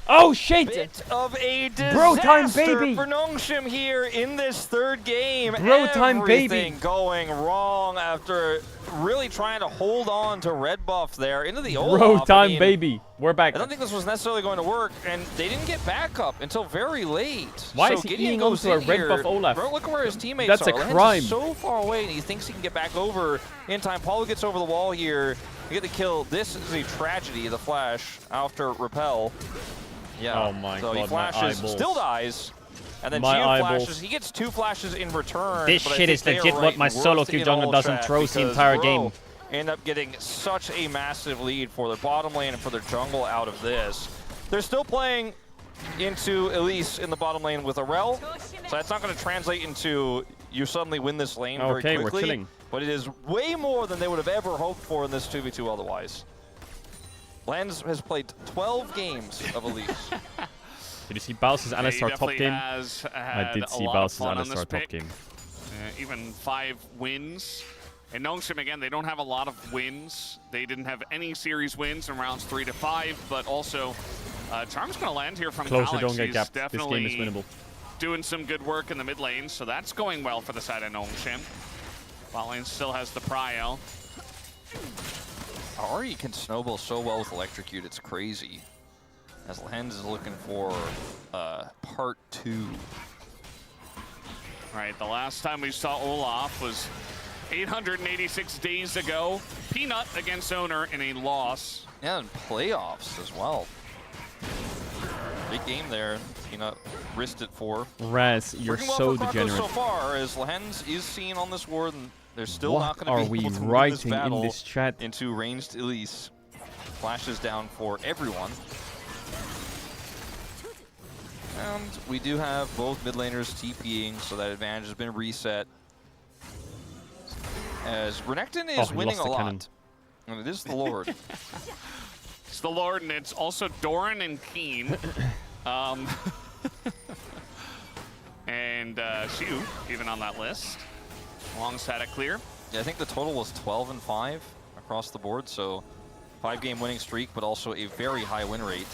Oh shit! Bit of a Bro time, disaster baby! for Nongshim here in this third game. Bro time, baby! Everything going wrong after really trying to hold on to red buff there into the Olaf. Bro time, I mean, baby! We're back. I don't think this was necessarily going to work, and they didn't get back up until very late. Why so is he Gideon eating goes onto a in red here. buff Olaf? Bro, look where his teammates That's are. a Lehens is crime. so far away, and he thinks he can get back over in time. Paulo gets over the wall here. You get the kill. This is a tragedy. The flash after repel. Yeah. Oh my so god, he flashes, my still dies. And then My Geo eyeballs. flashes. He gets 2 flashes in return. This but I shit think is they are legit what right my and solo worth queue it jungle all, doesn't chat, throw the because entire Bro game. end up getting such a massive lead for their bottom lane and for their jungle out of this. They're still playing into Elise in the bottom lane with Arel, so that's not going to translate into you suddenly win this lane very Okay, quickly. we're chilling. But it is way more than they would have ever hoped for in this 2v2 otherwise. Lens has played 12 games of Elise. Did you see Bowser's Alistar top game? I did see Bowser's Alistar top game. Even 5 wins. And Nongshim, again, they don't have a lot of wins. They didn't have any series wins in rounds 3 to 5, but also Charm's going to land here from Closer, Alex. don't get He's gapped. This definitely game is winnable. doing some good work in the mid lane, so that's going well for the side of Nongshim. Bot lane still has the prio. Ari can snowball so well with Electrocute, it's crazy. As Lens is looking for part 2. Right, the last time we saw Olaf was 886 days ago. Peanut against Owner in a loss. Yeah, and playoffs as well. Big game there. Peanut risked it for. Raz, you're Working well so for Kratos degenerate. so far, as Lens is seen on this ward, and they're still What not going are to be we able to win writing this in battle this chat? into ranged Elise. Flashes down for everyone. And we do have both mid laners TPing, so that advantage has been reset. As Renekton is winning a lot. Cannon. And it is the Lord. It's the Lord, and it's also Doran and Keen. And Shu, even on that list. Alongside a clear. Yeah, I think the total was 12 and 5 across the board, so 5-game winning streak, but also a very high win rate.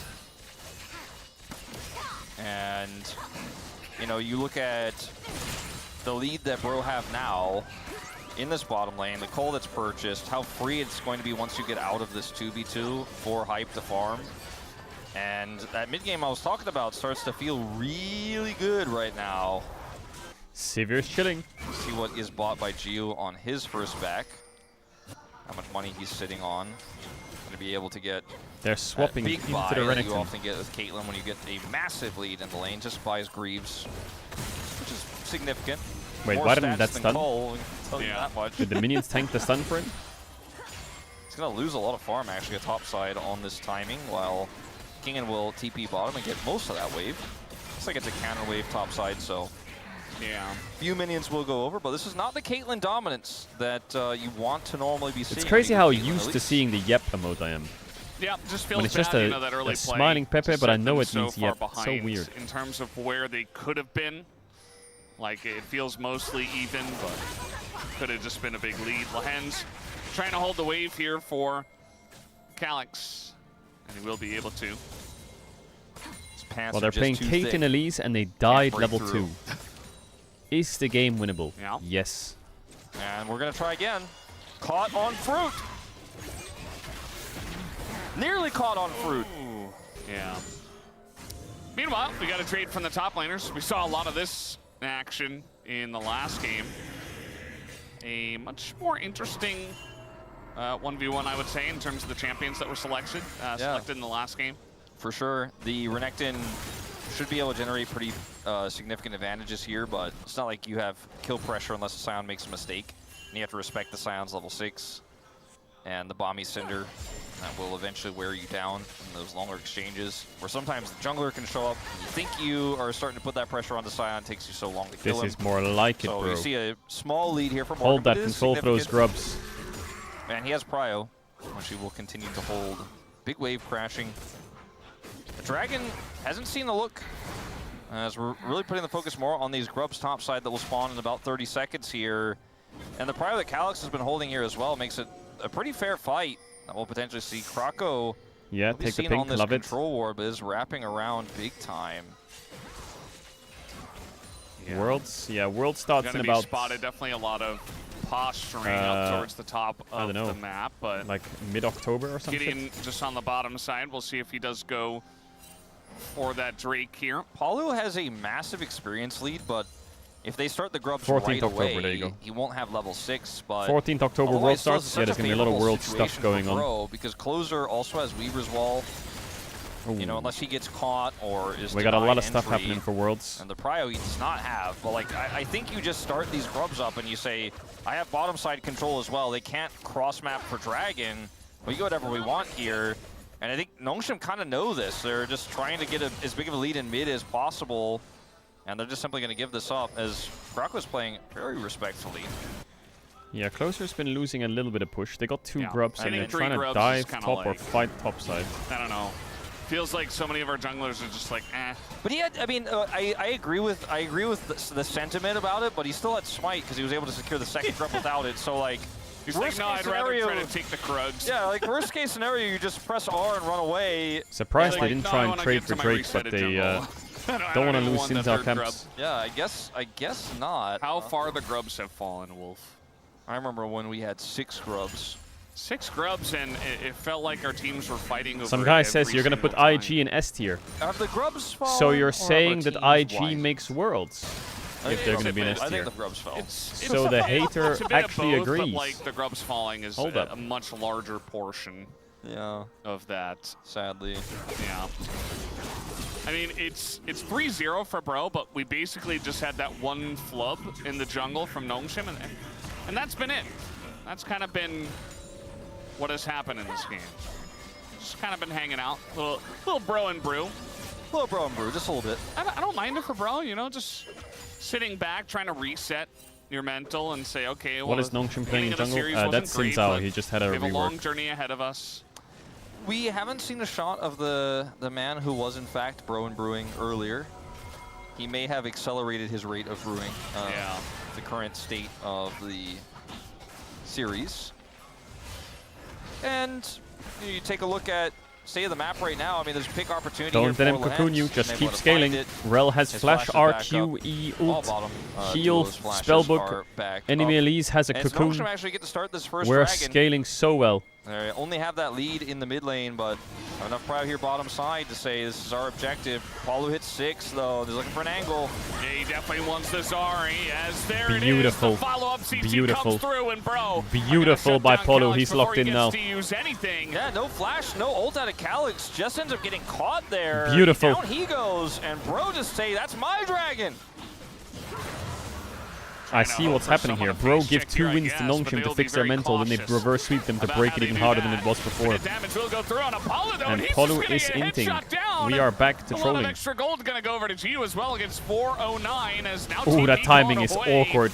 And, you know, you look at the lead that Bro have now in this bottom lane, the coal that's purchased, how free it's going to be once you get out of this 2v2 for Hype to farm. And that mid game I was talking about starts to feel really good right now. Sever's chilling. See what is bought by Geo on his first back. How much money he's sitting on. Going to be able to get They're swapping big into buy the that you Renekton. often get with Caitlyn when you get a massive lead in the lane. Just buys Greaves, which is significant. Wait, More why didn't stats that than stun? Cole, I can tell you that much. Did the minions tank the stun for him? He's going to lose a lot of farm actually top side on this timing, while Kingen will TP bottom and get most of that wave. Looks like it's a counter wave top side, so yeah, few minions will go over, but this is not the Caitlyn dominance that you want to normally be seeing. It's crazy how Caitlyn, used at to least. seeing the yep emote I am. Yeah, just feels When it's bad, just a, you know, that early a play smiling Pepe, to but I set know them it so means far yep. So behind weird. in terms of where they could have been. Like, it feels mostly even, but could have just been a big lead. Lehens trying to hold the wave here for Calyx, and he will be able to. Well, they're playing Kate and Elise, and they died level 2. Is the game winnable? Yeah. Yes. And we're going to try again. Caught on fruit. Nearly caught on fruit. Ooh, yeah. Meanwhile, we got a trade from the top laners. We saw a lot of this action in the last game. A much more interesting 1v1, I would say, in terms of the champions that were selected in the last game. For sure. The Renekton should be able to generate pretty significant advantages here, but it's not like you have kill pressure unless the Scion makes a mistake. And you have to respect the Scion's level 6. And the Bomby Cinder that will eventually wear you down in those longer exchanges, where sometimes the jungler can show up, you think you are starting to put that pressure on the Scion, it takes you so long to kill him. This is more like it, so bro. you see a small lead here from Hold Morgan, that but it is control throws significant. grubs. And he has Prio, which he will continue to hold. Big wave crashing. The Dragon hasn't seen the look, as we're really putting the focus more on these grubs top side that will spawn in about 30 seconds here. And the Prio that Calyx has been holding here as well makes it a pretty fair fight. We'll potentially see Krako. Yeah, take the pink, on this love it. control ward, but is wrapping around big time. Yeah. Worlds starts in Gonna about... be spotted. Definitely a lot of posturing up towards the top of the map, but like mid-October or something. Gideon just on the bottom side. We'll see if he does go for that Drake here. Paulo has a massive experience lead, but if they start the grubs 14th right October, away, there you go. he won't have level 6. But 14th October otherwise, World still, starts. Yeah, there's gonna be a lot of World stuff going on. Because Closer also has Weaver's Wall. Ooh. You know, unless he gets caught or is We got a lot of denied stuff entry, happening for Worlds. And the Prio he does not have. But like, I think you just start these grubs up and you say, I have bottom side control as well. They can't cross map for Dragon. We go whatever we want here. And I think Nongshim kind of know this. They're just trying to get as big of a lead in mid as possible. And they're just simply going to give this up as Krako's playing very respectfully. Yeah, Closer's been losing a little bit of push. They got 2 grubs and they're three trying to grubs dive kinda top or like, fight top side. I don't know. Feels like so many of our junglers are just like, eh. But he had, I mean, I agree with the sentiment about it, but he still had Smite because he was able to secure the second grub without it. So like, He's like, no, I'd rather try to take the Krugs. Yeah, like worst case scenario, you just press R and run away. Surprised they didn't try and trade for Drake, but they don't want to lose Sinzal camps. Yeah, I guess not. How far the grubs have fallen, Wolf? I remember when we had 6 grubs. 6 grubs, and it felt like our teams were fighting over Some guy says you're going to put time. IG in S tier. Have the grubs fallen? So you're or saying have that our IG teams makes Worlds? If they're going to be in S I tier. think the grubs fell. So the hater It's a bit actually of both, agrees. But like the grubs falling is a much larger portion. Yeah. Of that. Sadly. Yeah. I mean, it's 3-0 for Bro, but we basically just had that one flub in the jungle from Nongshim, and that's been it. That's kind of been what has happened in this game. Just kind of been hanging out, little Bro and Brew. Little Bro and Brew, just a little bit. I don't mind it for Bro, you know, just sitting back, trying to reset your mental and say, okay, well, What is Nongshim playing in jungle? That's great, Sinzal. He just had a we have a long rework. journey ahead of us. We haven't seen a shot of the man who was in fact Bro and Brewing earlier. He may have accelerated his rate of brewing. The current state of the series. And you take a look at state of the map right now. I mean, there's a pick opportunity. Don't let him cocoon you, just keep scaling. Rel has flash, R, Q, E, ult, heal, spellbook. Enemy Elise has a cocoon. Nongshim actually get to start this first We're dragon. scaling so well. They only have that lead in the mid lane, but have enough Prio here bottom side to say this is our objective. Paulo hits 6 though. They're looking for an angle. Yeah, he definitely wants this Ari, as there Beautiful. it is. The follow-up CC Beautiful. comes through, and Bro. Beautiful by Paulo. He's locked in now. To use anything. Yeah, no flash, no ult out of Calyx. Just ends up getting caught there. Beautiful. Down he goes, and Bro just say, that's my dragon. I see what's happening here. Bro give 2 wins to Nongshim to fix their mental, then they reverse sweep them to break it even harder than it was before. Damage will go through on Apollo, though, And he's Paulo just gonna is get inting. headshot down. We are back to A lot trolling. of extra gold gonna go over to Gio as well against 409 as now Ooh, that TP timing thrown is away. awkward.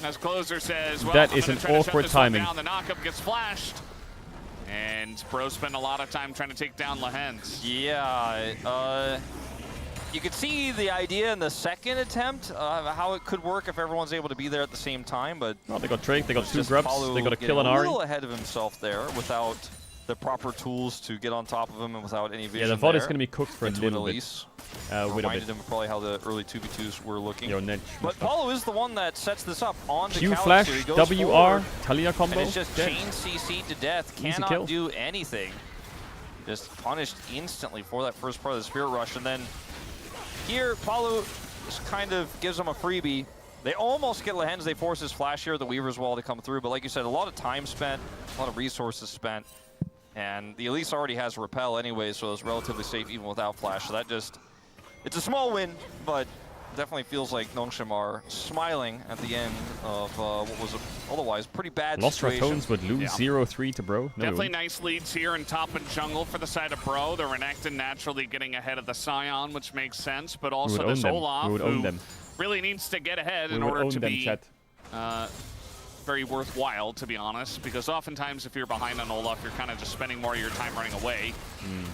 As Closer says, well, That I'm is gonna an try to shut awkward this one timing. down. The knockup gets flashed. And Bro spent a lot of time trying to take down Lehens. Yeah, you could see the idea in the second attempt, how it could work if everyone's able to be there at the same time, but... Well, they got Drake, they got it's 2 just grubs, Paulo they got a kill on getting Ari. a little ahead of himself there without the proper tools to get on top of him and without any vision. Yeah, the VOD is there. going to be cooked for a Into little bit. Elise. With a Reminded bit. him of probably how the early 2v2s were looking. Yo, Nedge. But Paulo is the one that sets this up on the Q Calyx flash, here. He goes WR, forward, Talia combo. and it's just dead. chain CC to death. Easy Cannot kill. do anything. Just punished instantly for that first part of the Spirit Rush. And then here, Paulo just kind of gives him a freebie. They almost get Lehens. They force his flash here, the Weaver's Wall to come through. But like you said, a lot of time spent, a lot of resources spent. And the Elise already has Repel anyway, so it's relatively safe even without flash. So that just, it's a small win, but definitely feels like Nongshim are smiling at the end of what was a otherwise pretty bad Lost situation. Ratones would lose 0-3 to Bro. No, Definitely nice leads here in top and jungle for the side of Bro. The Renekton naturally getting ahead of the Scion, which makes sense, but also this Olaf, We would own who them. really needs to get ahead We in would order own to them, be chat. very worthwhile, to be honest, because oftentimes if you're behind on Olaf, you're kind of just spending more of your time running away,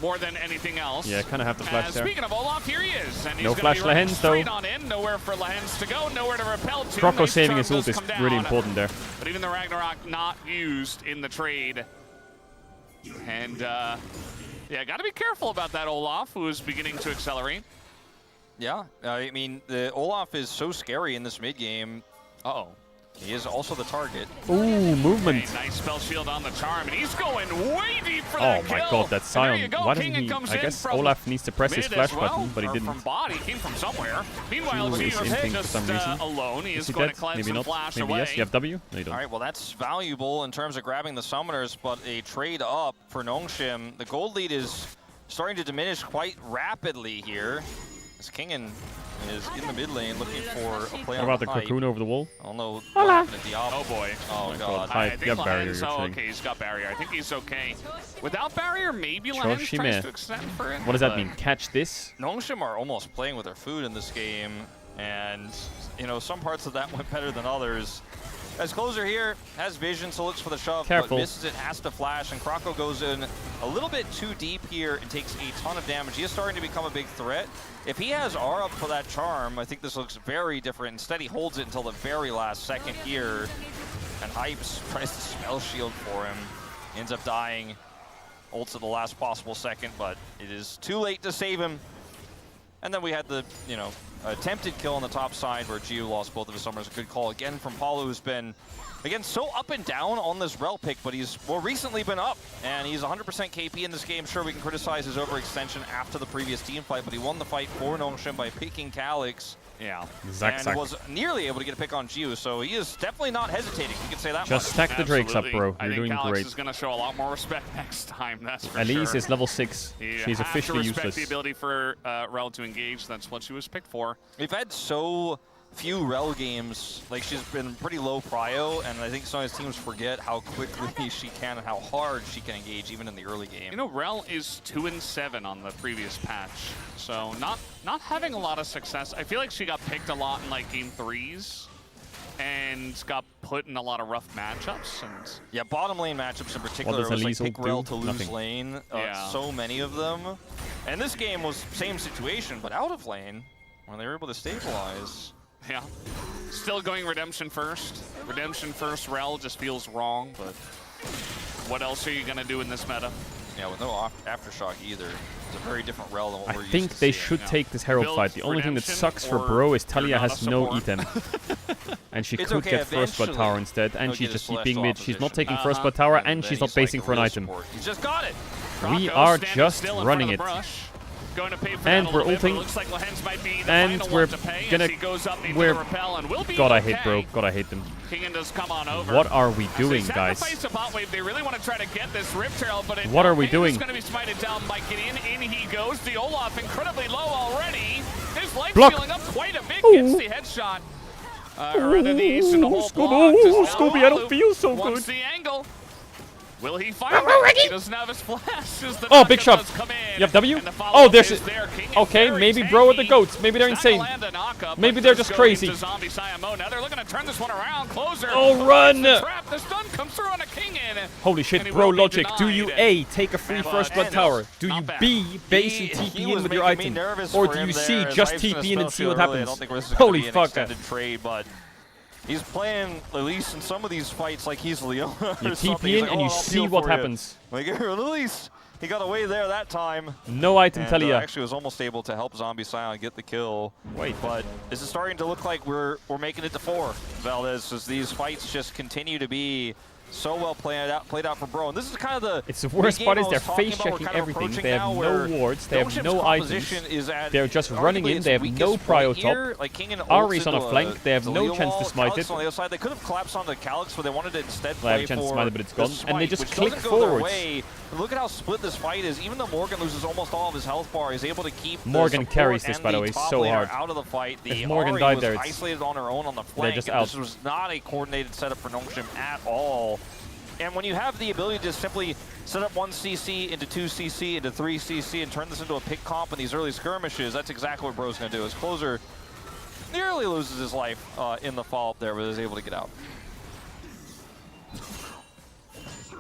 more than anything else. Yeah, kind of have to flash there. Speaking of Olaf, here he is, and he's No going flash to be running Lehens, straight though. on in. Nowhere for Lehens to go, nowhere to repel to. Croco Nice saving charm his ult does is come really down, important there. but even the Ragnarok not used in the trade. And, yeah, got to be careful about that Olaf, who is beginning to accelerate. Yeah, I mean, the Olaf is so scary in this mid game. Uh-oh. He is also the target. Ooh, movement. Okay, nice spell shield on the charm, and he's going way deep for Oh that my kill. god, that And there you Sion. go. Why doesn't Kingen he? comes I in guess from Olaf needs to press his mid flash as well, button, but he or didn't. From body, came from somewhere. Meanwhile, Ju is Gio in pink for just some reason. alone. He Is is he going dead? to cleanse Maybe and not. flash Maybe away. yes. You have W? No, you don't. All right, well, that's valuable in terms of grabbing the summoners, but a trade up for Nongshim. The gold lead is starting to diminish quite rapidly here. As Kingen is in the mid lane looking for a play What on about the hype. cocoon over the wall? I don't know Hola. what happened to Diablo. Oh boy. Oh god. Hi, I think you have barrier, Lehens, you're oh, saying. okay, he's got barrier. I think he's okay. Without barrier, maybe Lehens tries Choshime. to extend for it. What does that but- mean? Catch this? Nongshim are almost playing with their food in this game, and you know, some parts of that went better than others. As Closer here has vision, so looks for the shove, Careful. but misses it, has to flash, and Croco goes in a little bit too deep here and takes a ton of damage. He is starting to become a big threat. If he has R up for that charm, I think this looks very different. Instead, he holds it until the very last second here, and Hypes tries to spell shield for him. Ends up dying, ults at the last possible second, but it is too late to save him. And then we had the, you know, attempted kill on the top side where Gio lost both of his summers. A good call again from Paulo, who's been, again, so up and down on this Rel pick, but he's more recently been up, and he's 100% KP in this game. Sure, we can criticize his overextension after the previous team fight, but he won the fight for Nongshim by picking Calyx. Yeah. And was nearly able to get a pick on Gio, so he is definitely not hesitating. You can say that Just much. stack the Drakes up, bro. I You're think doing Calyx great. is going to show a lot more respect next time, that's for Elise sure. is level 6. You She's have officially to respect useless. the ability for Rel to engage. That's what she was picked for. We've had so few Rel games, like she's been pretty low prio, and I think some of his teams forget how quickly she can and how hard she can engage even in the early game. You know, Rel is 2-7 on the previous patch, so not having a lot of success. I feel like she got picked a lot in like game 3s and got put in a lot of rough matchups. And yeah, bottom lane matchups in particular, does it was like Elise pick do? Rel to lose Nothing. lane, Yeah. so many of them. And this game was same situation, but out of lane, when they were able to stabilize. yeah, still going Redemption first. Redemption first Rel just feels wrong, but what else are you going to do in this meta? Yeah, with no Aftershock either. It's a very different Rel than what I we're used think to they seeing. should take this Herald Build fight. The only thing that Redemption sucks for or Bro is you're Talia not a has no support. item. And she It's could okay, get First Blood eventually Tower instead, and he'll she's get a just keeping Celestial mid. She's not opposition. taking First Blood Tower, and then she's he's not basing like a for an real item. support. He's just got it. We Croco are standing just still in running front of it. the brush. Going to pay for And that a we're little bit, but ulting. it looks like Lehens might be the And final we're one to pay gonna. as he goes up into We're. the repel and will be God, I okay. hate Bro. God, I hate them. Kingen does come on over. What are we As doing, they guys? sacrifice the bot wave, they really want to try to get this Rip Trail, but What are we doing? He's going to be smited down by Gideon. In he goes. The Olaf incredibly low already. His life Block. stealing up quite a bit. Gets the headshot. Or rather the ace in the whole block. Just Scooby, I don't feel so wants good. the angle. Will he fire it? He doesn't have his flash. As the Oh, big knockup shove. does come in, You have W? and the Oh, follow-up there's is it. there. King Okay, is very maybe Bro with the tanky. goats. Maybe they're Not gonna insane. land a knockup, Maybe but they're does just go crazy. into Zombie Siamo. Now they're looking to turn this one around. Closer. Oh, run. The trap. The stun comes through on a King in. Holy And shit, he Bro will be Logic. Do you denied. A, take a free But First Blood and Tower? Do not you bad. B, base and He TP in was with your making me item? nervous Or for do him you there, C, as just Hype's gonna TP in and spell see what shield early. I happens? don't think this is gonna Holy be an fuck. extended trade, but he's playing, at least in some of these fights, like he's Leona You or something. TP He's in like, and you "Oh, I'll see peel what for you." happens. Like, at least he got away there that time. No item, And, Talia. actually was almost able to help Zombie Silent get the kill. Wait. But this is starting to look like we're making it to 4, Valdez, as these fights just continue to be so well played out for Bro. And this is kind of the It's the worst big part game is I they're was talking face about. We're checking kind of everything. approaching They have now no where wards, they have Nongshim's no items. composition is at They're just running arguably in, its they have no weakest prio point here. top. Like Kingen ults Ari's on a into flank, they have no Delio chance to wall. smite Calyx it. on the other side. They could have collapsed onto Calyx, but they wanted to instead Well, they have play a chance to for smite it, but it's the gone. And they smite, just which click doesn't go their forwards. way. Look at how split this fight is. Even though Morgan loses almost all of his health bar, he's able to keep the Morgan support carries this, and by the way, top so laner hard. out of the fight. The If Morgan Ahri died was there, it's- isolated on her own on the flank. just and out. This was not a coordinated setup for Nongshim at all. And when you have the ability to simply set up 1 CC into 2 CC into 3 CC and turn this into a pick comp in these early skirmishes, that's exactly what Bro's going to do. His closer nearly loses his life in the follow-up there, but is able to get out.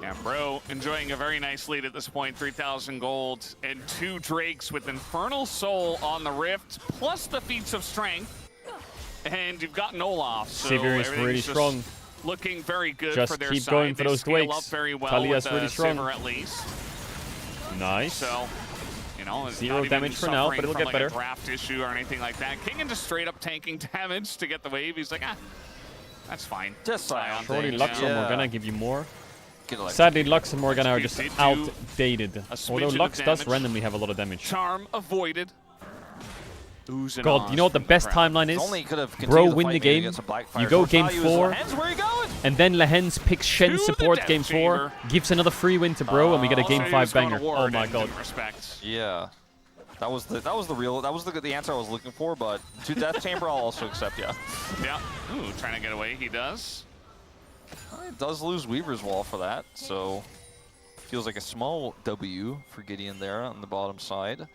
Yeah, Bro enjoying a very nice lead at this point, 3,000 gold, and 2 Drakes with Infernal Soul on the Rift, plus the Feats of Strength, and you've got Olaf. So Sivir is really strong. Looking very good Just for their keep side. going for They those scale Drakes. up very well Talia's with really strong. Sivir at least. Nice. So, you know, it's 0 not even damage for now, but suffering it'll from, get like, better. a draft issue or anything like that. Kingen just straight up tanking damage to get the wave. He's like, ah, that's fine. Just Scion Surely things, Lux or yeah. Morgana give you more. Get electrocuted. Sadly, Lux and Morgana are just Did do outdated. Although smidgen Lux of does damage. randomly have a lot of damage. Charm avoided. Oohs and God, ahs you know what the from best crowd. timeline is? Only could have Bro continued win fight the maybe game, against a Blackfire. you go So game value is 4, Lehens, where are you going? and then Lehens picks Shen To the support death game 4, chamber. gives another free win to Bro, and we get a Also, game he 5 was going to banger. ward Oh my and god. didn't respect. Yeah. That was the answer I was looking for, but to Death Chamber I'll also accept, yeah. Yeah. Ooh, trying to get away. He does. It does lose Weaver's Wall for that, so feels like a small W for Gideon there on the bottom side.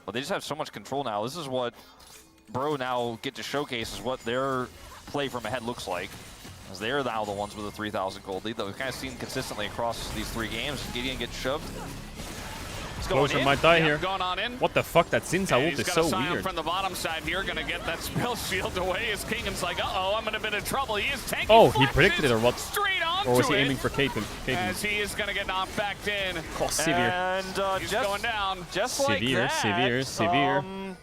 But they just have so much control now. This is what Bro now get to showcase, is what their play from ahead looks like. As they're now the ones with a 3,000 gold lead that we've kind of seen consistently across these 3 games. Gideon gets shoved. It's going Closer in. might die Yep, here. going on in. What the fuck? That Sin's And ult he's is got so a Scion weird. from the bottom side here, gonna get that spell shield away as Kingan's like, uh-oh, I'm in a bit of trouble. He is tanking Oh, he flashes predicted it or what? straight onto Or was he it, aiming for Caitlyn? as he is gonna get knocked back in. Oh, Sivir. And He's just, going down. just like Sivir, that, Sivir.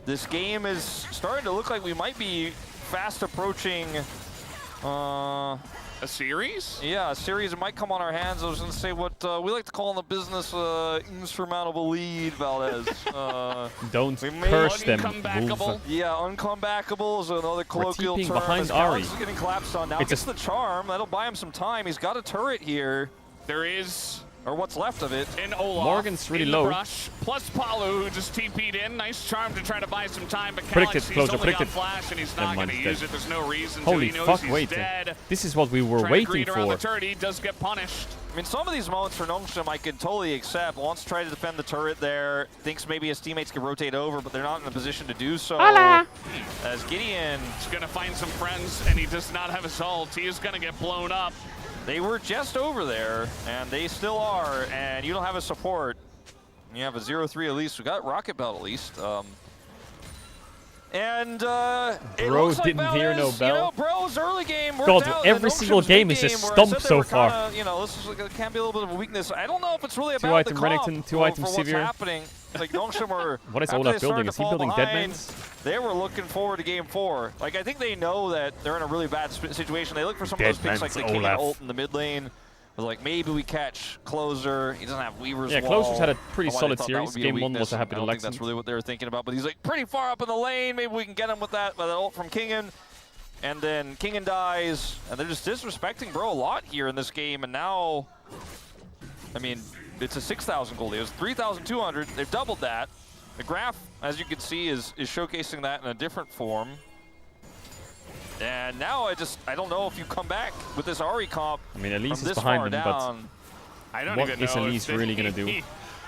This game is starting to look like we might be fast approaching a series? Yeah, a series that might come on our hands. I was going to say what we like to call in the business insurmountable lead, Valdez. Don't curse them, uncomebackable. Wolf. Yeah, uncomebackable is another colloquial TPing term. behind as Ari. Calix is getting collapsed on now. It's Gets a- the charm. That'll buy him some time. He's got a turret here. There is or what's left of it. in Olaf. Morgan's really in low. The brush, plus Palu, who just TP'd in. Nice charm to try to buy some time, but Predicted, Calix, he's closer, only predicted. got flash, and he's Never not going mind, to he's use dead. it. There's no reason Holy to. He knows fuck, he's wait. dead. This is what we were Trying to waiting greet around the for. turret, he does get punished. I mean, some of these moments for Nongshim I can totally accept. Wants to try to defend the turret there. Thinks maybe his teammates can rotate over, but they're not in a position to do so. Hola. As Gideon He's going to find some friends, and he does not have his ult. He is going to get blown up. They were just over there, and they still are, and you don't have a support. You have a 0-3 at least. We got Rocket Belt at least. It Bro looks like didn't hear no Valdez, bell. You know, Bro's early game worked God, out. every And single Nongshim's game mid is just where I stump said they so were far. kinda, you know, this is can be a little bit of a weakness. I don't know if it's really Two about item the comp Renekton, two for item what's Sivir. happening. Like Nongshim were. What is after Olaf they started building? to Is he fall building behind, Deadmans? They were looking forward to game 4. Like I think they know that they're in a really bad situation. They look for some of those picks like Deadmans, the King and Olaf. ult in the mid lane. Like maybe we catch Closer. He doesn't have Weaver's Yeah, Wall. Closer's had a pretty Otherwise, I solid thought that series. would be a Game 1 was weakness, a happy and I don't think election. that's really what they were thinking about. But he's like pretty far up in the lane. Maybe we can get him with that ult from Kingen. And then Kingen dies, and they're just disrespecting Bro a lot here in this game. And now, I mean, it's a 6,000 gold. It was 3,200. They've doubled that. The graph, as you can see, is showcasing that in a different form. And now I don't know if you come back with this Ari comp. I mean, Elise from is this behind far them, down. I don't What even is know Elise if really gonna do?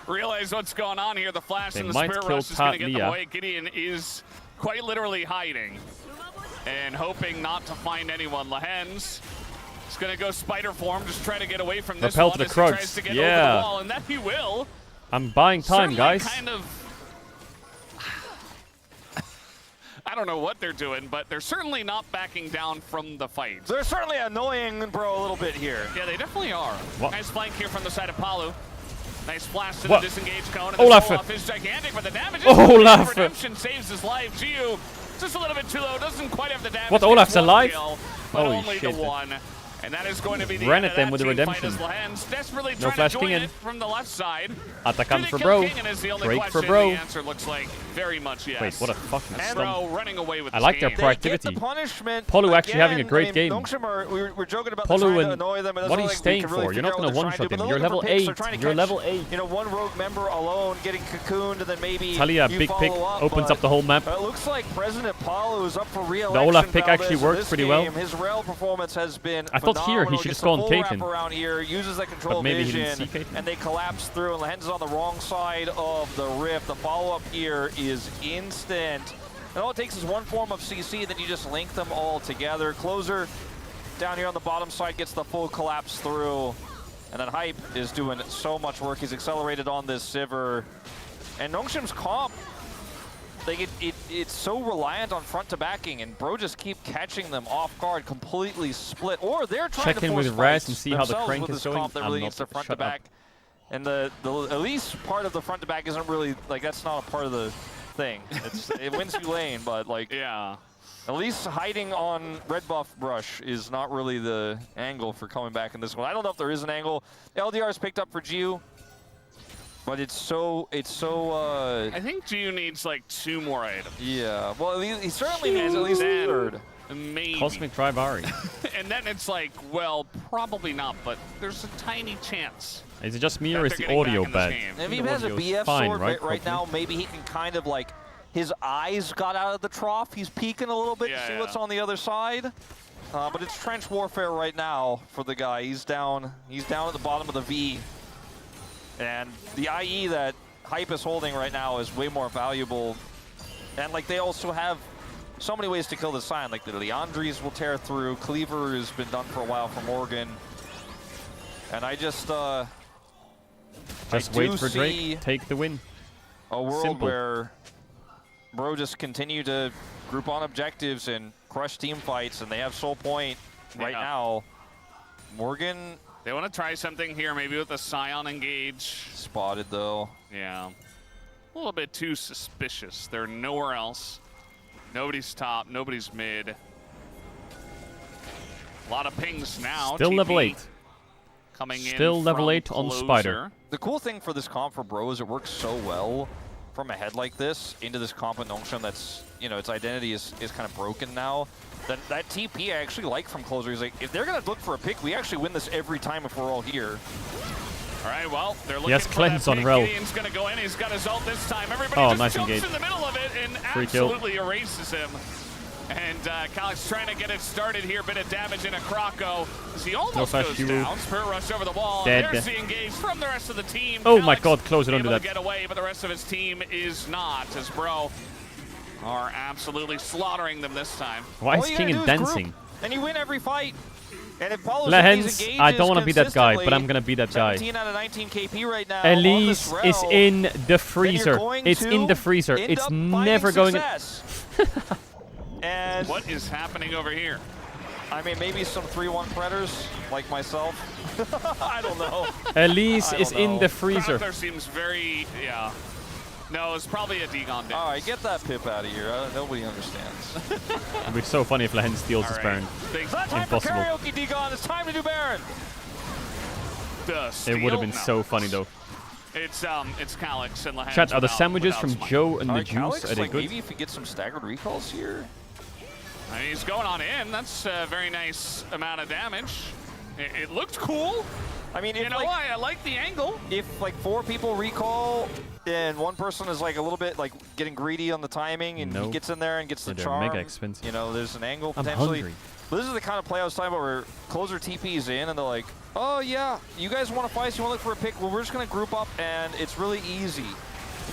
Realize what's going on here. The flash They and the might spirit kill rush is going to get Talia. them away. Gideon is quite literally hiding and hoping not to find anyone. Lehens is going to go spider form, just try to get away from this Repel one to the as he Krugs. tries to get over Yeah. the wall, and that he will. I'm buying time, Certainly guys. kind of, I don't know what they're doing, but they're certainly not backing down from the fight. They're certainly annoying Bro a little bit here. Yeah, they definitely are. What? Nice flank here from the side of Palu. Nice flash to What? the disengaged cone. And Olaf. Olaf is gigantic, but the damage is Olaf. Redemption saves his life. Giu just a little bit too low. Doesn't quite have the damage. What, Gets Olaf's one alive? kill, but Holy only shit. the one. And that is going to be the Ran end at of them that with the team fight redemption. as Lehens desperately No trying flash to join Kingen. it from the left side. Atacam Do they for kill Bro. Kingen is the only Drake question. for Bro. The answer looks like very much yes. Wait, what a fucking And stump. Bro running away with I this like their game. They get the proactivity. punishment Polu actually having a again. great I mean, game. Nongshim we're joking about Polu trying to and annoy them. It doesn't what are you look like we staying can really for? You're not figure going out to what one-shot they're him. trying to do, You're but level they're looking for 8. picks. They're trying to You're catch, level 8. You know, one rogue member alone getting cocooned, and then maybe Talia, you big follow pick, up, opens but up the whole map. It looks like President Palu is up for re-election. The Olaf pick Valdez, actually in worked this pretty game. well. His rail performance has been I thought here he phenomenal. should Gets just go the on full Caitlyn. wrap around here, uses that control But maybe he vision, didn't see Caitlyn. and they collapse through. And Lehens is on the wrong side of the rift. The follow-up here is instant. And all it takes is one form of CC, then you just link them all together. Closer down here on the bottom side gets the full collapse through. And then Hype is doing so much work. He's accelerated on this Sivir. And Nongshim's comp, like it's so reliant on front to backing, and Bro just keep catching them off guard, completely split. Or they're trying Check to in force with Raz and fights see how the themselves crank with is this going. comp that really needs to front to back. And the Elise part of the front to back isn't really, like, that's not a part of the thing. It wins you lane, but like, yeah. Elise hiding on red buff brush is not really the angle for coming back in this one. I don't know if there is an angle. LDR is picked up for Jiu, but it's so. I think Jiu needs like 2 more items. Yeah, well, he certainly needs at least a third. Maybe. Cosmic Drive Ari. And then it's like, well, probably not, but there's a tiny chance. Is it just me or is the audio bad? If he has a BF fine, sword right? right now, maybe he can kind of like, his eyes got out of the trough. He's peeking a little bit to see what's on the other side. But it's trench warfare right now for the guy. He's down at the bottom of the V. And the IE that Hype is holding right now is way more valuable. And like they also have so many ways to kill the Sion. Like the Leandries will tear through. Cleaver has been done for a while for Morgan. And I just wait for Drake. Take the win. A world Simple. where Bro just continue to group on objectives and crush team fights, and they have Soul Point right now. Morgan. They want to try something here, maybe with a Scion engage. Spotted though. Yeah. A little bit too suspicious. They're nowhere else. Nobody's top, nobody's mid. A lot of pings now. Still TP level 8. Coming in Still level 8 on closer. Spider. The cool thing for this comp for Bro is it works so well from a head like this into this comp with Nongshim that's, you know, its identity is kind of broken now. That TP I actually like from closer. He's like, if they're going to look for a pick, we actually win this every time if we're all here. All right, well, they're looking Yes, for cleanse that on pick. Rel. Gideon's going to go in. He's got his ult this time. Everybody Oh, just nice jumps engage. in the middle of it and Free kill. absolutely erases him. And Calyx trying to get it started here. Bit of damage in a Croco. He almost flash goes Hero. down. Spirit rush over the wall. Dead. And there's the engage from the rest of the team. Oh my Calyx god, close it under able that. to get away, but the rest of his team is not, as Bro are absolutely slaughtering them this time. Why is King dancing? And you win every fight. And if Paulo's Lehens, I don't want to be that guy, but I'm going to be that guy. 17 out of 19 KP right now. Elise is in the freezer. It's in the freezer. It's never going in. And what is happening over here? I mean, maybe some 3-1 predators like myself. I don't know. Elise is in the freezer. There seems very, yeah. No, it's probably a Degon. All right, get that pip out of here. Nobody understands. It'd be so funny if Lehen steals his Baron. It's not time Impossible. for karaoke, Degon. It's time to do Baron. It would have been so funny though. It's Calyx and Lehen. Chat, are the sandwiches from Joe and the Alright, juice, Calyx, are they like, good? maybe if we get some staggered recalls here. I mean, he's going on in. That's a very nice amount of damage. It looked cool. I mean, you know why? I like the angle. If like 4 people recall and one person is like a little bit like getting greedy on the timing and he gets in there and gets the they're charm, mega expensive. you know, there's an angle I'm potentially. hungry. But this is the kind of play I was talking about where closer TP's in and they're like, oh yeah, you guys want to fight, so you want to look for a pick? Well, we're just going to group up and it's really easy.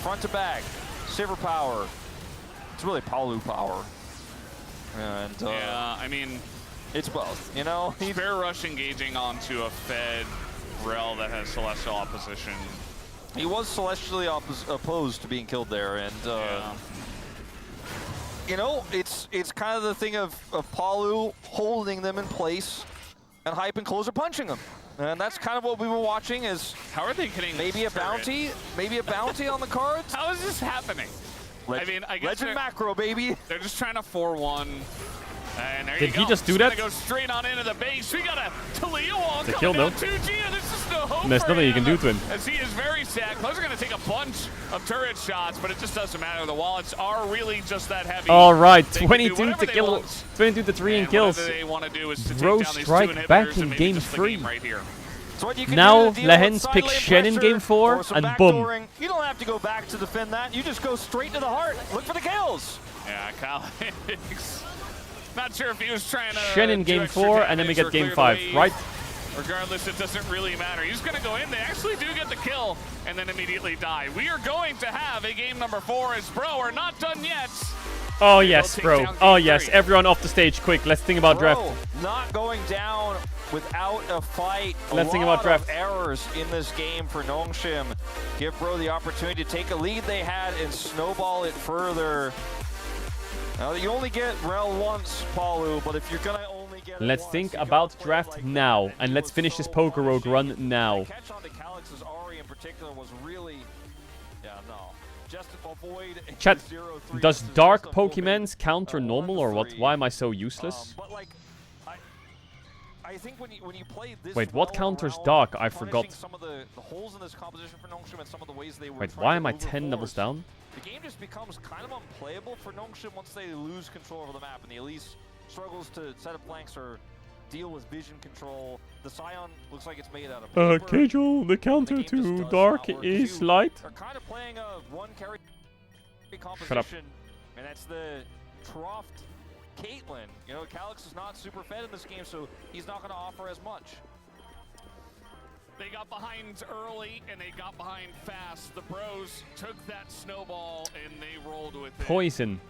Front to back, Sivir power. It's really Palu power. And yeah, I mean, it's both, you know? Bear rush engaging onto a fed Rel that has Celestial opposition. He was celestially opposed to being killed there, and you know, it's kind of the thing of Palu holding them in place and Hype and Closer punching them. And that's kind of what we were watching is how are they getting maybe a bounty on the cards? How is this happening? I mean, I guess Legend macro, baby. They're just trying to 4-1. And there Did you go. he just do Gonna that? go straight on into the base. We got a Talia wall It's a coming kill, down though. to Gia. There's just no hope There's for nothing you him, can do to him. As he is very sad. Closer going to take a bunch of turret shots, but it just doesn't matter. The wallets are really just that heavy. All right, They can do 22 whatever to they kill, want. 22 to 3 in kills. Whatever they want to do is to Bro take down these strike 2 inhibitors back in and maybe game just the 3. game right here. So what you can Now do to deal with Lehens side picks lane Shen in pressure game 4 or some and boom. backdooring, you don't have to go back to defend that. You just go straight to the heart. Look for the kills. Yeah, Calyx. Not sure if he was trying to Shen in do game extra 4 and then we damage or get game clear the 5, wave. right? Regardless, it doesn't really matter. He's going to go in. They actually do get the kill and then immediately die. We are going to have a game number 4 as Bro are not done yet. Oh yes, bro. Oh yes, everyone off the stage, quick. Let's think about draft. Not going down without a fight. Let's think about draft. Errors in this game for Nongshim. Give Bro the opportunity to take a lead they had and snowball it further. Now you only get Rel once, Palu, but if you're gonna only get Let's think about draft now, and let's finish this Poker Rogue run now. Catch on to Calix's Ari in particular was really, no. Just avoid Chat, does dark Pokemons counter normal or what? Why am I so useless? But like, I think when you play this Wait, what counters dark? I forgot. Some of the holes in this composition for Nongshim and some of the ways they were. Wait, why am I 10 levels down? The game just becomes kind of unplayable for Nongshim once they lose control over the map, and the Elise struggles to set up flanks or deal with vision control. The Scion looks like it's made out of paper. Caedrel, the counter to dark is light. They're kind of playing a one carry composition, and that's the Troughed Caitlyn. You know, Calix is not super fed in this game, so he's not going to offer as much. They got behind early, and they got behind fast. The Bros took that snowball, and they rolled with it. Poison.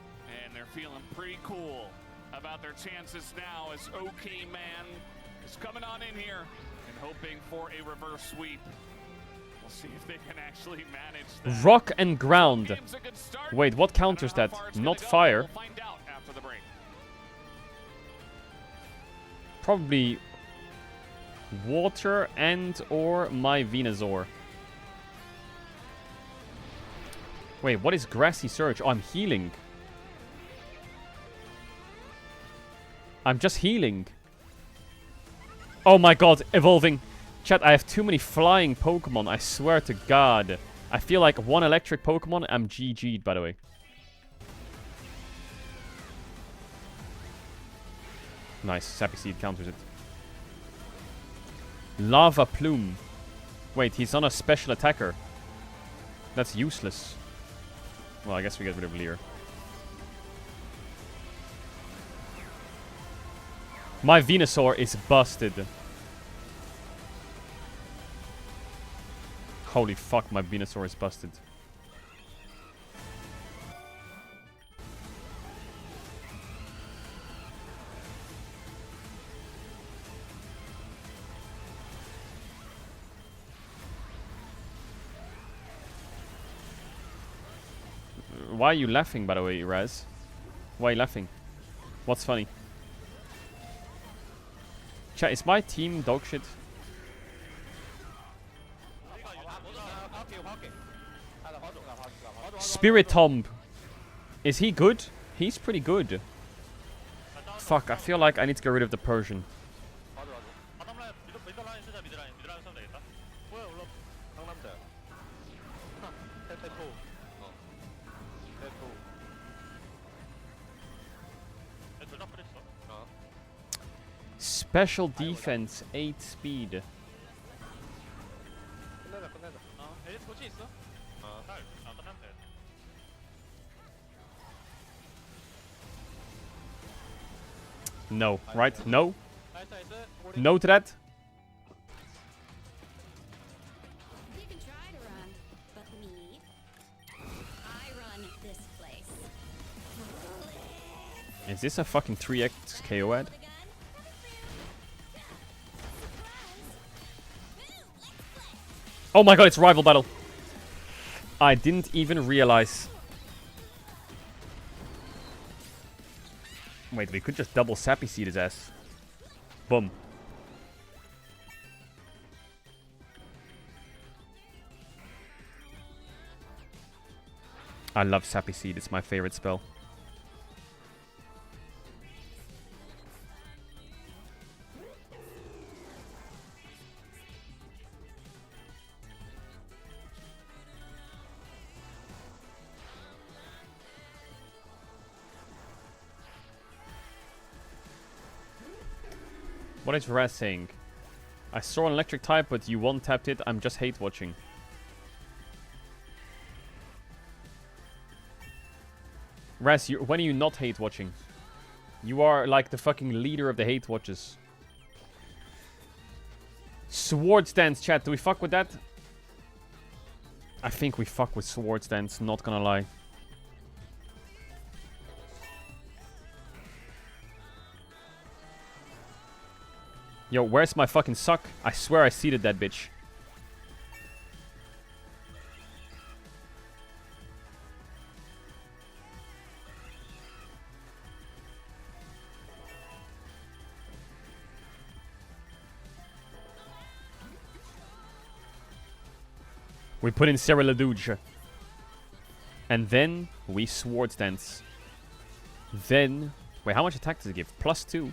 And they're feeling pretty cool about their chances now as OK Man is coming on in here and hoping for a reverse sweep. We'll see if they can actually manage that. Rock and ground. Wait, what counters that? Not fire. We'll find out after the break. Probably water and or my Venusaur. Wait, what is Grassy Surge? Oh, I'm healing. I'm just healing. Oh my god, evolving. Chat, I have too many flying Pokemon, I swear to god. I feel like one electric Pokemon, I'm GG'd, by the way. Nice, Sappy Seed counters it. Lava Plume. Wait, he's on a special attacker. That's useless. Well, I guess we get rid of Leer. My Venusaur is busted. Holy fuck, my Venusaur is busted. Why are you laughing, by the way, Raz? Why are you laughing? What's funny? Chat, is my team dog shit? Spirit Tomb. Is he good? He's pretty good. Fuck, I feel like I need to get rid of the Persian. Special defense, 8 speed. No, right? No? No to that? You can try to run, but me, I run this place. Is this a fucking 3x KO ad? Oh my god, it's rival battle. I didn't even realize. Wait, we could just double Sappy Seed his ass. Boom. I love Sappy Seed, it's my favorite spell. What is Raz saying? I saw an electric type, but you one-tapped it. I'm just hate watching. Raz, when are you not hate watching? You are like the fucking leader of the hate watches. Sword stance, chat. Do we fuck with that? I think we fuck with sword stance, not gonna lie. Yo, where's my fucking suck? I swear I seeded that bitch. We put in Sarah Ledouge. And then we Swords Dance. Then... Wait, how much attack does it give? +2.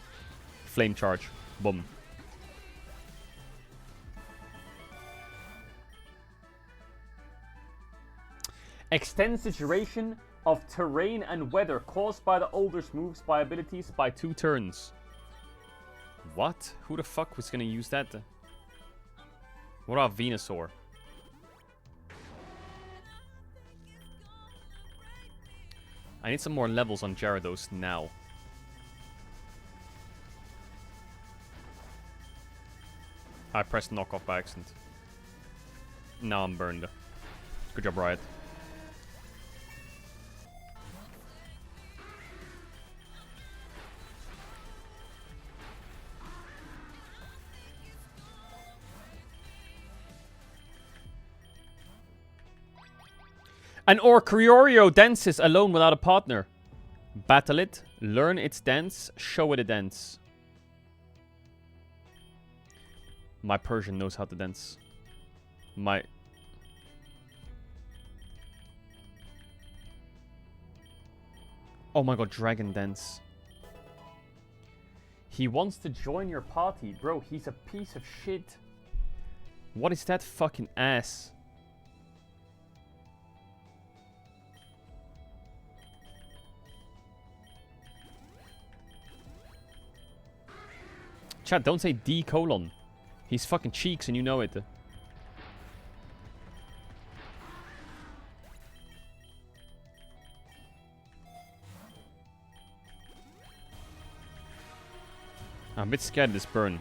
Flame Charge. Boom. Extends the duration of terrain and weather caused by the Older's moves by abilities by 2 turns. What? Who the fuck was gonna use that? What about Venusaur? I need some more levels on Gyarados now. I pressed knockoff by accident. Now I'm burned. Good job, Riot. An Orcriorio dances alone without a partner. Battle it, learn its dance, show it a dance. My Persian knows how to dance. My... Oh my god, Dragon Dance. He wants to join your party. Bro, he's a piece of shit. What is that fucking ass? Chat, don't say D colon. He's fucking cheeks and you know it. I'm a bit scared of this burn.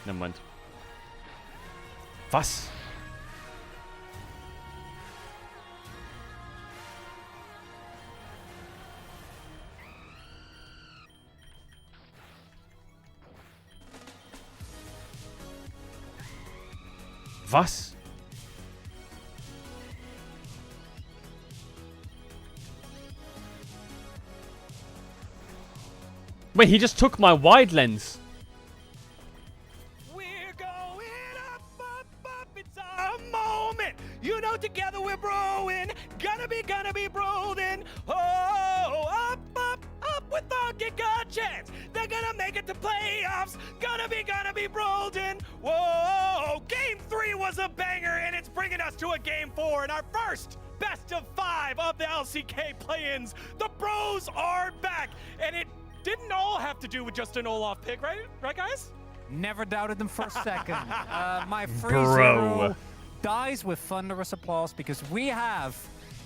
Never mind. Was? Was? Wait, he just took my wide lens. We're going up, it's our moment. You know, together we're broing. Gonna be broden. Oh, up with our Giga chance. They're gonna make it to playoffs. Gonna be broden. Whoa, Game 3 was a banger, and it's bringing us to a Game 4 in our first best of 5 of the LCK play-ins. The bros are back, and it didn't all have to do with just an Olaf pick, right? Right, guys? Never doubted them for a second. My free Bro. zero dies with thunderous applause because we have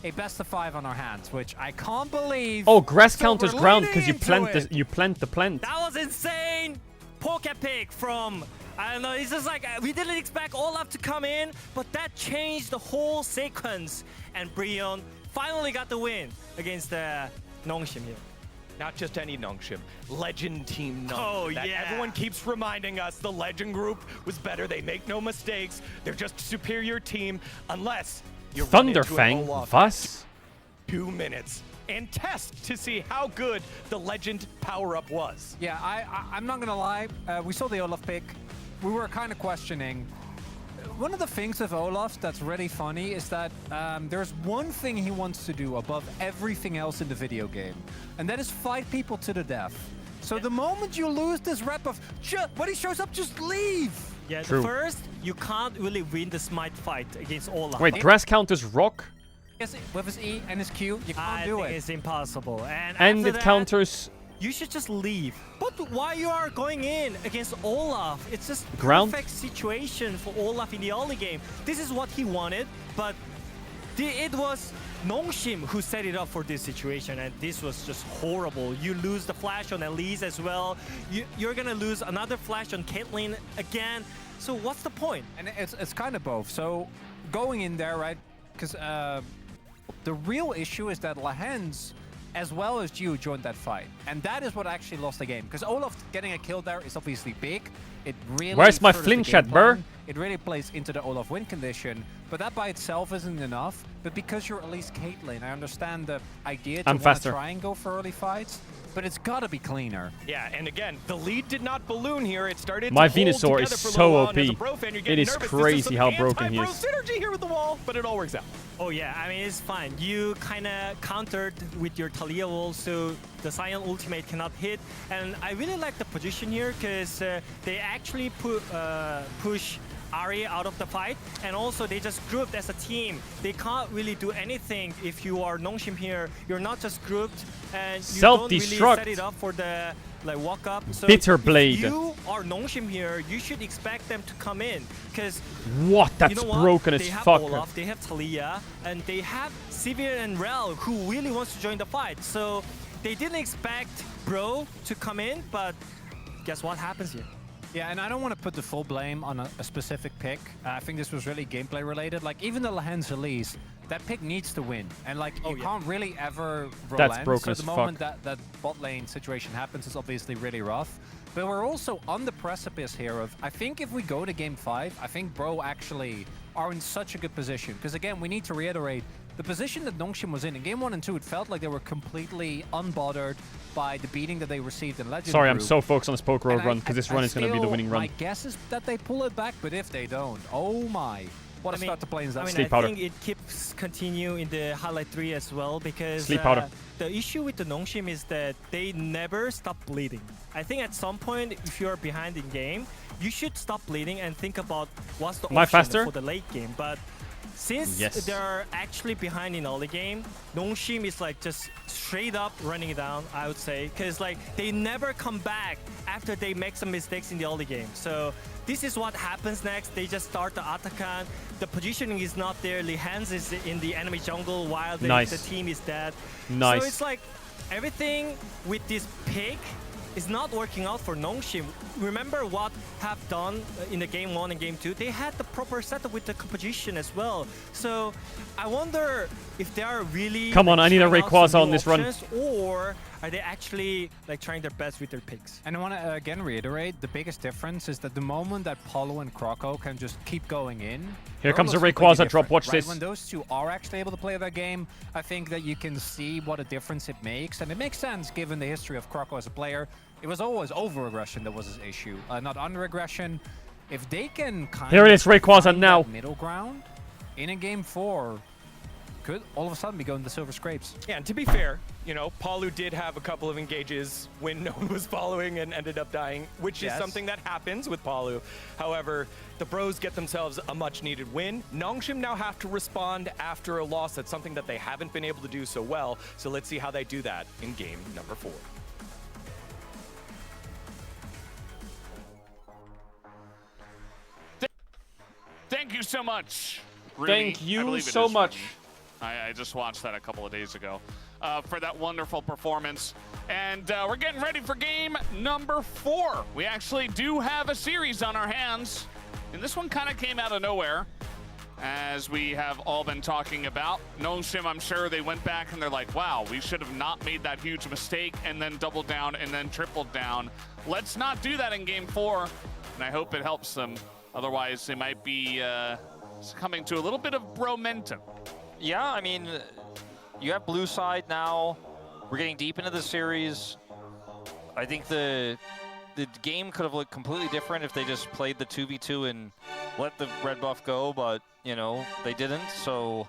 a best of 5 on our hands, which I can't believe. Oh, grass So counters we're ground leaning because into you plant the plant. That was insane! Poke pick from, I don't know, it's just like, we didn't expect Olaf to come in, but that changed the whole sequence. And Brion finally got the win against Nongshim here. Not just any Nongshim, Legend Team Nung. Oh, that yeah. Everyone keeps reminding us the Legend group was better. They make no mistakes. They're just a superior team, unless you run into an Thunderfang, Olaf was? 2 minutes and test to see how good the Legend power-up was. Yeah, I'm not gonna lie. We saw the Olaf pick. We were kind of questioning. One of the things with Olaf that's really funny is that there's one thing he wants to do above everything else in the video game, and that is fight people to the death. So the moment you lose this rep of when he shows up, just leave. Yeah, True. first, you can't really win the smite fight against Olaf. Wait, grass counters rock? Yes, with his E and his Q, you can't I do think it. it's impossible. And And after it that, counters you should just leave. But why you are going in against Olaf? It's just Ground? perfect situation for Olaf in the early game. This is what he wanted, but it was Nongshim who set it up for this situation, and this was just horrible. You lose the flash on Elise as well. You're gonna lose another flash on Caitlyn again. So what's the point? And it's kind of both. So going in there, right? Because the real issue is that Lahen's as well as Gio joined that fight. And that is what actually lost the game. Because Olaf getting a kill there is obviously big. It really Where's my furthers the flinch game at, bro? plan. It really plays into the Olaf win condition. But that by itself isn't enough. But because you're at least Caitlyn, I understand the idea to I'm want faster. to try and go for early fights. But it's got to be cleaner. Yeah, and again, the lead did not balloon here. It started My to hold Venusaur together is for a so little while, and as a OP. Bro fan, you're It getting is nervous. This crazy some how broken he anti-Bro is. synergy here with the wall, but it all works out. Oh yeah, I mean it's fine. You kind of countered with your Talia wall, so the Sion ultimate cannot hit. And I really like the position here because they actually push Ari out of the fight, and also they just grouped as a team. They can't really do anything if you are Nongshim here. You're not just grouped, and you don't really Self-destruct. set it up for the like walk up. So Bitter Blade. If you are Nongshim here, you should expect them to come in because What? That's you know what? broken as they have fuck. Olaf, they have Talia, and they have Sivir and Rel who really wants to join the fight. So they didn't expect Bro to come in, but guess what happens here? Yeah, and I don't want to put the full blame on a specific pick. I think this was really gameplay related. Like, even the Lahens Elise, that pick needs to win. And, like, you can't really ever relent. That's broken so as the fuck. moment that bot lane situation happens, it's obviously really rough. But we're also on the precipice here of, I think if we go to Game 5, I think Bro actually are in such a good position. Because, again, we need to reiterate, the position that Nongshim was in Game 1 and 2, it felt like they were completely unbothered by the beating that they received in Legend Sorry, I'm Group. so focused on this poke road And run because this run is going to be the winning run. My guess is that they pull it back, but if they don't, oh my. What a start to play in that. Sleep I powder. think it keeps continue in the highlight 3 as well because Sleep powder. the issue with the Nongshim is that they never stop bleeding. I think at some point, if you're behind in game, you should stop bleeding and think about what's the Am I option faster? for the late game. But since Yes. they're actually behind in early game, Nongshim is like just straight up running it down, I would say, because like they never come back after they make some mistakes in the early game. So this is what happens next. They just start the Atakan. The positioning is not there. Lihans is in the enemy jungle while the team is dead. Nice. So it's like everything with this pick is not working out for Nongshim. Remember what have done in the Game 1 and Game 2? They had the proper setup with the composition as well. So I wonder if they are really Come on, I need a trying out Rayquaza some on new this run. options, or are they actually like trying their best with their picks? And I want to again reiterate, the biggest difference is that the moment that Paulo and Croco can just keep going in. Here comes a Bro looks completely Rayquaza drop, different, watch right? this. When those two are actually able to play their game, I think that you can see what a difference it makes. And it makes sense given the history of Croco as a player. It was always over-aggression that was his issue, not under-aggression. If they can kind Here it of is, Rayquaza find now. that middle ground in a Game 4, could all of a sudden be going to Silver Scrapes. Yeah, and to be fair, you know, Palu did have a couple of engages when no one was following and ended up dying, which is something that happens with Palu. However, the Bros get themselves a much-needed win. Nongshim now have to respond after a loss. That's something that they haven't been able to do so well. So let's see how they do that in game number 4. Thank you so much, Ruby. Thank I you believe it so is much. Ruby. I just watched that a couple of days ago for that wonderful performance. And we're getting ready for game number 4. We actually do have a series on our hands. And this one kind of came out of nowhere, as we have all been talking about. Nongshim, I'm sure they went back and they're like, wow, we should have not made that huge mistake and then doubled down and then tripled down. Let's not do that in game 4. And I hope it helps them. Otherwise, they might be coming to a little bit of bromentum. Yeah, I mean, you have blue side now. We're getting deep into the series. I think the game could have looked completely different if they just played the 2v2 and let the red buff go, but, you know, they didn't, so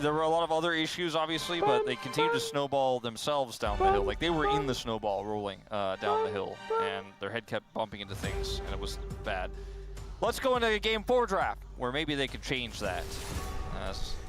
there were a lot of other issues, obviously, but they continued to snowball themselves down the hill. Like, they were in the snowball rolling down the hill, and their head kept bumping into things, and it was bad. Let's go into a Game 4 draft, where maybe they could change that.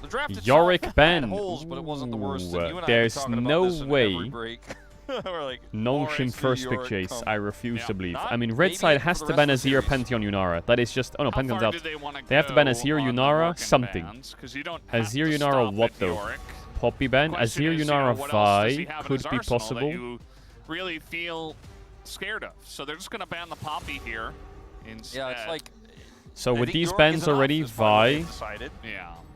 The draft itself Yorick had Ben. holes, but it wasn't the worst. And you and I have been There's talking about no this in way. every break. We're like, Nongshim RXD first pick Yorick chase. come. I refuse Yeah. to believe. Not I mean, maybe red side for has the to rest ban of the Azir, series. Pantheon, Yunara. That is just... Oh no, Pantheon's far out. do they wanna They have to ban go Azir, on the Yunara, Morgan something. bans? 'Cause you don't have Azir, to Yunara, stop what at though? Yorick. Poppy ban? Question Azir, is, you know, Yunara, what else does he Vi have in could his be arsenal possible. that you really feel scared of. So they're just going to ban the Poppy here instead. Yeah, it's like... So I with think these Yorick bans is enough, already, is probably what Vi... they've decided. Yeah.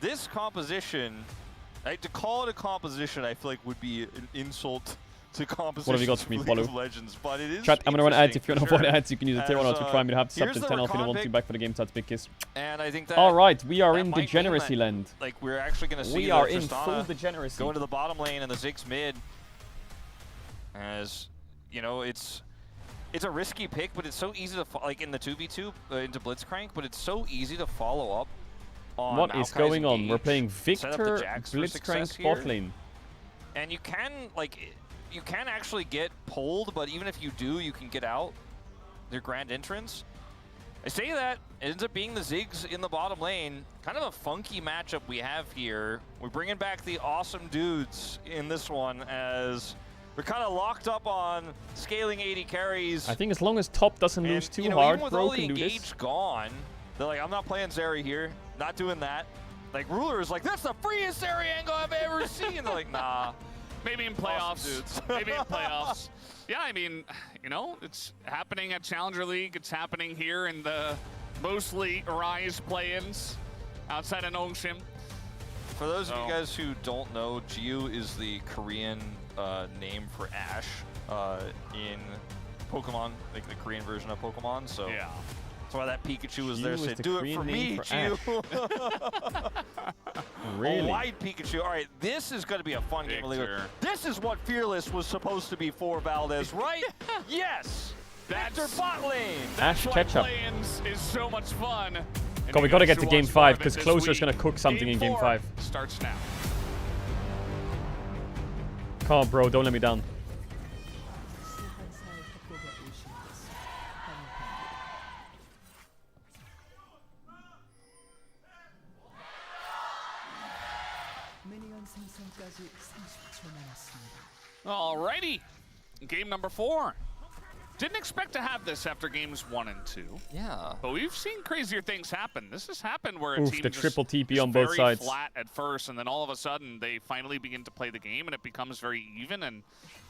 This composition, to call it a composition, I feel like would be an insult to composition. What have you got for me, Follow? Legends, but it is. Chat, I'm gonna run ads. If you want to avoid sure. ads, you can use the tier 1 or Twitch Prime. You have to sub here's to the 10 off if you don't want Rakan to. Back for the game, Tats, big kiss. And I think that. Alright, we are that in might mean degeneracy that, land. Like, we're actually going to see We are the in Tristana full degeneracy. go into the bottom lane and the Ziggs mid. As you know, it's a risky pick, but it's so easy to like in the 2v2 into Blitzcrank, but it's so easy to follow up on What is Maokai's going on? engage, We're playing set up the Victor Jax for Blitzcrank success bot here. lane. And you can actually get pulled, but even if you do, you can get out their grand entrance. I say that, it ends up being the Ziggs in the bottom lane. Kind of a funky matchup we have here. We're bringing back the awesome dudes in this one as we're kind of locked up on scaling 80 carries. I think as long as top doesn't lose too you know, hard, even with bro all the can do this. engage gone, they're like, I'm not playing Zeri here. Not doing that. Like, Ruler is like, that's the freest Zeri angle I've ever seen. They're like, nah. Maybe in playoffs. Maybe in playoffs. Yeah, I mean, you know, it's happening at Challenger League. It's happening here in the mostly Rise play-ins outside of Nongshim. For those of you guys who don't know, Jiu is the Korean name for Ash in Pokemon, like the Korean version of Pokemon. So yeah. That's why that Pikachu was there. Said, do it for me, Jiu. Really? A wide Pikachu. All right, this is going to be a fun game. This is what Fearless was supposed to be for, Valdez, right? Yes. Victor bot lane. Ash ketchup. Play-ins is so much fun. God, we gotta get to game 5 because Closer's gonna cook something in game 5. Starts now. Come on, bro, don't let me down. Alrighty, game number 4. Didn't expect to have this after games 1 and 2. Yeah. But we've seen crazier things happen. This has happened where a Oof, team the just triple TP is on both very sides. flat at first, and then all of a sudden they finally begin to play the game, and it becomes very even, and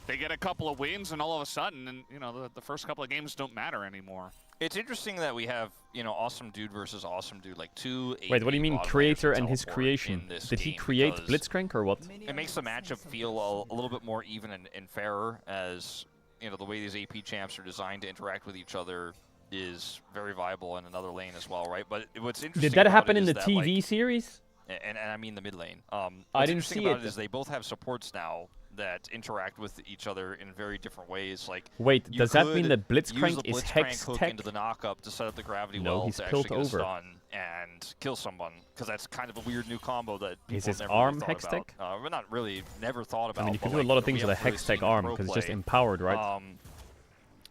they get a couple of wins, and all of a sudden, and you know, the first couple of games don't matter anymore. It's interesting that we have, you know, Awesome Dude versus Awesome Dude, like two. Wait, what do you mean creator and his teleport creation? in this Did he game create because Blitzcrank or what? It makes the matchup feel a little bit more even and fairer, as you know, the way these AP champs are designed to interact with each other is very viable in another lane as well, right? But what's interesting Did that about happen it in is the that, TV like, series? and I mean the mid lane. I What's didn't interesting see about it. it is they both have supports now that interact with each other in very different ways. Like, Wait, you does that mean could that Blitzcrank use the is Blitzcrank hex hook tech? into the knock-up to set up the gravity No, well he's to actually pilt get a over. stun and kill someone, because that's kind of a weird new combo that people Is his never arm really hex thought about. tech? We're not really never thought about. I mean, you but can do a like, lot of we things with a haven't really hex tech seen in arm pro because it's just play. empowered, right?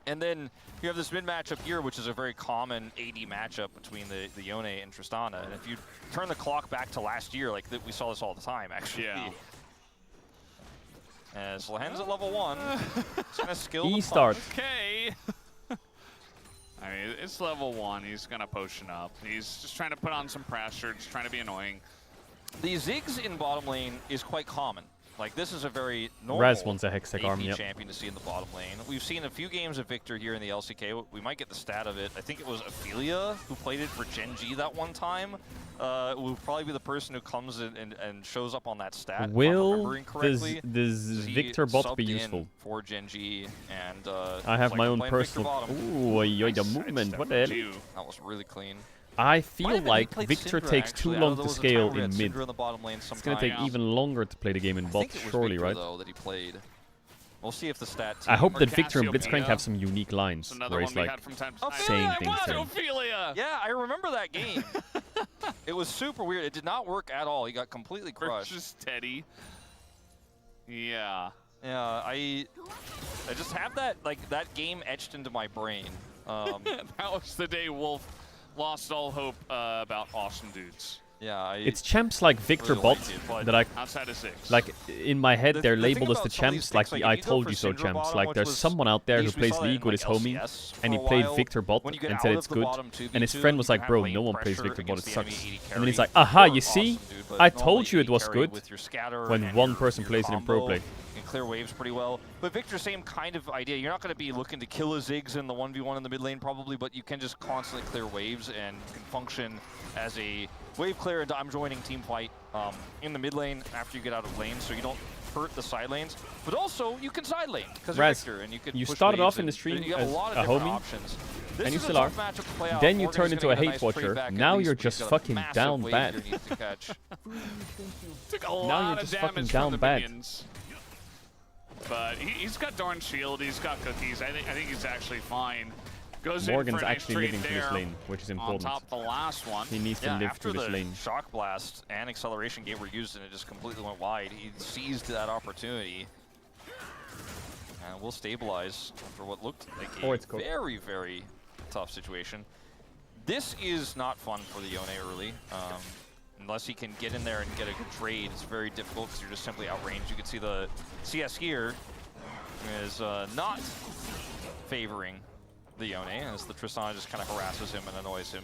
And then you have this mid matchup here, which is a very common AD matchup between the Yone and Tristana. And if you turn the clock back to last year, like we saw this all the time, actually. Yeah. As Lahen's at level 1, he's gonna skill the E-start. punch. Okay. I mean, it's level 1. He's gonna potion up. He's just trying to put on some pressure, just trying to be annoying. The Ziggs in bottom lane is quite common. Like, this is a very normal Raz wants a hex tech AP arm, yep. champion to see in the bottom lane. We've seen a few games of Victor here in the LCK. We might get the stat of it. I think it was Ophelia who played it for Gen G that one time. Will probably be the person who comes in and shows up on that stat. If I'm Will remembering correctly. does He Victor bot be subbed in useful? for Gen G, and I have it's my like own playing Victor personal. bottom. Ooh, the movement. What the hell? That was really clean. I Might feel have been he like played Victor Syndra, takes too actually. I know long there to was a time scale where we in had mid. Syndra in the bottom lane It's gonna take sometime. even longer to play the game in I bot, think it was surely, Victor, right? though, that he played. We'll see if the stat. I hope team- that Victor and Cassiopeia. Blitzcrank have some unique lines Another where one he's we like had from time to time. saying things to him. Ophelia! Yeah, I remember that game. It was super weird. It did not work at all. He got completely crushed. Just Teddy. Yeah. Yeah, I just have that that game etched into my brain. That was the day Wolf lost all hope about awesome dudes. Yeah, It's champs like Victor really bot liked it, but that I outside of Six. like in my head. They're the thing labeled as the about some of these champs, like things, the like, I if you go told for you so Syndra champs. bottom, Like which there's was- someone out there at who least we plays saw that League in, with his like, homie, LCS and he for a played while. Victor bot When you get and said out it's of the good. bottom And his 2v2, friend was you like, can "Bro, have lane no one plays pressure Victor bot. It against the sucks." enemy AD And then he's carry like, "Aha, or you see? awesome dude, but I told normally you it AD was carry good." with your scatter When and one your- person your plays it in pro combo play. and clear waves pretty well. But Victor, same kind of idea. You're not going to be looking to kill a Ziggs in the 1v1 in the mid lane probably, but you can just constantly clear waves and can function as a wave clear and I'm joining team fight in the mid lane after you get out of lane, so you don't hurt the side lanes. But also, you can side lane because you're Raz, Victor and you can you push started waves off in the and stream you have as a lot of a different homie, options. This and you is a still are. tough matchup to play out. Then you Morgan's turn into gonna a get hate nice watcher. trade back at Now least, you're but he's just got a fucking massive down wave bad. here he needs to catch. Took a Now lot you're of just fucking damage down from the bad. minions. But he's got Dorn Shield, he's got cookies. I think he's actually fine. Goes Morgan's in for a nice actually trade living for there this lane, which is important. On top of the last one. He needs to live through this lane. After the Shock Blast and Acceleration Gate were used and it just completely went wide, he seized that opportunity. And will stabilize for what looked like a very, very tough situation. This is not fun for the Yone early. Unless he can get in there and get a good trade, it's very difficult because you're just simply outranged. You can see the CS here is not favoring the Yone as the Tristana just kind of harasses him and annoys him.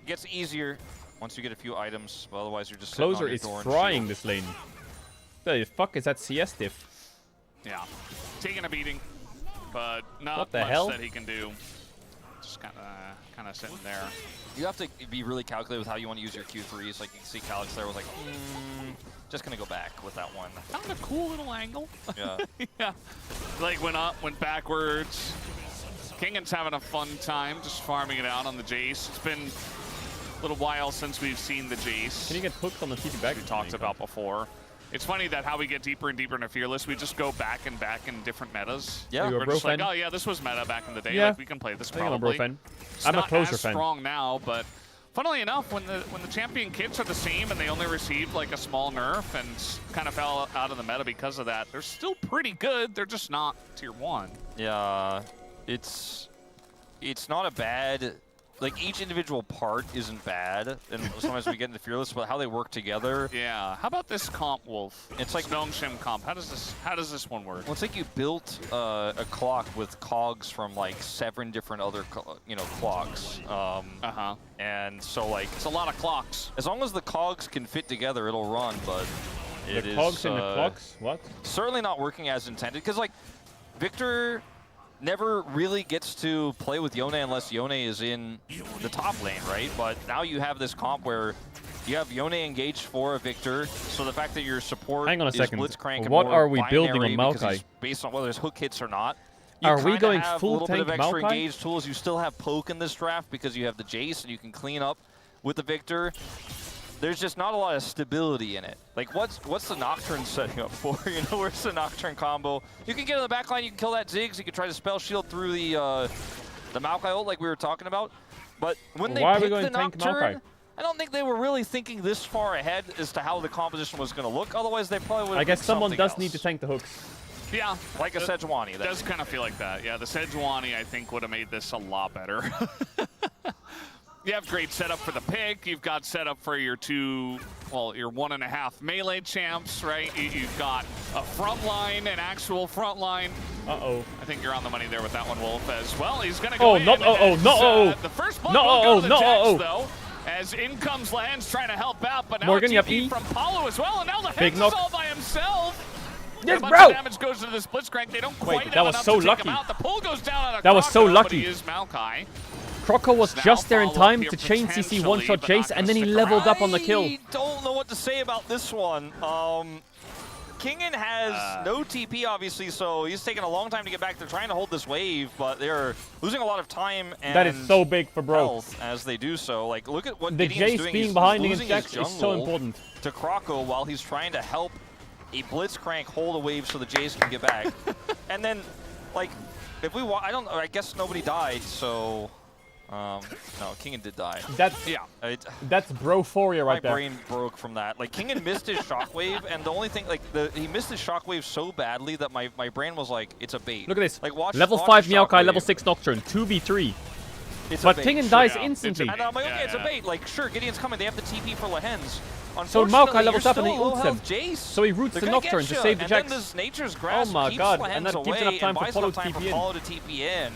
It gets easier once you get a few items, but otherwise you're just Closer is frying this lane. The fuck is that CS diff? Yeah, taking a beating, but not what the much hell? that he can do. Just kind of sitting there. You have to be really calculated with how you want to use your Q3s. Like you can see Calyx there was like, just gonna go back with that one. Found a cool little angle. Yeah. Yeah. Like went up, went backwards. Kingan's having a fun time just farming it out on the Jace. It's been a little while since we've seen the Jace. Can you get hooked on the TP back? We talked about before. It's funny that how we get deeper and deeper into Fearless, we just go back and back in different metas. Yeah, we're just like, oh yeah, this was meta back in the day. Yeah. Like we can play this I think probably. I'm a bro fan. It's I'm a not closer as fan. strong now, but funnily enough, when the champion kits are the same and they only received like a small nerf and kind of fell out of the meta because of that, they're still pretty good. They're just not tier 1. Yeah, it's not a bad. Like each individual part isn't bad, and sometimes we get into Fearless, but how they work together. Yeah. How about this comp, Wolf? It's like Nongshim comp. How does this one work? Well, it's like you built a clock with cogs from like 7 different other clocks. And so like it's a lot of clocks. As long as the cogs can fit together, it'll run. But the cogs and the clocks. What? Certainly not working as intended, because like Victor never really gets to play with Yone unless Yone is in the top lane, right? But now you have this comp where you have Yone engaged for a Victor, so the fact that your support Hang on a is second. Blitzcrank and What more are we building binary on because Maokai? he's based on whether his hook hits or not. You Are we kinda going have full a little bit tank of extra Maokai? engaged tools. You still have poke in this draft because you have the Jace and you can clean up with the Victor. There's just not a lot of stability in it. Like, what's the Nocturne setting up for? You know, where's the Nocturne combo? You can get in the back line, you can kill that Ziggs, you can try to spell shield through the Maokai ult like we were talking about. But when they picked the Nocturne, I don't think they were really thinking this far ahead as to how the composition was going to look. Otherwise, they probably would have I guess someone does else. need to tank the hooks. Yeah. Like a Sejuani. It does kind of feel like that. Yeah, the Sejuani, I think, would have made this a lot better. You have great setup for the pick. You've got setup for your your 1.5 melee champs, right? You've got a front line, an actual front line. Uh-oh. I think you're on the money there with that one, Wolf, as well. He's going to Oh, go in. not uh-oh, not uh-oh. The first blood Not will go uh-oh, to the not Jax, uh-oh. though. As in comes Lands trying to help out, but now Morgan, a you have TP E? from Paulo as well, and now the Big Hex is knock. all by himself. Yes, a bunch bro! of damage goes to this Blitzcrank. They don't quite that have was enough so to take lucky. him out. The pull goes down on a That was so Croco, lucky. But he is Maokai. Croco was Now just there in follow time up to here chain CC potentially, one-shot but not Jace, gonna and then he stick leveled around. up on the kill. I don't know what to say about this one. Kingen has no TP, obviously, so he's taking a long time to get back. They're trying to hold this wave, but they're losing a lot of time and That is so big for bro. health as they do so. Like, look at what The Gideon's Jace doing. being He's behind losing against his Jax is so jungle important. to Croco while he's trying to help a Blitzcrank hold a wave so the Jace can get back. And then, like, if we I guess nobody died, so... no, Kingen did die. That's Bro-phoria right there. My brain broke from that. Like, Kingen missed his shockwave, and the only thing, like, he missed his shockwave so badly that my brain was like, it's a bait. Look at this. Like, watch, level watch 5 Maokai, Shockwave. level 6 Nocturne, 2v3. It's But a bait. Kingen dies Yeah. instantly. And I'm like, okay, it's a bait. Like, sure, Gideon's coming. They have the TP for Lehens. So Maokai levels up and he ults him. Jace. So he roots They're the gonna Nocturne get to ya. save the And then Jax. this Nature's Grasp Oh my keeps god, Lehens and that gives away enough time and for buys Paulo enough to time for TP in. Paulo to TP in.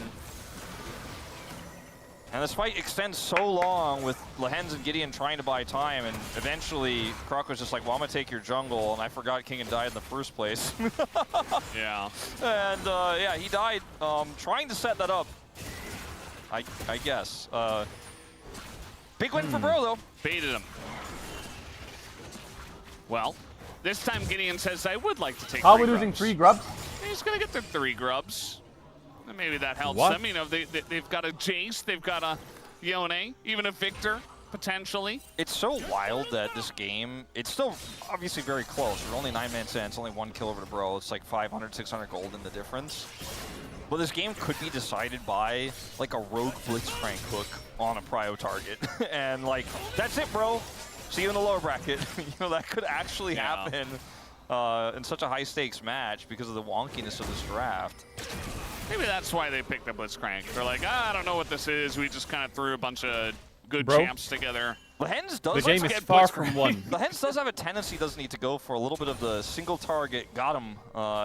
And this fight extends so long with Lehens and Gideon trying to buy time, and eventually Croco's just like, well, I'm gonna take your jungle, and I forgot Kingen died in the first place. Yeah. And yeah, he died trying to set that up, I guess. Big win for Bro, though. Baited him. Well, this time Gideon says, I would like to take How are 3 we losing grubs. 3 grubs? He's going to get their 3 grubs. And maybe that helps What? them. You know, they've got a Jace, they've got a Yone, even a Victor. potentially. It's so wild that this game, it's still obviously very close. We're only 9 minutes in, it's only 1 kill over to Bro. It's like 500, 600 gold in the difference. But this game could be decided by like a rogue blitzcrank hook on a prio target. And like, that's it, bro. See you in the lower bracket. You know, that could actually happen in such a high stakes match because of the wonkiness of this draft. Maybe that's why they picked the blitzcrank. They're like, I don't know what this is. We just kind of threw a bunch of good champs together. The Hens does The game is far from won. The Hens does have a tendency, does need to go for a little bit of the single target, got him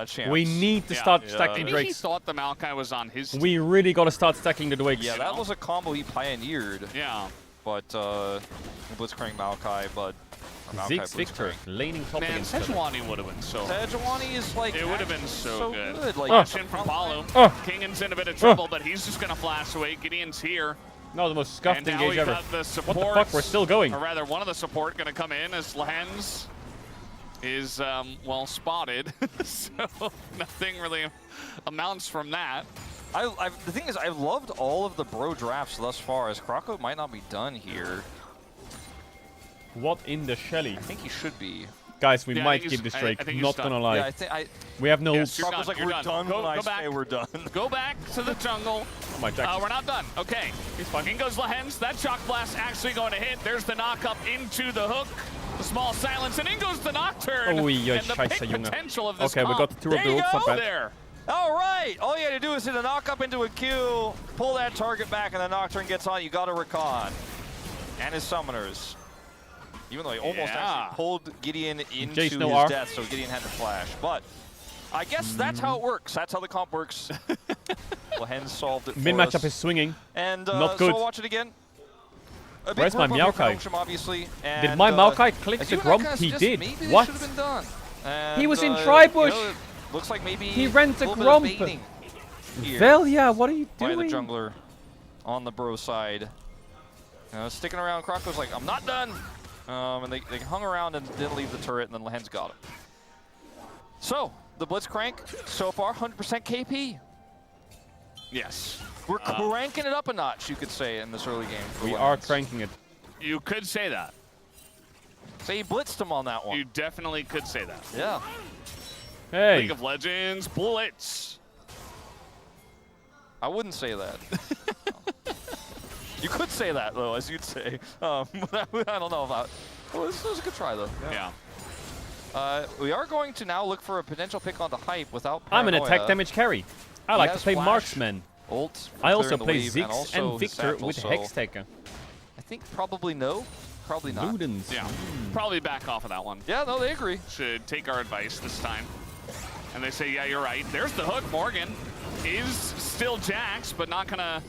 chance. We need to start stacking Maybe Drakes. he thought the Maokai was on his team. We really got to start stacking the Drakes. Yeah, that was a combo he pioneered. Yeah. But Blitzcrank Maokai, but Ziggs Victor, laning top Man, against them. Sejuani would have been so Sejuani is like... It would have been so good. Like, Watch in from Palu. Kingan's in a bit of trouble, but he's just going to flash away. Gideon's here. No, the most scuffed And now engage we've ever. got the support, What the fuck? We're still going. Or rather, one of the support going to come in as Lehens is, well, spotted. So nothing really amounts from that. The thing is, I've loved all of the bro drafts thus far, as Krako might not be done here. What in the Shelly? I think he should be. Guys, we Yeah, I might think keep he's- this Drake. I think he's Not done. gonna lie. Yeah, we have no. Yes, you're Krako's done, like, you're we're done. done Go, when go I back. say we're done. Go back to the jungle. Oh my Jack. We're not done. Okay. He's fine. In goes Lehens. That shock blast actually going to hit. There's the knock up into the hook. The small silence, and in goes the nocturne. Oh, yeah, and the scheiße, big Junge. potential of this Okay, we comp. got the 2 of There the you ults, not go. bad. There. All right, all you had to do is hit a knock up into a Q, pull that target back, and the Nocturne gets on. You got a Recon. And his Summoners. Even though he almost actually pulled Gideon into Jace, no his R. death, so Gideon had to flash. But I guess that's how it works. That's how the comp works. Lehens solved it for Mid matchup us. is swinging. And not good. so we'll watch it again. A big Where's my group of Maokai? Nocturne, obviously. Did And, my Maokai click as the you and I Gromp? kinda He suggested, did. Maybe What? This should have been done. And, He was in you Tribush. know, looks like maybe He ran the a little bit of Gromp. baiting here Velia, what are you by doing? the jungler on the bro side. Sticking around. Krako's like, I'm not done. And they hung around and didn't leave the turret, and then Lehens got him. So, the Blitzcrank, so far, 100% KP. Yes. We're cranking it up a notch, you could say, in this early game. For We are Lehens. cranking it. You could say that. So he blitzed him on that one. You definitely could say that. Yeah. Hey. League of Legends, Blitz. I wouldn't say that. You could say that, though, as you'd say. But I don't know about. Well, this was a good try, though. Yeah. We are going to now look for a potential pick on the hype without I'm an Paranoia. attack damage carry. I He like to has play flash, marksman. Ult, I also clearing the play wave, and Ziggs also and his Victor satchel, with so Hextaker. I think probably no. Probably not. Ludens. Yeah. Probably back off of that one. Yeah, no, they agree. Should take our advice this time. And they say, yeah, you're right. There's the hook. Morgan is still Jax, but not going to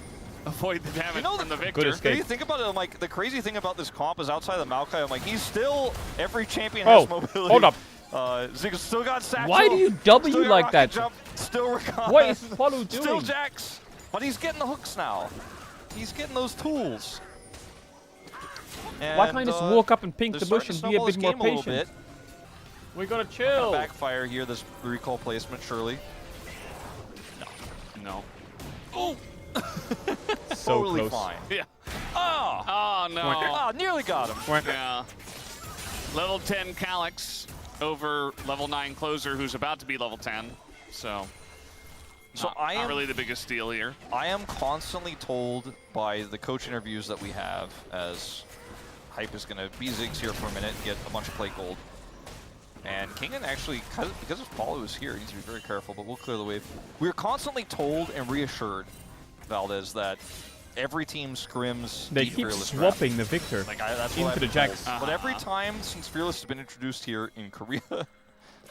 avoid the damage from the Victor. When you think about it, I'm like, the crazy thing about this comp is outside of Maokai, I'm like, he's still, every champion has mobility. Hold up. Ziggs still got Satchel. Why do you W still got like rocket that? Jump, still Recon. What is Palu Still doing? Jax. But he's getting the hooks now. He's getting those tools. Why can't I just walk up and pink they're the bush starting and to be a snowball bit his more game a little patient? bit. We gotta chill. Backfire here, this recall placement, surely. No. Oh! So totally close. fine. Yeah. Oh! Oh, no. Oh, nearly got him. Yeah. Level 10 Calyx over level 9 Closer, who's about to be level 10. So not really the biggest deal here. I am constantly told by the coach interviews that we have, as Hype is going to be Ziggs here for a minute, get a bunch of plate gold. And Kingan actually, because his follow is here, he needs to be very careful, but we'll clear the wave. We're constantly told and reassured, Valdez, that every team scrims They Deep keep Fearless swapping the Victor Like that's into what I've the been Jax. told. But every time since Fearless has been introduced here in Korea,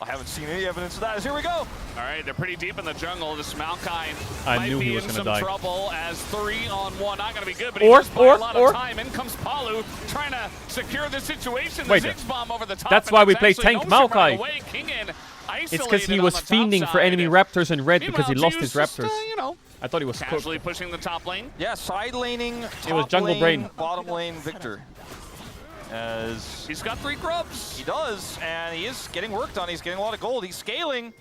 I haven't seen any evidence of that. Here we go. All right, they're pretty deep in the jungle. This Maokai I might knew be he was in gonna some die. trouble as 3-on-1. Not going to be good, but Or- he does buy a lot or- of time. In comes Palu trying to secure the situation. The Wait, Ziggs bomb over the top. that's and why we it's play actually tank no ship right Maokai. away. Kingan It's because isolated he on was the top fiending for side. enemy Raptors and red because he Meanwhile, lost his Zeus just, Raptors. you know, I thought he was cooked. casually pushing the top lane. Yeah, side laning, top was jungle lane, brain. bottom lane, Victor. As he's got 3 grubs. He does, and he is getting work done. He's getting a lot of gold. He's scaling.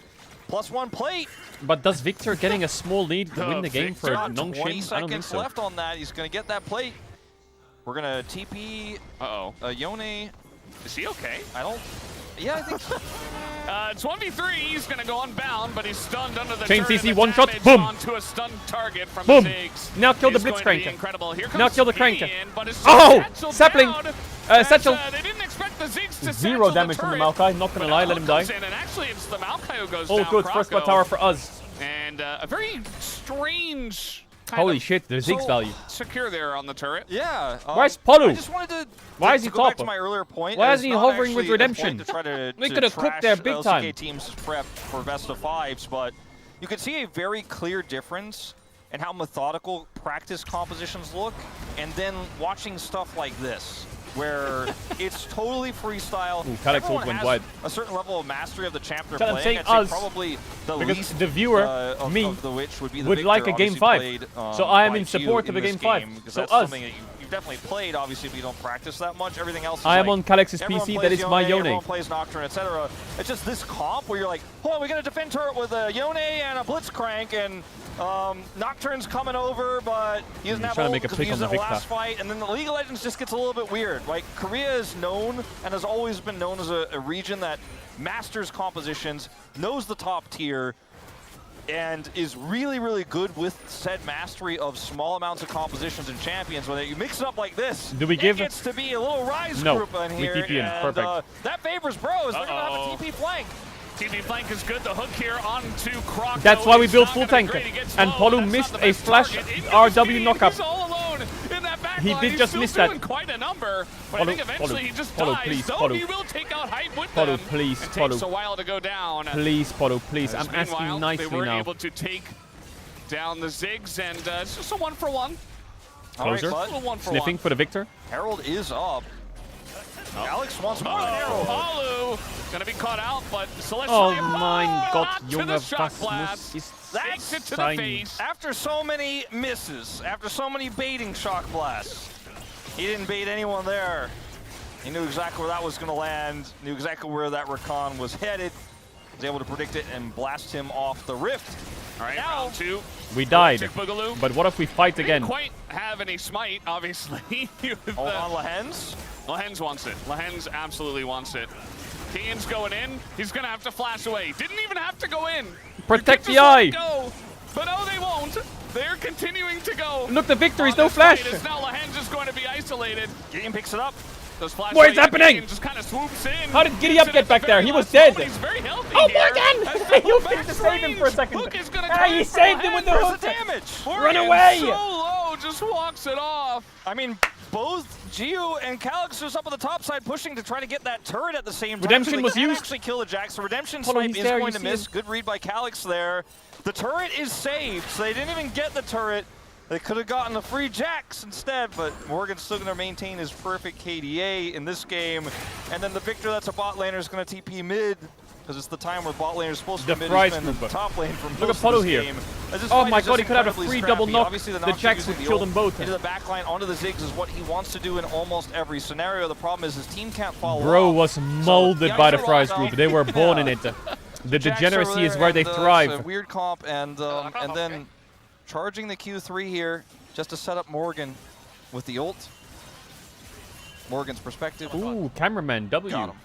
+1 plate. But does Victor getting a small lead win the game for Got 20 Nongxin? I don't think seconds so. left on that. He's going to get that plate. We're gonna TP. Yone. Is he okay? I don't. Yeah, I think. It's 1v3. He's gonna go unbound, but he's stunned under the Chain turret, CC, and the one shot, damage boom. Onto a stunned target from Boom. the Ziggs. Now kill the is going to be Blitzcranker. Incredible. Here Now comes kill the Ian, Cranker. but it's Oh! satcheled Sapling! down, Satchel. They didn't expect the Ziggs to Zero satchel damage the from the turret, Maokai. Not gonna lie, let him die. comes in, and actually, it's the Maokai who goes All down. good. First blood Croco. tower for us. And a very strange. Holy shit, the Ziggs value. Secure there on the turret. Yeah. Where's Polu? I just wanted to. Why is he go back top? to my earlier point. Why it's isn't he not hovering with actually a point Redemption? To try to, We to could have cooked there trash big LCK time. teams' prep for best of fives, but you could see a very clear difference in how methodical practice compositions look, and then watching stuff like this, where it's totally freestyle. Ooh, Calyx Everyone ult went has wide. a certain level of mastery of the champ they're Tell him playing. saying I'd say us, probably the because least the viewer, of me, the which would be the would Victor, like a game obviously 5. played, So I am by in you support of a this game 5. because So that's us. something that you've definitely played, obviously, but you don't practice that much. Everything else is I am like, on Calyx's everyone PC, plays that is my Yone. Everyone plays Nocturne, etc. It's just this comp where you're like, hold on, we got to defend turret with a Yone and a Blitzcrank, and Nocturne's coming over, but he doesn't have trying to ult make a because pick he on used the it in the Victor. last fight, and then the League of Legends just gets a little bit weird. Like, Korea is known and has always been known as a region that masters compositions, knows the top tier, and is really, really good with said mastery of small amounts of compositions and champions. When you mix it up like this, Do we give- it gets to be a little Rise No, group in we here. TP in. And, Perfect. that favors Bros. They're going to have a TP flank. TP flank is good. The hook here onto Croco. That's why we is built not full gonna be tanker. great. He gets And low, Polu that's missed not the a best flash target. Into RW speed, knockup. He's all alone in that back He line. did He's just still miss that. doing quite a number, but Polu, I think eventually Polu, he just Polu, dies. please, Though Polu. he will take out height with Polu, them. please, It takes Polu. a while to go down. Please, Polu, please. As I'm asking meanwhile, nicely they were now. able to take down the Ziggs, and it's just a 1-for-1. Closer. All right, Little 1-for-1. Sniffing for the Victor. Herald is up. Alex wants more than Oh, Herald. Palu gonna be caught out, but Celestial. Oh mein Gott, to the Junge, shot was blast. muss ist Takes it to the sein? face. After so many misses, after so many baiting shock blasts, he didn't bait anyone there. He knew exactly where that was going to land, knew exactly where that Rakan was headed, was able to predict it and blast him off the rift. All right, now, round 2. We died. Tick Boogaloo. But what if we fight again? Didn't quite have any smite, obviously. With on Lahens? Lahens wants it. Lahens absolutely wants it. Kian's going in. He's going to have to flash away. Didn't even have to go in. Protect You the could eye. just let it go. But no, they won't. They're continuing to go. Look, the Victor is on no this fight, flash. as now Lahens is going to be isolated. Gideon picks it up. Does flash What is away, happening? Gideon just kind of swoops in. How did Giddy Up get back there? He was dead. He's very healthy Oh, here. Morgan! You picked to save him for a second. Hook is gonna Ah, come he in for saved him with the Lahens. hook. Damage! Run Morgan away! So low, just walks it off. I mean, both Gio and Calyx was up on the top side pushing to try to get that turret at the same time. Redemption so they was can't used. actually kill the Jax. So Redemption Hold on, snipe he's is there, going you to see miss. him. Good read by Calyx there. The turret is saved, so they didn't even get the turret. They could have gotten the free Jax instead, but Morgan's still going to maintain his perfect KDA in this game. And then the Victor that's a bot laner is going to TP mid, because it's the time where bot laner is supposed to The come mid. prize He's been group. top lane from Look most at Polu of this here. game. As this Oh fight my is god, just he could have a incredibly free scrappy. double knock. Obviously, The Nocturne Jax using would the kill ult them both. into the back line, onto the Ziggs is what he wants to do in almost every scenario. The problem is his team can't follow Bro up. was molded So, by the Jax are Fries locked group. up. They were born in Yeah. it. The Jax over degeneracy is there, where they and, It's a thrive. weird comp, and then charging the Q3 here just to set up Morgan with the ult. Morgan's perspective. Ooh, cameraman W. Got him.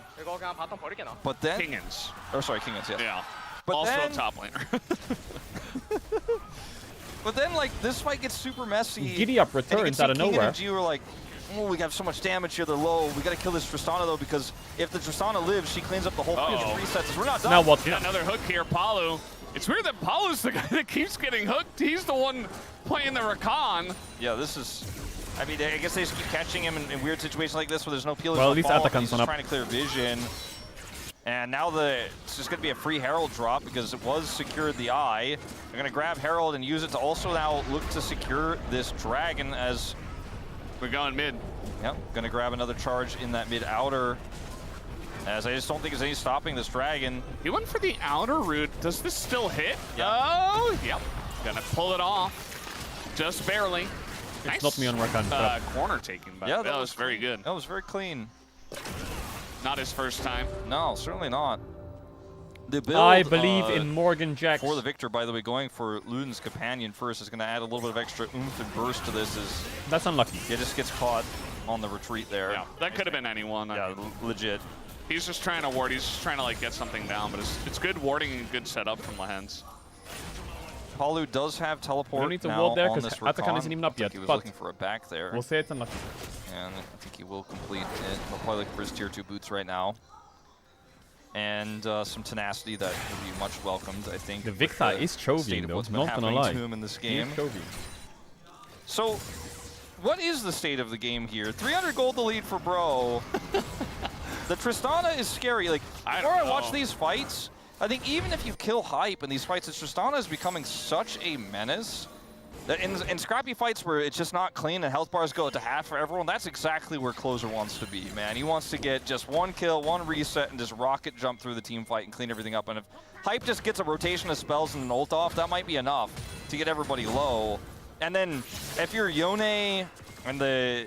But then, Kingans. oh sorry, Kingans, yes. Yeah. But also then, a top laner. But then, like, this fight gets super messy. Giddy Up and you can returns see out of King nowhere. and Gio are like, oh, we have so much damage here, they're low. We got to kill this Tristana, though, because if the Tristana lives, she cleans up the whole field and resets us. We're not done. Now what? Yeah, another hook here, Palu. It's weird that Palu's the guy that keeps getting hooked. He's the one playing the Rakan. Yeah, this is... I mean, I guess they just keep catching him in weird situations like this where there's no peelers. Well, on at least fall, Atakan's he's on just up. trying to clear vision. And now it's just going to be a free Herald drop because it was secured the eye. They're going to grab Herald and use it to also now look to secure this Dragon as... We're going mid. Yep, going to grab another charge in that mid outer. As I just don't think there's any stopping this Dragon. He went for the outer route. Does this still hit? Yeah. Oh, yep. Gonna pull it off. Just barely. It's not me on Rakan. Corner taken, but Yeah, that was very good. That was very clean. Not his first time. No, certainly not. The build, I believe in Morgan Jax. For the Victor, by the way, going for Luden's Companion first is going to add a little bit of extra oomph and burst to this. That's unlucky. He just gets caught on the retreat there. Yeah, that could have been anyone. Yeah, legit. He's just trying to ward. He's just trying to like get something down, but it's good warding and good setup from Lehens. Palu does have teleport. We don't need to now ward there on because this Atakan recon. isn't even up yet. He was But looking for a back there. we'll say it's unlucky. And I think he will complete it. He'll probably look for his tier 2 boots right now. And some tenacity that would be much welcomed, I think. The Victor is Chovian, though. What's been Not gonna happening lie. to him in this He is game. Chovian. So, what is the state of the game here? 300 gold the lead for Bro. The Tristana is scary. Like, before I watch these fights, I think even if you kill hype in these fights, Tristana is becoming such a menace. That in scrappy fights where it's just not clean and health bars go to half for everyone, that's exactly where Closer wants to be, man. He wants to get just one kill, one reset, and just rocket jump through the team fight and clean everything up. And if hype just gets a rotation of spells and an ult off, that might be enough to get everybody low. And then if you're Yone and the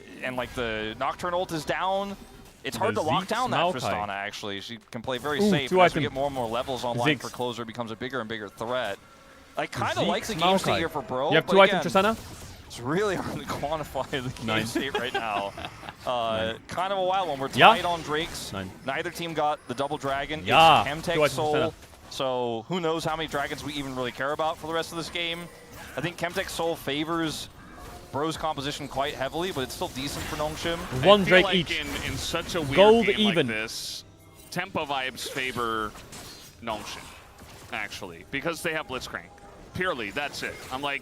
Nocturne ult is down, it's hard to lock down that Tristana, actually. She can play very safe. As we get more and more levels online for Closer, becomes a bigger and bigger threat. I kind of like the game state here for Bro. You have 2 items, Tristana? It's really hard to quantify the game 9. state right now. Kind of a wild one. We're tied on Drakes. 9. Neither team got the double dragon. Yeah. It's 2 Chemtech items, Soul. Tristana. So who knows how many dragons we even really care about for the rest of this game. I think Chemtech Soul favors Bro's composition quite heavily, but it's still decent for Nongshim. 1 Drake like each. In such a weird Gold game even. like this, tempo vibes favor Nongshim, actually, because they have Blitzcrank. Purely, that's it. I'm like,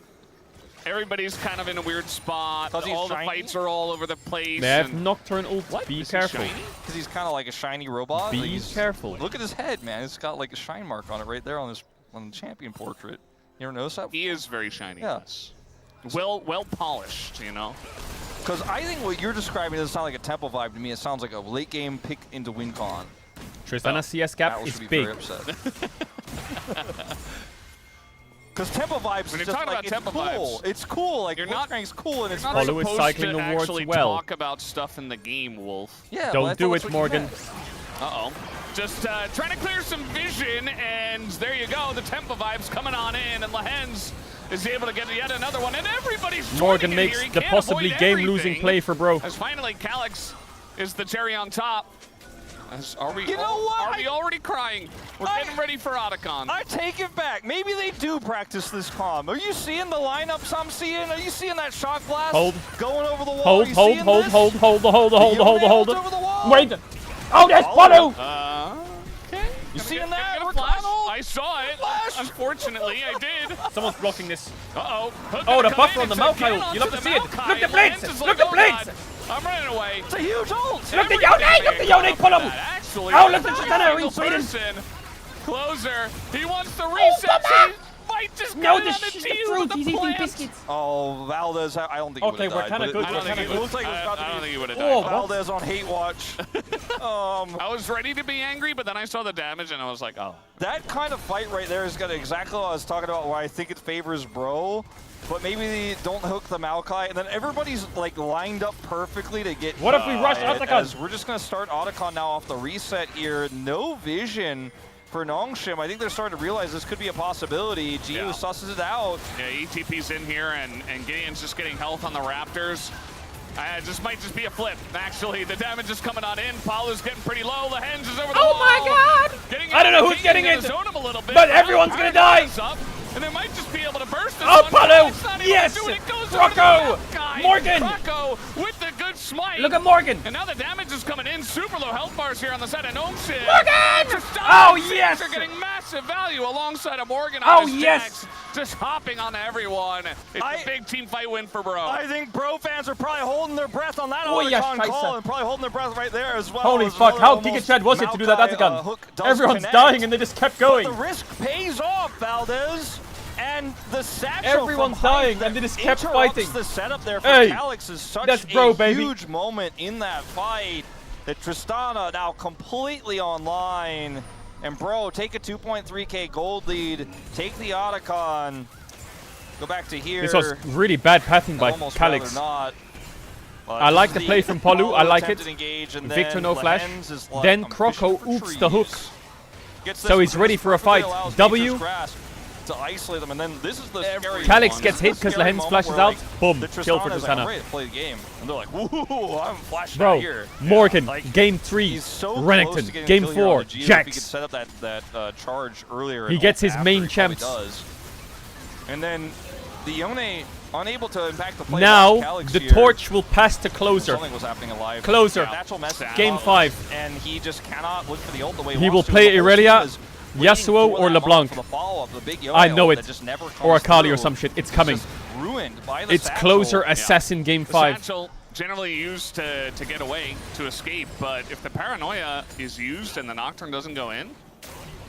everybody's kind of in a weird spot. All the fights are all over the place. They have Nocturne ult. Be careful. Because he's kind of like a shiny robot. Be Like, he's- careful. Look at his head, man. It's got like a shine mark on it right there on the champion portrait. You ever notice that? He is very shiny. Yeah. Well polished, you know. Because I think what you're describing doesn't sound like a tempo vibe to me. It sounds like a late game pick into WinCon. Tristana CS gap Battle is should be big. very upset. Because tempo vibes When is you're just talking like, about it's tempo cool. vibes, It's cool. Like, you're not Blitzcrank's cool and it's not Follow is supposed cycling to awards actually well. talk about stuff in the game, Wolf. Yeah, Don't do it, Morgan. Uh-oh. Just trying to clear some vision, and there you go. The tempo vibes coming on in, and Lehens is able to get yet another one, and everybody's Morgan joining in makes here. He the can't possibly avoid game-losing everything. play for Bro. As finally Calyx is the cherry on top. Are we, You know what? Are we already crying? We're getting ready for Otacon. I take it back. Maybe they do practice this calm. Are you seeing the lineups I'm seeing? Are you seeing that shot blast Hold. going over the wall? Hold, Are you hold, seeing hold, this? hold, hold, hold, hold, hold, hold. Over the wall. Wait. Oh, there's Polu! Okay. You seeing that? Gonna We're flash. coming. I saw it. Flash. Unfortunately, I did. Someone's blocking this. Uh-oh. Hook Oh, gonna the come buffer in. on the It's again Maokai. You'll have onto to the see it. Maokai. Look, the Lehens blades. is Look, like, the oh, blades. God. I'm running away. It's a huge ult. Look, the Yone! Look, the Yone! Pull him! Actually, Oh, look, the every Tristana single in Sweden. person. Closer. He wants the reset. He might just No, get the it on the shit team fruit. with the He's eating plant. biscuits. Oh, Valdez, I don't think he Okay, would we're have kinda died. good, but we're kinda it good. looks like it was about to I don't be think he would have Oh, died. Valdez on hate watch. I was ready to be angry, but then I saw the damage and I was like, oh. That kind of fight right there is got exactly what I was talking about, where I think it favors Bro, but maybe they don't hook the Maokai, and then everybody's like lined up perfectly to get. What if we rush as Otacon? we're just gonna start Otacon now off the reset here. No vision for Nongshim. I think they're starting to realize this could be a possibility. Gio Yeah. susses it out. Yeah, ETP's in here, and Gideon's just getting health on the Raptors. This might just be a flip. Actually, the damage is coming on in. Paulu's getting pretty low. Lehens is over the wall. Oh my God! Getting I don't know in. who's getting Gideon it, zone him a little bit. but everyone's gonna die. Up, and they might just be able to burst this Oh, one. Palu! It's not able to Yes! do it. It goes Rocco! over the guy. Morgan! Rocco with the good smite. Look at Morgan! And now the damage is coming in. Super low health bars here on the side of Nongshim. Morgan! Oh, yes! They're getting massive value alongside of Morgan Oh, on his yes! jacks, just hopping on everyone. It's a big team fight win for Bro. I think Bro fans are probably holding their breath on that Oh, yes, Otacon call, Scheiße. and probably holding their breath right there as well. Holy as fuck, another how almost Giga was it to do that Maokai, Otacon? hook does Everyone's connect. dying and they just kept going. But the risk pays off, Valdez. And the satchel Everyone's from Hype dying that and they just kept interrupts fighting. The setup there for Hey, Calyx is such that's a Bro, baby. huge moment in that fight that Tristana now completely online. And Bro, take a 2.3k gold lead, take the Otacon, go back to here. This was really bad pathing by Almost Calyx. rather not. I like the play from Palu. I like it. Engage, and Victor then no flash. Lehens is like, Then I'm Croco fishing for oops the hook. trees. Gets So this he's ready because for a perfectly fight. allows W. Nature's grasp to isolate them, and then this is the scary Calyx one. gets hit because Lahens flashes out. Boom. Kill for Tristana. I'm Tristana. ready to play the game. And they're like, woohoo, I'm flashing Bro, out here. Morgan, Like, game 3, he's so close to Renekton, getting game a kill here on 4, the Geo. If he could Jax. set up that charge earlier. He and gets his after, main he probably champs. does. And then the Yone unable to impact the play. Now, Calyx the here. torch will pass to Closer. Something was happening alive. Closer. Natural message Game up, 5. And he just cannot look for the ult the way He will wants to. play The whole Irelia, team is waiting Yasuo, for or that LeBlanc. moment for the follow-up, the big Yone I know ult it. that just never Or comes Akali or through. some shit. It's coming. Just ruined by the It's satchel. Closer Assassin game The 5. satchel generally used to get away, to escape, but if the Paranoia is used and the Nocturne doesn't go in,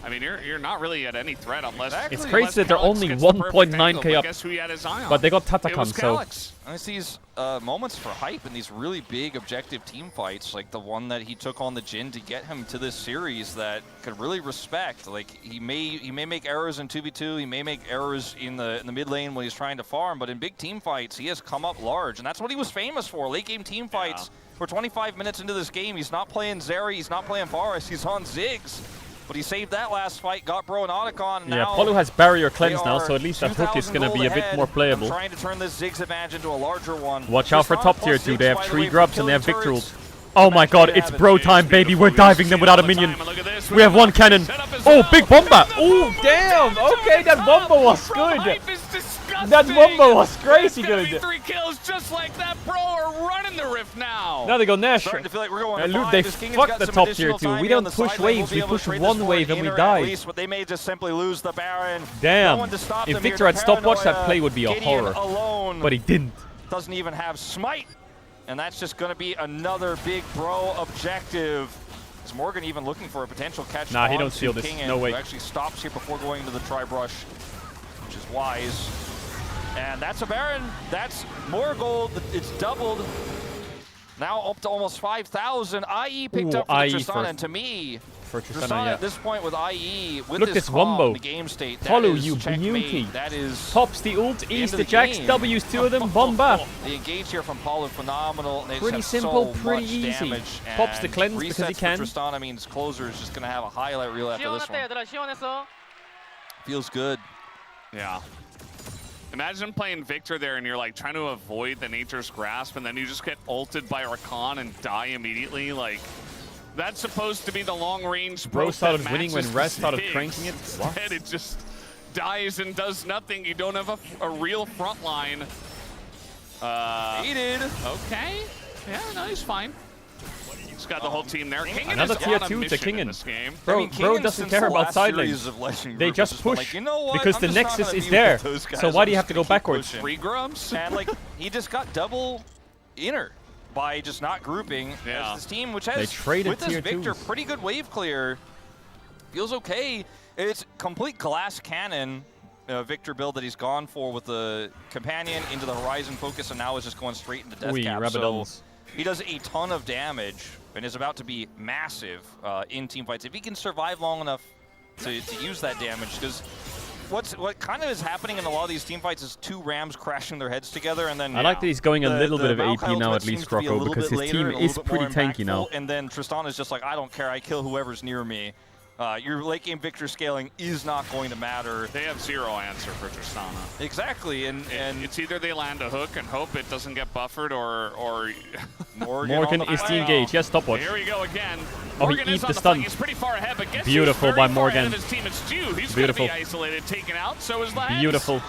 I mean, you're not really at any threat unless... It's crazy that they're Calyx only gets the perfect 1.9k angle, up. guess who he had his eye on? But they got It was Tatacon, so... Calyx. And it's these moments for hype and these really big objective team fights, like the one that he took on the Jhin to get him to this series, that could really respect. Like he may make errors in 2v2, he may make errors in the mid lane when he's trying to farm, but in big team fights, he has come up large, and that's what he was famous for. Late game team fights. We're 25 minutes into this game. He's not playing Zeri, he's not playing Varus, he's on Ziggs. But he saved that last fight, got Bro and Otacon. Yeah, Polu has barrier cleanse now, so at least that hook is going to be a bit more playable. I'm trying to turn this Ziggs advantage into a larger one. Watch out for Tristana top tier plus 2. Ziggs, They have by the 3 way, for grubs and they have killing Victor turrets. ult. Oh my god, it's bro time, baby. We're diving them without a minion. We have 1 cannon. Oh, big bomba. Oh, damn. Okay, that bomba was good. That bomba was crazy good. 3 kills just like that, bro, are running the rift now. Now they go Nash. Starting to feel like we're going to They five. This King has fuck got the some top tier additional 2. time We here on don't the push side lane. We'll waves, be we able to push trade this 1 for wave an and we inner die. at least, but they may just simply lose the Baron. Damn. No one to stop If them here. Victor had stopwatched, that Paranoia, play would be a Gideon horror. alone But he didn't. doesn't even have smite. And that's just going to be another big bro objective. Is Morgan even looking for a potential catch? Nah, he on don't steal to this. King, No who way. actually stops here before going into the tri-brush, which is wise. And that's a Baron. That's more gold. It's doubled. Now up to almost 5,000. IE picked up for the IE Tristana, and to me, for Tristana, Tristana yeah. at this point with IE, with Look this at calm Wombo. in the game state, that Follow is you, checkmate. beauty. That is Pops the ult, the E's end the of the Jax, game. W's 2 of them, bomba. The engage here from Paulo, phenomenal. They Pretty just have simple, so pretty much easy. damage, Pops the and cleanse because he resets can. for Tristana means Closer is just going to have a highlight reel after this one. Feels good. Yeah. Imagine playing Victor there and you're like trying to avoid the Nature's Grasp and then you just get ulted by Rakan and die immediately. Like, that's supposed to be the long-range Bro broke started that winning when matches Res the started Ziggs. cranking it. What? Instead, it just dies and does nothing. You don't have a real front line. Hated. Okay. Yeah, no, he's fine. He's got the whole team there. Kingen Another is tier on a 2 to mission in Kingen. this game. Bro, I mean, bro Kingen, doesn't since care the about last side series lanes. of Legend They Group, just it's been push like, you know what? because I'm the just not Nexus gonna is be there. with those guys. So why I'm do you have just to go gonna keep backwards? pushing. Free grubs. And like he just got double inner by just not grouping as this team, which has They traded with this tier Victor 2s. pretty good wave clear. Feels okay. It's complete glass cannon Victor build that he's gone for with the companion into the Horizon focus, and now is just going straight into death cap. So Rabadons. he does a ton of damage and is about to be massive in team fights if he can survive long enough to use that damage. Because what kind of is happening in a lot of these team fights is 2 Rams crashing their heads together, and then I like that he's going a little bit of Valkyrie AP now ultimate at least, seems to be a Rocco, little because bit his later team and a little is bit pretty more tanky now. impactful, and then Tristan is just like, I don't care, I kill whoever's near me. Your late game Victor scaling is not going to matter. They have zero answer for Tristana. Exactly, and it's either they land a hook and hope it doesn't get buffered, or Morgan is the engage. Yes, stopwatch. Here we go again. Oh, he Morgan is eats on the the stun. flank. He's pretty far ahead, but guess Beautiful who's by very far ahead Morgan. of his team? It's Stew. He's Beautiful. going to be isolated, taken out. So is Lance. Beautiful.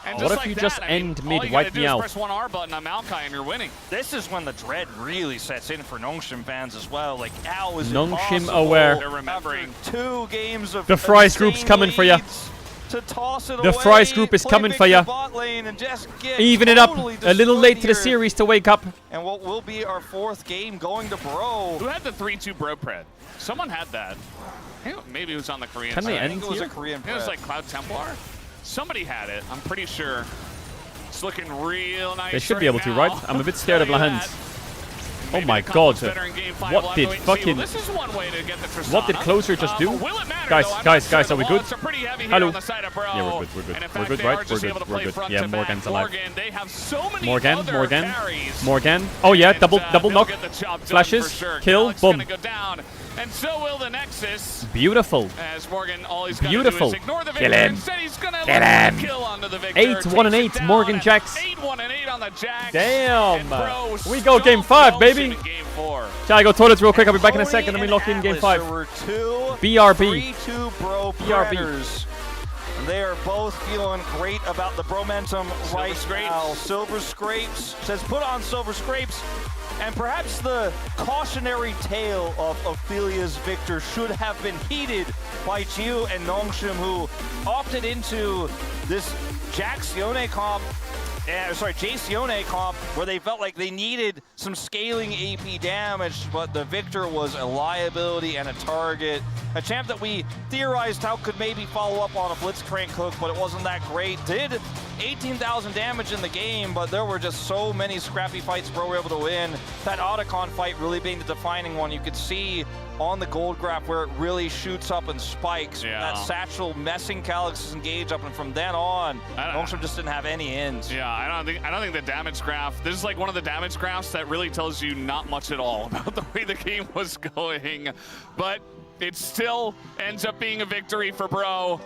And What just if like you that, just I mean, end all mid, you wipe gotta do me is out? press 1 R button on Maokai and you're winning. This is when the dread really sets in for Nongshim fans as well. Like, how is it Nongshim possible aware. They're remembering. after 2 games of The Fries insane group's coming for ya. leads to toss it The away, Fries group is play coming for Victor ya. bot lane and just get Even it up. totally A little late to the destroyed here. series to wake up. And what will be our 4th game going to Bro. Who had the 3-2 bro pred? Someone had that. I think maybe it was on the Korean Can side. they I end think it was here? a Korean It was pred. like Cloud Templar. Somebody had it. I'm pretty sure. It's looking real nice. They should be right able to, now. right? I'm a bit scared of Tell you Lahens. that. Oh Maybe my the god. combo's better in game 5. What We'll have did to wait and see. fucking... Well, this is one way to get the Tristana. What did Closer just do? Will it matter? Guys, are we good? Hello. Yeah, Yeah, we're good, right? We're good. Yeah, Morgan's alive. They have so many Morgan. carries. Oh yeah, double knock. Get the job done Flashes, for sure. kill, Calyx boom. gonna go down, and so will the Nexus. Beautiful. As Morgan, all he's got to do Beautiful. is ignore the Kill Victor. him. Instead, he's gonna Get let him. the kill onto the Victor. 8-1 and 8. Morgan Jax. 8-1 and 8 on the Jax. Damn. And bro, We go game 5, baby. Game 4. Shall I go toilets real quick? I'll be back in a second. Let me lock in game 5. There were two BRB. 3-2 bro planners. They are both feeling great about the bromentum right now. Silver Scrapes says put on Silver Scrapes. And perhaps the cautionary tale of Ophelia's Victor should have been heeded by Chiu and Nongshim, who opted into this Jaxione comp, Jacione comp, where they felt like they needed some scaling AP damage, but the Victor was a liability and a target. A champ that we theorized how could maybe follow up on a Blitzcrank hook, but it wasn't that great. Did 18,000 damage in the game, but there were just so many scrappy fights Bro were able to win. That Otacon fight really being the defining one. You could see on the gold graph where it really shoots up and spikes. Yeah. That satchel messing Calyx's engage up, and from then on, Nongshim just didn't have any ends. Yeah, I don't think the damage graph. This is like one of the damage graphs that really tells you not much at all about the way the game was going, but it still ends up being a victory for Bro.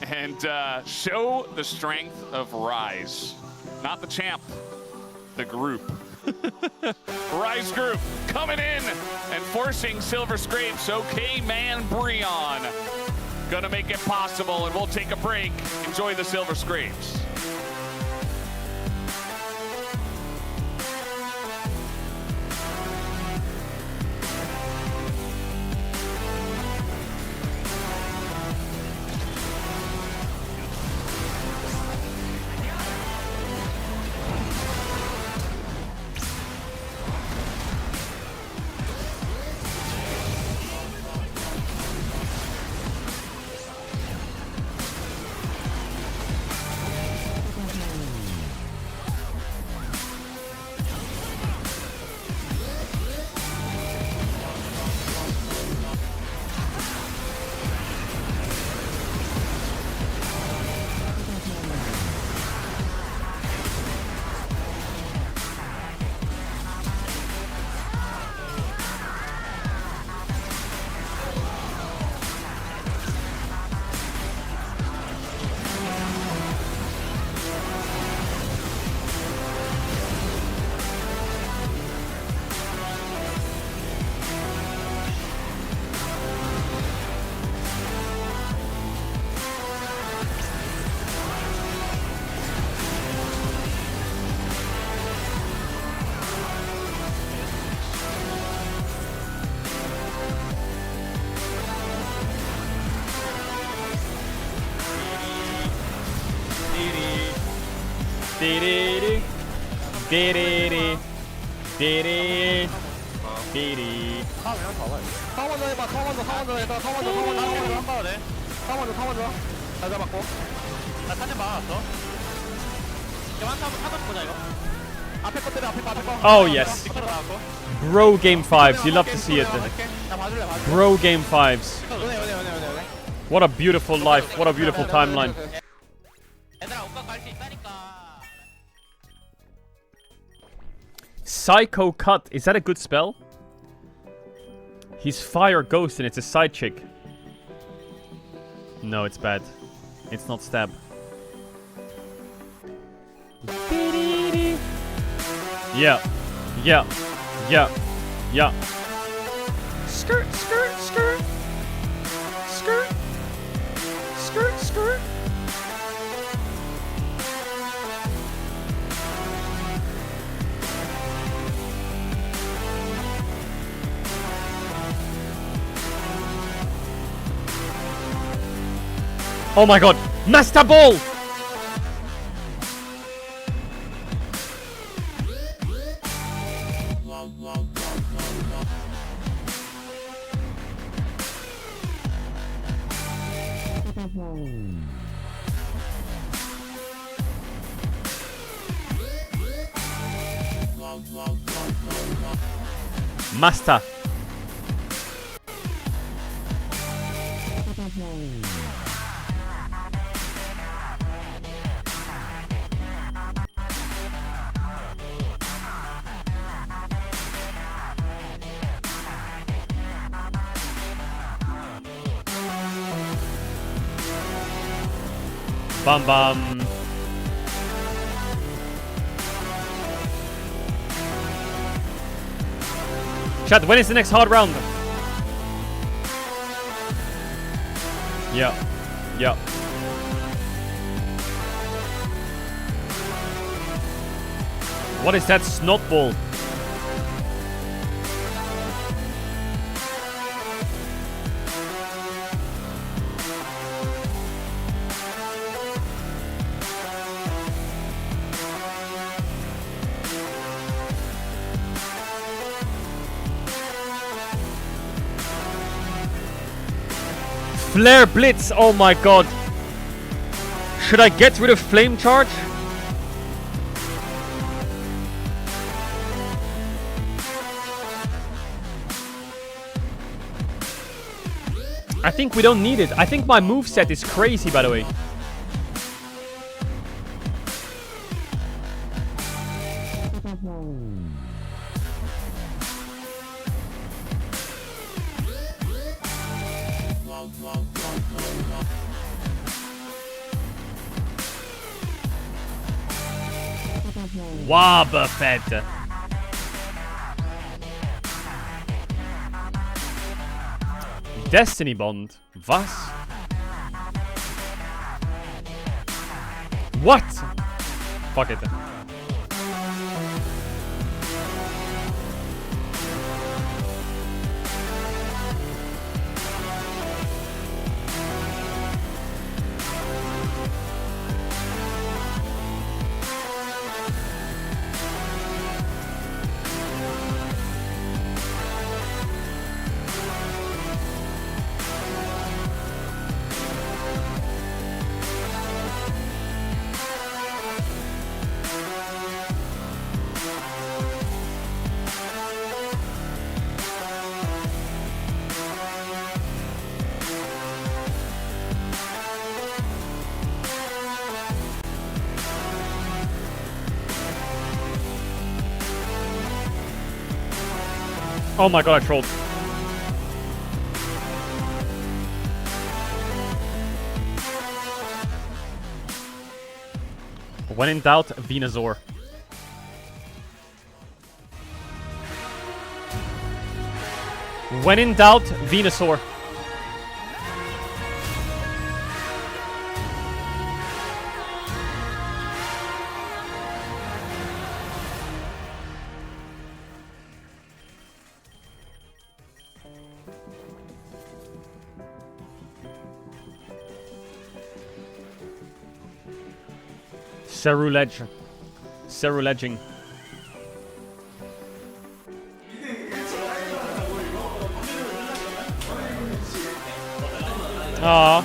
And show the strength of Rise. Not the champ, the group. Rise group coming in and forcing Silver Scrapes. Okay, man, Breon. Gonna make it possible, and we'll take a break. Enjoy the Silver Scrapes. Oh yes. Bro game 5s. You love to see it. Bro game 5s. What a beautiful life. What a beautiful timeline. Psycho Cut. Is that a good spell? He's Fire Ghost and it's a side chick. No, it's bad. It's not stab. Yeah. Yeah. Yeah. Yeah. Skirt, skirt, skirt. Skirt. Skirt, skirt. Oh my god! Master Ball! Master. Bum bum. Chat, when is the next hard round? Yeah. Yeah. What is that snot ball? Flare Blitz, oh my god. Should I get rid of Flame Charge? I think we don't need it. I think my moveset is crazy, by the way. Wobbuffet. Destiny Bond. Was? What? Fuck it. Oh my god, I trolled. When in doubt, Venusaur. When in doubt, Venusaur. Ceruledge. Ceruledging. Aww.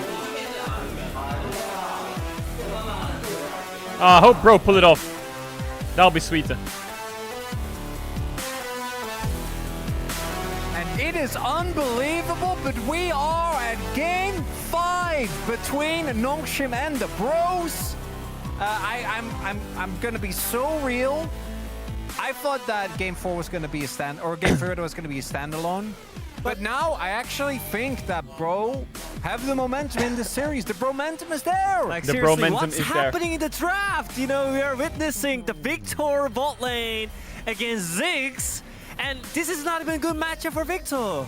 I hope bro pull it off. That'll be sweet. And it is unbelievable, but we are at game 5 between Nongshim and the bros. I'm gonna be so real. I thought that game 4 was gonna be game 3 was gonna be a standalone. But now I actually think that bro have the momentum in the series. The bromentum is there. Like The seriously, bromentum what's is there. happening in the draft? You know, we are witnessing the Victor bot lane against Ziggs, and this is not even a good matchup for Victor.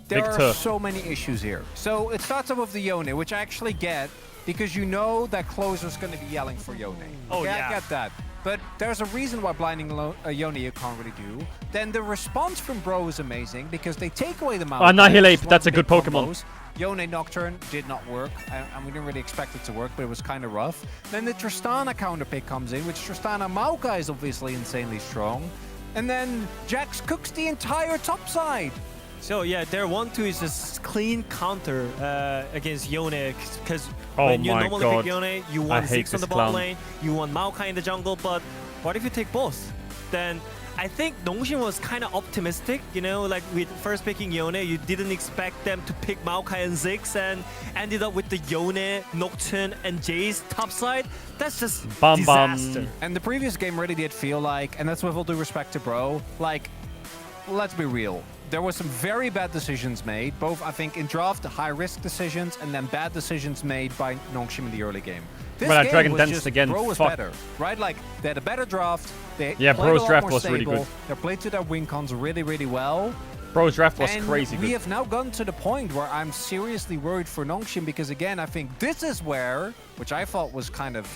There Victor. are so many issues here. So it starts off with the Yone, which I actually get because you know that closer's going to be yelling for Yone. Oh, Okay, yeah. I get that. But there's a reason why blinding Yone you can't really do. Then the response from Bro is amazing because they take away the mouse. Annihilate, that's a good Pokemon. Yone Nocturne did not work, and we didn't really expect it to work, but it was kind of rough. Then the Tristana counter pick comes in, which Tristana Maokai is obviously insanely strong. And then Jax cooks the entire top side. So yeah, their 1-2 is just clean counter against Yone, because Oh when you my normally God. pick Yone, you I want hate Ziggs on this the bot clown. lane, you want Maokai in the jungle, but what if you take both? Then I think Nongshim was kind of optimistic, you know, like with first picking Yone, you didn't expect them to pick Maokai and Ziggs and ended up with the Yone, Nocturne, and Jace topside. That's just disaster. And the previous game really did feel like, and that's with all due respect to Bro, like, let's be real. There were some very bad decisions made, both I think in draft, high-risk decisions, and then bad decisions made by Nongshim in the early game. This Well, game Dragon was Danced just, again, Bro was fuck. better, right? Like, they had a better draft. They Yeah, played Bro's a lot draft more was really stable. good. They played to their win cons really, really well. Bro's draft was And crazy we good. have now gotten to the point where I'm seriously worried for Nongshim because, again, I think this is where, which I thought was kind of,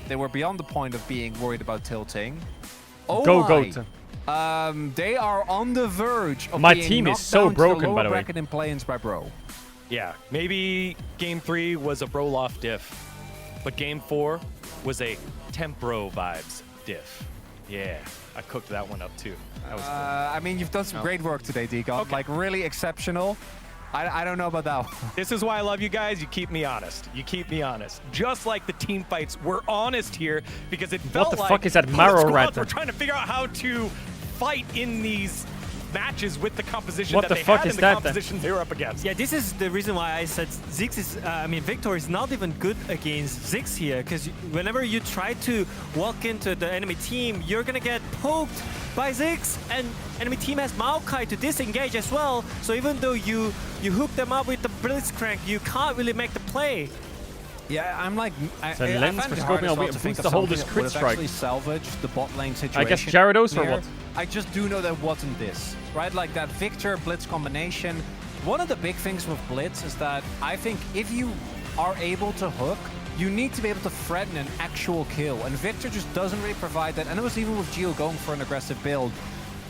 they were beyond the point of being worried about tilting. Oh Go, my. Goat. They are on the verge of My being team is knocked so down to broken, the lower by the way. bracket in play-ins by Bro. Yeah, maybe Game 3 was a Broloff diff, but Game 4 was a Tempro vibes diff. Yeah, I cooked that one up too. That was cool. I mean, you've done some great work today, Degon. Like, really exceptional. I don't know about that one. This is why I love you guys. You keep me honest. You keep me honest. Just like the team fights, we're honest here because it felt What the like fuck is that both Marrow squads Rat? were trying to figure out how to fight in these matches with the composition What that the they fuck had is and the that then? compositions they were up against. Yeah, this is the reason why I said Ziggs is, Victor is not even good against Ziggs here, because whenever you try to walk into the enemy team, you're gonna get poked by Ziggs, and enemy team has Maokai to disengage as well, so even though you hook them up with the Blitzcrank, you can't really make the play. Yeah, I'm like, So Lens for scoping out, we boost the hold this crit strike. Actually salvaged the bot lane situation. I guess Gyarados or here. what? I just do know that wasn't this, right? Like that Victor Blitz combination. One of the big things with Blitz is that I think if you are able to hook, you need to be able to threaten an actual kill, and Victor just doesn't really provide that. And it was even with Gio going for an aggressive build.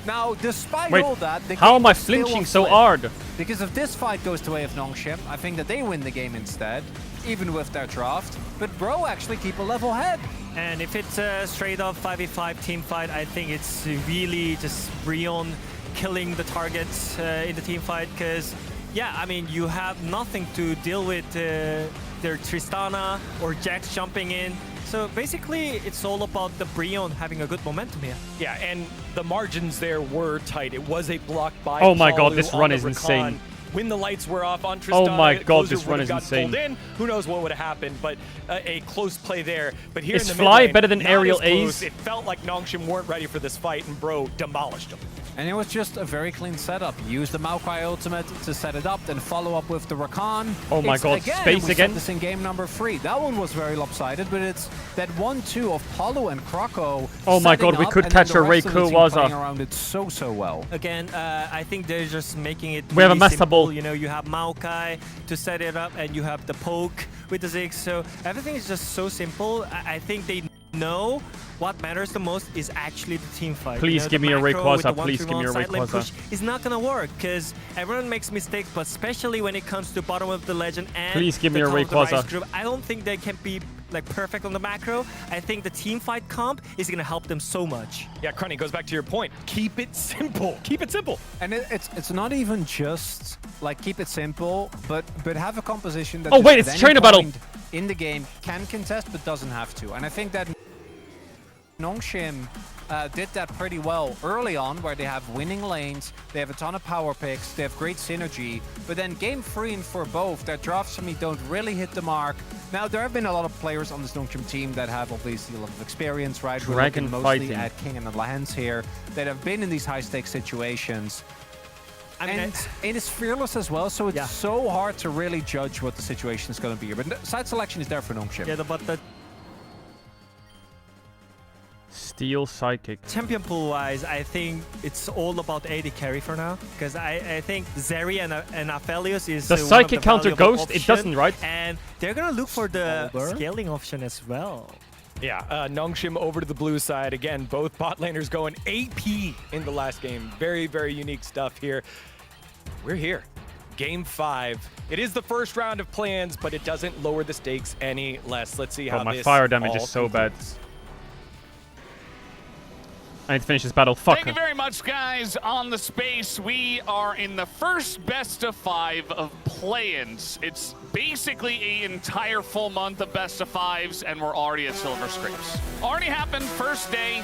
Now, despite Wait, all that, the how game am I was still flinching a so flip. hard? Because if this fight goes the way of Nongshim, I think that they win the game instead, even with their draft. But Bro actually keep a level head. And if it's a straight up 5v5 team fight, I think it's really just Brion killing the targets in the team fight, because, yeah, I mean, you have nothing to deal with their Tristana or Jax jumping in. So basically, it's all about the Brion having a good momentum here. Yeah, and the margins there were tight. It was a block by Oh my god, Palu this on run the is Rakan. insane. When the lights were off on Tristana, Oh my god, Closer this run would've is gotten insane. pulled in. Who knows what would have happened, but a close play there. But here Is in the Fly mid lane, better than not Aerial as close. Ace? It felt like Nongshim weren't ready for this fight, and Bro demolished them. And it was just a very clean setup. Use the Maokai ultimate to set it up, then follow up with the Rakan. Oh my god, again, space we again? said this in game number 3. That one was very lopsided, but it's that 1-2 of Palu and Kroko. Oh my setting god, we up, could and then catch the a rest of the team Rayquaza. playing around it so well. Again, I think they're just making it We have a really Master simple. Ball. You know, you have Maokai to set it up, and you have the poke with the Ziggs. So everything is just so simple. I think they know what matters the most is actually the team fight. Please You know, give the me a macro with Rayquaza, the please give me a 1-3-1 side lane Rayquaza. push is not gonna work, because everyone makes mistakes, but especially when it comes to bottom of the legend and Please give me the a top of the Rayquaza. Rise group, I don't think they can be like perfect on the macro. I think the team fight comp is gonna help them so much. Yeah, Crunny, goes back to your point. Keep it simple. Keep it simple. And it's not even just like keep it simple, but have a composition that Oh, just wait, at it's any trainer battle. point in the game can contest but doesn't have to. And I think that Nongshim did that pretty well early on, where they have winning lanes, they have a ton of power picks, they have great synergy, but then game 3 and for both, their drafts for me don't really hit the mark. Now, there have been a lot of players on this Nongshim team that have obviously a lot of experience, right? We're Dragon looking mostly fighting. at King and the Lance here, that have been in these high-stakes situations. I mean, And it is fearless as well, so it's so hard to really judge what the situation is going to be here. But side selection is there for Nongshim. Yeah, but the Steel Psychic. champion pool wise, I think it's all about AD carry for now, because I think Zeri and Aphelios is The one of Psychic the counter valuable Ghost, it option, doesn't, right? And they're gonna look for the Older. scaling option as well. Yeah, Nongshim over to the blue side. Again, both bot laners going AP in the last game. Very, very unique stuff here. We're here. Game 5. It is the first round of plans, but it doesn't lower the stakes any less. Let's see how Oh, my this fire damage all is so bad. concludes. I need to finish this battle. Fuck. Thank you very much, guys, on the space. We are in the first best of 5 of play-ins. It's basically an entire full month of best of 5s, and we're already at Silver Scrapes. Already happened, first day.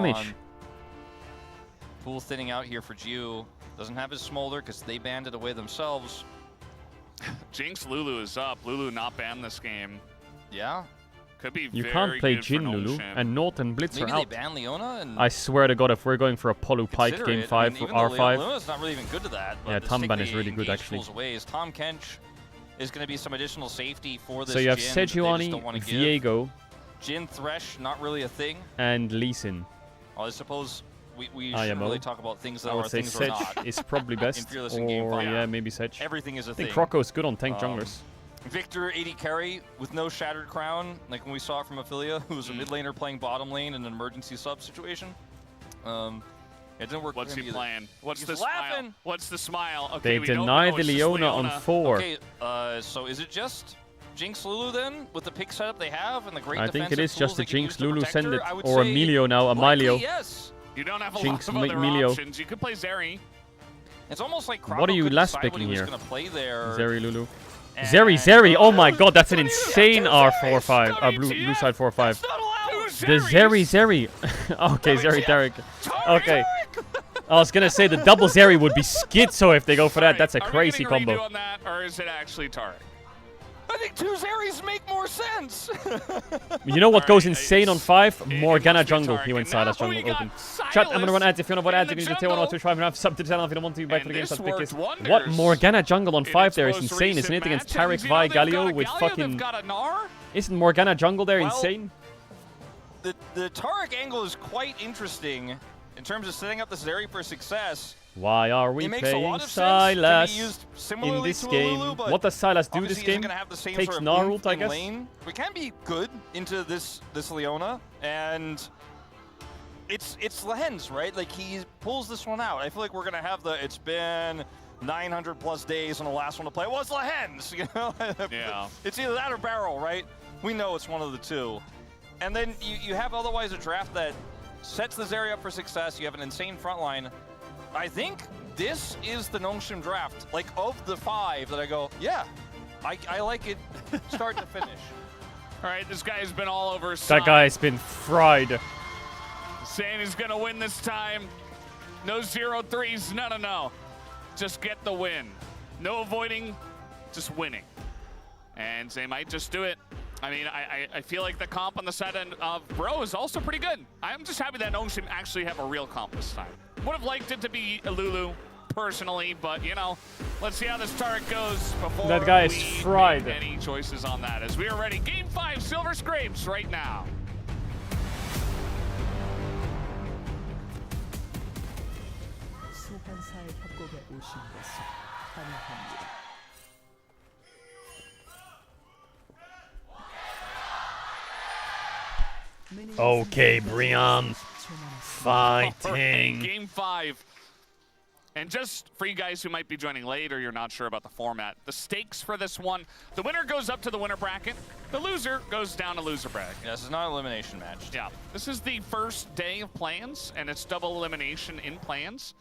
damage. Pool thinning out here for Ju. Doesn't have his Smolder because they banned it away themselves. Jinx Lulu is up. Lulu not banned this game. Yeah. Could be You very can't play good for Jhin Lulu, Nongshim. and Nort and Blitz Maybe are they out. ban Leona and I swear to God, if we're going for a Polu Pike consider game it. 5 I mean, for even though R5. Leona's not really even good to that. But Yeah, the Tamban stick is they really good, engage actually. pulls away is Tahm Kench is going to be some additional safety for this So you have Jhin that they just Sejuani, don't wanna give. Viego, Jhin Thresh, not really a thing. and Lee Sin. I suppose we IMO. shouldn't really talk about things that I are would say things or not. Sedge is probably best. In Fearless in Game 5. Yeah, maybe Sedge. Everything is a I think thing. Croco's good on tank junglers. Victor 80 carry with no Shattered Crown, like when we saw it from Ophelia, who was a mid laner playing bottom lane in an emergency sub situation. It didn't work. What's for him he either. playing? What's He's the laughing. smile? What's the smile? Okay, They we don't deny know, the it's just Leona on 4. Okay, so is it just Jinx Lulu then, with the pick setup they have and the great I think it defensive is just tools the they can use Jinx to Lulu protect send her? it. I would Or say Emilio now, likely Emilio. yes. You don't have a Jinx lot of other Emilio. options. You could play Zeri. It's almost like What are Crocco you could last decide when picking he was here? gonna play there. Zeri Lulu. And- Zeri! Oh my god, that's an insane R4-5. Blue side 4-5. The Zeri. Okay, Zeri Derek. Okay. I was gonna say the double Zeri would be schizo if they go for that. That's a crazy Are we getting a redo combo. on that, or is it actually Tarek? I think 2 Zeris make more sense. You know what goes insane on 5? Morgana must be jungle. Tarek. He went And side now as jungle we got open. Chat, I'm gonna run ads. If you wanna vote ads, you in can the use the tail on jungle. Twitch 5 and have sub to the channel if you don't want to. Back to the game. this Start pick worked this. wonders What Morgana jungle on in 5 its there is most insane, isn't it? recent Against matches. Tarek, You know Vi, they've got Galio a with Galio, fucking. they've got a Gnar. Isn't Morgana jungle there Well, insane? The Tarek angle is quite interesting in terms of setting up this Zeri for success. Why are we It makes a playing lot of sense to be Silas used in similarly this to a game? Lulu, but What does Silas do this obviously game? isn't gonna have the same Takes sort of Gnar oomph ult, I in guess. lane. We can be good into this Leona, and it's Lehens, right? Like he pulls this one out. I feel like we're gonna have it's been 900 plus days on the last one to play. Well, it's Lehens, you know? Yeah. It's either that or Barrel, right? We know it's one of the two. And then you have otherwise a draft that sets the Zeri up for success. You have an insane front line. I think this is the Nongshim draft. Like, of the 5 that I go, yeah, I like it start to finish. All right, this guy's been all over. That guy's been fried. Saying he's gonna win this time. No 0-3s. No. Just get the win. No avoiding, just winning. And they might just do it. I mean, I feel like the comp on the side of Bro is also pretty good. I'm just happy that Nongshim actually have a real comp this time. Would have liked it to be a Lulu, personally, but you know, let's see how this Tarek goes before That guy is we fried. make any choices on that. As we are ready, Game 5, Silver Scrapes right now. 소환사의 협곡에 오신 것을 환영합니다. Okay, Briam. Fighting. Game 5. And just for you guys who might be joining late or you're not sure about the format, the stakes for this one, the winner goes up to the winner bracket, the loser goes down to loser bracket. Yeah, this is not an elimination match. Yeah, this is the first day of plans, and it's double elimination in plans.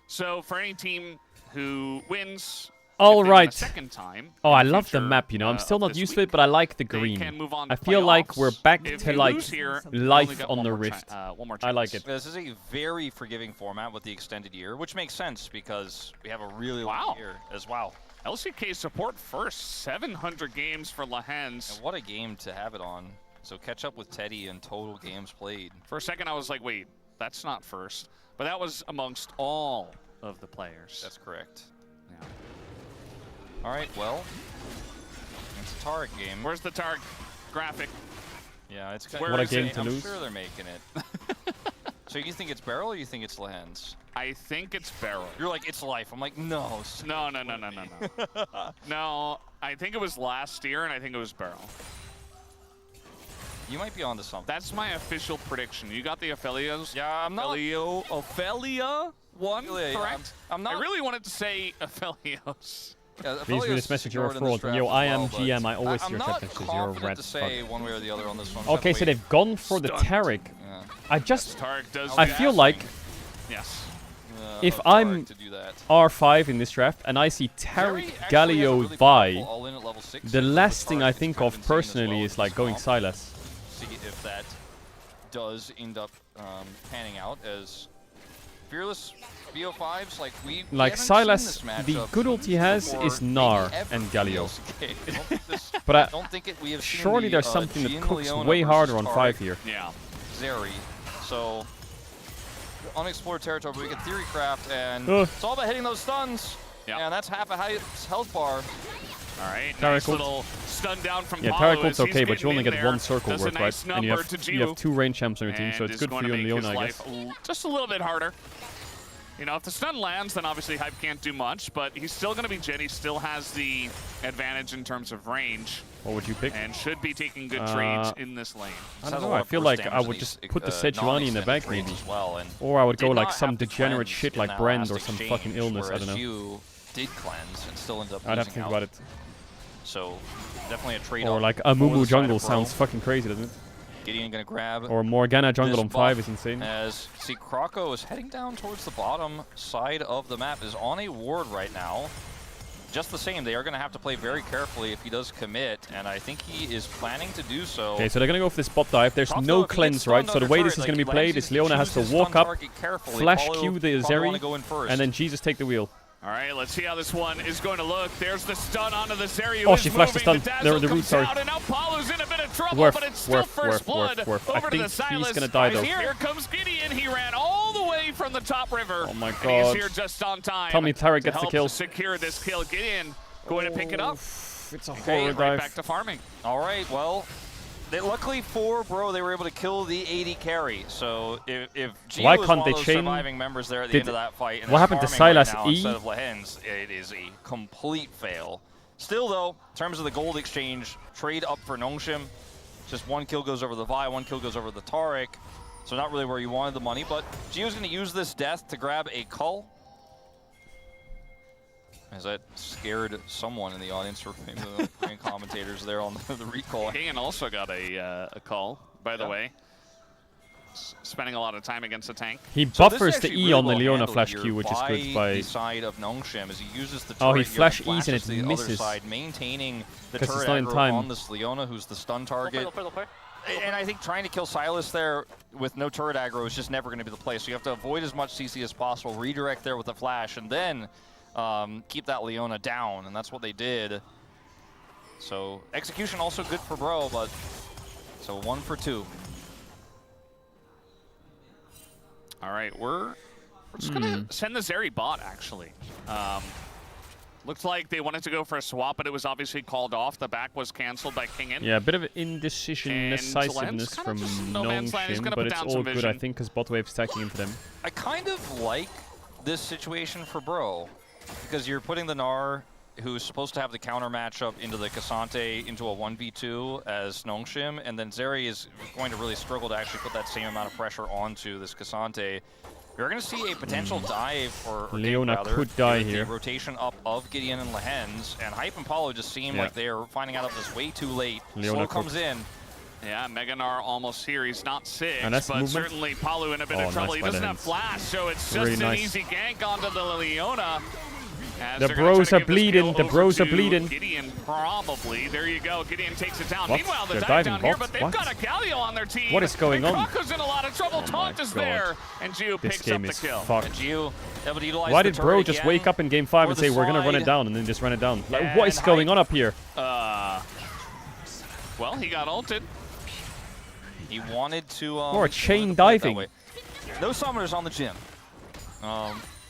So for any team who wins, All if they win right. a second time, Oh, in I the love the future, map, you know. I'm still of not this used to week, it, but I like the they green. can move on I to feel like playoffs. we're back If to you like lose here, you've only life got on one the more Rift. one more I like chance. it. This is a very forgiving format with the extended year, which makes sense because we have a really long year as well. LCK support first, 700 games for Lehens. And what a game to have it on. So catch up with Teddy and total games played. For a second, I was like, wait, that's not first. But that was amongst all of the players. That's correct. Yeah. All right, well, it's a Tarek game. Where's the Tarek graphic? Yeah, it's Where What a is game it? to I'm lose. sure they're making it. So you think it's Barrel or you think it's Lehens? I think it's Barrel. You're like, it's life. I'm like, no. No. No, I think it was last year, and I think it was Barrel. You might be onto something. That's my official prediction. You got the Ophelios? Yeah, I'm not. Ophelia one, Yeah, correct? I'm not. I really wanted to say Ophelios. Yeah, Please read this message, you're a fraud. Yo, I am GM, I always see your chat messages, you're a rat to fuck. say one way or the other on this one. Okay, so they've gone for the Tarek. Yeah. I just, Tarek does I the feel assing. like Yes. if of I'm Tarek to do that. R5 in this draft and I see Tarek, Zeri actually has a Galio, really Vi, powerful all-in at level 6, the so last thing Tarek I is think kind of insane as well personally with is like this going comp. Silas. See if that does end up panning out as Fearless VO5s, like we Like haven't seen Sylas, this the matchup good ult he has before, is maybe Gnar ever and in Galio. LCK. I don't think this- But I don't think we have seen surely the, there's something that Jhin cooks Leona way versus harder on Taric 5 here. Yeah. Zeri. So unexplored territory, but we can theory craft, and Ugh. it's all about hitting those stuns. Yeah, and that's half a health bar. All right, Taric nice ult. little stun down from Yeah, Paulo Taric ult's as he's okay, but you getting only in get there. one circle Does a worth, nice right? And you number have, to you have Gio. 2 range champs on your team, so And it's is good for going you to and make his Leona, I guess. life just a little bit harder. You know, if the stun lands, then obviously Hype can't do much, but he's still going to be Jhin. He still has the advantage in terms of range. What would you pick? And should be taking good trades in this lane. I don't know, I feel like I would just put the Sejuani in the back maybe. Or I would go like some degenerate shit like Brand or some fucking illness, I don't know. You did cleanse and still end up I'd have to think about it. So definitely a trade. Or like a Mumu jungle sounds fucking crazy, doesn't it? Gideon gonna grab. Or Morgana jungle this on 5 buff is insane. As see Krako is heading down towards the bottom side of the map, is on a ward right now. Just the same, they are going to have to play very carefully if he does commit, and I think he is planning to do so. Okay, so they're going to go for this bot dive. There's Tough no though, if he cleanse, gets right? stunned So the under way this turret, is going to be like, played is Leona has to chooses walk stun up, target carefully. flash Paulo Q the probably wanna Zeri, go in first. and then Jesus take the wheel. All right, let's see how this one is going to look. There's the stun onto the Zeri. Oh, she flashed the stun. The root, comes sorry. out, and now Paulo's in a bit of trouble, Worth, but it's still worth, first blood. I Over to think the Sylas. he's going to die, though. Here comes Gideon. He ran all the way from the top river. Oh, my And God. he's here just on time. Tell me Taric to gets the help kill. secure this kill. Gideon going to pick it up. It's a Okay, horror right dive. back to farming. All right, well, luckily for Bro, they were able to kill the AD carry. So if Gio Why was can't one they of those chain- surviving members there at the Did- end of that fight, and what is happened to farming right Sylas now E? instead of Lehens, it is a complete fail. Still, though, in terms of the gold exchange, trade up for Nongshim. Just 1 kill goes over the Vi, 1 kill goes over the Taric. So not really where you wanted the money, but Gio's going to use this death to grab a cull. As that scared someone in the audience, or maybe the playing commentators there on the recall. Gideon also got a call, by the way. Spending a lot of time against the tank. He So this is buffers the actually E really on the well Leona handled flash here Q, which is good by... the side of Nongshim as he uses the Oh, he turret here flash and E's and flashes it to the misses. other side, maintaining the 'Cause turret it's not in aggro time. on this Leona, who's the stun target. And I think trying to kill Sylas there with no turret aggro is just never going to be the play. So you have to avoid as much CC as possible, redirect there with the flash, and then keep that Leona down, and that's what they did. So execution also good for Bro, but so 1 for 2. All right, we're just going to send the Zeri bot, actually. Looks like they wanted to go for a swap, but it was obviously called off. The back was canceled by Kingin. Yeah, a bit of indecision, And decisiveness Lens from kinda just no man's land. He's Nongshim, gonna but put it's down all some good, I vision. think, because bot wave's stacking into them. I kind of like this situation for Bro, because you're putting the Gnar, who's supposed to have the counter matchup, into the Cassante into a 1v2 as Nongshim, and then Zeri is going to really struggle to actually put that same amount of pressure onto this Cassante. You're going to see a potential dive, or Leona rather, could die with the here. rotation up of Gideon and Lehens, and Hype and Paulo just seem Yeah. like they're finding out of this way too late. Leona Slow comes cooked. in. Yeah, Meganar almost here. He's not 6, And that's but movement. certainly Paulo in a bit Oh, of trouble. nice He by doesn't the have hands. flash, so it's just Really an nice. easy gank onto the Leona. As The they're gonna bros try are to give this bleeding, kill the over bros are to bleeding. Gideon, probably. There you go. Gideon takes it down. What? Meanwhile, the They're dive diving down here, bots? but they've What? got a Galio on their team. What is going and on? Krako's in a lot of trouble. Oh Taunt my is God. there, and Gio This picks game up the is kill. fucked. And Gio able to utilize Why the did Bro turret just again wake up in game 5 for and the say, we're going to run it slide. down, and then just run it down? Like, And what is going on up here? Well, he got ulted. He wanted to... More chain wanted to play it that diving. way. No summoners on the gym.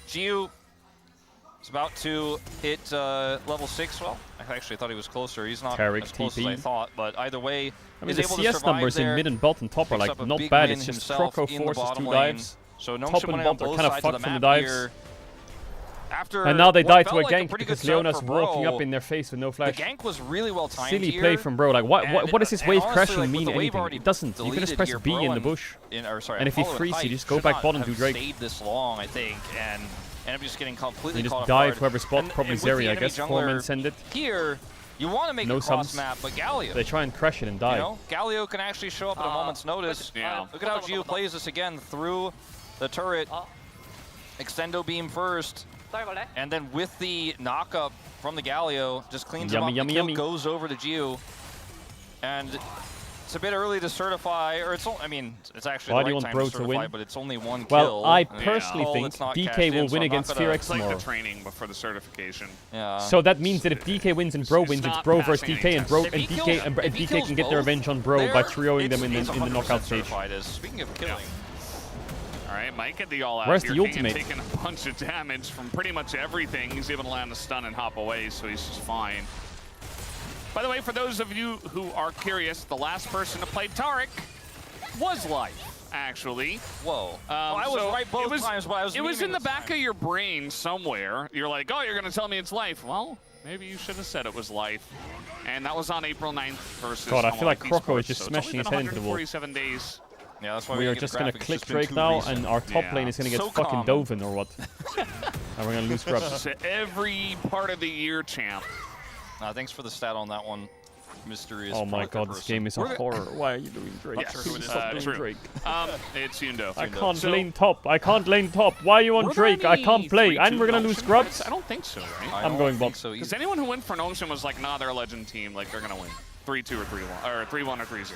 Gio is about to hit level 6. Well, I actually thought he was closer. He's not Taric as close as I TP. thought, but either way, I mean, he's the able to CS survive numbers there. in mid and bot and top are Picks like up a not big bad. win It's just himself Kroko in the forces bottom 2 lane. dives. So Top Nongshim and winning on bot are both kind of sides of fucked the from the map dives. here. After And now they what died to felt a like gank pretty because good start Leona's for walking Bro. up in their face with no The flash. gank was really well timed Silly here. play from Bro. Like, what does his And wave honestly, crashing like, with mean the wave anything? already It doesn't. You can just deleted press here, B Bro in the bush. Sorry, And if he Paulo and frees, Hype you just go could back not bottom to have Drake. stayed this long, I think, and end up just getting completely You just caught off dive guard. whoever's spot, probably and with Zeri, the I enemy guess. 4 men jungler send it. Here, you want to make No a cross sums. map, but Galio. They try and crash it and die. You know, Galio can actually show up at a moment's notice. Yeah. Look at how Gio plays this again through the turret. Extendo beam first. And then with the knock-up from the Galio, just cleans him up. Yummy, The yummy, kill yummy. goes over to Gio. And It's a bit early to certify, or I mean, it's actually Why the do you right want time Bro to to certify, win? but it's only one Well, kill. I and personally all think that's not DK cashed will in, so win I'm not against gonna- Fear It's like tomorrow. the training before the certification. Yeah. So that means that if DK wins and Bro wins, it's not Bro versus passing DK, any and Bro tests. and If he DK kills- and if he DK kills can get their both, revenge on Bro by there, throwing them in it's the 100% knockout stage. certified as- Speaking of killing, All right, Mike get the all out. Where's here. the King ultimate? taking a bunch of damage from pretty much everything. He's able to land a stun and hop away, so he's just fine. By the way, for those of you who are curious, the last person to play Taric was Life, actually. Whoa. I was right both times, but I was It was memeing in the this back time. of your brain somewhere. You're like, oh, you're going to tell me it's Life. Well, maybe you should have said it was Life. And that was on April 9th versus God, I feel like Homelike Croco Esports, is just so smashing it's his only head been into the wall. 147 days. Yeah, that's why We are get just the gonna graphics. click It's been Drake too now, recent. and our top Yeah. lane is gonna get So fucking common. Dovin or what? And we're gonna lose scrubs. So every part of the year, champ. Thanks for the stat on that one. Mysterious. Oh my product god, this person. game is a horror. Why are you doing Drake? Yes, Please stop doing true. Drake. It's Yundo. I can't lane top. I can't lane top. Why are you on Drake? I can't play. And we're gonna lose scrubs. I don't think so, right? I I'm don't going think bot. so Because either. anyone who went for Notion was like, nah, they're a legend team. Like, they're going to win. 3-2 or 3-1. Or 3-1 or 3-0,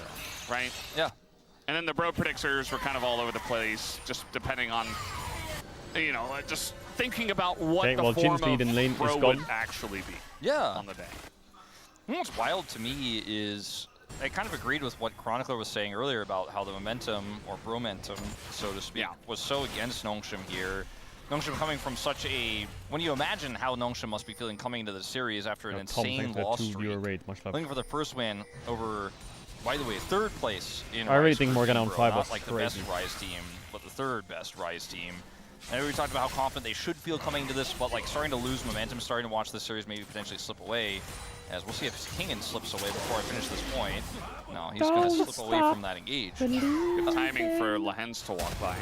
right? Yeah. And then the bro predictors were kind of all over the place, just depending on, you know, just thinking about what Okay, the well, form Jin's lead in lane of bro is would gone. actually be Yeah. on the day. What's wild to me is I kind of agreed with what Chronicler was saying earlier about how the momentum, or bromentum, so to speak, was so against Nongshim here. Nongshim coming from such a... When you imagine how Nongshim must be feeling coming into the series after an Tom, insane thanks for that loss 2 streak. viewer rate. Much love. Looking for the first win over, by the way, third place in I really Rise think for Morgana Team on Bro, 5 not was like crazy. the best Rise team, but the third best Rise team. And we talked about how confident they should feel coming into this, but like starting to lose momentum, starting to watch this series maybe potentially slip away. As we'll see if Kingen slips away before I finish this point. No, he's going to slip away from that engage. Good timing for Lahens to walk by.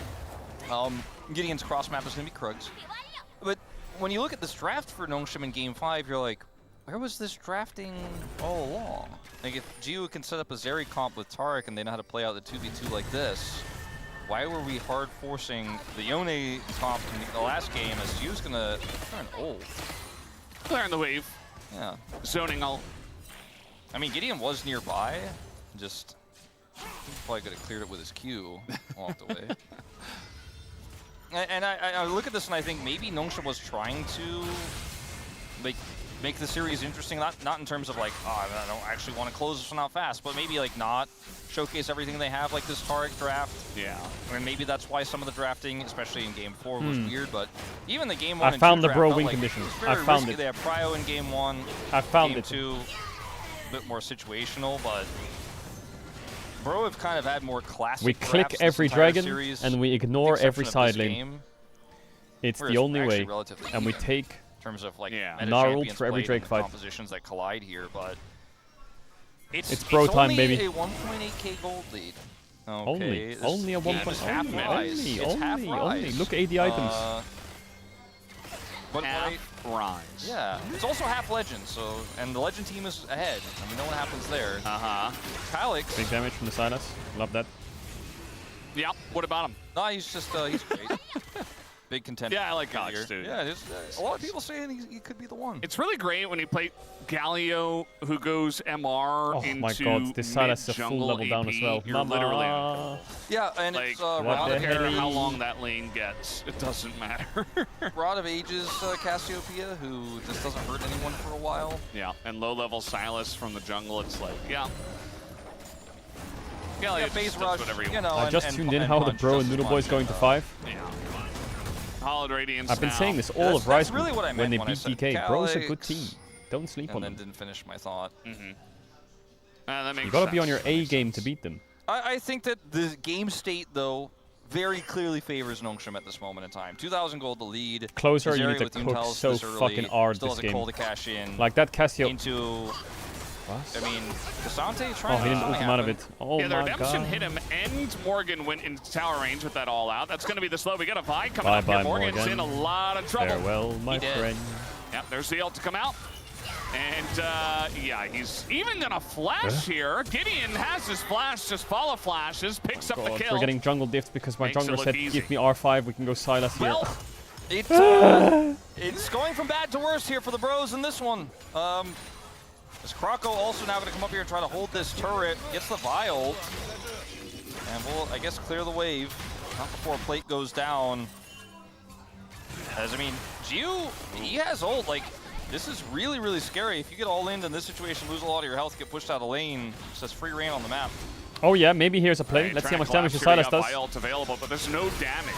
Gideon's cross map is going to be Krugs. But when you look at this draft for Nongshim in Game 5, you're like, where was this drafting all along? Like, if Gio can set up a Zeri comp with Taric and they know how to play out the 2v2 like this, why were we hard forcing the Yone comp in the last game as Gio's going to turn old? Clearing the wave. Yeah. Zoning ult. I mean, Gideon was nearby, just he probably could have cleared it with his Q, walked away. And I look at this and I think maybe Nongshim was trying to make the series interesting, not in terms of like, oh, I don't actually want to close this one out fast, but maybe like not showcase everything they have like this Taric draft. Yeah. And maybe that's why some of the drafting, especially in Game 4, was weird, but even the Game 1 I and found 2 the draft bro felt win like conditions. it's very I found risky. it. They have Prio in Game 1. I found Game it. 2, a bit more situational, but Bro have kind of had more classic We click drafts this every entire dragon, series, and we with the ignore every exception of this side lane. game, It's where the only actually way. relatively And we even take in terms of like meta Gnarled champions for every played Drake and fight. compositions that collide here, but It's bro time, only baby. a 1.8k gold lead. Okay, Only this a game 1. is half rise. It's half Only. rise. Look at 80 items. But half rise. Yeah, it's also half legend, so and the legend team is ahead, and we know what happens there. Calyx. Big damage from the Silas. Love that. Yeah. What about him? No, he's just he's great. Big contender. Yeah, I like here. Calyx too. Yeah, there's a lot of people saying he could be the one. It's really great when you play Galio, who goes MR into my god, this Silas is a full mid-jungle level down as AP. well. You're literally on Mama. Yeah, and like, it's I Rod don't of care Ages- how long that lane gets. It doesn't matter. Rod of Ages Cassiopeia, who just doesn't hurt anyone for a while. Yeah, and low-level Silas from the jungle. It's like, yeah. Yeah, Galio phase just does rush, whatever you know, I just tuned in how the bro and Noodle Boys going to 5. Yeah. Hollowed Radiance I've been now. saying this all of Rise that's really what I when meant they when I beat said DK. Bro's a good Calyx, team. Don't sleep and on then them. didn't finish my thought. That makes You gotta be on sense. your A game to beat them. I think that the game state, though, very clearly favors Nongshim at this moment in time. 2,000 gold to lead. Closer, you Zeri need to with cook Intel's so this early, fucking hard still this has a call game. to cash in. Like that Cassio. Into... What? I mean, Cassante Oh, trying he to didn't ult him out of it. Oh yeah, the my redemption god. hit him, and Morgan went into tower range with that all out. That's going to be the slow. We got a Vi coming Bye up bye, here. Morgan's Morgan. in a lot of trouble. Farewell, my friend. Yep, there's the ult to come out. And, yeah, he's even going to flash here. Gideon has his flash, just follow flashes, picks up the God, kill. we're getting jungle diffs because my Makes it jungler look said, easy. give me R5, we can go Silas here. Well, it's going from bad to worse here for the bros in this one. Is Kroko also now going to come up here and try to hold this turret? Gets the Vile. And we'll, I guess, clear the wave. Not before plate goes down. As, I mean, Gio, he has ult. Like, this is really, really scary. If you get all in this situation, lose a lot of your health, get pushed out of lane, just has free reign on the map. Oh yeah, maybe here's a play. Let's see how much damage the Silas does. Ult's available, but there's no damage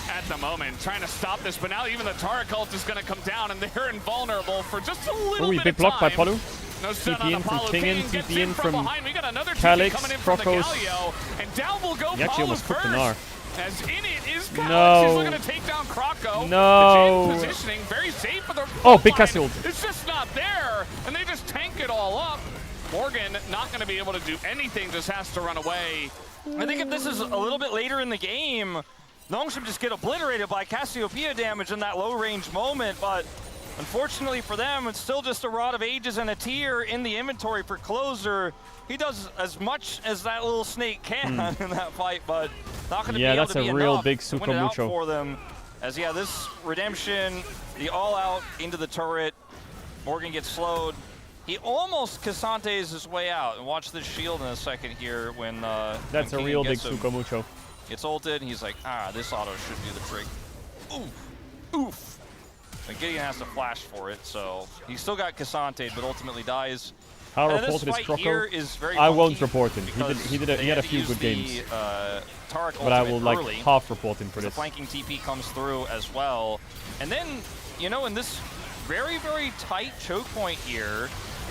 at the moment. Trying to stop this, but now even the Taric ult is going to come down, and they're invulnerable for just a little bit of big block by time. Polu. No stun TP on in from Apollo. Kingen, TP in from behind. We got another Calyx, TP coming in from the Krokos. Galio, and down will go He actually almost cooked the Gnar. As in it is Calyx. No. He's looking to take down Kroko. No. The Jhin positioning, very safe, but the Oh, big Cassie ult. It's just not there, and they just tank it all up. Morgan not going to be able to do anything, just has to run away. I think if this is a little bit later in the game, Nongshim just get obliterated by Cassiopeia damage in that low-range moment, but unfortunately for them, it's still just a Rod of Ages and a tier in the inventory for Closer. He does as much as that little snake can in that fight, but not going to be able to be that's a real enough big to win it out Suko Mucho. for them. As, yeah, this redemption, the all-out into the turret, Morgan gets slowed. He almost Cassantes his way out. And watch this shield in a second here when That's when a real Kingen big gets him. Suko Mucho. Gets ulted, and he's like, this auto should do the trick. Oof. Oof. And Gideon has to flash for it, so he's still got Cassante, but ultimately dies. How And reported is this fight here Kroko? is very I won't funky report him. because He had they a had to few use good the, games. Taric But I ultimate will like early. half report him for The this. flanking TP comes through as well. And then, you know, in this very, very tight choke point here,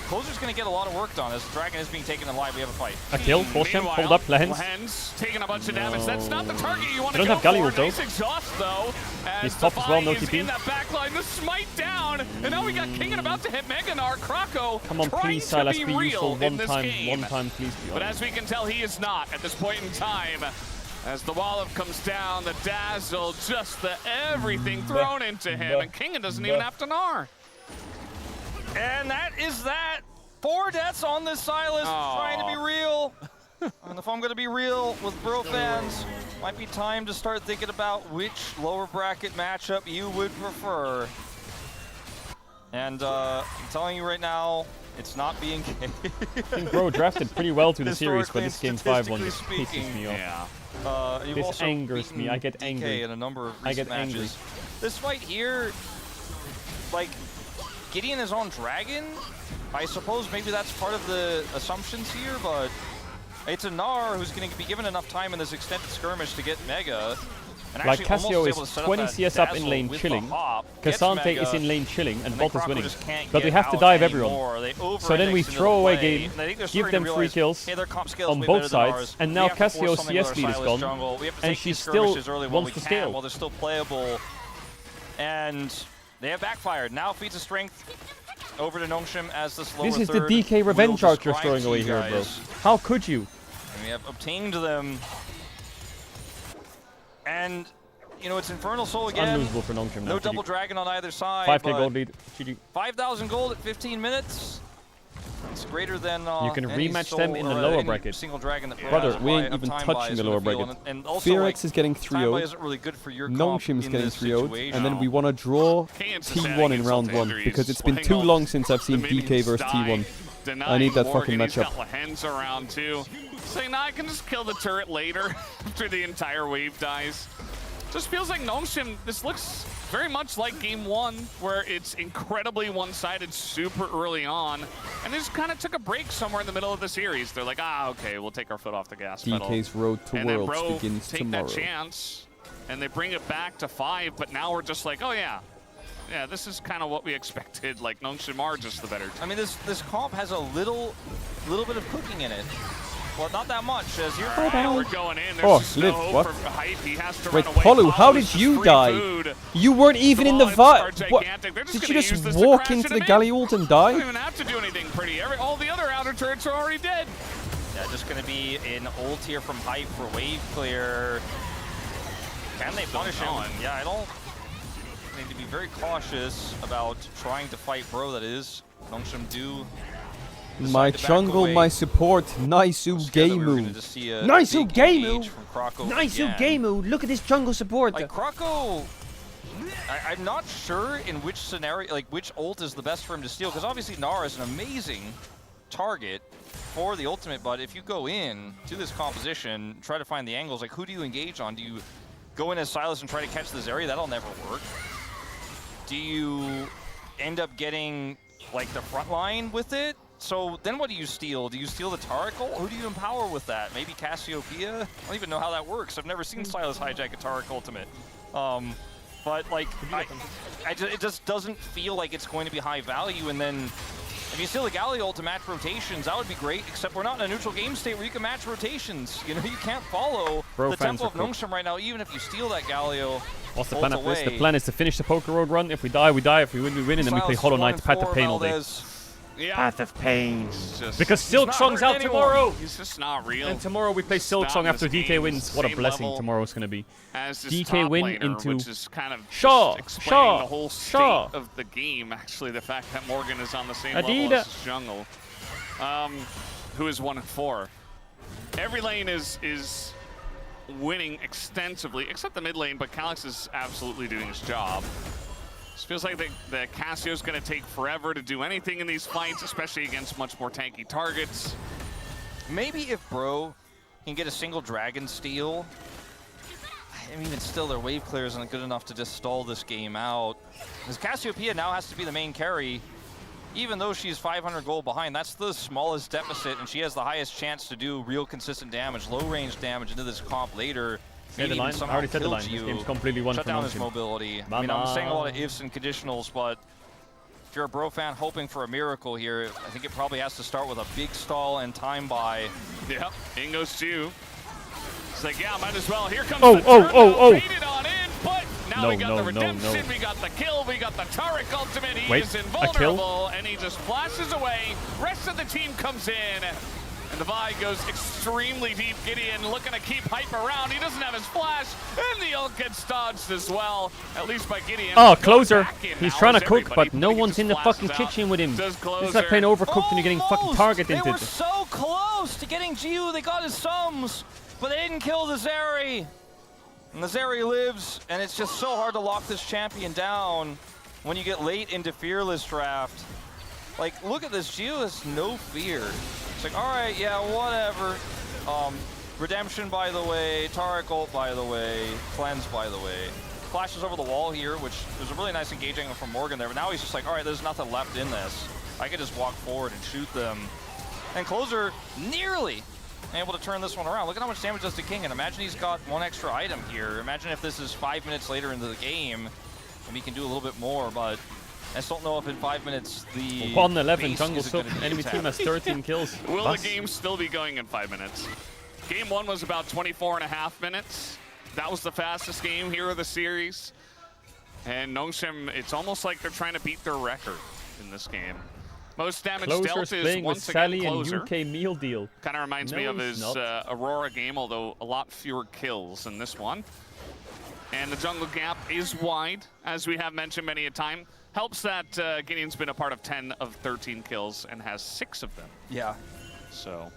Closer's going to get a lot of work done as the Dragon is being taken alive. We have a fight. A kill, force him, hold up, Lens. Lens taking a bunch of damage. That's not the target you want They to don't go have Galio for. though. Nice exhaust though. He's top as well, no Defy is TP. in that back line. The smite down, and now we got Kingen about to hit Meganar. Kroko Come on, trying please, to Silas, be be useful real in one this time, game. please be But honest. as we can tell, he is not at this point in time. As the Wallop comes down, the Dazzle, just the everything thrown into him, and Kingen doesn't even have to Gnar. And that is that. 4 deaths on this Silas, trying to be real. And if I'm going to be real with Bro fans, might be time to start thinking about which lower bracket matchup you would prefer. And I'm telling you right now, it's not being I think Bro drafted pretty well through the series, but this game 5-1 just pisses me off. Yeah. You've This also angers me. beaten I get DK angry. in a number of I recent get angry. matches. This fight here, like, Gideon is on Dragon. I suppose maybe that's part of the assumptions here, but it's a Gnar who's going to be given enough time in this extended skirmish to get Mega. And Like actually Cassio almost is able to set up 20 that CS up in Dazzle lane with chilling. the hop, gets Cassante Mega, is in lane chilling, and then Bolt is Kroko winning. just can't But we get have to out dive anymore. everyone. They So then we over-index into throw the away play, game, and I think they're give starting them to 3 realize, kills hey, their comp scales on way both better than sides, ours. and We now have to force Cassio's something with CS our lead is Silas gone, jungle. We have to and take she these still skirmishes early while wants we to can, scale. while they're still playable. And they have backfired. Now feats of strength over to Nongshim as this lower This is the third DK will revenge arc you're describe throwing to away you here, bro. guys. How could you? And we have obtained them. And, you know, it's Infernal Soul again. Unlosable for Nongshim now. No double dragon on either side. 5k but gold lead. GG. 5,000 gold at 15 minutes. It's greater than You can any rematch soul them in the or lower any bracket. single dragon that Brother, has we ain't a even time touching bias the in lower field. bracket. And also, Fearx like, is getting time 3-0'd. bias isn't really good for your comp Nongshim's in getting this 3-0'd, and then we situation. want to draw Kane's T1 in round 1 because it's been too long since I've seen DK versus T1. I need that fucking He's matchup. got Lehens around too. Saying, nah, I can just kill the turret later after the entire wave dies. Just feels like Nongshim, this looks very much like game 1, where it's incredibly one-sided super early on, and they just kind of took a break somewhere in the middle of the series. They're like, okay, we'll take our foot off the gas pedal. DK's road to And then Worlds Bro begins take tomorrow. that chance, and they bring it back to 5, but now we're just like, oh yeah, this is kind of what we expected. Like, Nongshim are just the better team. I mean, this comp has a little bit of cooking in it. Well, not that much, as you're We're going in. There's just Liv, no hope what? for Hype. He has to Wait, run away. Polu, how Polu's did just you free die? food. You weren't even in the Wallets are fight. What? gigantic. They're Did you gonna use just this to walk crash into the into galley ult and They don't die? even have to do anything pretty. All the other outer turrets are already dead. Yeah, just going to be an ult here from Hype for wave clear. Can they punish him? Yeah, I don't need to be very cautious about trying to fight Bro, that is. Nongshim do. My jungle, my support, Naisu Gameu. Naisu Gameu! Naisu Gameu! Look at this jungle support! Like, Kroko I'm not sure in which scenario, like which ult is the best for him to steal, because obviously Nara is an amazing target for the ultimate, but if you go in to this composition, try to find the angles, like who do you engage on? Do you go in as Sylas and try to catch this area? That'll never work. Do you end up getting like the front line with it? So then what do you steal? Do you steal the Taric ult? Who do you empower with that? Maybe Cassiopeia? I don't even know how that works. I've never seen Sylas hijack a Taric ultimate. But like, it just doesn't feel like it's going to be high value. And then if you steal the Galio ult to match rotations, that would be great, except we're not in a neutral game state where you can match rotations. You know, you can't follow the tempo of Nongshim right now, even if you steal that Galio. What's the plan after this? The plan is to finish the Poker Road run. If we die, we die. If we win, we win. And then we play Hollow Knight to Path of Pain all day. Yeah. Path of Pain. Because Silksong's out tomorrow. He's just not real. And tomorrow we play Silksong after DK wins. What a blessing tomorrow's going to be. As this DK win laner, into which is kind of Shaw, explaining the whole state of the game. Actually, the fact that Morgan is on the same level as his jungle, who is 1-4. Every lane is winning extensively, except the mid lane. But Calyx is absolutely doing his job. It feels like the Cassio's going to take forever to do anything in these fights, especially against much more tanky targets. Maybe if Bro can get a single dragon steal, I mean, even still, their wave clear isn't good enough to just stall this game out. Because Cassiopeia now has to be the main carry, even though she's 500 gold behind. That's the smallest deficit, and she has the highest chance to do real consistent damage, low-range damage into this comp later. Say the line. I already said the line. This game's completely won Shut for down his Nongshim. mobility. I mean, I'm saying a lot of ifs and conditionals, but if you're a Bro fan hoping for a miracle here, I think it probably has to start with a big stall and time buy. Yep, in goes 2. It's like, yeah, might as well. Here comes the baited on in, but now we got the redemption, we got the kill, we got the Taric ultimate. He is invulnerable, and he just flashes away. Rest of the team comes in. And the Vi goes extremely deep. Gideon looking to keep hype around. He doesn't have his flash, and the ult gets dodged as well, at least by Gideon. Oh, Closer. He's trying to cook, but no one's in the fucking kitchen with him. He's like playing Overcooked and you're getting fucking targeted. They were so close to getting Jiu. They got his sums, but they didn't kill the Zeri. And the Zeri lives, and it's just so hard to lock this champion down when you get late into Fearless draft. Like, look at this. Jiu has no fear. It's like, all right, yeah, whatever. Redemption, by the way. Taric ult, by the way. Cleanse, by the way. Flashes over the wall here, which was a really nice engaging from Morgan there. But now he's just like, all right, there's nothing left in this. I could just walk forward and shoot them. And Closer nearly able to turn this one around. Look at how much damage does to King. And imagine he's got one extra item here. Imagine if this is 5 minutes later into the game, and he can do a little bit more, but I just don't know if in 5 minutes the 1-11 jungle soap. Enemy team has 13 kills. Will the game still be going in 5 minutes? Game 1 was about 24.5 minutes. That was the fastest game here of the series. And Nongshim, it's almost like they're trying to beat their record in this game. Most damage dealt is once again Closer. UK meal deal. Kind of reminds me of his Aurora game, although a lot fewer kills in this one. And the jungle gap is wide, as we have mentioned many a time. Helps that Gideon's been a part of 10 of 13 kills and has 6 of them. Yeah. So.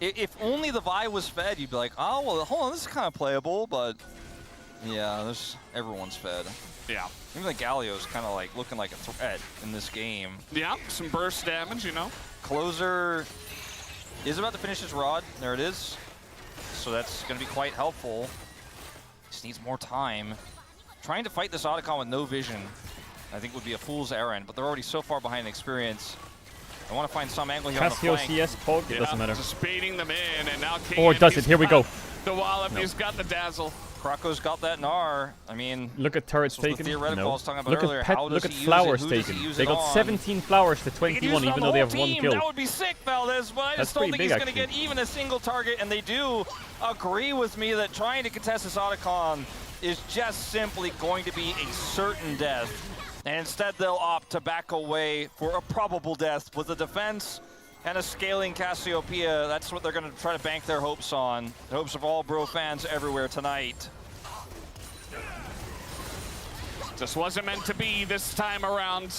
If only the Vi was fed, you'd be like, oh, well, hold on, this is kind of playable, but yeah, everyone's fed. Yeah. Even the Galio's kind of like looking like a threat in this game. Yeah, some burst damage, you know. Closer is about to finish his rod. There it is. So that's going to be quite helpful. Just needs more time. Trying to fight this Otacon with no vision, I think, would be a fool's errand, but they're already so far behind experience. I want to find some angle here Cassio on the flank. CS poke, it doesn't matter. Just baiting them in, and now King Or does it? Here we go. The Wallop, he's got the Dazzle. Krako's got that Gnar. I mean, look at turrets taken. The theoretical I was talking about look earlier. Look at flowers taken. They got 17 flowers to 21, even though they have 1 kill. That would be sick, Valdez, but I just don't think he's going to get even a single target. And they do agree with me that trying to contest this Otacon is just simply going to be a certain death. And instead, they'll opt to back away for a probable death with a defense and a scaling Cassiopeia. That's what they're going to try to bank their hopes on. The hopes of all Bro fans everywhere tonight. Just wasn't meant to be this time around.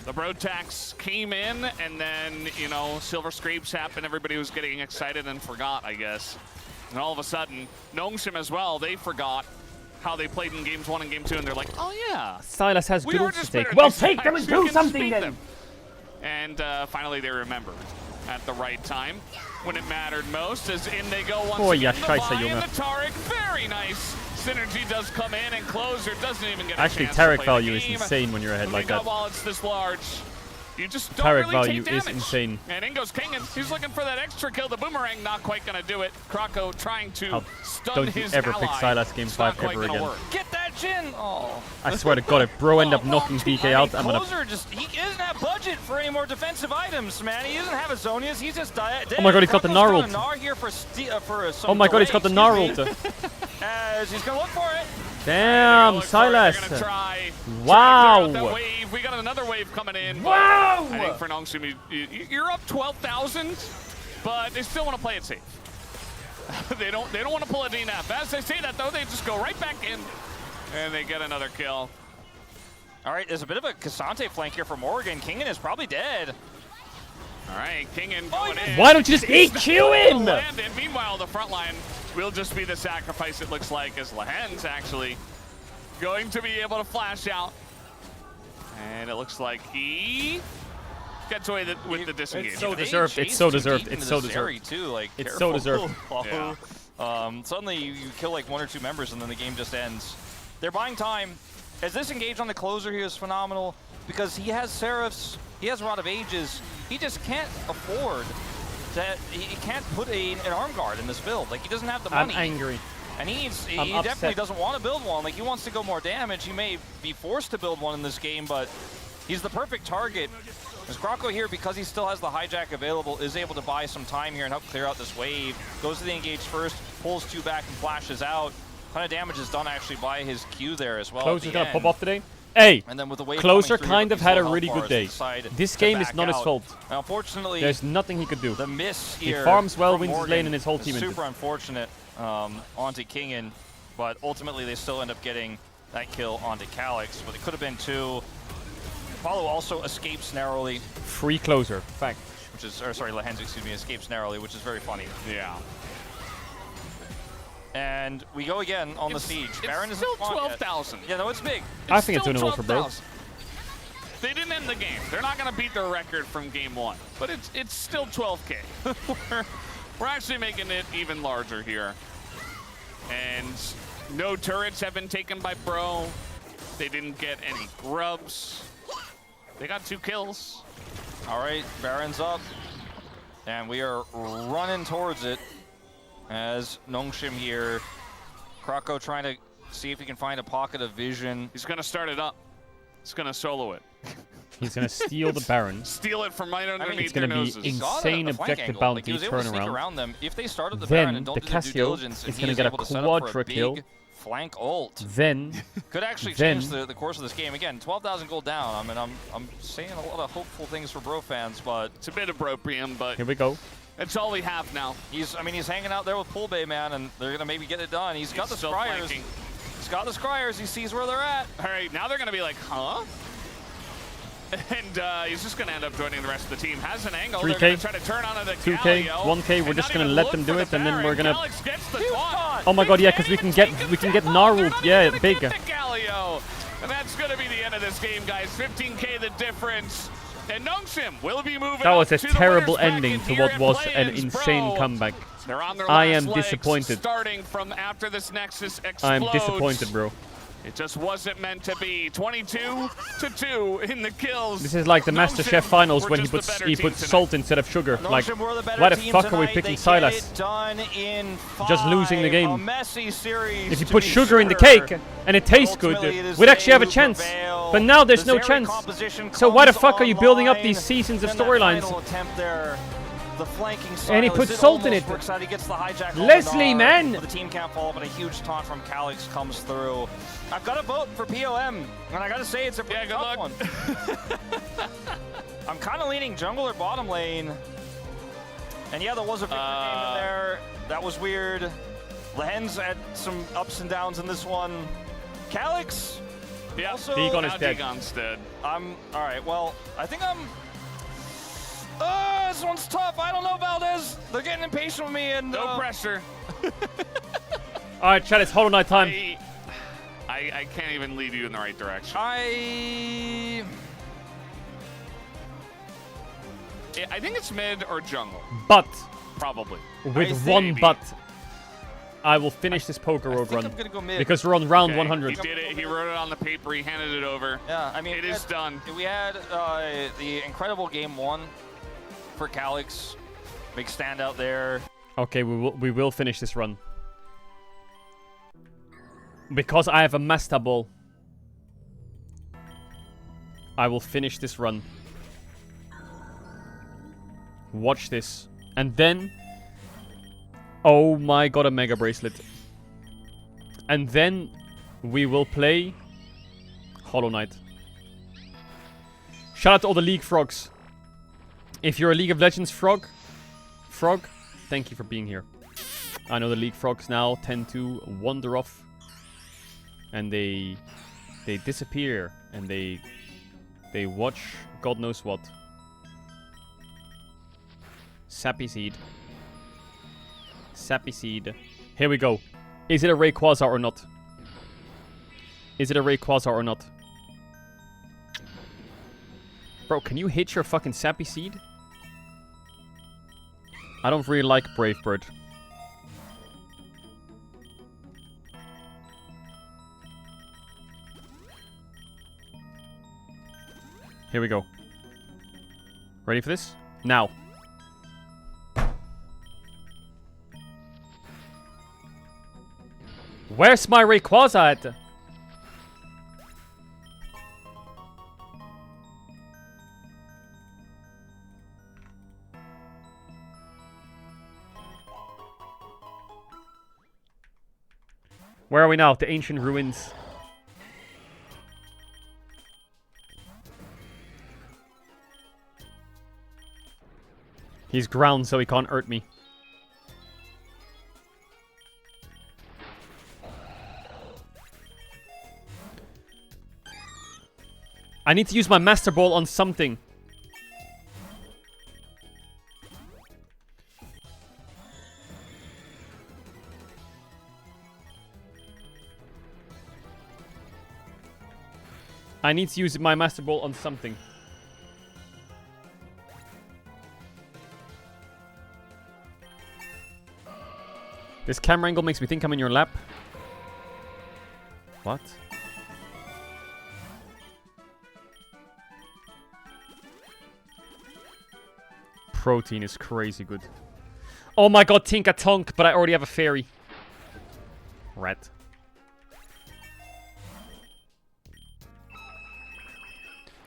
The Bro tax came in, and then, you know, Silver Scrapes happened. Everybody was getting excited and forgot, I guess. And all of a sudden, Nongshim as well, they forgot. how they played in games 1 and game 2, and they're like, oh yeah, Silas has we good were ults to just take. better Well, this take time. them and You do can something speed then. them. And finally they remembered at the right time when it mattered most, as in they go once Oh, again. ja, The scheiße, Vi Junge. and the Taric, very nice. Synergy does come in, and Closer doesn't even get Actually, a chance to Taric play value the is game. insane when you're ahead When like you got that. wallets this large, you just don't Taric really value take is damage. insane. And in goes King, and he's looking for that extra kill. The Boomerang not quite gonna do it. Krako trying to How stun don't you his ever ally. pick Silas game It's 5 not quite ever gonna again. work. Get that Jin! Oh. I swear to God, if Bro end up knocking DK out, I'm gonna... Closer he doesn't have budget for any more defensive items, man. He doesn't have a Zonias. He's just dead. Oh my God, he's got the Gnar ult. Gnar here for Oh my God, he's got the Gnar ult. As he's gonna look for it. Damn, Silas. Try Wow. to clear out that wave. We got another wave coming in. Wow. I think for Nongshim, you're up 12,000, but they still want to play it safe. they don't want to pull a DNF. As they say that though, they just go right back in, and they get another kill. All right, there's a bit of a Cassante flank here from Oregon. Kingen is probably dead. All right, Kingen going in. Why don't you just EQ him? Meanwhile, the front line will just be the sacrifice, it looks like, as Lahen's actually going to be able to flash out. And it looks like he gets away with the disengage. It's so deserved. It's so deserved. It's so deserved. Too, like, It's so deserved. Yeah. Suddenly you kill like 1 or 2 members and then the game just ends. They're buying time. As this engage on the Closer here is phenomenal because he has Seraphs, he has Rod of Ages. He just can't afford that. He can't put an arm guard in this build. Like, he doesn't have the money. I'm angry. And he I'm definitely upset. doesn't want to build one. Like, he wants to go more damage. He may be forced to build one in this game, but he's the perfect target. As Krako here, because he still has the hijack available, is able to buy some time here and help clear out this wave. Goes to the engage first, pulls 2 back and flashes out. Ton of damage is done actually by his Q there as well. Closer's gonna pop off today. Hey, And then with the wave Closer coming through, kind of he's had a low really health good bars, day. decide This to game is back not his out. fault. Now, unfortunately, There's nothing he could do. the miss He here farms well, from wins his Morgan lane, and his whole is team into super unfortunate onto Kingen, but ultimately they still end up getting that kill onto Calyx, but it could have been 2. Apollo also escapes narrowly, Free Closer. Fact. which is, or sorry, Lahenz, excuse me, escapes narrowly, which is very funny. Yeah. And we go again on the siege. Baron is still 12,000. Yeah, no, it's big. I think it's 2-0 for Bro. They didn't end the game. They're not going to beat their record from game 1, but it's still 12K. we're actually making it even larger here. And no turrets have been taken by Bro. They didn't get any grubs. They got 2 kills. All right, Baron's up, and we are running towards it as Nongshim here. Krako trying to see if he can find a pocket of vision. He's going to start it up. He's going to solo it. He's gonna steal the Baron. Steal it from right underneath It's their gonna be noses. insane objective bounty He was able to sneak turnaround. around them. If they started the Baron Then and don't the do the due Cassio diligence, is he gonna is get a able to set up for quadra a big kill. flank ult. Then Could actually then- change the course of this game. Again, 12,000 gold down. I mean, I'm saying a lot of hopeful things for Bro fans, but it's a bit appropriate, but here we go. It's all we have now. He's hanging out there with Pool Bay, man, and they're gonna maybe get it done. He's got the still Scryers. flanking. He's got the Scryers. He sees where they're at. All right, now they're going to be like, huh? And he's just going to end up joining the rest of the team. Has an angle. 3K, They're going to try to turn onto the 2K, Galio, 1K. We're and just not gonna even let look them do for it, the and then we're Baron. gonna. Calyx gets the taunt. Oh my God! Yeah, because we can get Gnarled. Yeah, big. The Galio. And that's going to be the end of this game, guys. 15K the difference. And Nongshim will be moving That was a up to the terrible winners ending bracket to here what at was an Play-Ins, insane bro. comeback. They're on their I last am legs, disappointed. starting from after this Nexus explodes. I am disappointed, bro. It just wasn't meant to be. 22-2 in the kills. This is like the MasterChef finals when he puts salt instead of sugar. Like, why the fuck are we picking Silas? Just losing the game. If you put sugar in the cake and it tastes good, we'd actually have a chance. But now there's no chance. So why the fuck are you building up these seasons of storylines? The flanking And he Silas, puts salt in almost it. works out. He gets the hijack on Leslie, Gnar, man. but the team can't follow up, and a huge taunt from Calyx comes through. I've got to vote for POM, and I got to say it's a pretty tough one. I'm kind of leaning jungle or bottom lane. And yeah, there was a Victor game in there. That was weird. Lahenz had some ups and downs in this one. Calyx. Yeah, also, Degon's dead. Degon's dead. All right, well, I think I'm... this one's tough. I don't know, Valdez. They're getting impatient with me, and no pressure. All right, chat. It's Hollow Knight time. I can't even lead you in the right direction. I think it's mid or jungle. But Probably. with one but, I will finish this poker road run I'm gonna go mid. because we're on round Okay, 100. He did it. He wrote it on the paper. He handed it over. Yeah, I mean, it is done. We had the incredible game 1 for Calyx. Big standout there. Okay, we will finish this run. Because I have a Master Ball, I will finish this run. Watch this. And then... Oh my god, a Mega Bracelet. And then we will play Hollow Knight. Shout out to all the League frogs. If you're a League of Legends frog, thank you for being here. I know the League frogs now tend to wander off. And they disappear. And they watch God knows what. Sappy Seed. Sappy Seed. Here we go. Is it a Rayquaza or not? Is it a Rayquaza or not? Bro, can you hit your fucking Sappy Seed? I don't really like Brave Bird. Here we go. Ready for this? Now. Where's my Rayquaza at? Where are we now? The ancient ruins. He's ground, so he can't hurt me. I need to use my Master Ball on something. I need to use my Master Ball on something. This camera angle makes me think I'm in your lap. What? Protein is crazy good. Oh my god, Tinka Tonk, but I already have a fairy. Rat.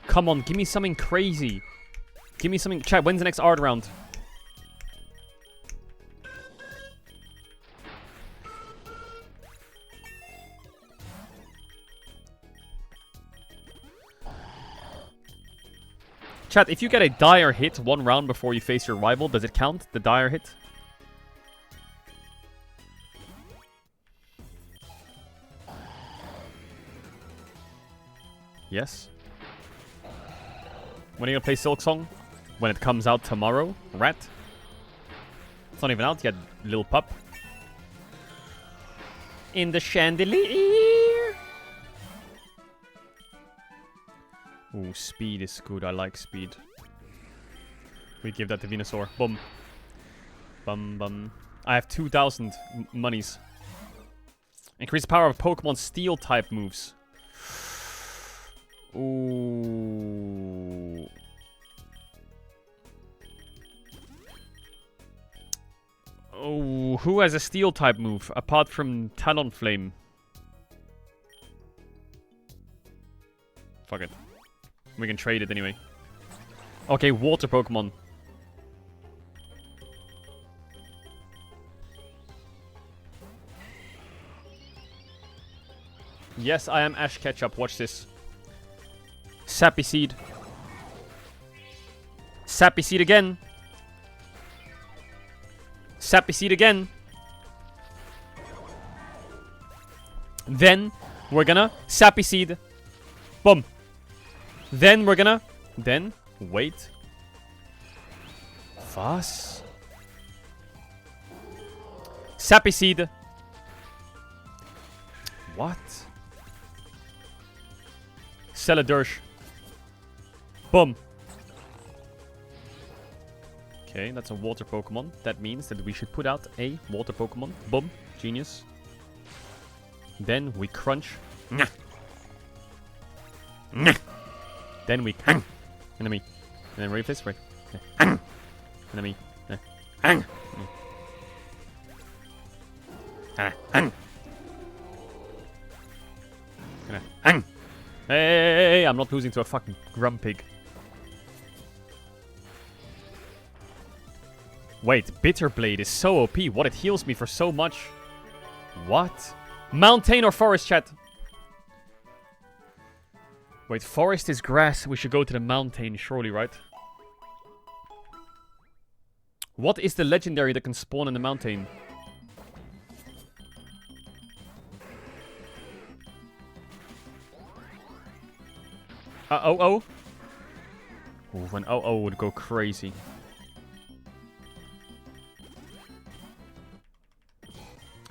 Come on, give me something crazy. Give me something... Chat, when's the next art round? Chat, if you get a dire hit one round before you face your rival, does it count, the dire hit? Yes. When are you gonna play Silk Song? When it comes out tomorrow? Rat? It's not even out yet, little pup. In the chandelier! Ooh, speed is good. I like speed. We give that to Venusaur. Boom. Bum bum. I have 2,000 monies. Increase the power of Pokemon Steel type moves. Ooh. Oh, who has a Steel type move apart from Talonflame? Fuck it. We can trade it anyway. Okay, water Pokemon. Yes, I am Ash Ketchup. Watch this. Sappy Seed. Sappy Seed again. Sappy Seed again. Then we're gonna Sappy Seed. Boom. Then we're gonna... Then, wait. Fuss. Sappy Seed. What? Celadursh. Boom. Okay, that's a water Pokemon. That means that we should put out a water Pokemon. Boom. Genius. Then we crunch. Then we enemy. And then ready for this? Right. Okay. Enemy. Hey, I'm not losing to a fucking Grumpig. Wait, Bitter Blade is so OP. What, it heals me for so much. What? Mountain or forest, chat? Wait, forest is grass. We should go to the mountain, surely, right? What is the legendary that can spawn in the mountain? Oh. Ooh, an oh would go crazy.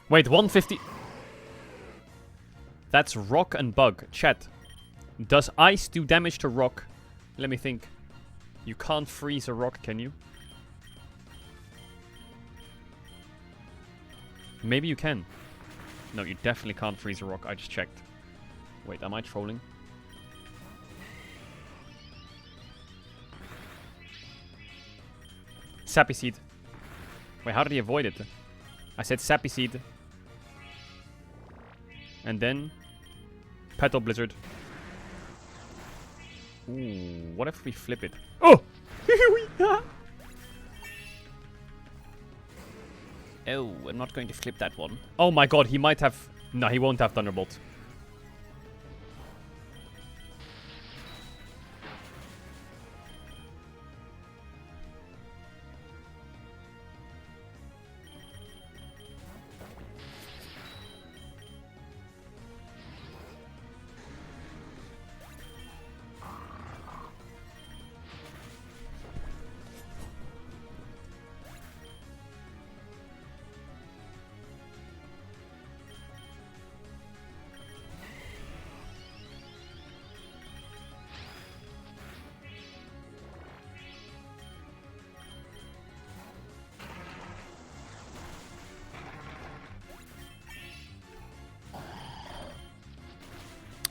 Wait, 150. That's rock and bug. Chat. Does ice do damage to rock? Let me think. You can't freeze a rock, can you? Maybe you can. No, you definitely can't freeze a rock. I just checked. Wait, am I trolling? Sappy Seed. Wait, how did he avoid it? I said Sappy Seed. And then Petal Blizzard. Ooh, what if we flip it? Oh! Oh, I'm not going to flip that one. Oh my god, he might have... No, he won't have Thunderbolt.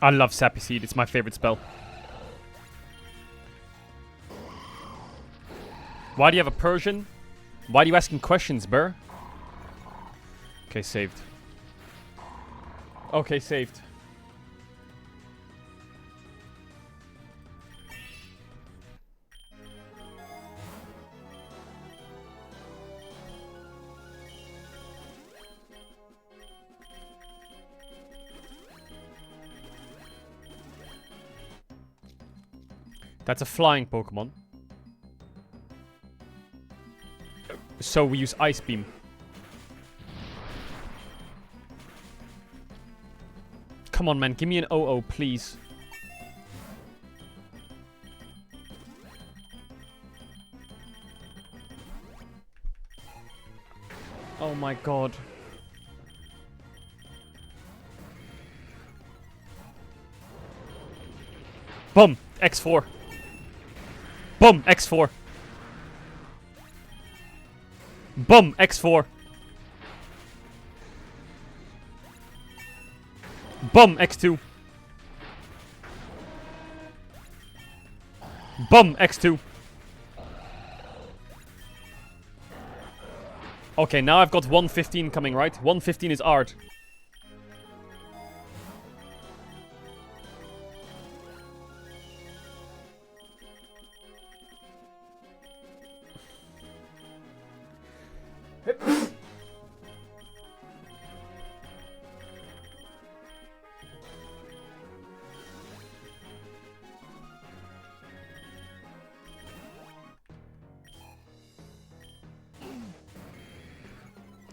I love Sappy Seed. It's my favorite spell. Why do you have a Persian? Why are you asking questions, Burr? Okay, saved. Okay, saved. That's a flying Pokemon. So we use Ice Beam. Come on, man. Give me an 0-0, please. Oh my god. Boom! X4. Boom! X4. Boom! X4. Boom! X2. Boom! X2. Okay, now I've got 115 coming, right? 115 is art.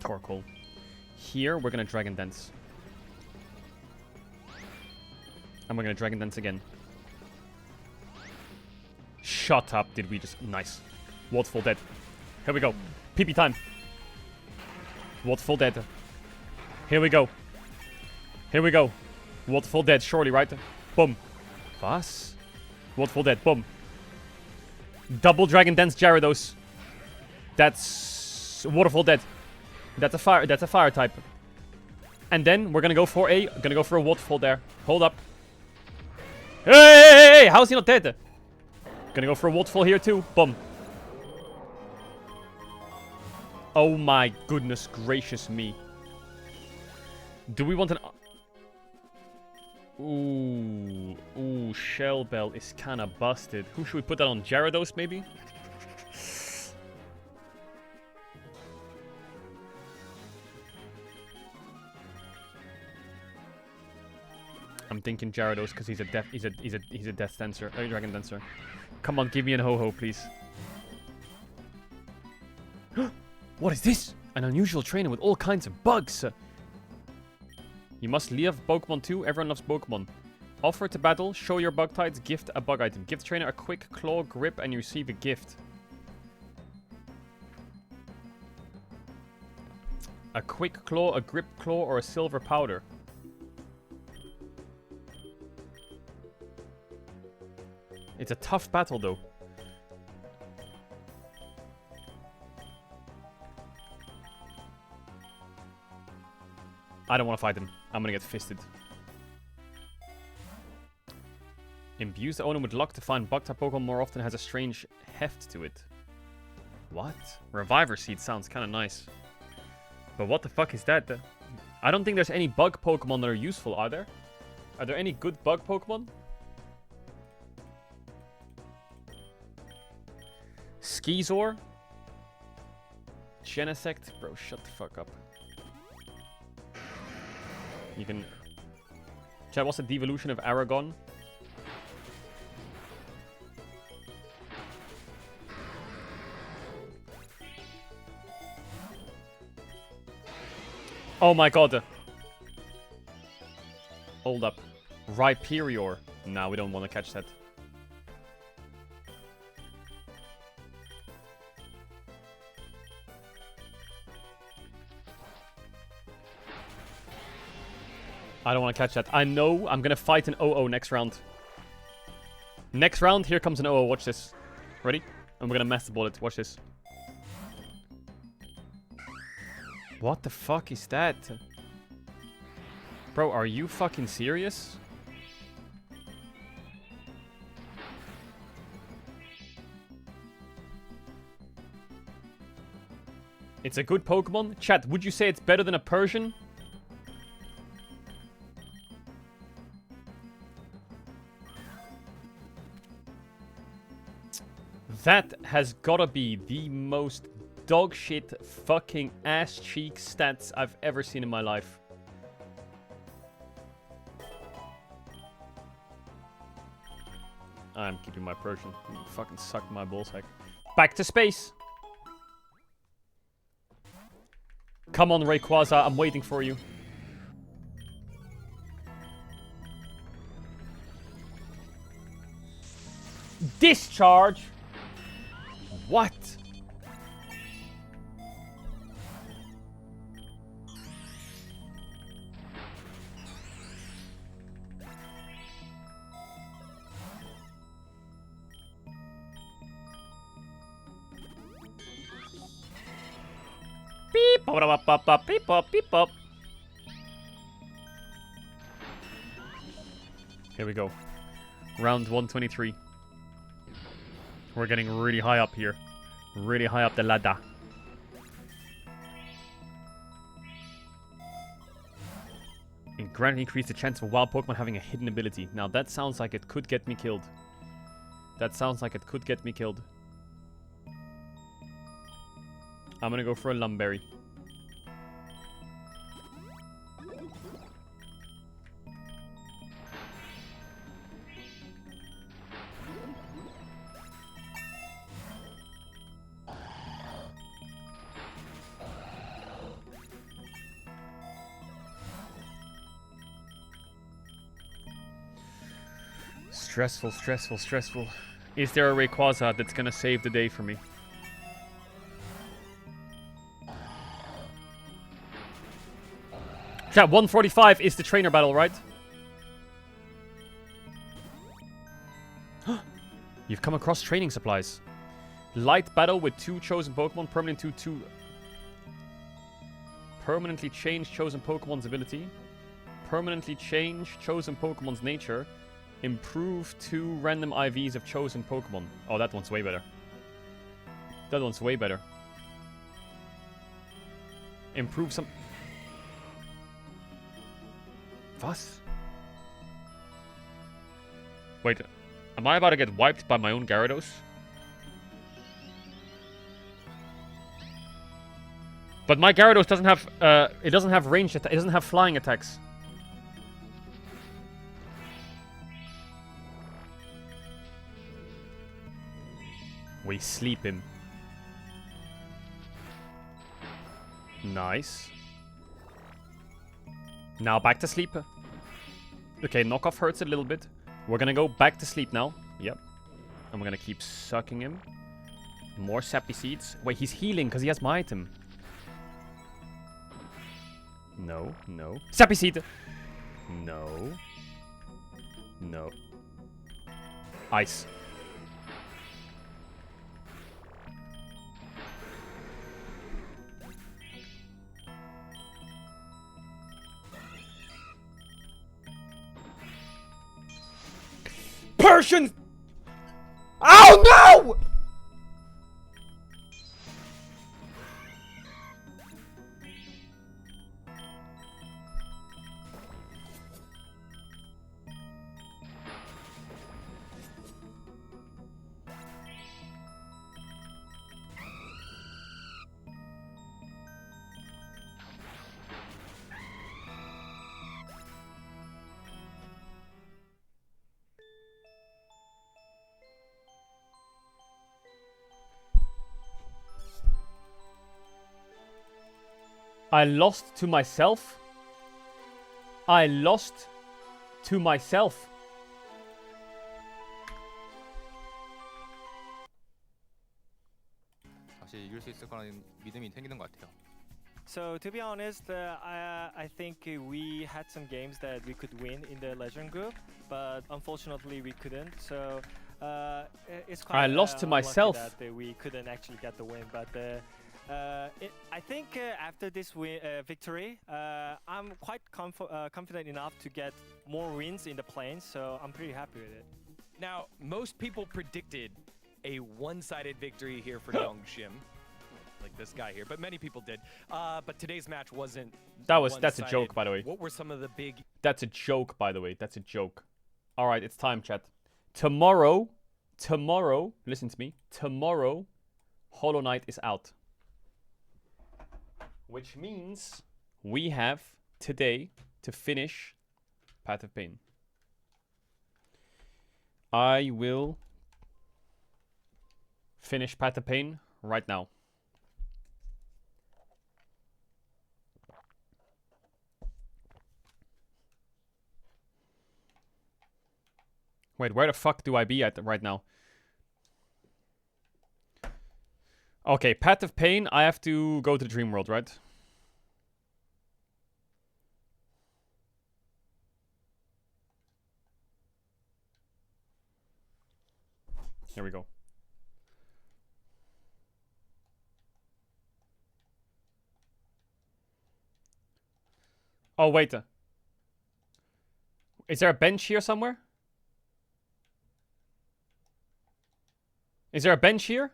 Torkoal. Here, we're gonna Dragon Dance. And we're gonna Dragon Dance again. Shut up, did we just... Nice. Waterfall dead. Here we go. PP time. Waterfall dead. Here we go. Here we go. Waterfall dead, surely, right? Boom. Was? Waterfall dead. Boom. Double Dragon Dance Gyarados. That's Waterfall dead. That's a fire type. And then we're gonna go for a Waterfall there. Hold up. Hey! How is he not dead? Gonna go for a Waterfall here too. Boom. Oh my goodness gracious me. Do we want an... Ooh, Shell Bell is kinda busted. Who should we put that on? Gyarados maybe? I'm thinking Gyarados because he's a Death Dancer, Dragon Dancer. Come on, give me an Ho-Ho, please. What is this? An unusual trainer with all kinds of bugs. You must love Pokemon too. Everyone loves Pokemon. Offer to battle, show your bug types, gift a bug item. Give the trainer a quick claw grip and you receive a gift. A quick claw, a grip claw, or a silver powder. It's a tough battle though. I don't want to fight him. I'm gonna get fisted. Imbues the owner with luck to find bug-type Pokemon more often, has a strange heft to it. What? Reviver Seed sounds kind of nice. But what the fuck is that? I don't think there's any bug Pokemon that are useful, are there? Are there any good bug Pokemon? Skeezor? Genesect? Bro, shut the fuck up. You can... Chat, what's the devolution of Aragon? Oh my god. Hold up. Rhyperior. Nah, we don't want to catch that. I don't want to catch that. I know I'm going to fight an OO next round. Next round, here comes an OO. Watch this. Ready? And we're going to Master Ball it. Watch this. What the fuck is that? Bro, are you fucking serious? It's a good Pokemon. Chat, would you say it's better than a Persian? That has gotta be the most dog shit fucking ass cheek stats I've ever seen in my life. I'm keeping my Persian. You fucking suck my ballsack. Back to space! Come on, Rayquaza, I'm waiting for you. Discharge! What? Beep, pop, pop, pop, beep, pop, beep, pop. Here we go. Round 123. We're getting really high up here. Really high up the ladder. Increase the chance of a wild Pokemon having a hidden ability. Now that sounds like it could get me killed. That sounds like it could get me killed. I'm gonna go for a Lumberry. Stressful, stressful, stressful. Is there a Rayquaza that's gonna save the day for me? Chat, 145 is the trainer battle, right? You've come across training supplies. Light battle with 2 chosen Pokemon. Permanently change chosen Pokemon's ability. Permanently change chosen Pokemon's nature. Improve 2 random IVs of chosen Pokemon. Oh, that one's way better. That one's way better. Improve some... Was? Wait, am I about to get wiped by my own Gyarados? But my Gyarados doesn't have, it doesn't have ranged it doesn't have flying attacks. We sleep him. Nice. Now back to sleep. Okay, knockoff hurts a little bit. We're gonna go back to sleep now. Yep. And we're gonna keep sucking him. More sappy seeds. Wait, he's healing because he has my item. No, no. Sappy seed! No. No. Ice. Persian! Oh no! I lost to myself. I lost to myself. 다시 이길 수 있을 거라는 믿음이 생기는 것 같아요. So to be honest, I think we had some games that we could win in the Legend group, but unfortunately we couldn't. So it's quite I lost to myself. that we couldn't actually get the win. But I think after this victory, I'm quite confident enough to get more wins in the plains. So I'm pretty happy with it. Now, most people predicted a one-sided victory here for Nongshim. Like this guy here, but many people did. But today's match wasn't. That's a joke, by the way. What were some of the big? That's a joke, by the way. That's a joke. All right, it's time, chat. Tomorrow, listen to me. Tomorrow, Hollow Knight is out, which means we have today to finish Path of Pain. I will finish Path of Pain right now. Wait, where the fuck do I be at right now? Okay, Path of Pain, I have to go to the Dream World, right? Here we go. Oh, wait. Is there a bench here somewhere? Is there a bench here?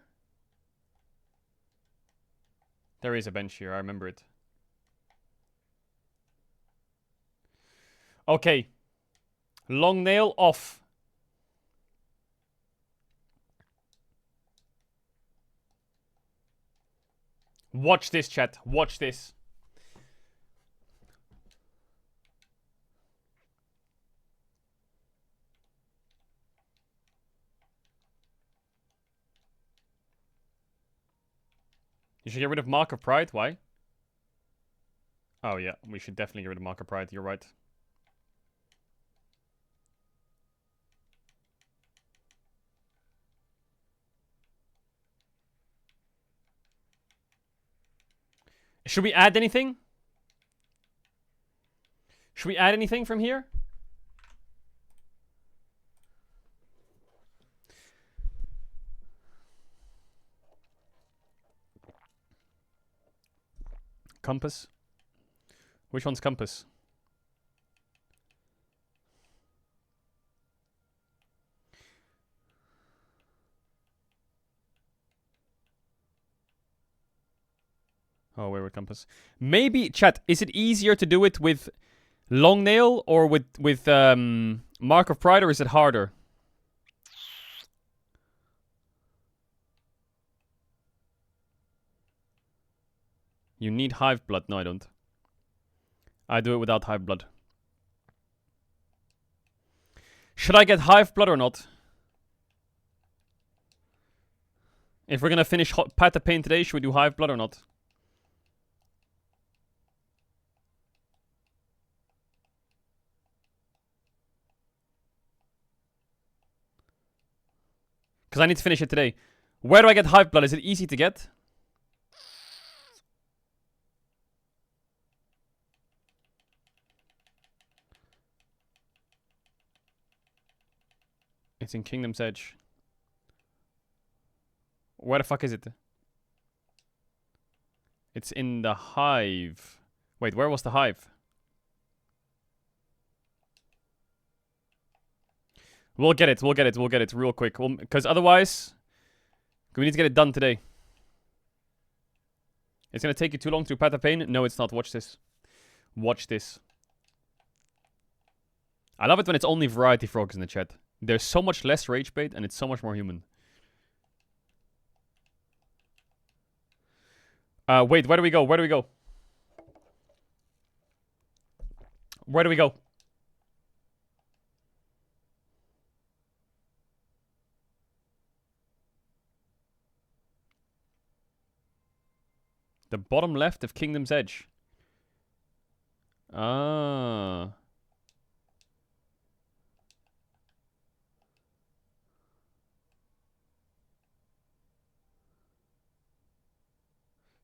There is a bench here, I remember it. Okay. Long nail off. Watch this, chat. Watch this. You should get rid of Mark of Pride. Why? Oh, yeah. We should definitely get rid of Mark of Pride. You're right. Should we add anything? Should we add anything from here? Compass? Which one's Compass? Oh, Wayward Compass. Maybe, chat, is it easier to do it with Long Nail or with Mark of Pride, or is it harder? You need Hive Blood. No, I don't. I do it without Hive Blood. Should I get Hive Blood or not? If we're gonna finish Path of Pain today, should we do Hive Blood or not? Because I need to finish it today. Where do I get Hive Blood? Is it easy to get? It's in Kingdom's Edge. Where the fuck is it? It's in the Hive. Wait, where was the Hive? We'll get it real quick. Because otherwise, we need to get it done today. It's gonna take you too long to Path of Pain? No, it's not. Watch this. Watch this. I love it when it's only variety frogs in the chat. There's so much less rage bait and it's so much more human. Wait, where do we go? Where do we go? Where do we go? The bottom left of Kingdom's Edge. Ah.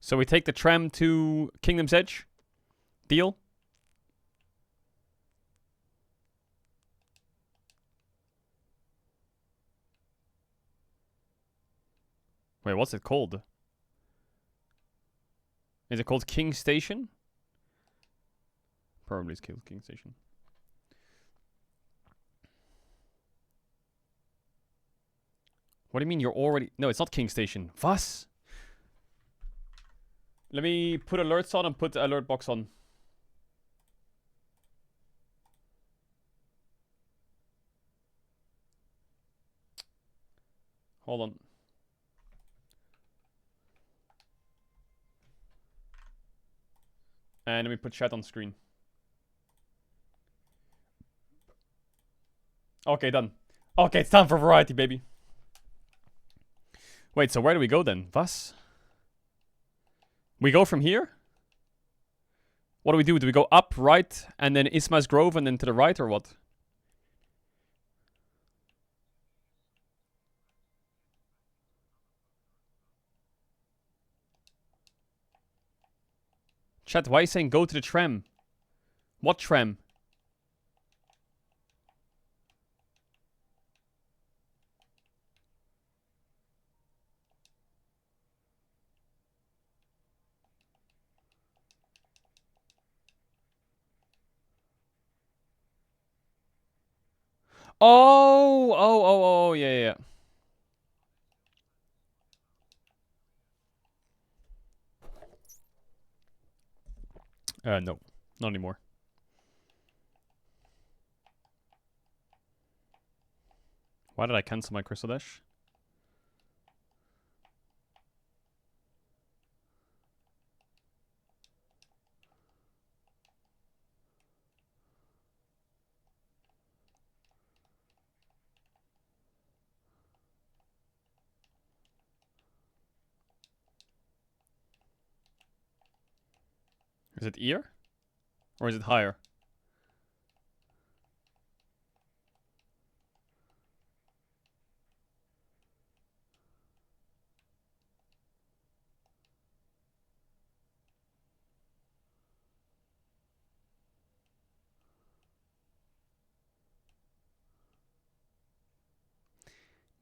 So we take the tram to Kingdom's Edge? Deal? Wait, what's it called? Is it called King Station? Probably it's called King Station. What do you mean you're already... No, it's not King Station. Was? Let me put alerts on and put the alert box on. Hold on. And let me put chat on screen. Okay, done. Okay, it's time for variety, baby. Wait, so where do we go then? Was? We go from here? What do we do? Do we go up, right, and then Isma's Grove, and then to the right, or what? Chat, why are you saying go to the tram? What tram? Oh, yeah. No, not anymore. Why did I cancel my Crystal Dash? Is it ear? Or is it higher?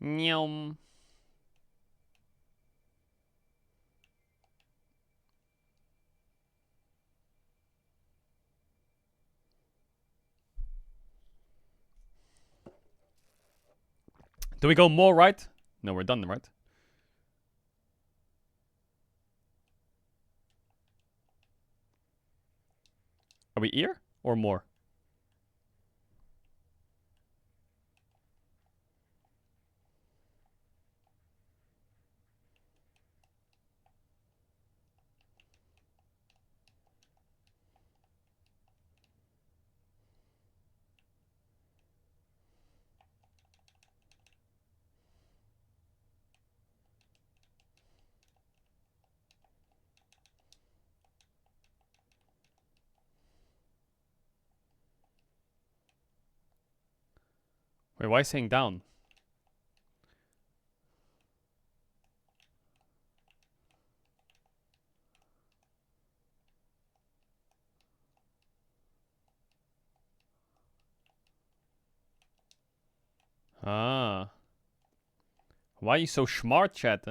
Nyum. Do we go more right? No, we're done, right? Are we ear or more? Wait, why saying down? Ah. Why are you so smart, chat?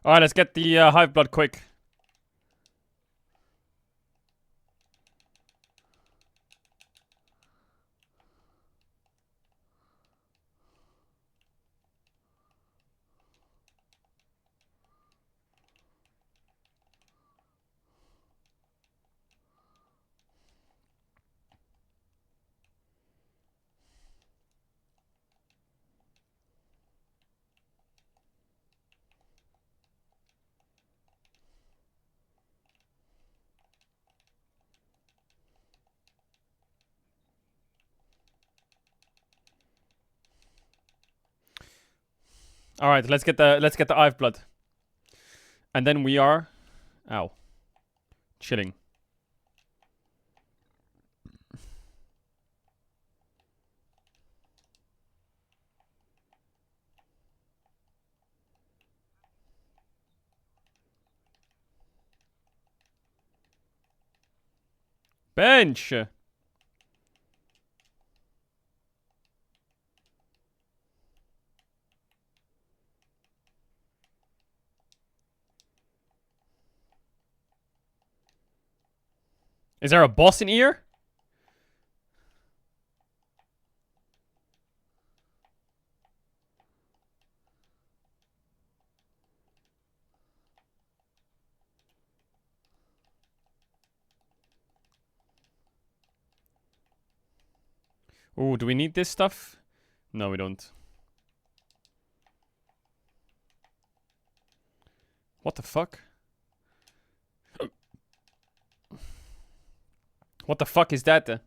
Alright, let's get the hive blood quick. All right, let's get the hive blood, and then we are, ow, chilling. Bench. Is there a boss in here? Ooh, do we need this stuff? No, we don't. What the fuck? What the fuck is that?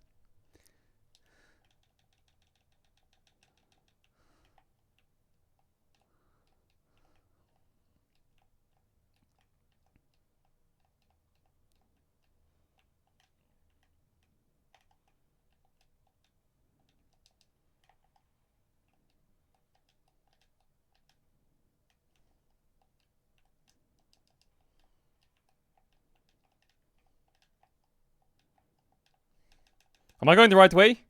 Am I going the right way?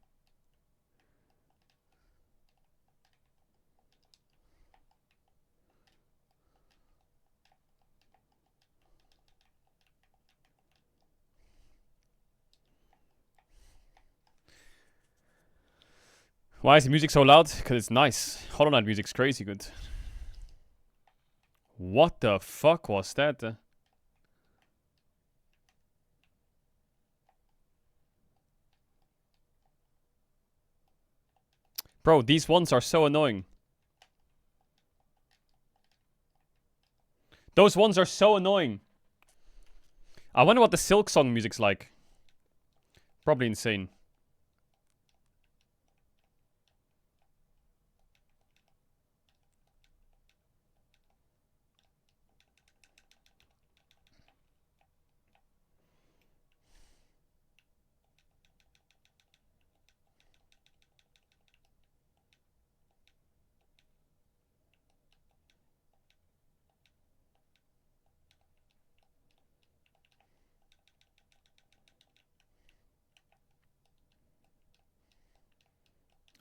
Why is the music so loud? Because it's nice. Hollow Knight music's crazy good. What the fuck was that? Bro, these ones are so annoying. Those ones are so annoying. I wonder what the Silk Song music's like. Probably insane.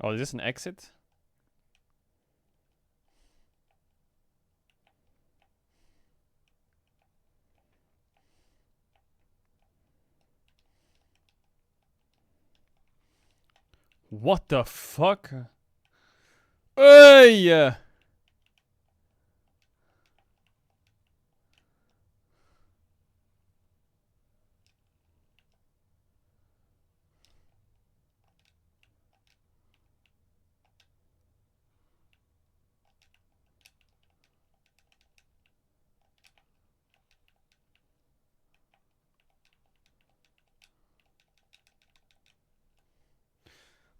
Oh, is this an exit? What the fuck? Hey!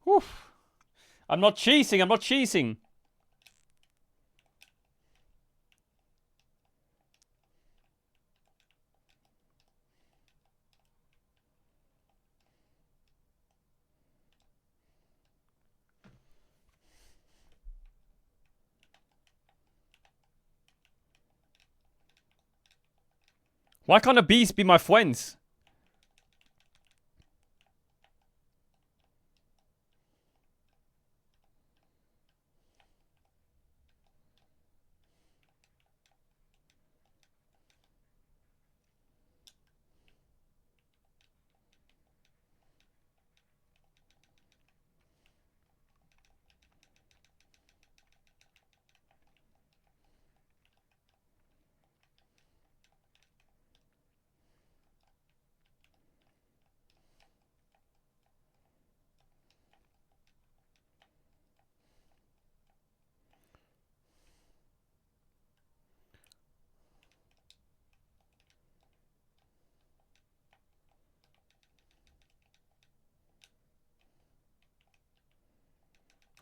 Whew. I'm not cheesing, I'm not cheesing. Why can't the bees be my friends?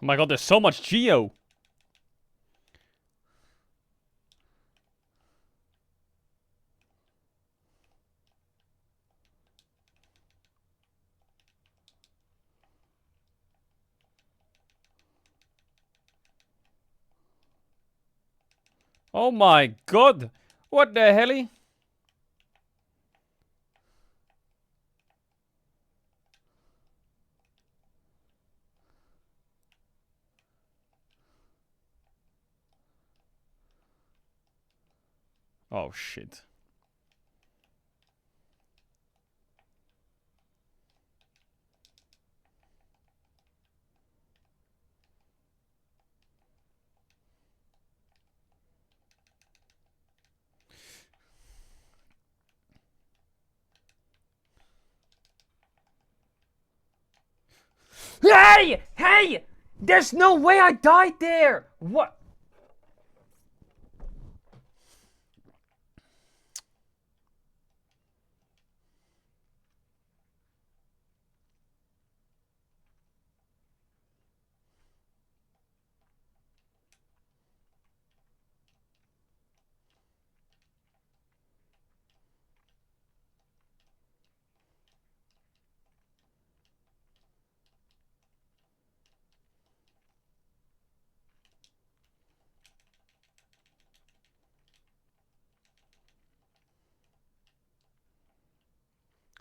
Oh my god, there's so much geo. Oh my god. What the hell? Oh shit. Hey! Hey! There's no way I died there! What?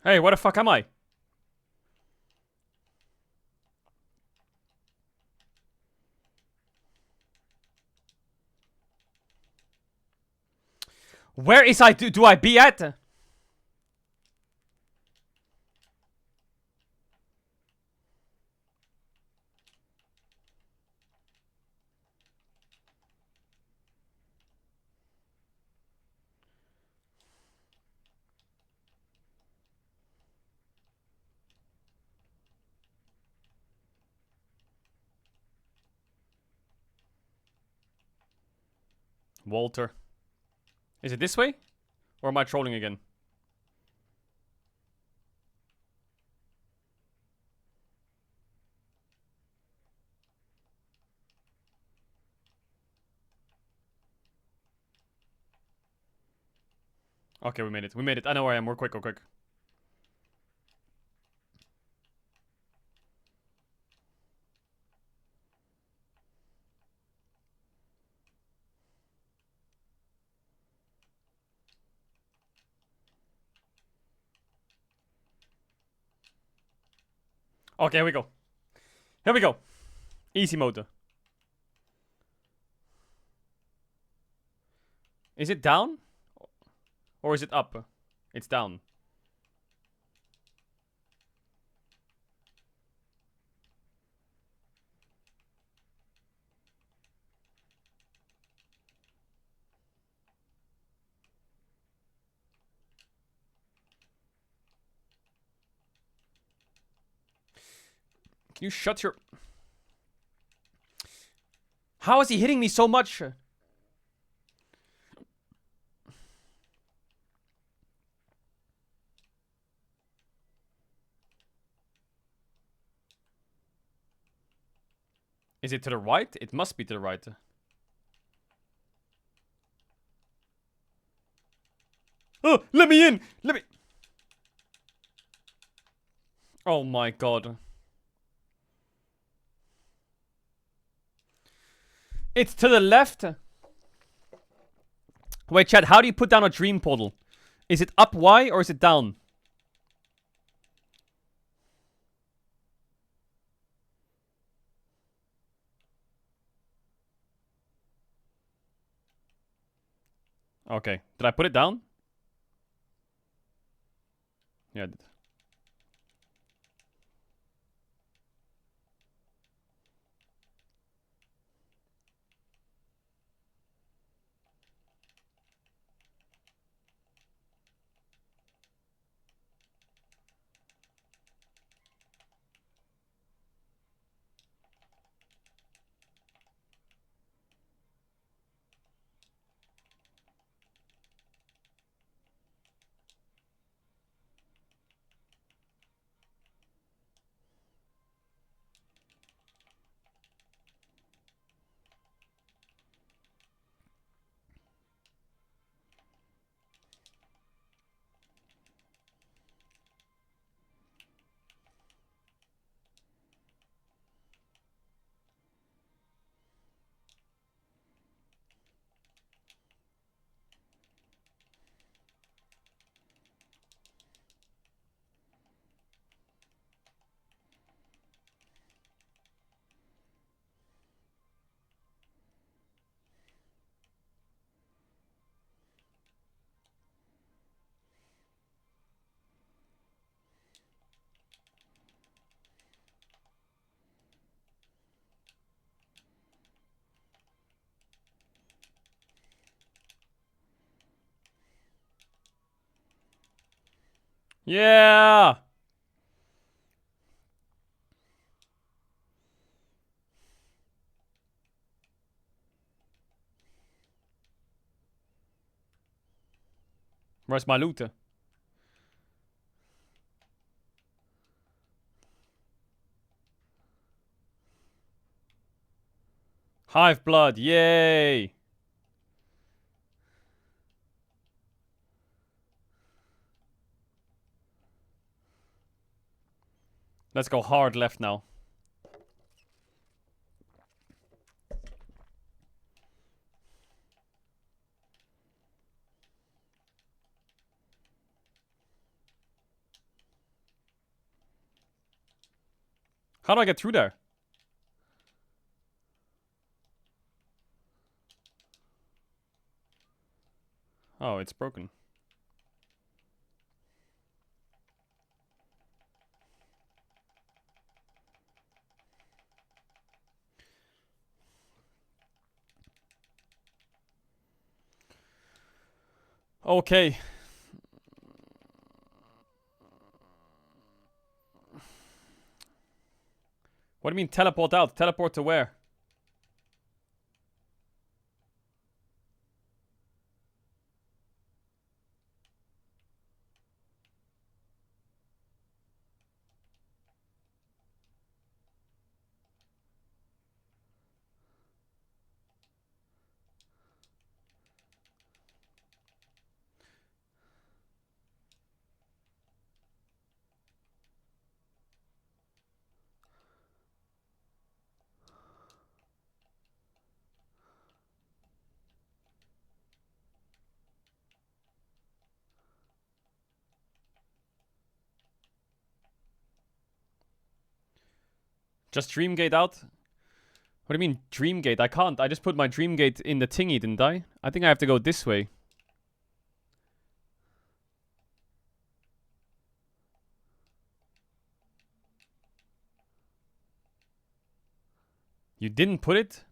Hey, where the fuck am I? Where is I do I be at? Walter. Is it this way? Or am I trolling again? Okay, we made it. We made it. I know where I am. We're quick, we're quick. Okay, here we go. Here we go. Easy mode. Is it down? Or is it up? It's down. Can you shut your... How is he hitting me so much? Is it to the right? It must be to the right. Oh, let me in! Let me... Oh my god. It's to the left? Wait, chat, how do you put down a dream portal? Is it up Y or is it down? Okay. Did I put it down? Yeah, I did. Yeah! Where's my loot? Hive blood, yay! Let's go hard left now. How do I get through there? Oh, it's broken. Okay. What do you mean teleport out? Teleport to where? Just Dreamgate out? What do you mean Dreamgate? I can't. I just put my Dreamgate in the thingy, didn't I? I think I have to go this way. You didn't put it?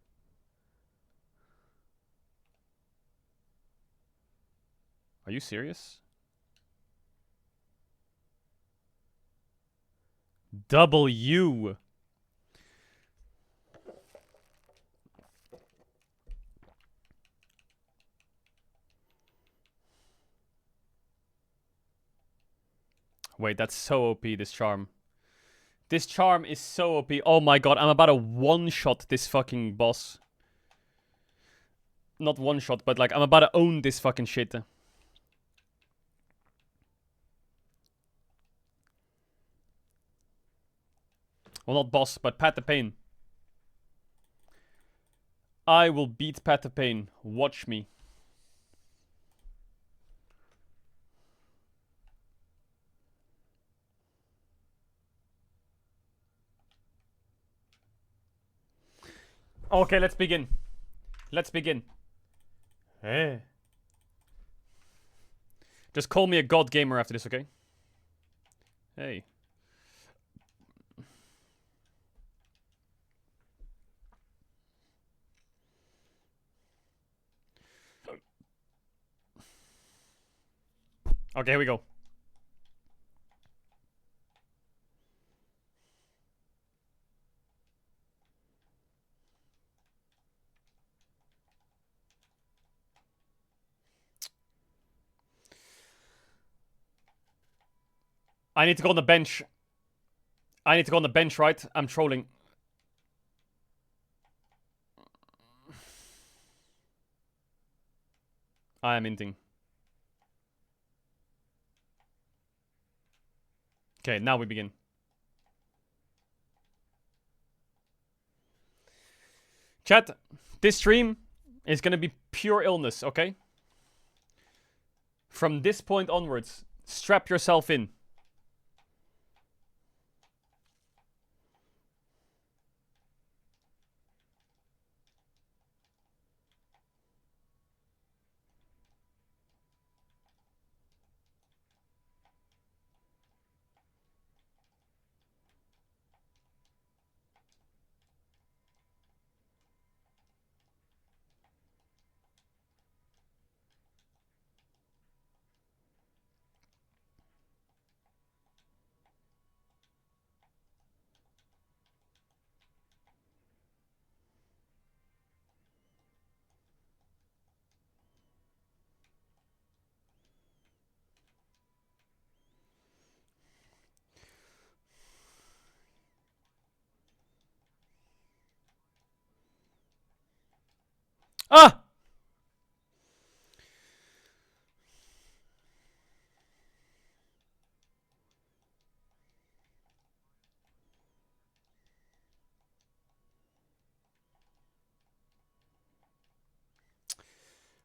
Are you serious? W. Wait, that's so OP, this charm. This charm is so OP. Oh my god, I'm about to one-shot this fucking boss. Not one-shot, but like, I'm about to own this fucking shit. Well, not boss, but Pat the Pain. I will beat Pat the Pain. Watch me. Okay, let's begin. Let's begin. Hey. Just call me a god gamer after this, okay? Hey. Okay, here we go. I need to go on the bench. I need to go on the bench, right? I'm trolling. I am inting. Okay, now we begin. Chat, this stream is gonna be pure illness, okay? From this point onwards, strap yourself in. Ah!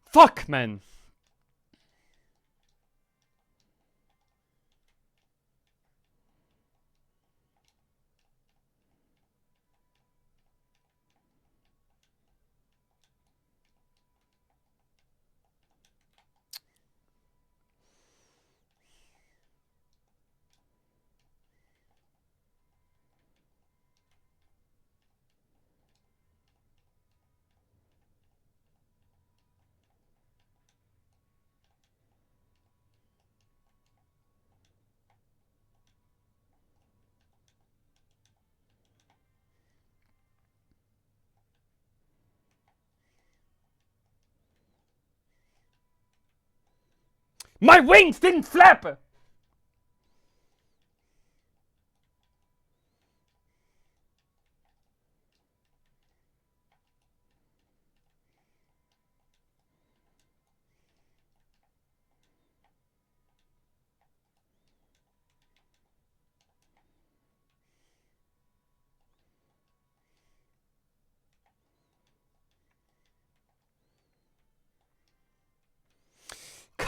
Fuck, man. My wings didn't flap!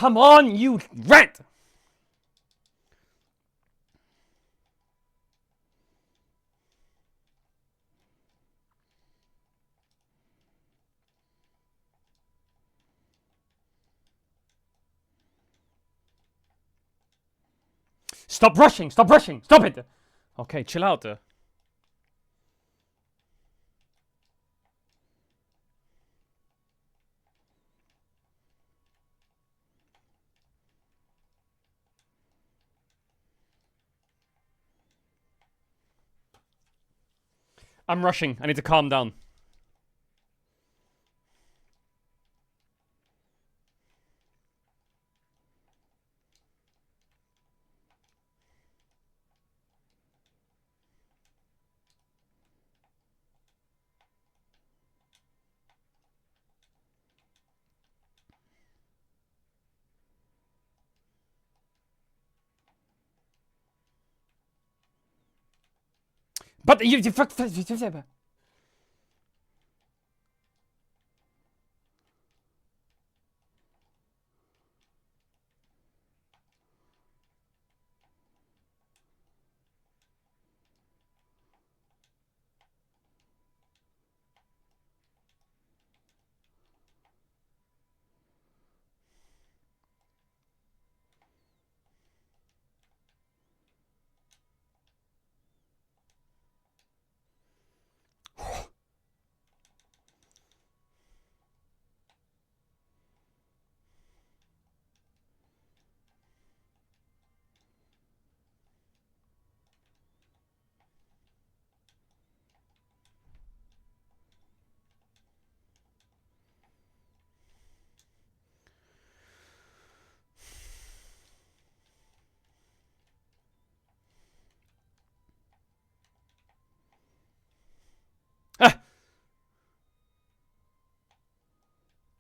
Come on, you rat! Stop rushing! Stop rushing! Stop it! Okay, chill out. I'm rushing. I need to calm down. But you fuck.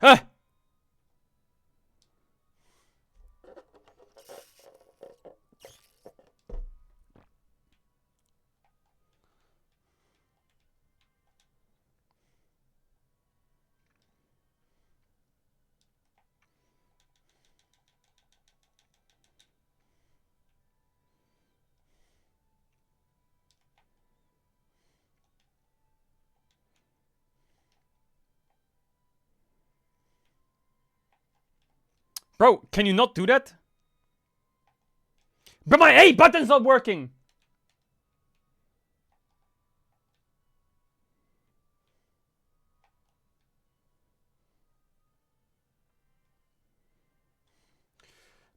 Ah! Bro, can you not do that? But my A button's not working!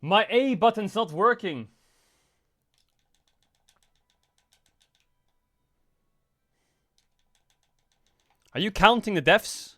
My A button's not working. Are you counting the deaths?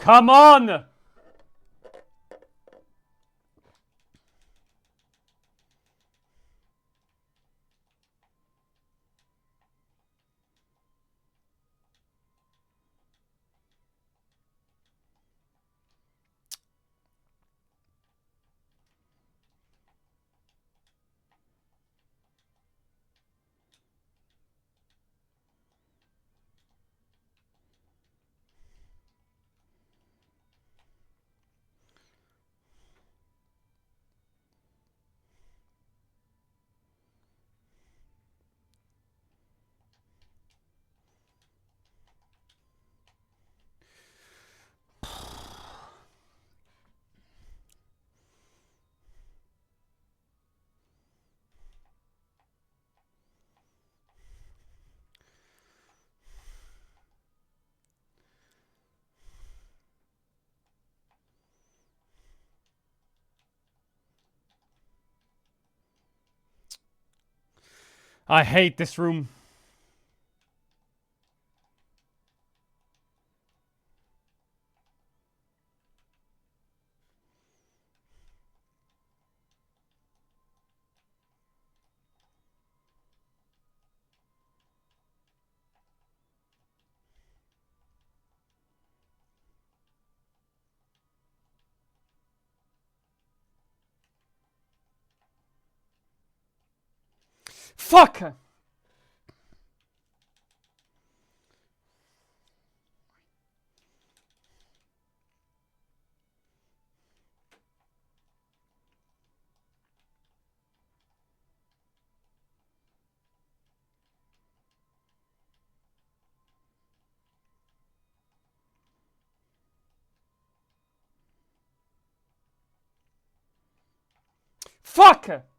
Come on! I hate this room. Fuck! Fuck!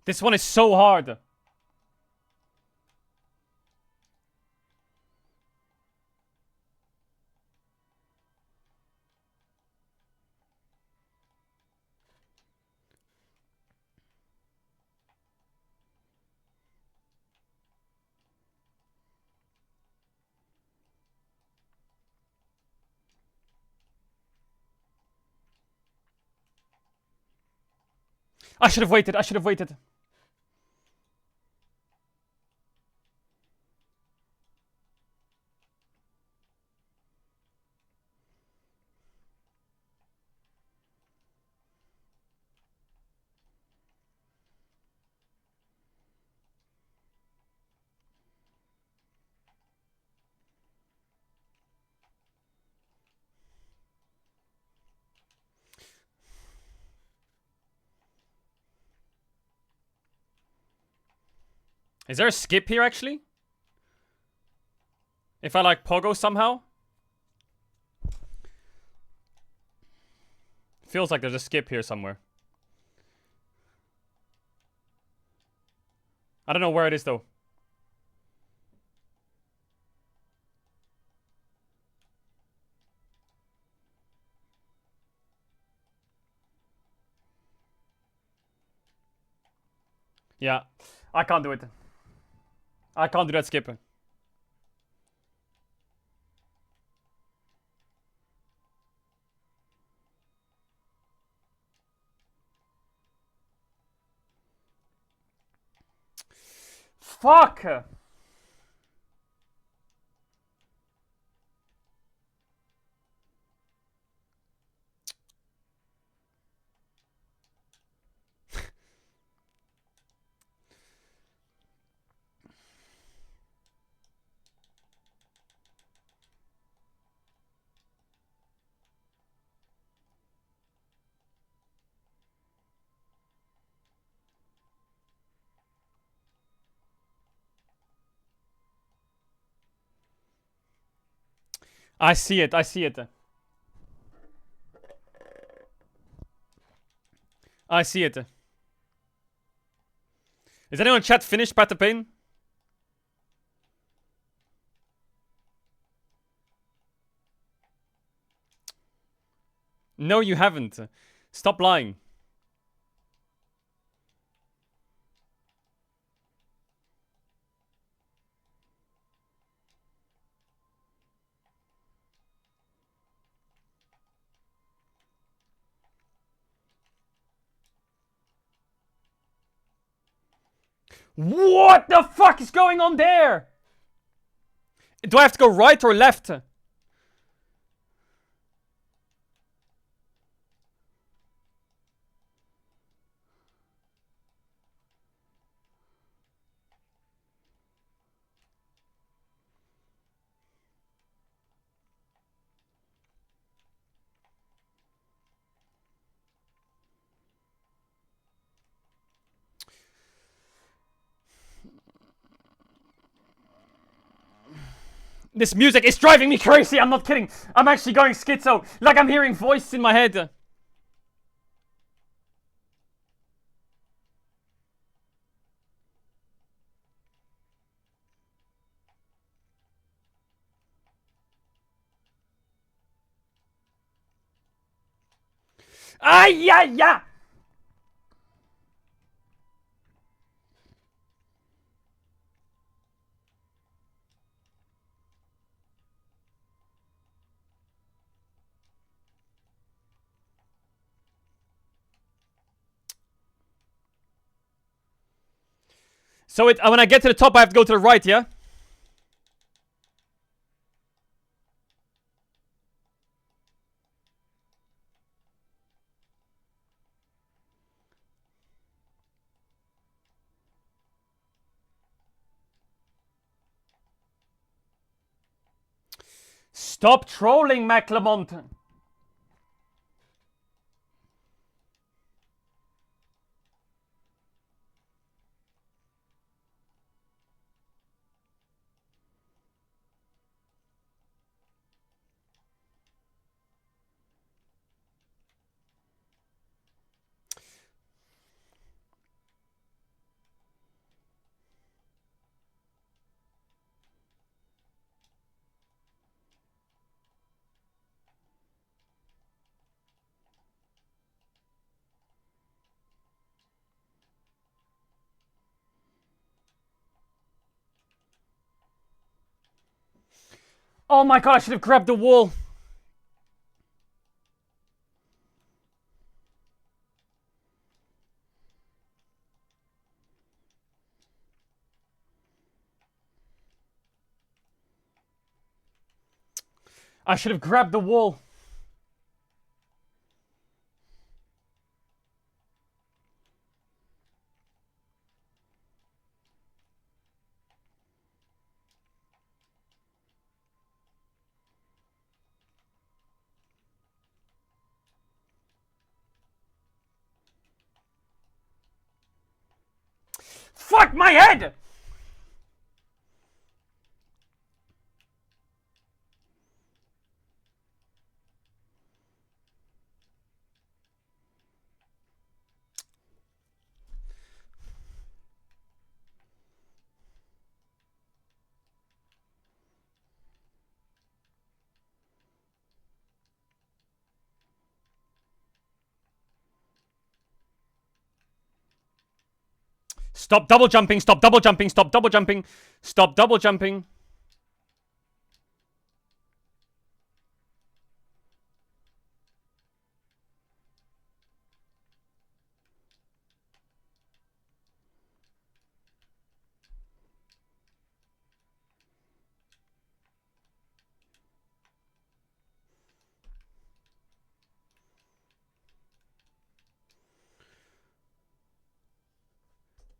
This one is so hard. I should have waited. I should have waited. Is there a skip here actually? If I like pogo somehow? Feels like there's a skip here somewhere. I don't know where it is though. Yeah, I can't do it. I can't do that skip. Fuck! I see it, I see it. I see it. Is anyone in chat finished Path to Pain? No, you haven't. Stop lying. What the fuck is going on there? Do I have to go right or left? This music is driving me crazy. I'm not kidding. I'm actually going schizo. Like I'm hearing voices in my head. Ah, yeah. So when I get to the top, I have to go to the right, yeah? Stop trolling, McLemont. Oh my god, I should have grabbed the wall. I should have grabbed the wall. Fuck my head! Stop double jumping, stop double jumping, stop double jumping, stop double jumping.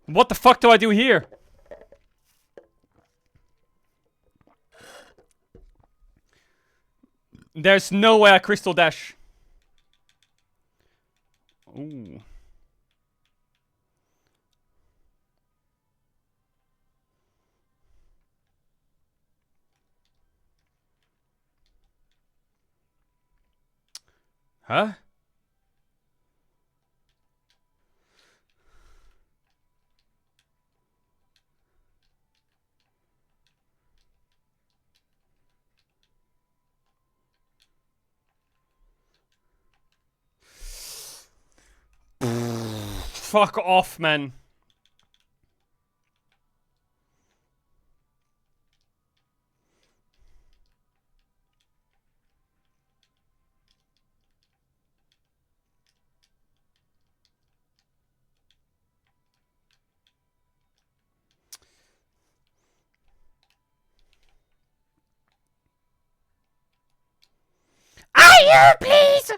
What the fuck do I do here? There's no way I crystal dash. Ooh. Huh? Fuck off, man. Are you, please?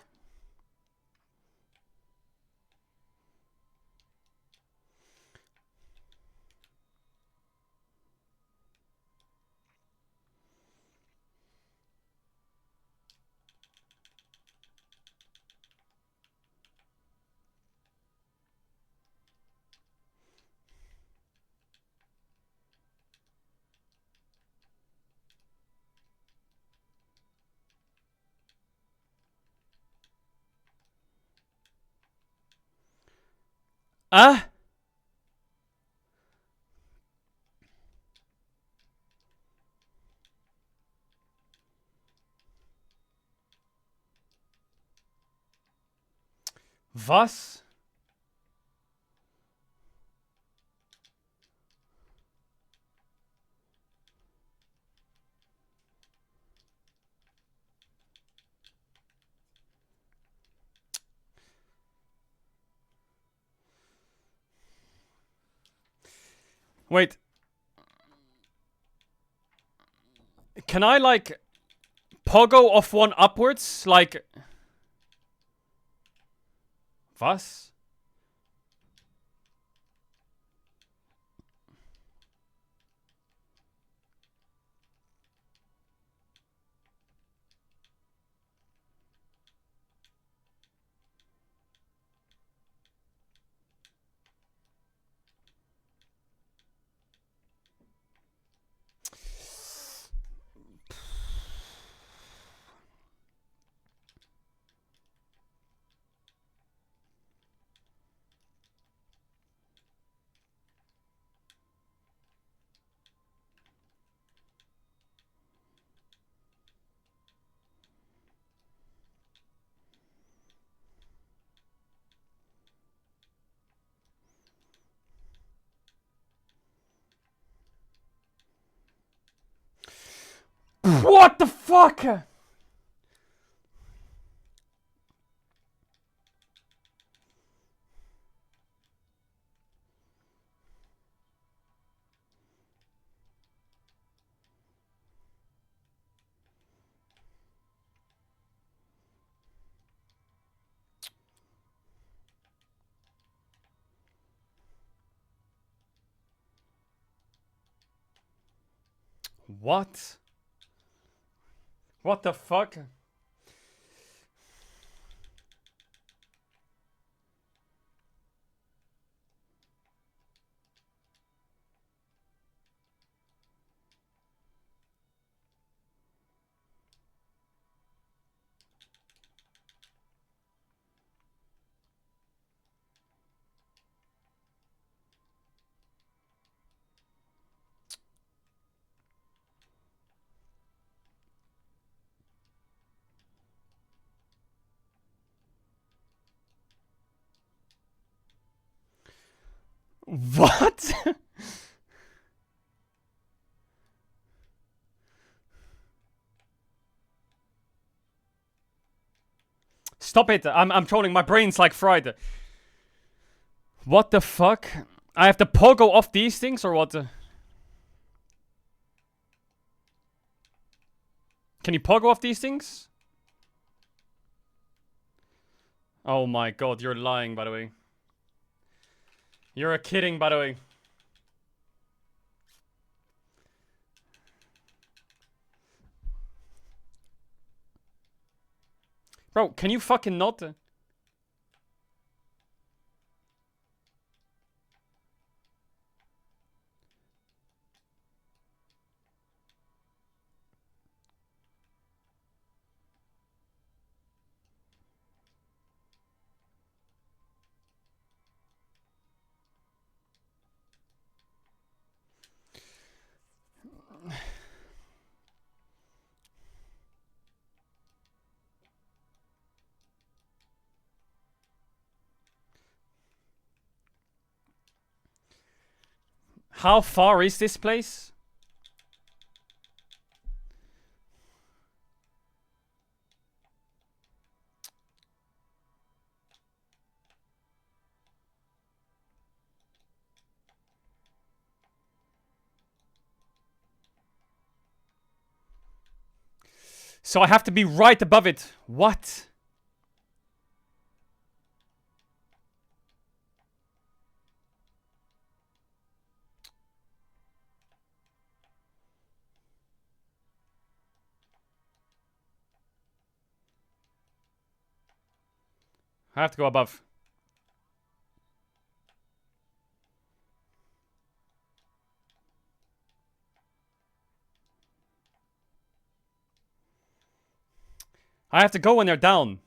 Ah? Was? Wait. Can I, like, pogo off one upwards? Like... Was? What the fuck? What? What the fuck? What? Stop it. I'm trolling. My brain's like fried. What the fuck? I have to pogo off these things or what? Can you pogo off these things? Oh my god, you're lying, by the way. You're kidding, by the way. Bro, can you fucking not? How far is this place? So I have to be right above it. What? I have to go above. I have to go when they're down.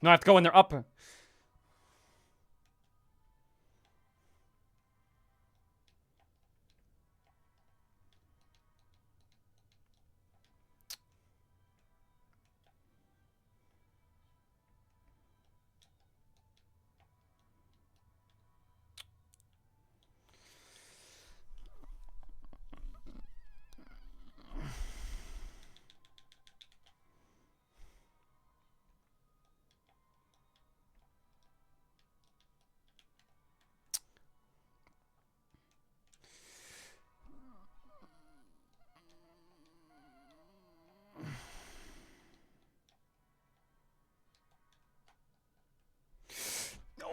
No, I have to go when they're up.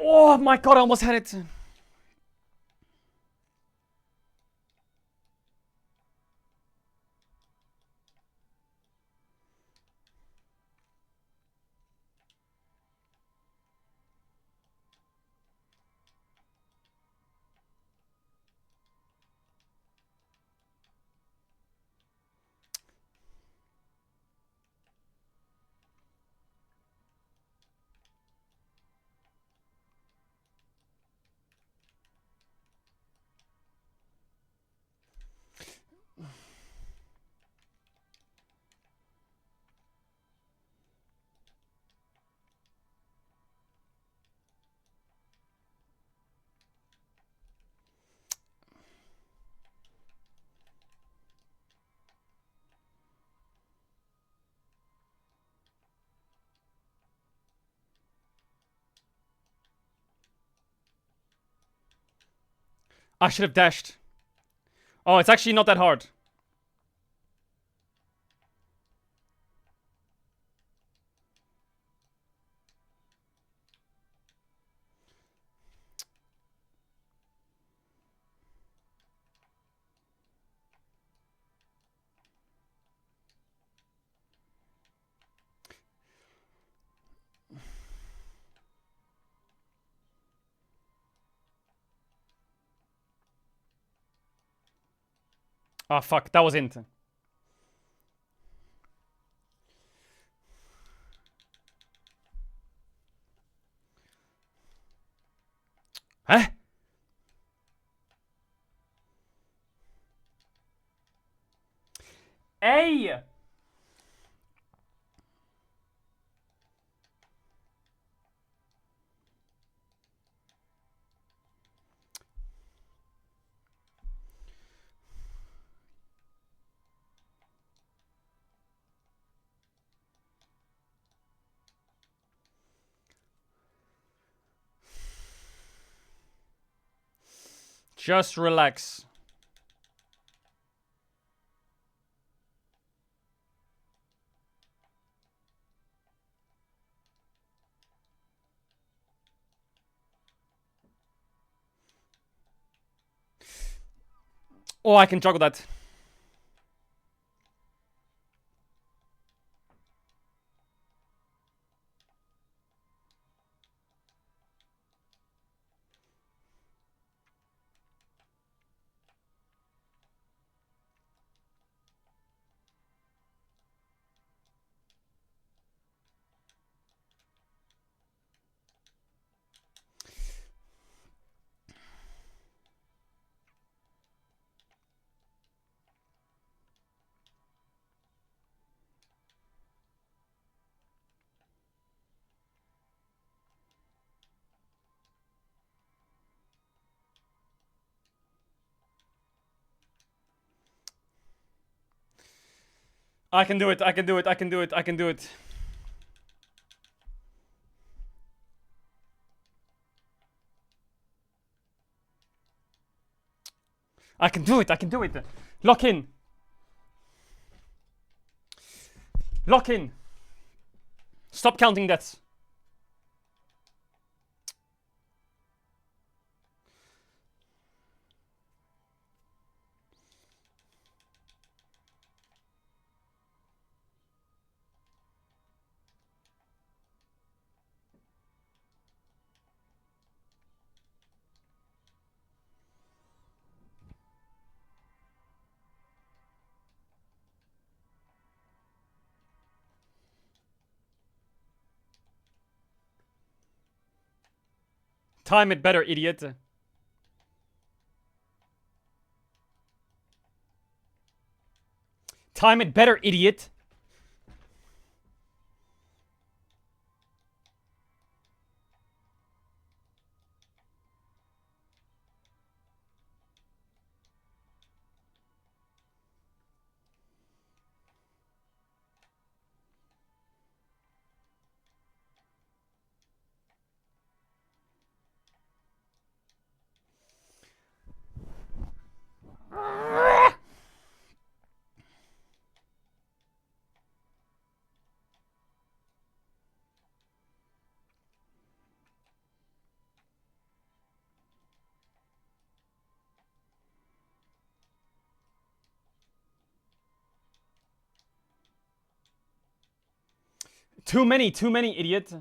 Oh my god, I almost had it. I should have dashed. Oh, it's actually not that hard. Oh fuck, that was int. Huh? Hey! Just relax. Oh, I can juggle that. I can do it, I can do it, I can do it, I can do it. I can do it, I can do it. Lock in. Lock in. Stop counting deaths. Time it better, idiot. Time it better, idiot. Too many, idiot.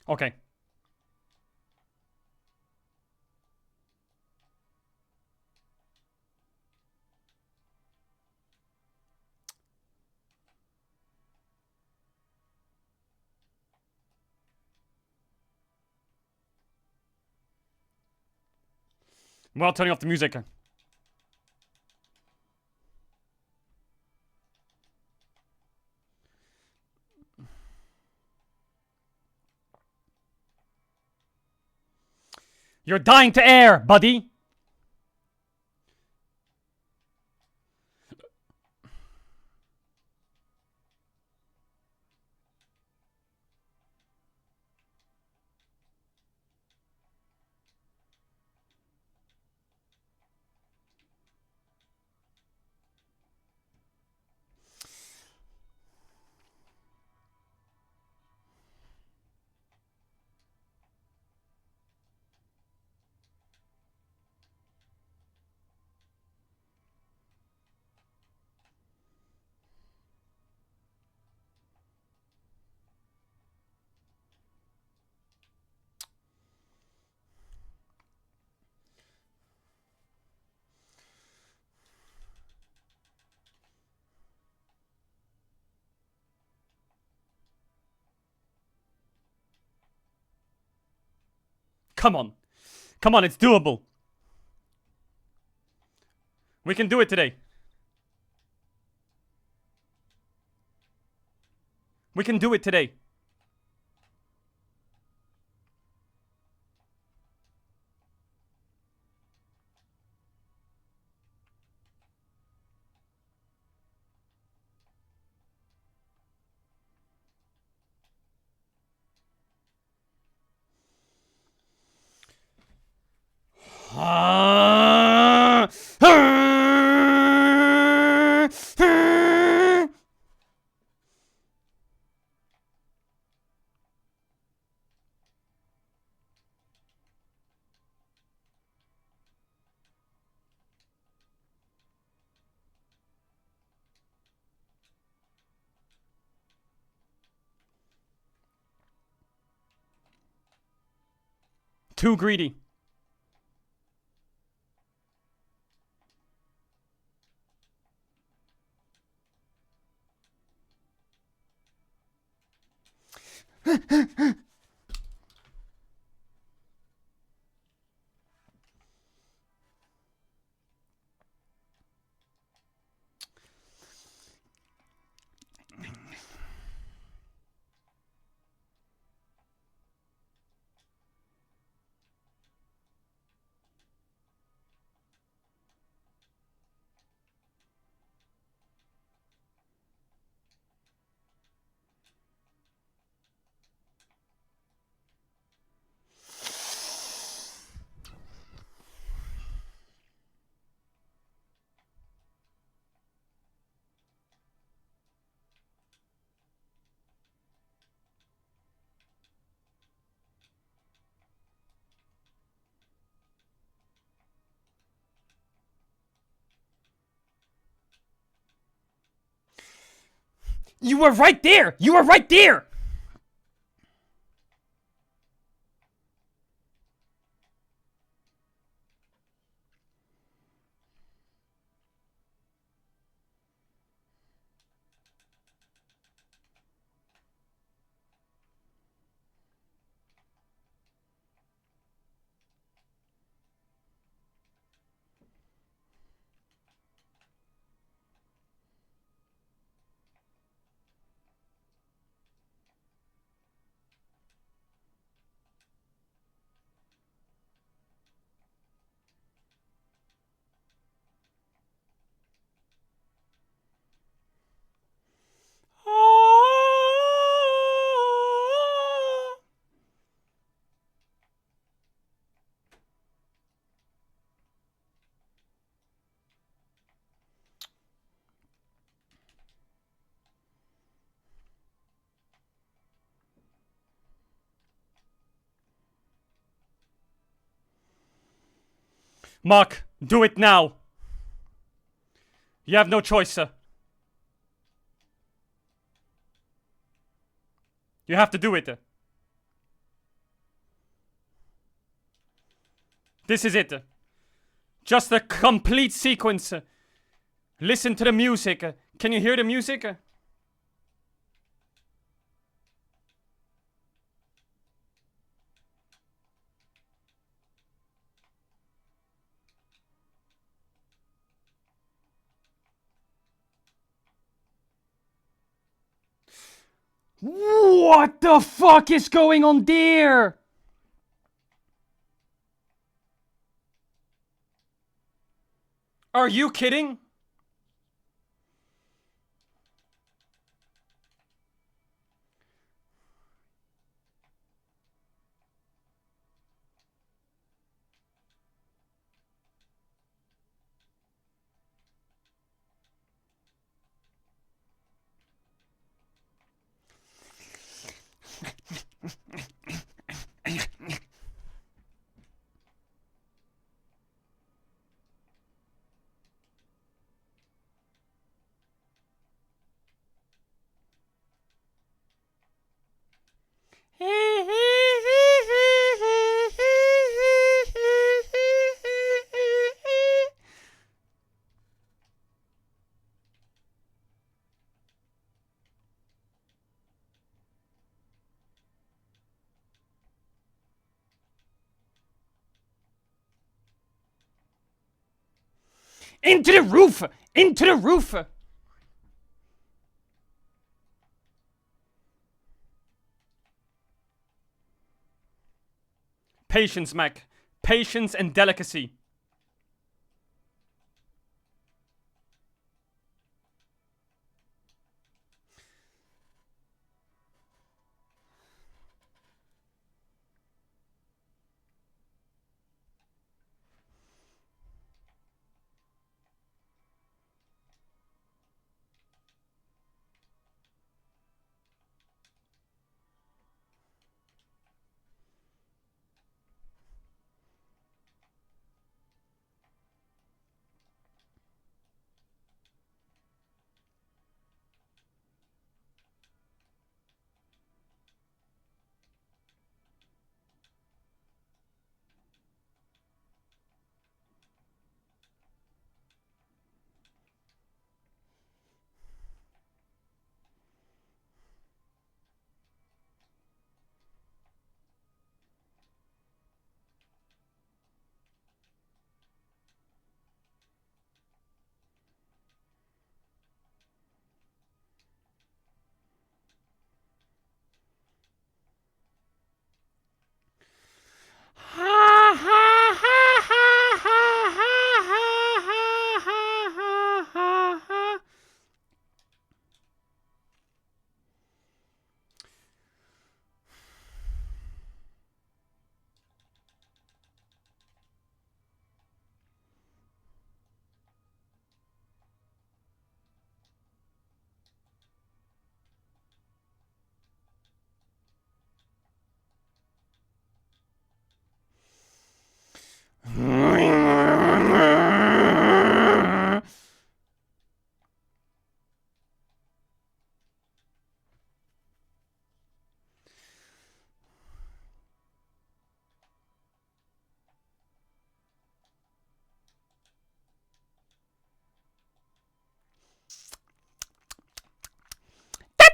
Okay. Well, turning off the music. You're dying to air, buddy. Come on. Come on, it's doable. We can do it today. We can do it today. Too greedy. You were right there! You were right there! Mark, do it now. You have no choice, sir. You have to do it. This is it. Just a complete sequence. Listen to the music. Can you hear the music? What the fuck is going on there? Are you kidding? Into the roof! Into the roof! Patience, Mac. Patience and delicacy.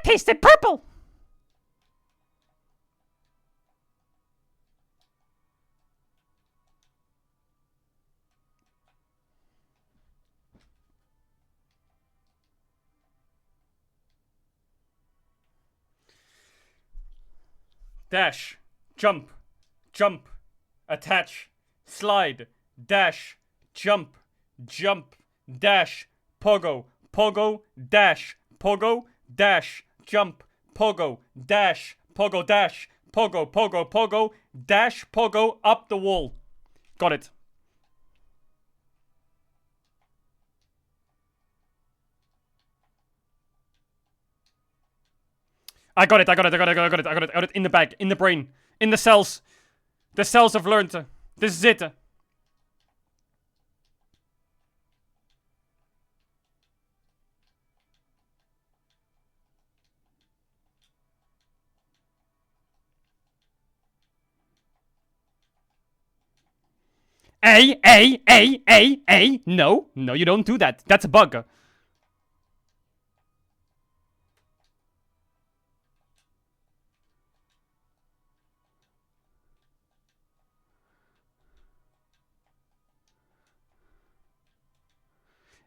tasted purple. Dash, jump, jump, attach, slide, dash, jump, jump, dash, pogo, pogo, dash, pogo, dash, jump, pogo, dash, pogo, dash, pogo, pogo, pogo, dash, pogo, up the wall. Got it. I got it, I got it, I got it, I got it, I got it, I got it in the bag, in the brain, in the cells. The cells have learned. This is it. A. No, no, you don't do that. That's a bug.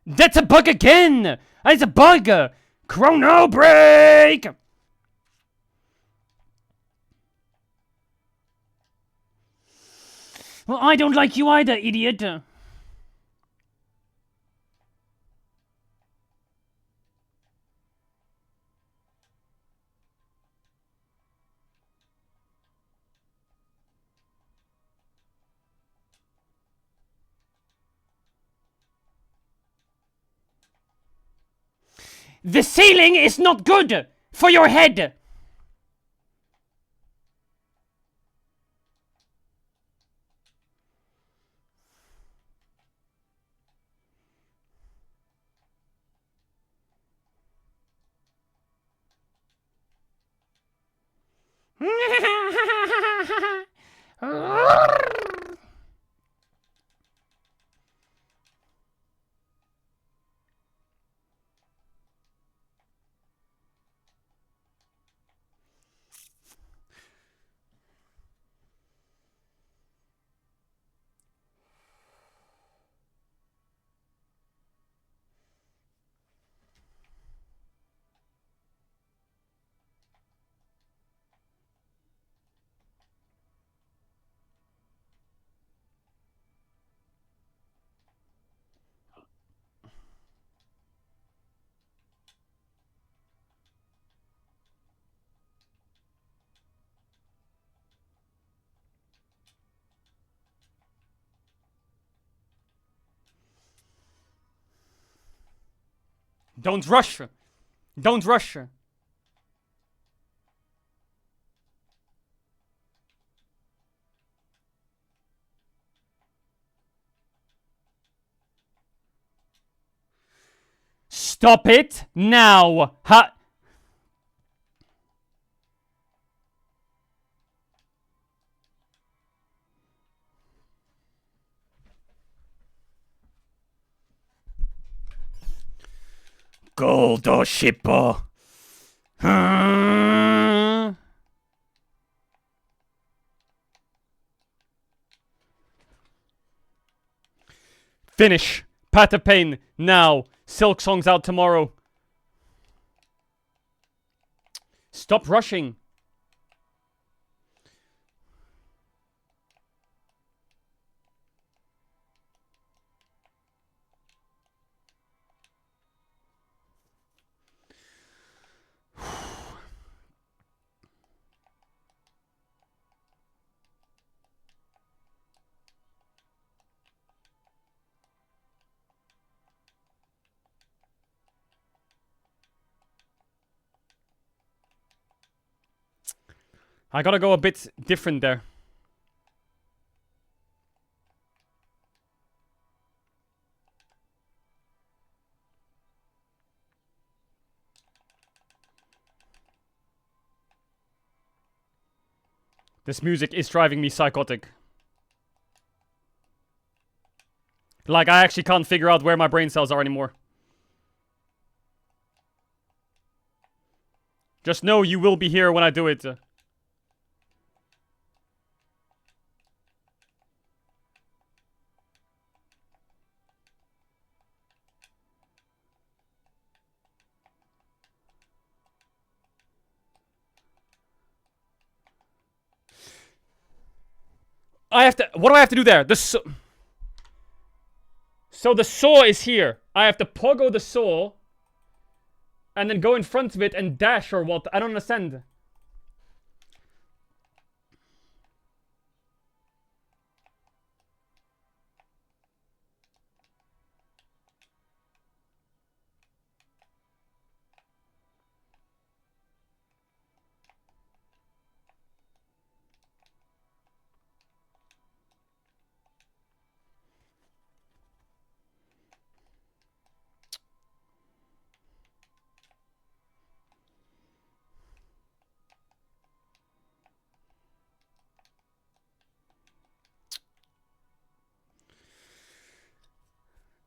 That's a bug again! That's a bug! Chrono break! Well, I don't like you either, idiot. The ceiling is not good for your head. Don't rush. Don't rush. Stop it now. Ha. Gold or shipper. Finish. Path of Pain now. Silk Song's out tomorrow. Stop rushing. I gotta go a bit different there. This music is driving me psychotic. Like, I actually can't figure out where my brain cells are anymore. Just know you will be here when I do it. I have to... What do I have to do there? So the saw is here. I have to pogo the saw. And then go in front of it and dash or what? I don't understand.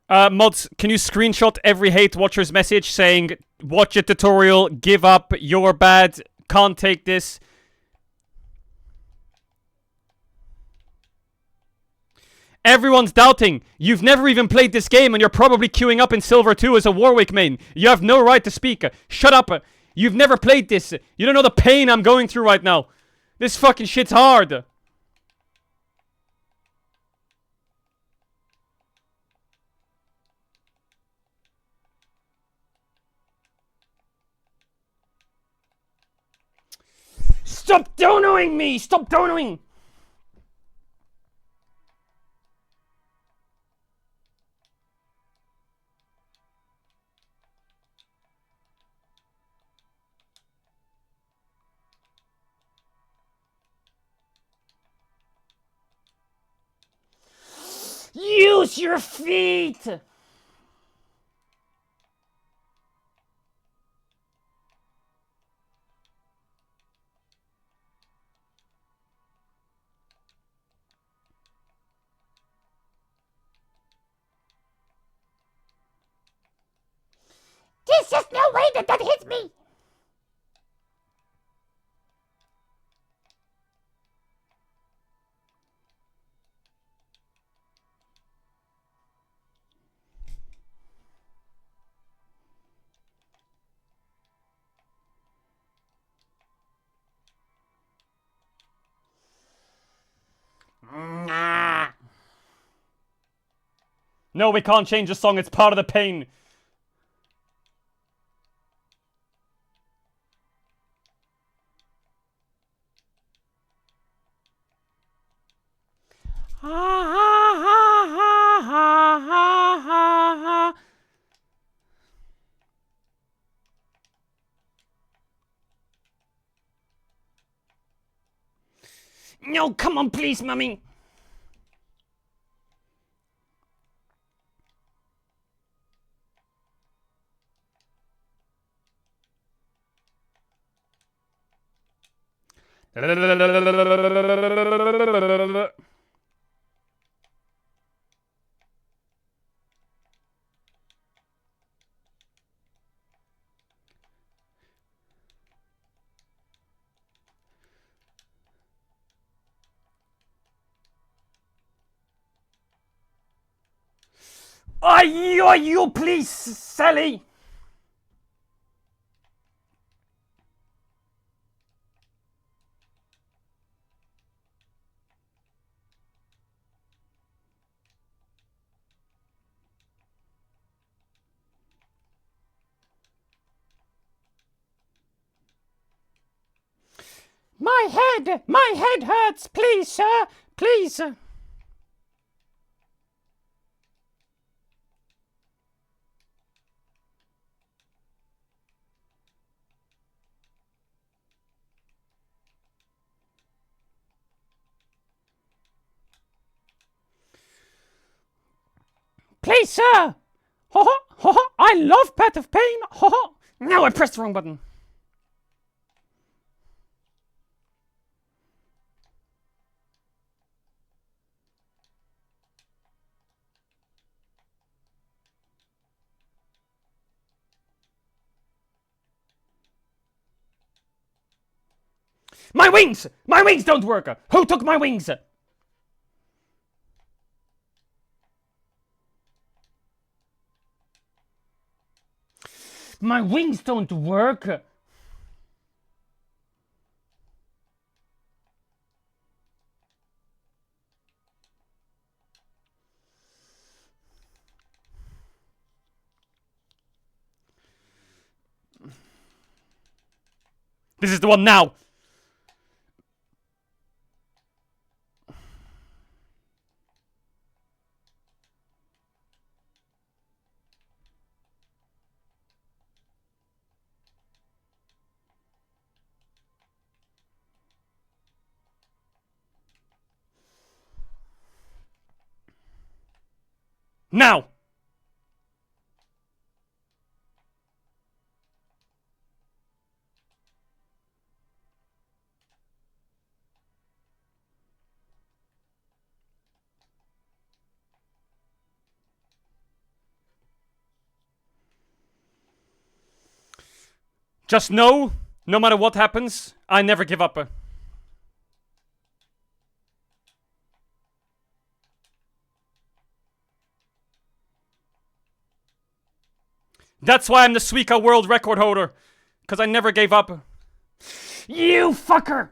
Mods, can you screenshot every hate watcher's message saying, watch a tutorial, give up, you're bad, can't take this. Everyone's doubting. You've never even played this game and you're probably queuing up in Silver 2 as a Warwick main. You have no right to speak. Shut up. You've never played this. You don't know the pain I'm going through right now. This fucking shit's hard. Stop donoing me! Stop donoing! Use your feet! There's just no way that hits me! Nah. No, we can't change the song. It's part of the pain. No, come on, please, mummy. You please, Sally. My head hurts, please, sir, please. Please, sir. Ho ho ho ho! I love Path of Pain. Ho ho! No, I pressed the wrong button. My wings! My wings don't work! Who took my wings? My wings don't work! This is the one now! Now! Just know, no matter what happens, I never give up. That's why I'm the Suica world record holder. Because I never gave up. You fucker!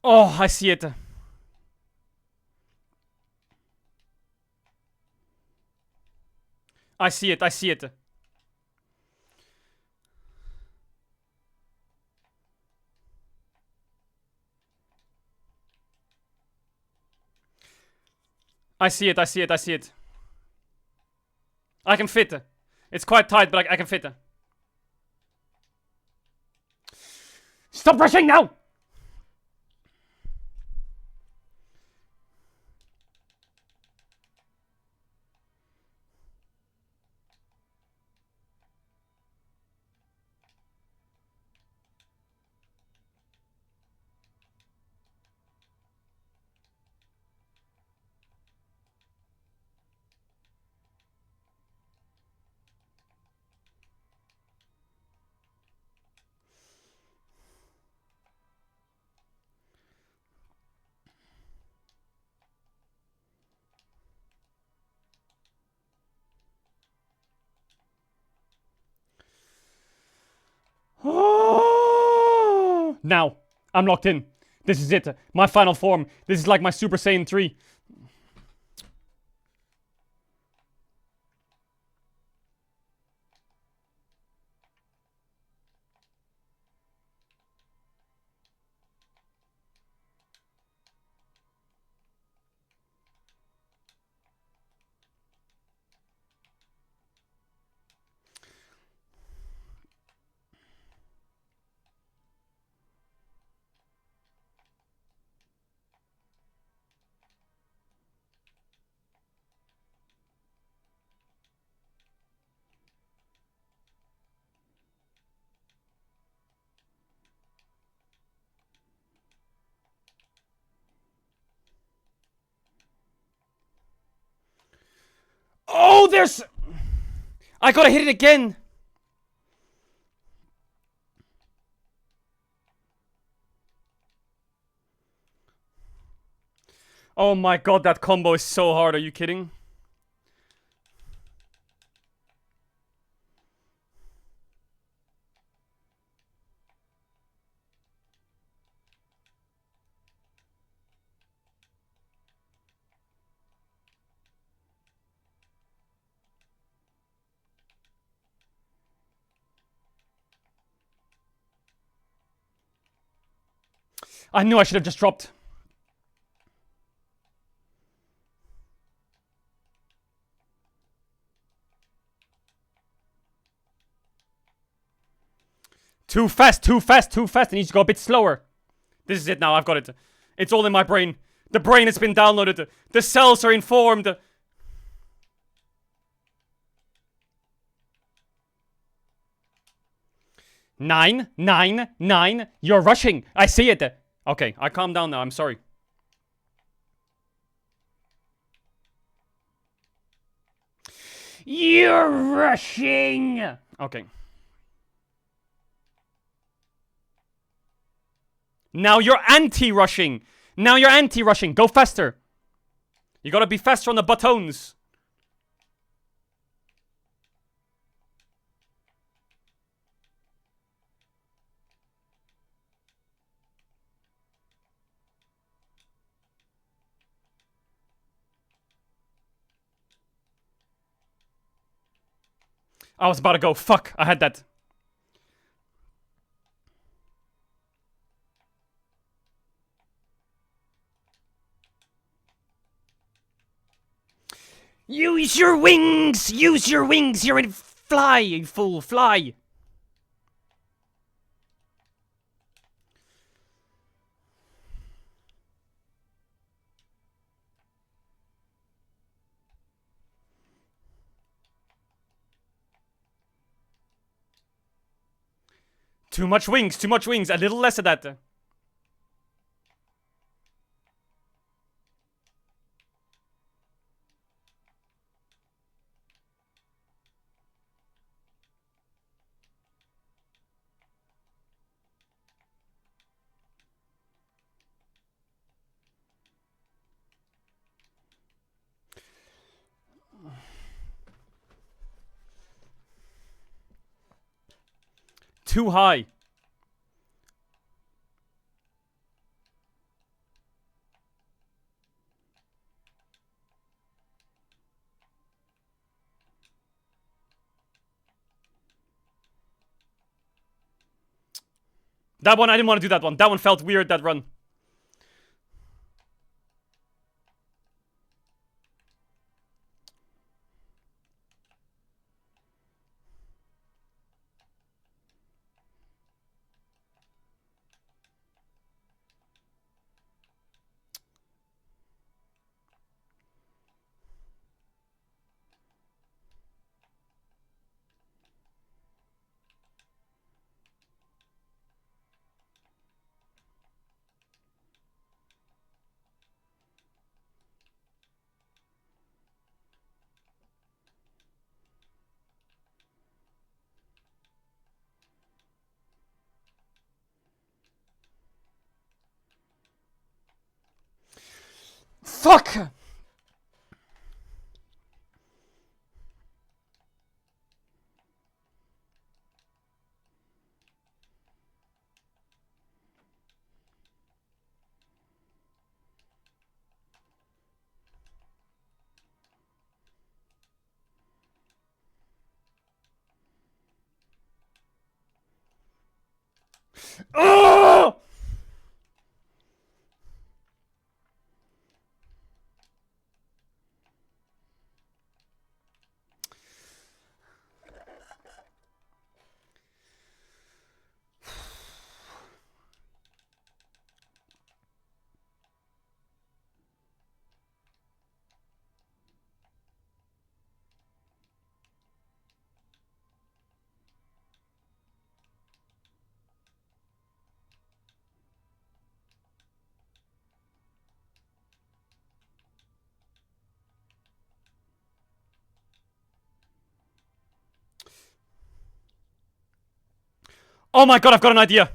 Oh, I see it. I see it, I see it. I see it, I see it, I see it. I can fit. It's quite tight, but I can fit. Stop rushing now! Now, I'm locked in. This is it. My final form. This is like my Super Saiyan 3. Oh, there's... I gotta hit it again. Oh my god, that combo is so hard. Are you kidding? I knew I should have just dropped. Too fast, too fast, too fast. It needs to go a bit slower. This is it now. I've got it. It's all in my brain. The brain has been downloaded. The cells are informed. Nine, 9, 9. You're rushing. I see it. Okay, I calm down now. I'm sorry. You're rushing. Okay. Now you're anti-rushing. Now you're anti-rushing. Go faster. You gotta be faster on the buttons. I was about to go. Fuck, I had that. Use your wings! Use your wings! You're in fly, you fool, fly! Too much wings, a little less of that. Too high. That one, I didn't want to do that one. That one felt weird, that run. Fuck! Oh! Oh my god, I've got an idea.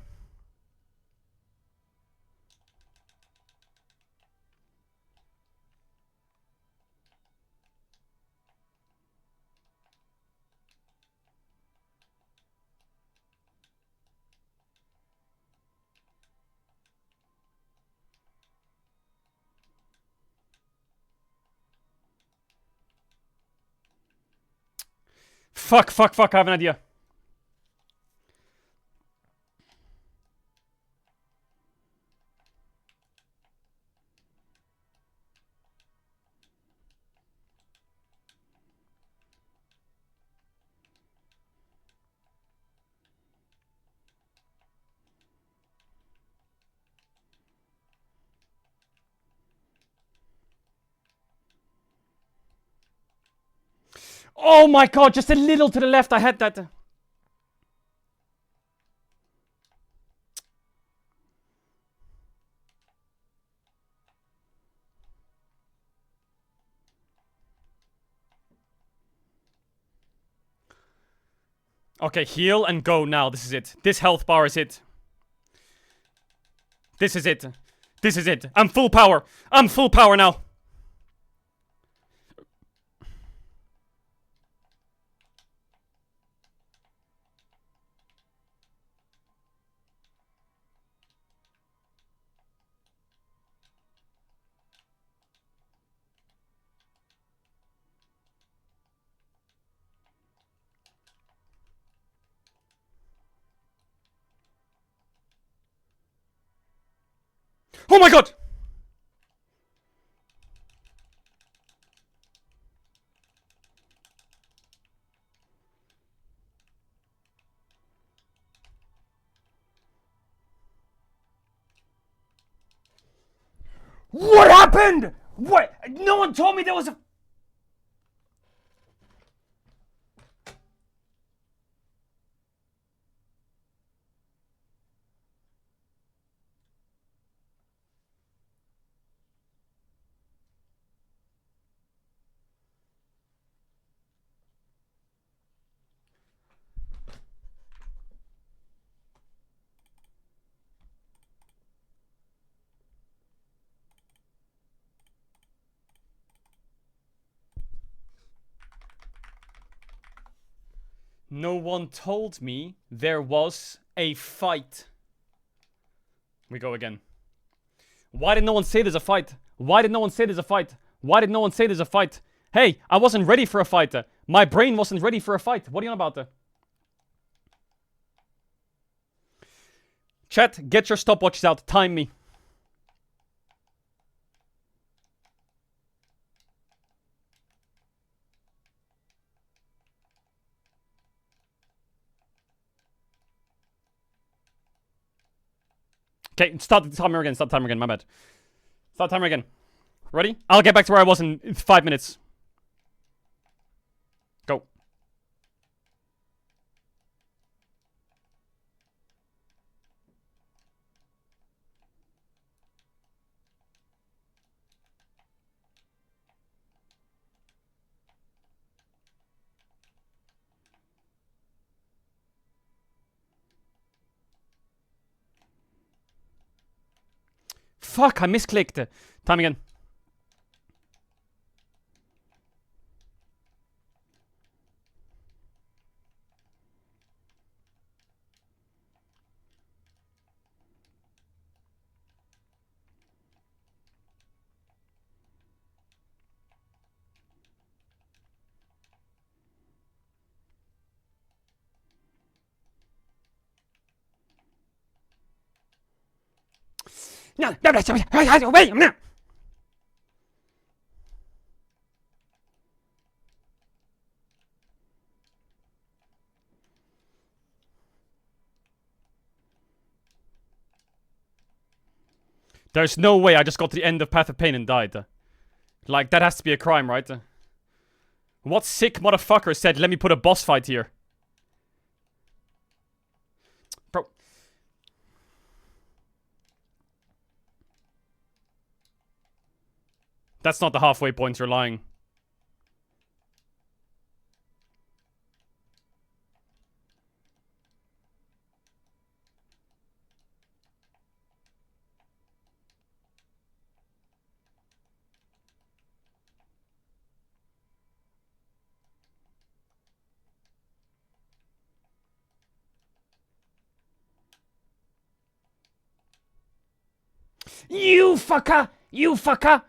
Fuck, I have an idea. Oh my god, just a little to the left. I had that. Okay, heal and go now. This is it. This health bar is it. This is it. This is it. I'm full power. I'm full power now. Oh my god! What happened? What? No one told me there was a... No one told me there was a fight. We go again. Why did no one say there's a fight? Why did no one say there's a fight? Why did no one say there's a fight? Hey, I wasn't ready for a fight. My brain wasn't ready for a fight. What are you on about? Chat, get your stopwatches out. Time me. Okay, start the timer again. Start the timer again. My bad. Start the timer again. Ready? I'll get back to where I was in 5 minutes. Go. Fuck, I misclicked. Time again. No, wait, no. There's no way I just got to the end of Path of Pain and died. Like, that has to be a crime, right? What sick motherfucker said, let me put a boss fight here? Bro. That's not the halfway point, you're lying. You fucker! You fucker!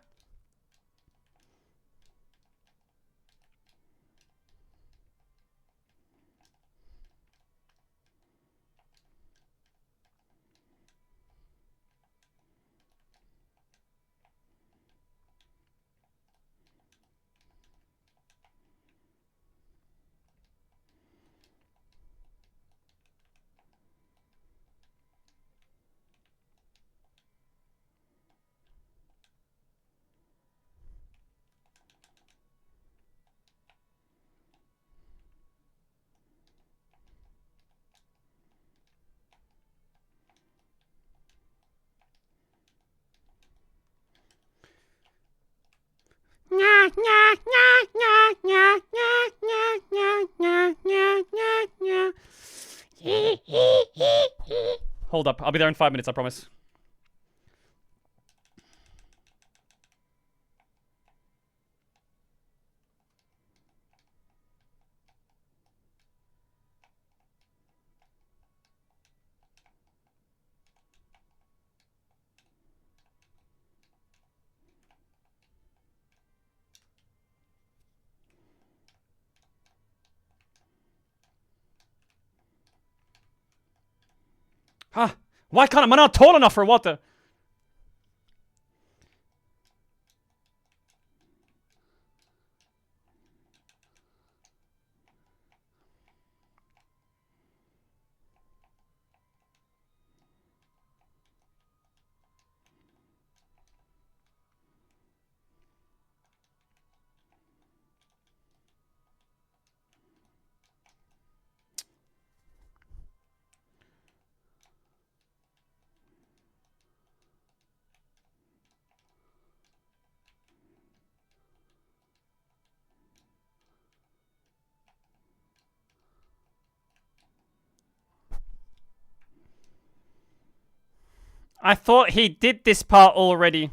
Hold up. I'll be there in 5 minutes, I promise. Huh? Why can't I? Am I not tall enough for what the? I thought he did this part already.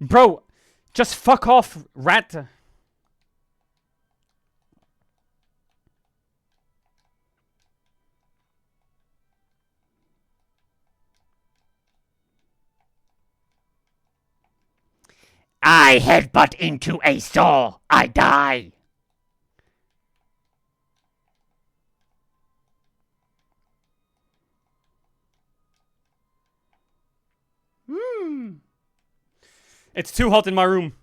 Bro, just fuck off, rat. I headbutt into a saw. I die. It's too hot in my room.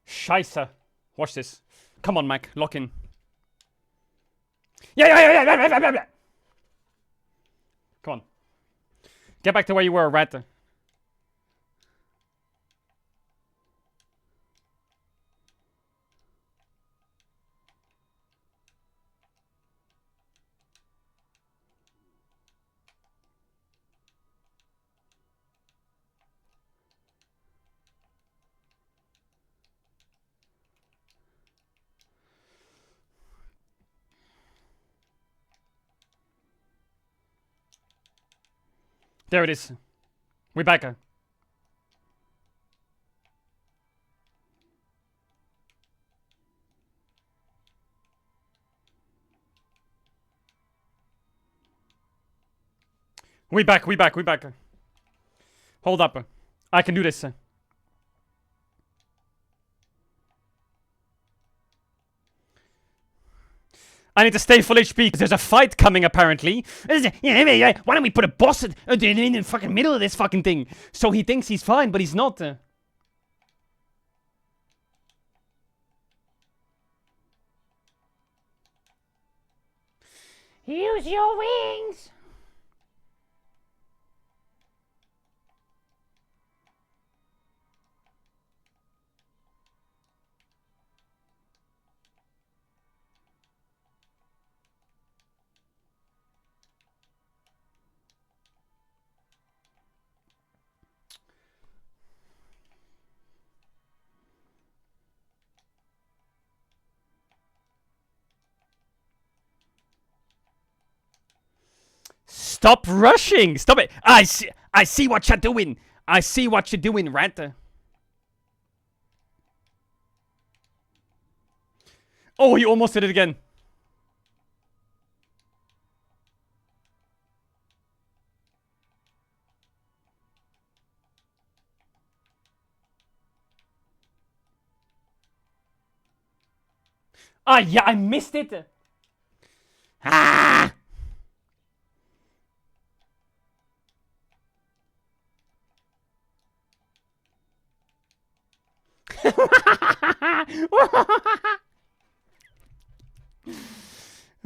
Scheiße. Watch this. Come on, Mac. Lock in. Yeah. Come on. Get back to where you were, rat. There it is. We're back. We back. Hold up. I can do this. I need to stay full HP because there's a fight coming apparently. Why don't we put a boss in the fucking middle of this fucking thing? So he thinks he's fine, but he's not. Use your wings. Stop rushing! Stop it! I see what you're doing! I see what you're doing, rat. Oh, he almost did it again. Ah, yeah, I missed it. Ah!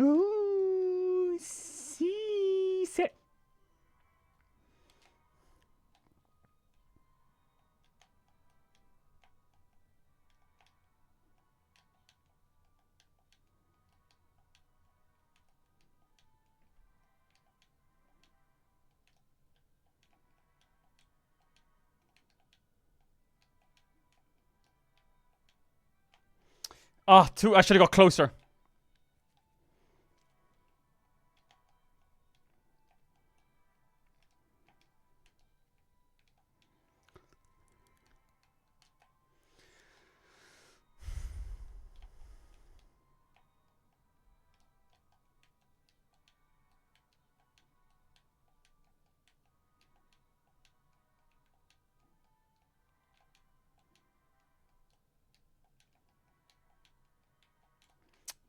Ooh, see, se. Ah, two. I should have got closer.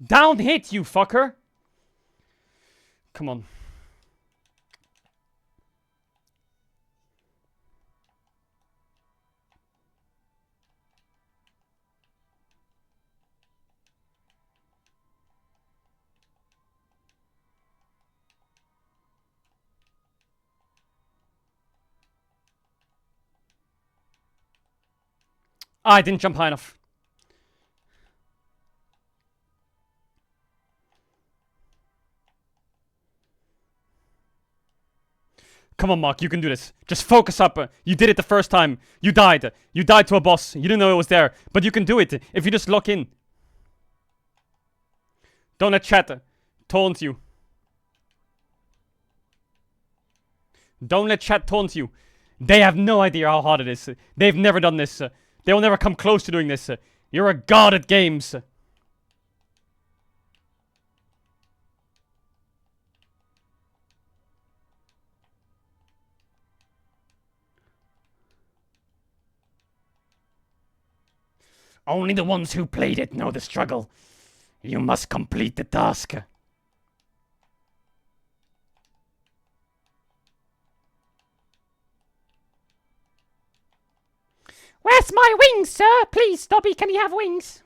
Down hit, you fucker. Come on. Ah, I didn't jump high enough. Come on, Mark, you can do this. Just focus up. You did it the first time. You died. You died to a boss. You didn't know it was there. But you can do it if you just lock in. Don't let chat taunt you. Don't let chat taunt you. They have no idea how hard it is. They've never done this. They will never come close to doing this. You're a god at games. Only the ones who played it know the struggle. You must complete the task. Where's my wings, sir? Please, Dobby, can you have wings?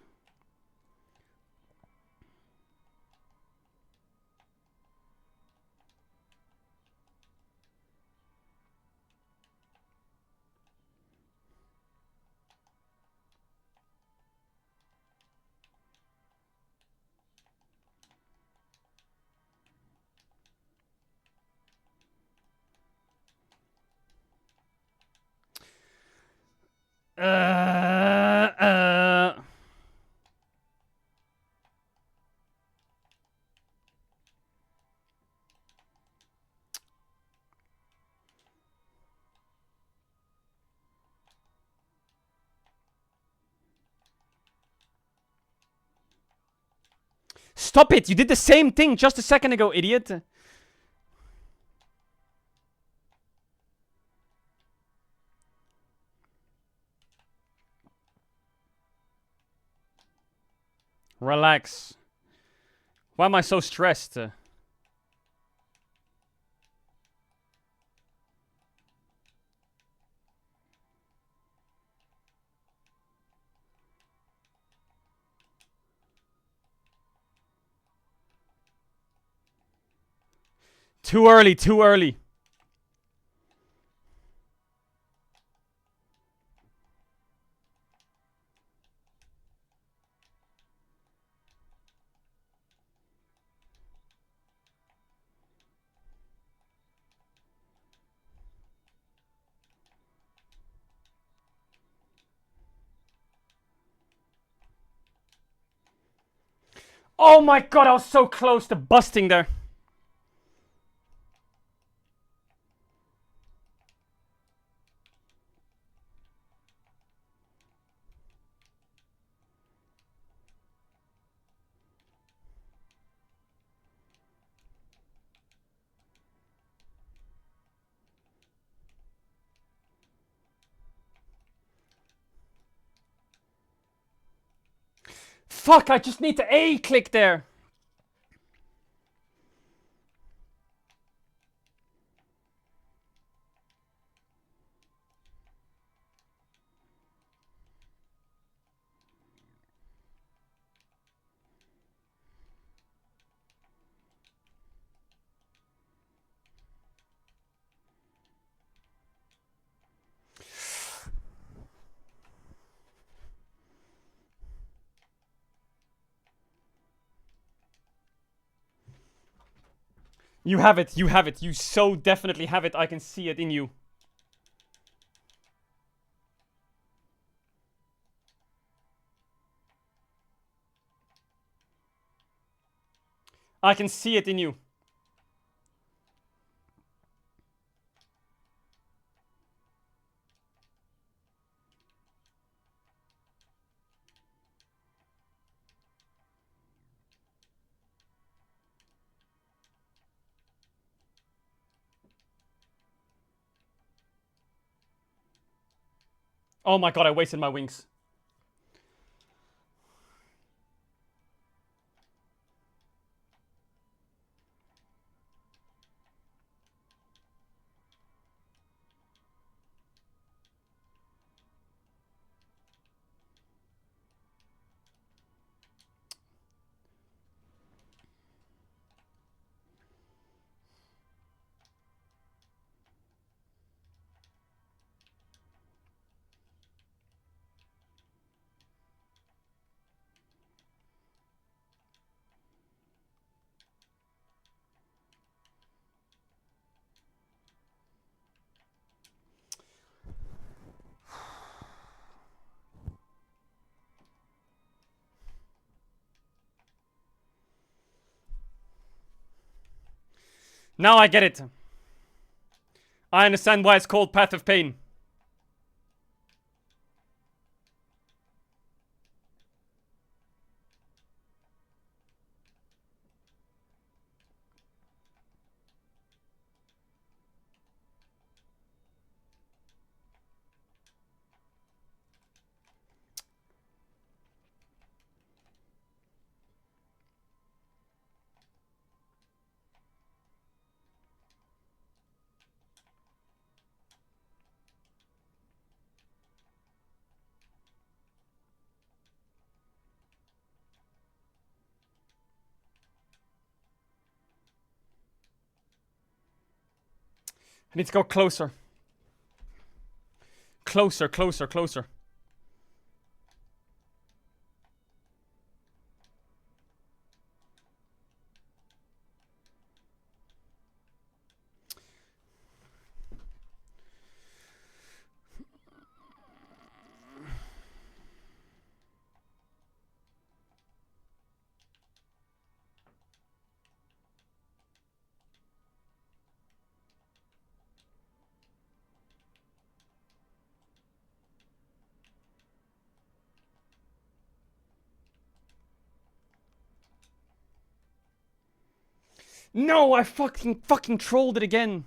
uh. Stop it! You did the same thing just a second ago, idiot! Relax. Why am I so stressed? Too early, too early. Oh my god, I was so close to busting there. fuck, I just need to A click there. You have it, you have it. You so definitely have it. I can see it in you. I can see it in you. Oh my god, I wasted my wings. Now I get it. I understand why it's called Path of Pain. I need to go closer. Closer, closer, closer. No, I fucking trolled it again.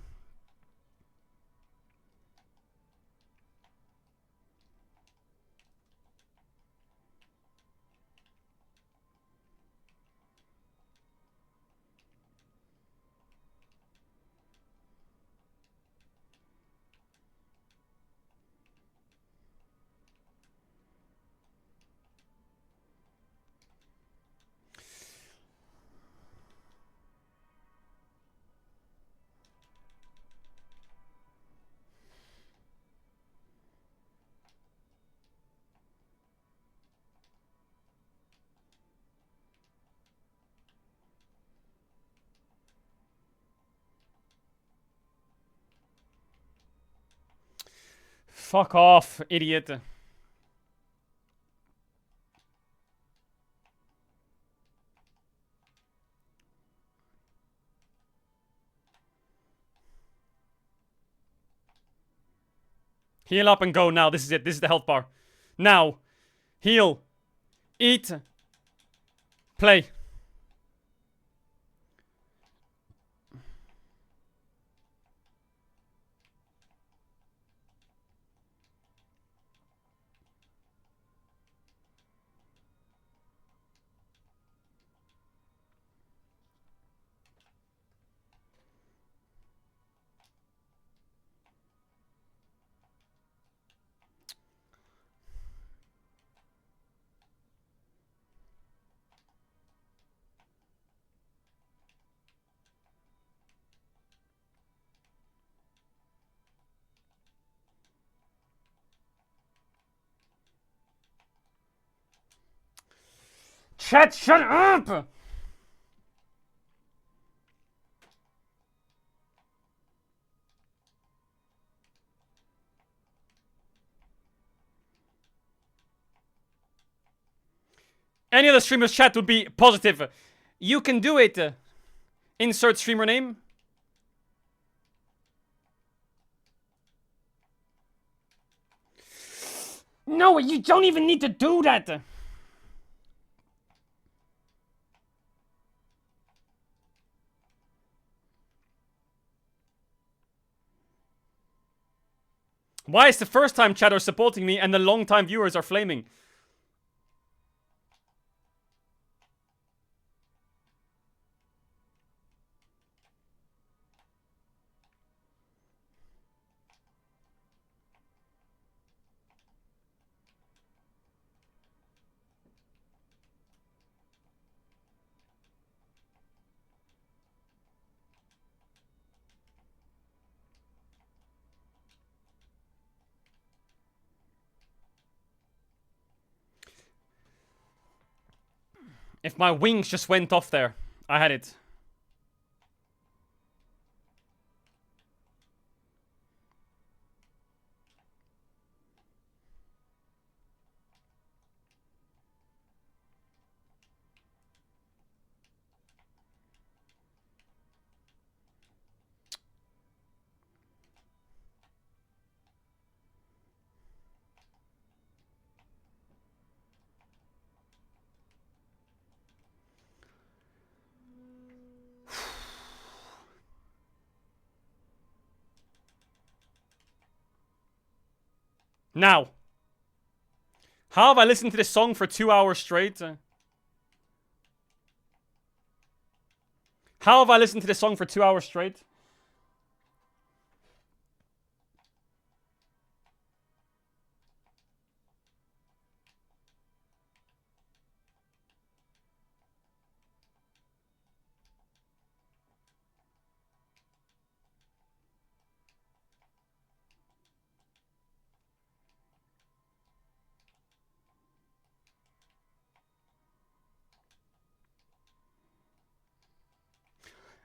Fuck off, idiot. Heal up and go now. This is it. This is the health bar. Now. Heal. Eat. Play. Chat, shut up! Any other streamer's chat would be positive. You can do it. Insert streamer name. No, you don't even need to do that. Why is the first time chatter supporting me and the long time viewers are flaming? If my wings just went off there, I had it. Now, how have I listened to this song for 2 hours straight? How have I listened to this song for 2 hours straight?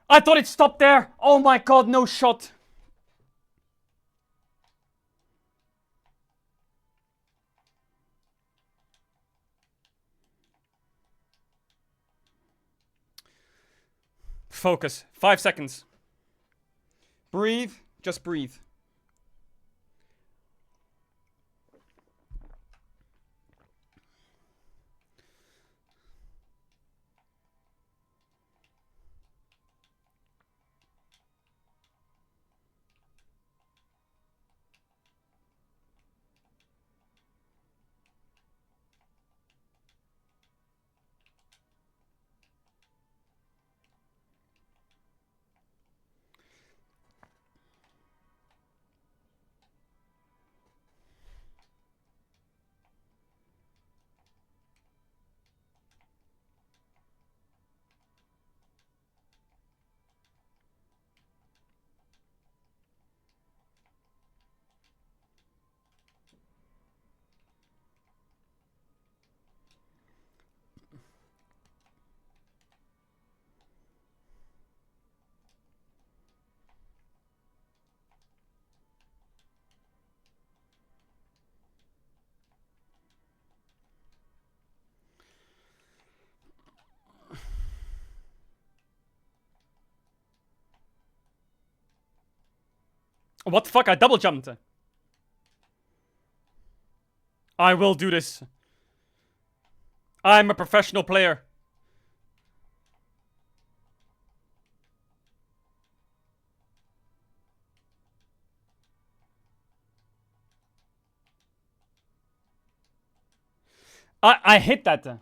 I thought it stopped there. Oh my god, no shot. Focus. 5 seconds. Breathe. Just breathe. What the fuck? I double jumped. I will do this. I'm a professional player. I hit that.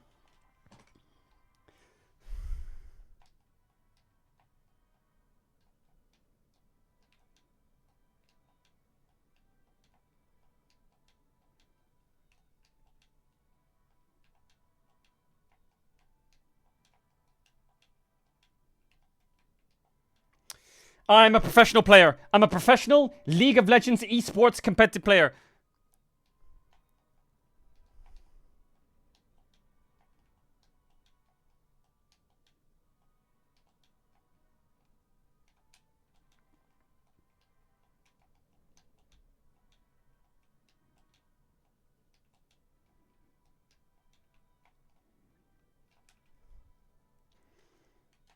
I'm a professional player. I'm a professional League of Legends esports competitive player.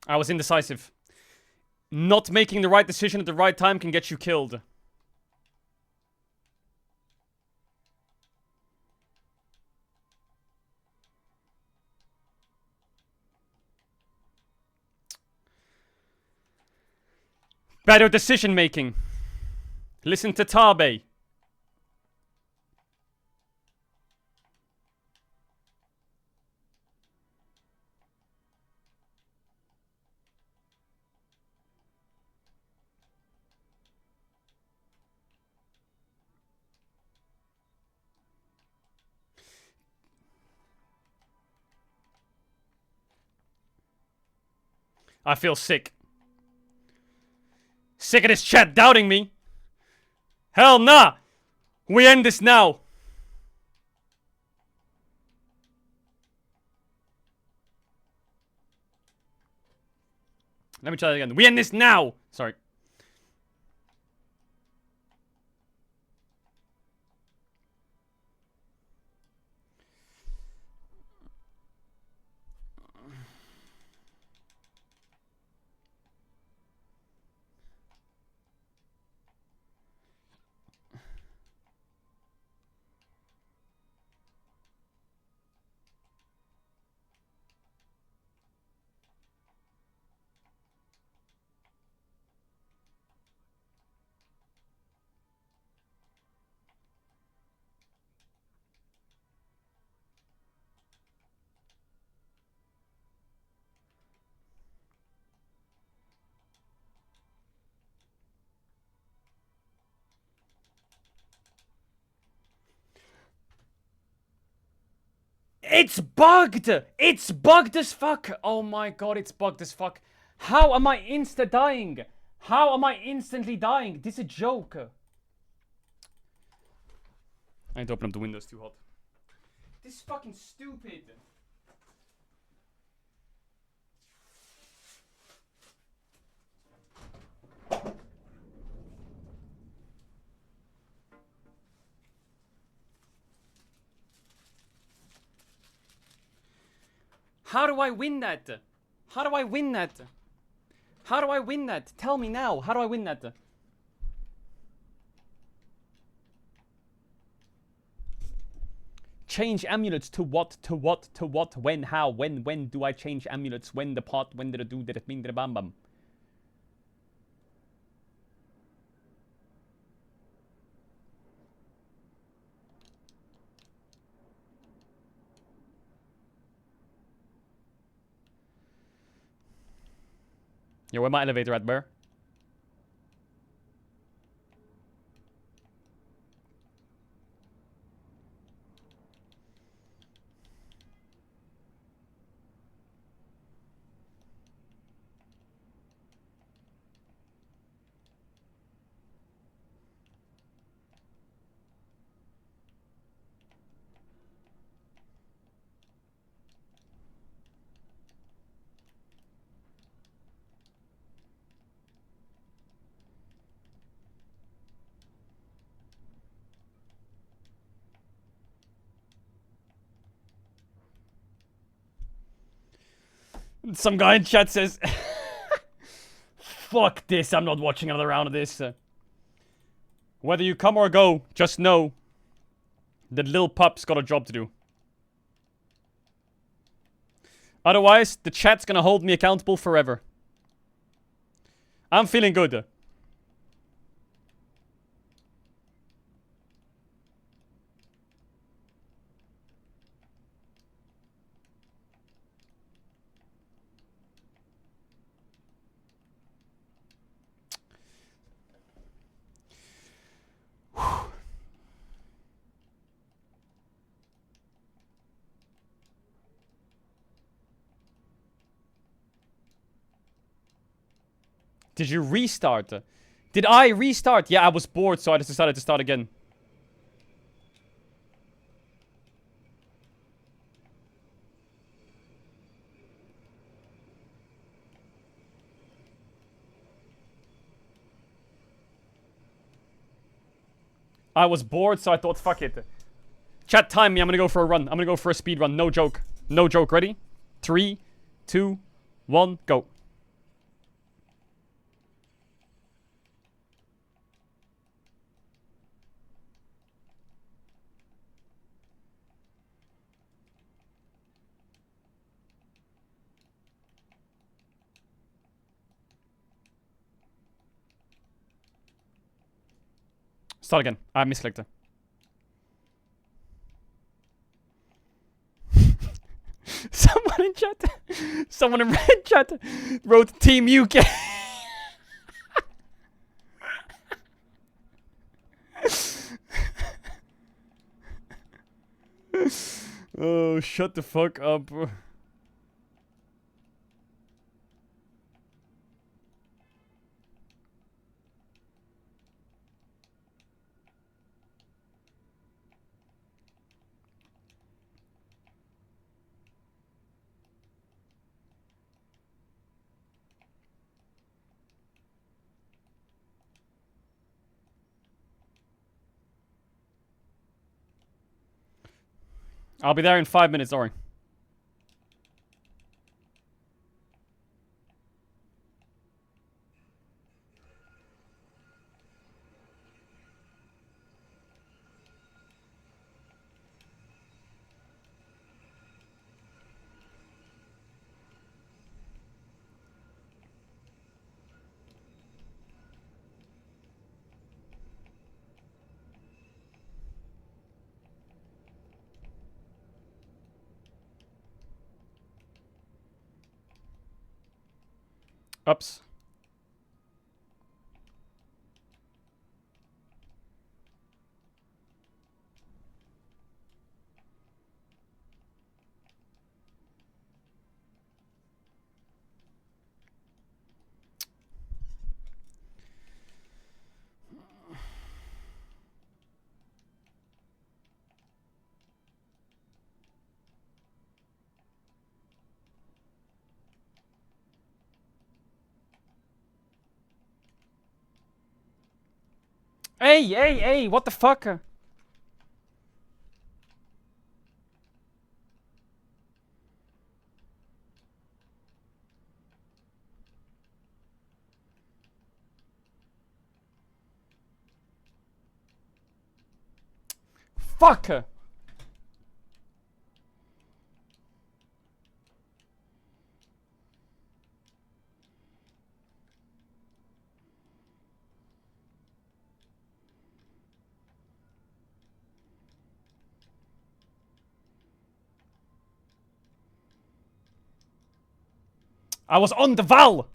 I was indecisive. Not making the right decision at the right time can get you killed. Better decision making. Listen to Tabe. I feel sick. Sick of this chat doubting me. Hell nah. We end this now. Let me try that again. We end this now. Sorry. It's bugged! It's bugged as fuck! Oh my god, it's bugged as fuck. How am I insta-dying? How am I instantly dying? This is a joke. I need to open up the windows, too hot. This is fucking stupid. How do I win that? How do I win that? How do I win that? Tell me now. How do I win that? Change amulets to what? To what? To what? When? How? When do I change amulets? When the pot? When did it do? Did it mean? Did it bam bam? Yo, where my elevator at, Bear? Some guy in chat says, fuck this, I'm not watching another round of this. Whether you come or go, just know that Lil Pup's got a job to do. Otherwise, the chat's gonna hold me accountable forever. I'm feeling good. Did you restart? Did I restart? Yeah, I was bored, so I just decided to start again. I was bored, so I thought, fuck it. Chat, time me. I'm gonna go for a run. I'm gonna go for a speed run. No joke. No joke. Ready? 3, 2, 1, go. Start again. I misclicked it. Someone in chat. Someone in red chat wrote Team UK. Oh, shut the fuck up. I'll be there in 5 minutes, sorry. Ups. Hey, what the fuck? Fuck! I was on the Val!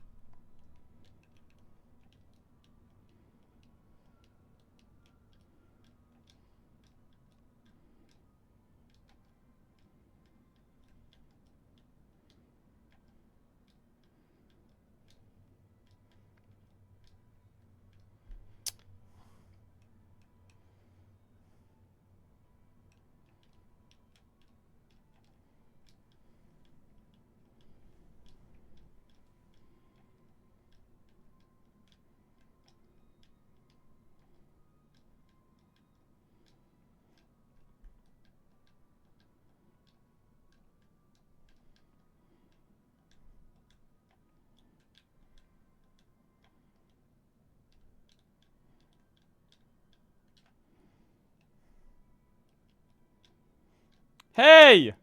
Hey!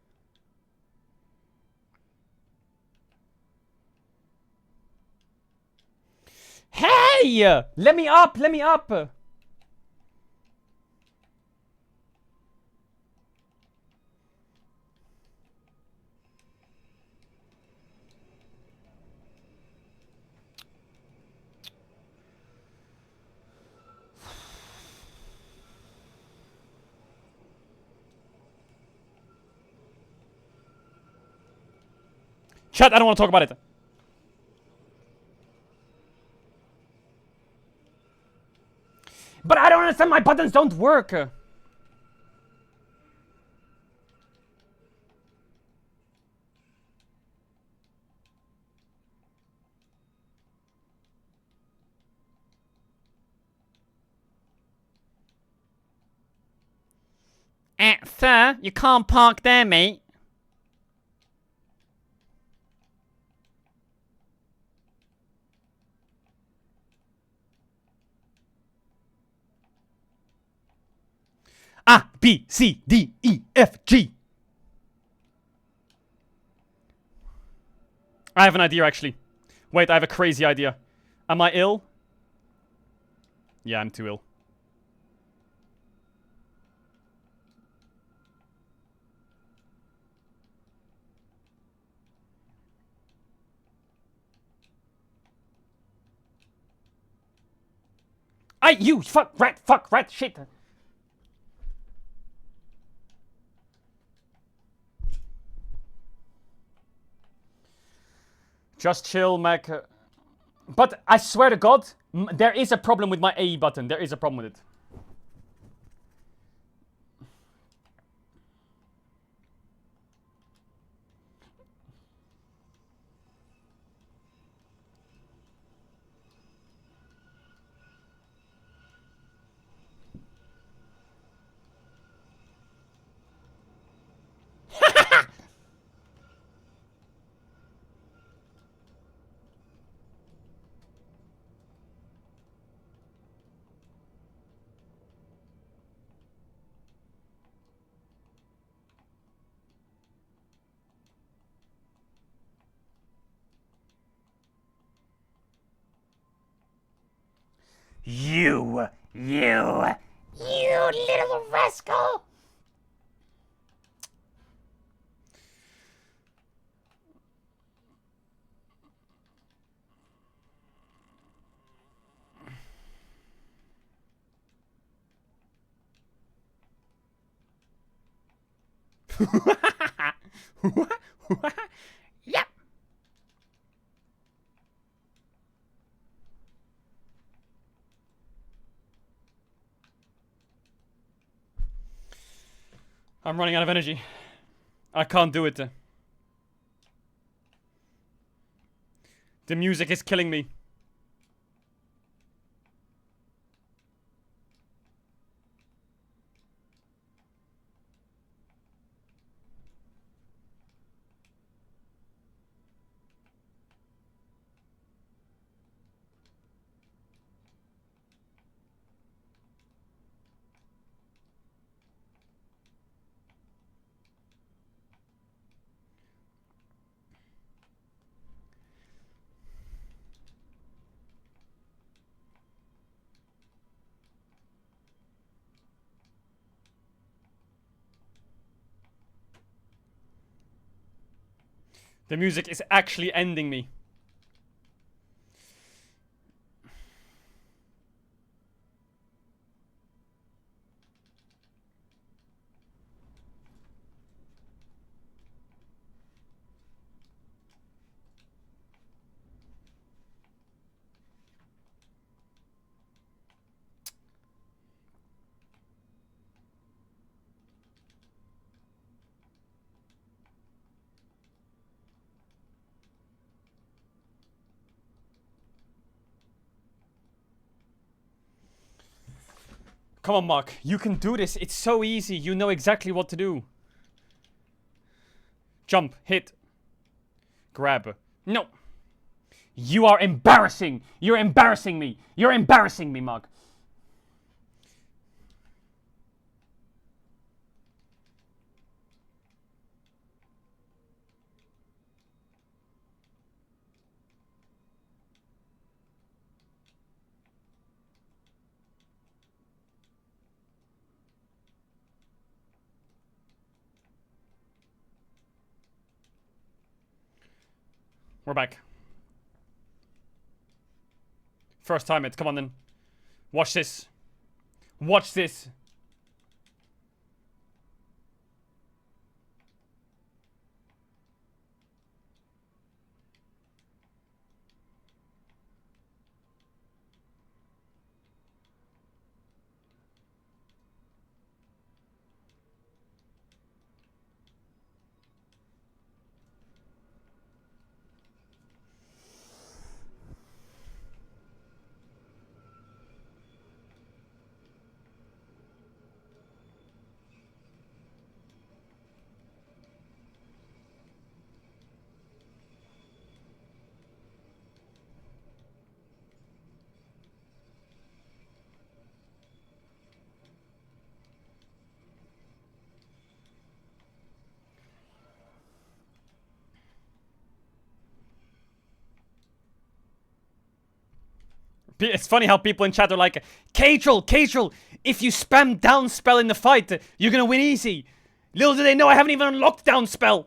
Hey! Let me up! Let me up! Chat, I don't want to talk about it. But I don't understand, my buttons don't work. Sir, you can't park there, mate. A, B, C, D, E, F, G. I have an idea, actually. Wait, I have a crazy idea. Am I ill? Yeah, I'm too ill. You fuck rat, shit. Just chill, Mac. But I swear to God, there is a problem with my A button. There is a problem with it. You little rascal! Yep. I'm running out of energy. I can't do it. The music is killing me. The music is actually ending me. Come on, Mark. You can do this. It's so easy. You know exactly what to do. Jump. Hit. Grab. No. You are embarrassing. You're embarrassing me. You're embarrassing me, Mark. We're back. First time it. Come on then. Watch this. Watch this. It's funny how people in chat are like, Caedrel, if you spam down spell in the fight, you're gonna win easy. Little do they know I haven't even unlocked down spell.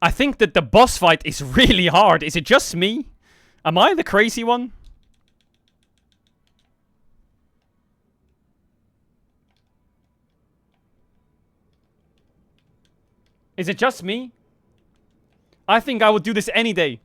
I think that the boss fight is really hard. Is it just me? Am I the crazy one? Is it just me? I think I would do this any day.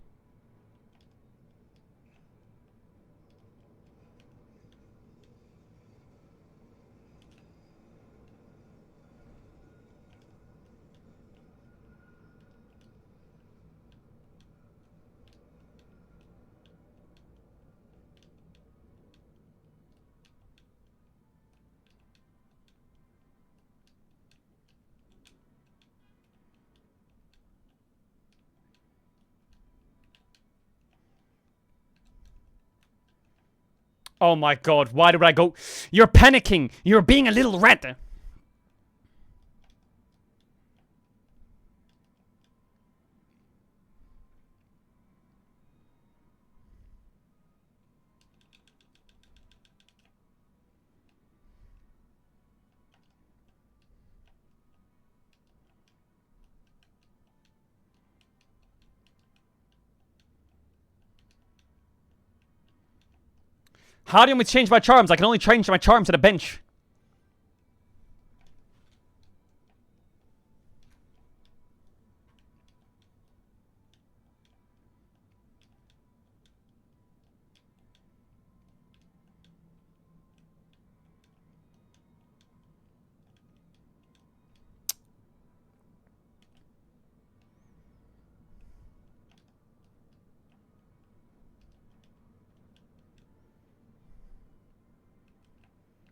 Oh my god, why did I go? You're panicking. You're being a little rat. How do you want me to change my charms? I can only change my charms at a bench.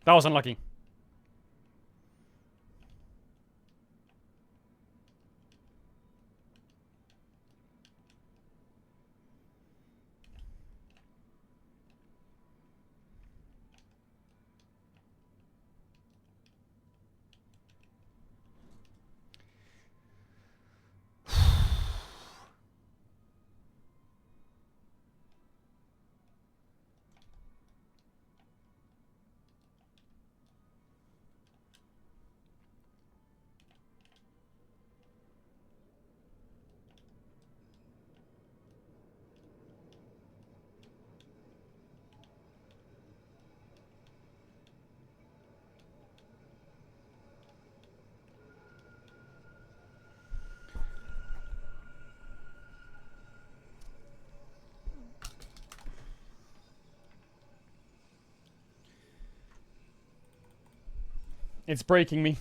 That was unlucky. It's breaking me.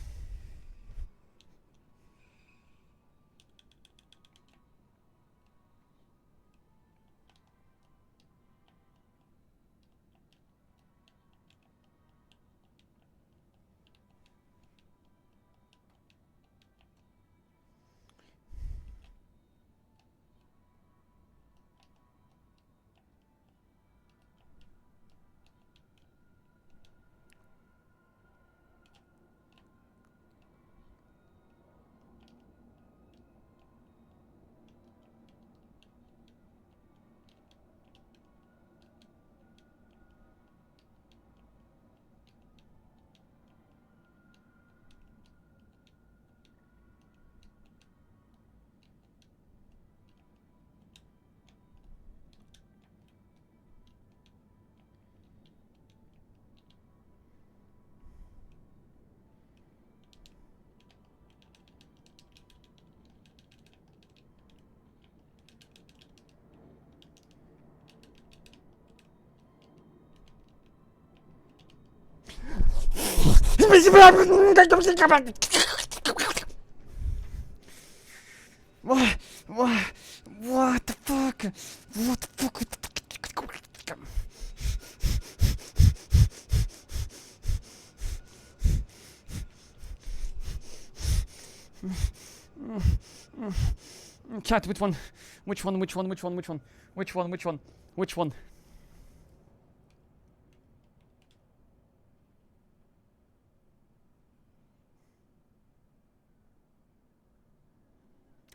What? What the fuck? What the fuck? Chat, which one? Which one? Which one? Which one? Which one? Which one? Which one? Which one?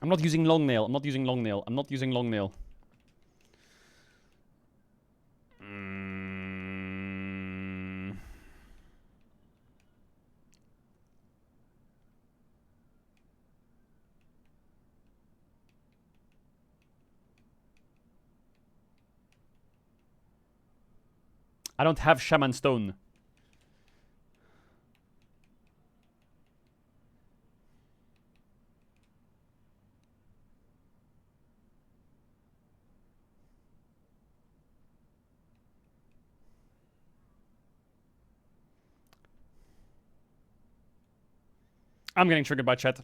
I'm not using long nail. I'm not using long nail. I'm not using long nail. I don't have Shaman Stone. I'm getting triggered by chat.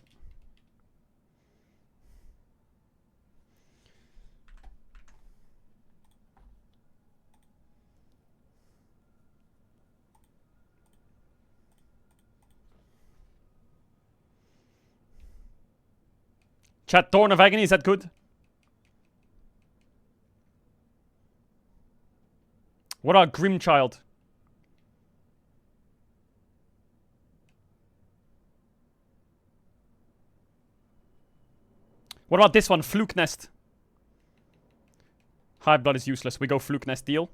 Chat, Thorn of Agony, is that good? What about Grimchild? What about this one, Fluke Nest? Hive Blood is useless. We go Fluke Nest deal.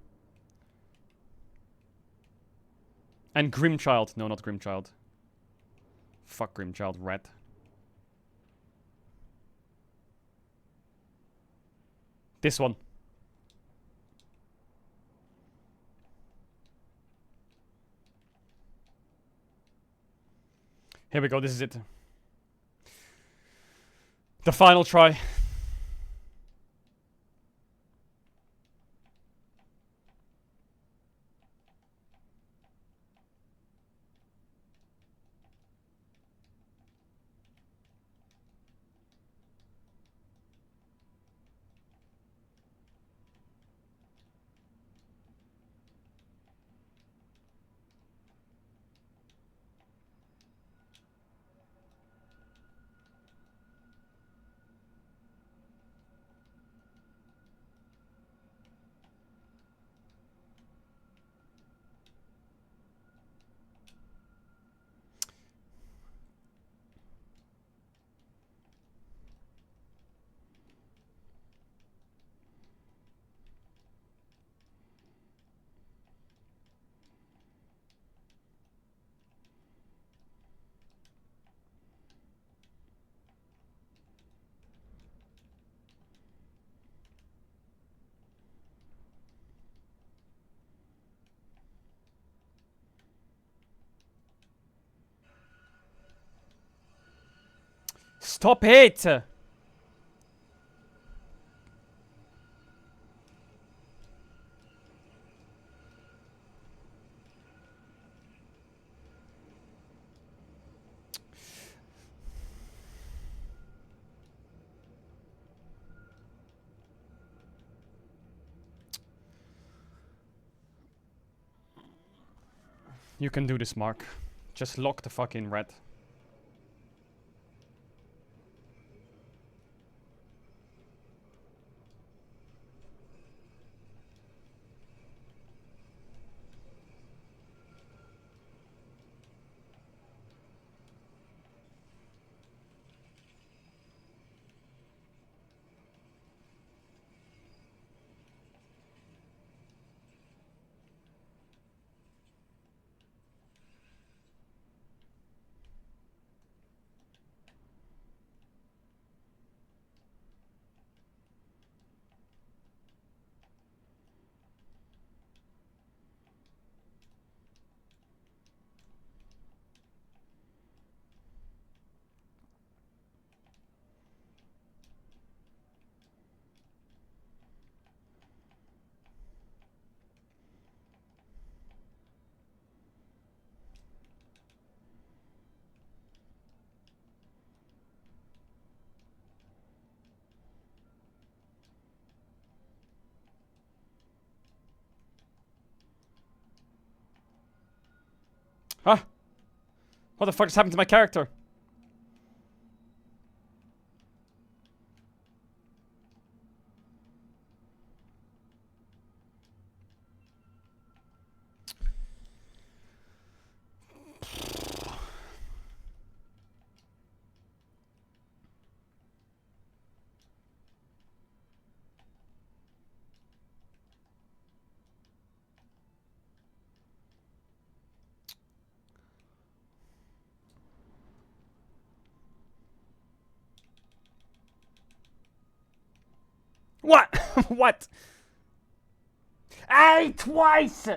And Grimchild. No, not Grimchild. Fuck Grimchild, rat. This one. Here we go, this is it. The final try. Stop it! You can do this, Mark. Just lock the fucking red. Huh? What the fuck just happened to my character? What? What? Hey, twice!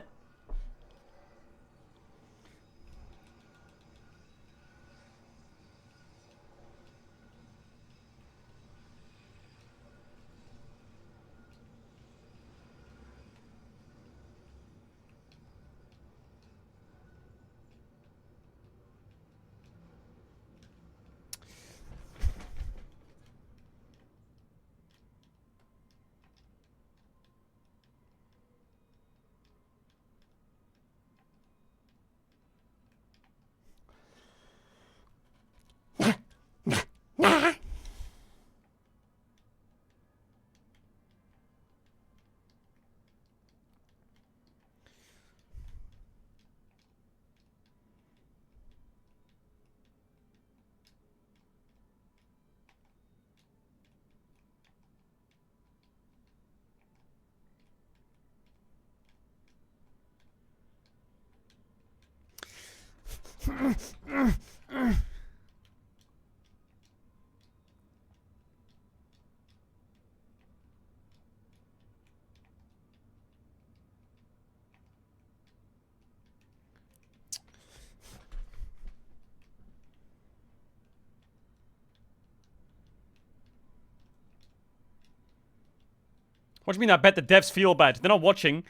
What do you mean I bet the devs feel bad? They're not watching.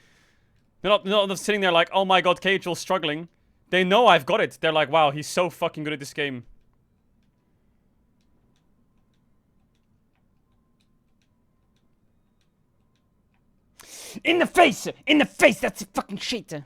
They're not sitting there like, oh my god, Caedrel's struggling. They know I've got it. They're like, wow, he's so fucking good at this game. In the face! In the face! That's fucking shit!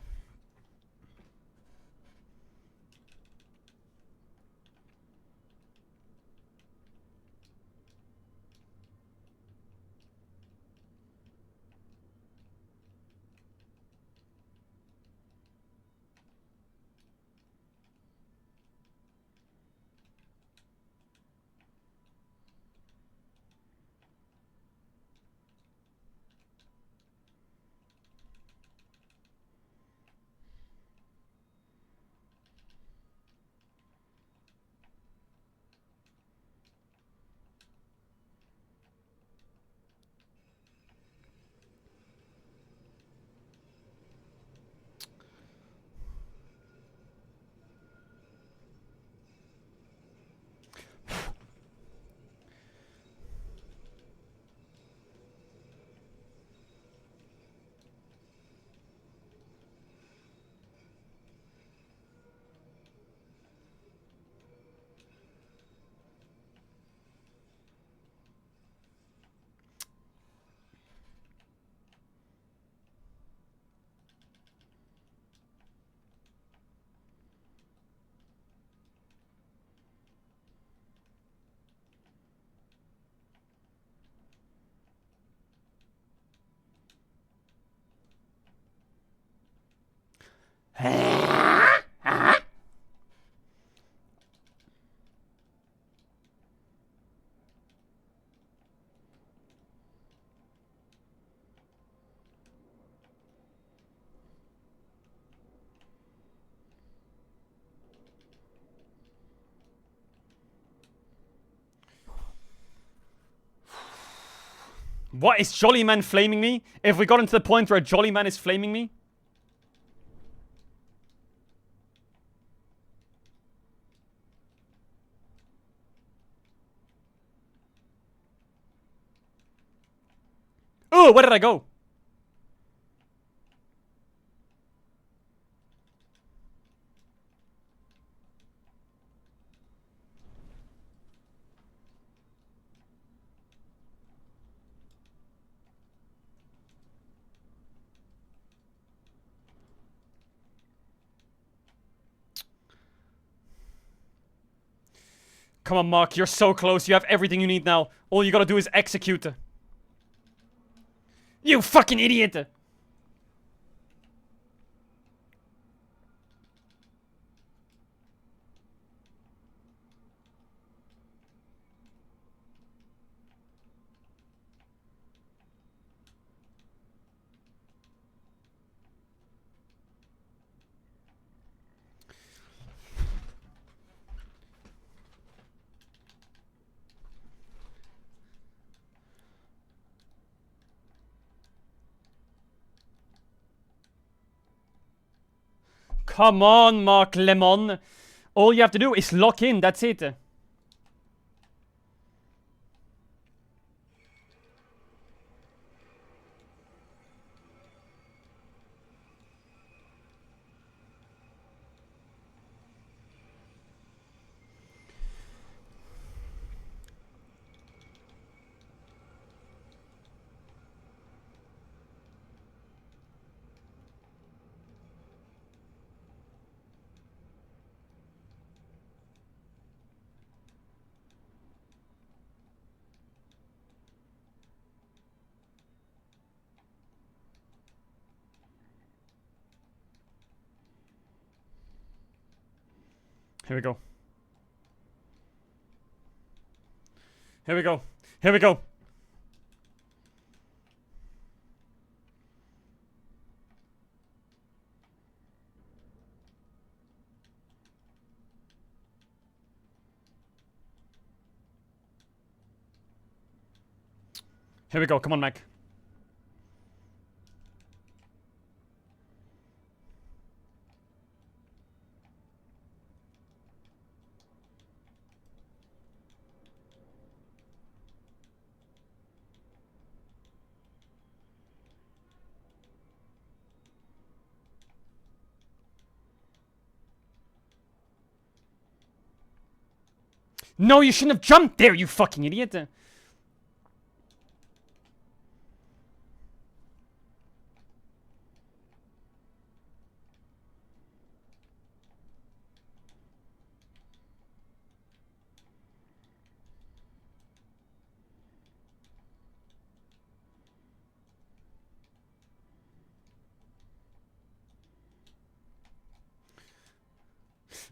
What, is Jolly Man flaming me? If we got into the point where Jolly Man is flaming me? Oh, where did I go? Come on, Mark, you're so close. You have everything you need now. All you gotta do is execute. You fucking idiot! Come on, Mark Lemon. All you have to do is lock in, that's it. Here we go. Here we go. Here we go. Here we go. Come on, Mac. No, you shouldn't have jumped there, you fucking idiot.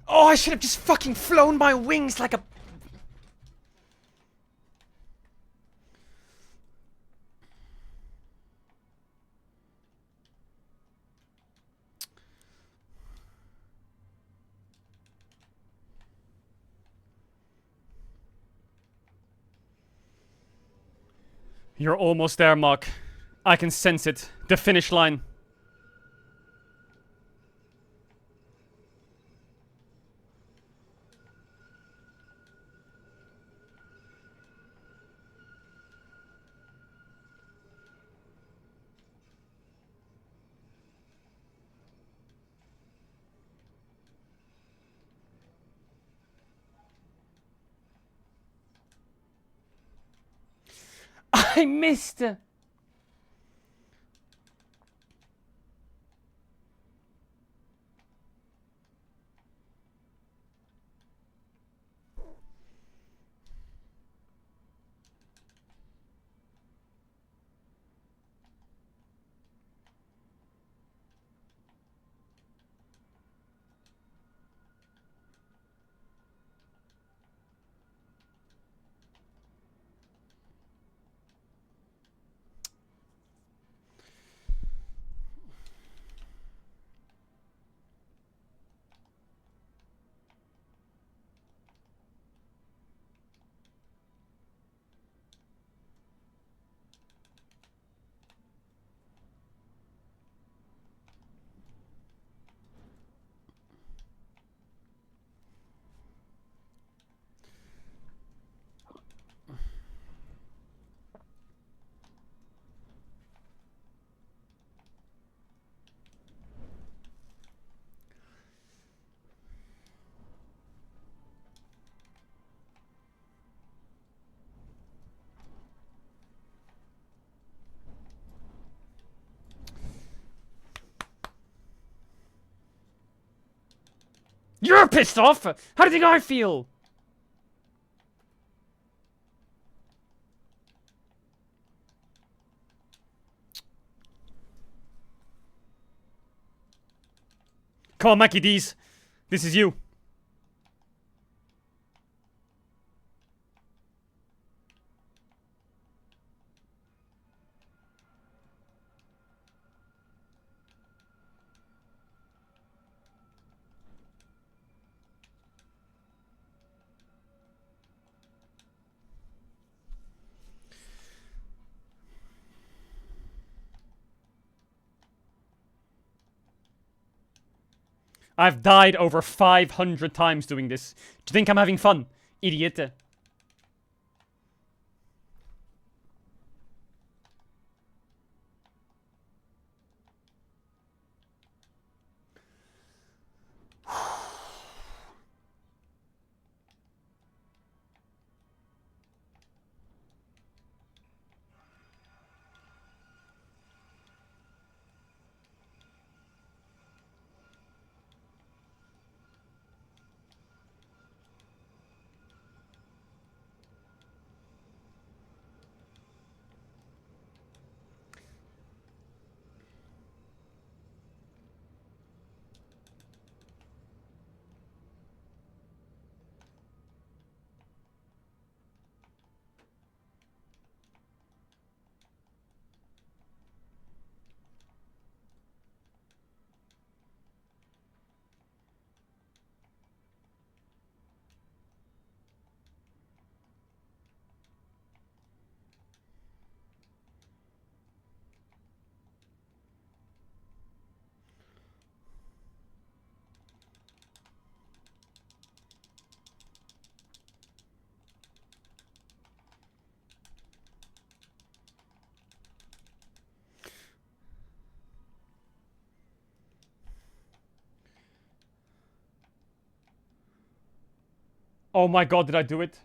Oh, I should have just fucking flown my wings like a... You're almost there, Mark. I can sense it. The finish line. I missed. You're pissed off! How do you think I feel? Come on, Mackie D's. This is you. I've died over 500 times doing this. Do you think I'm having fun? Idiot. Oh my god, did I do it?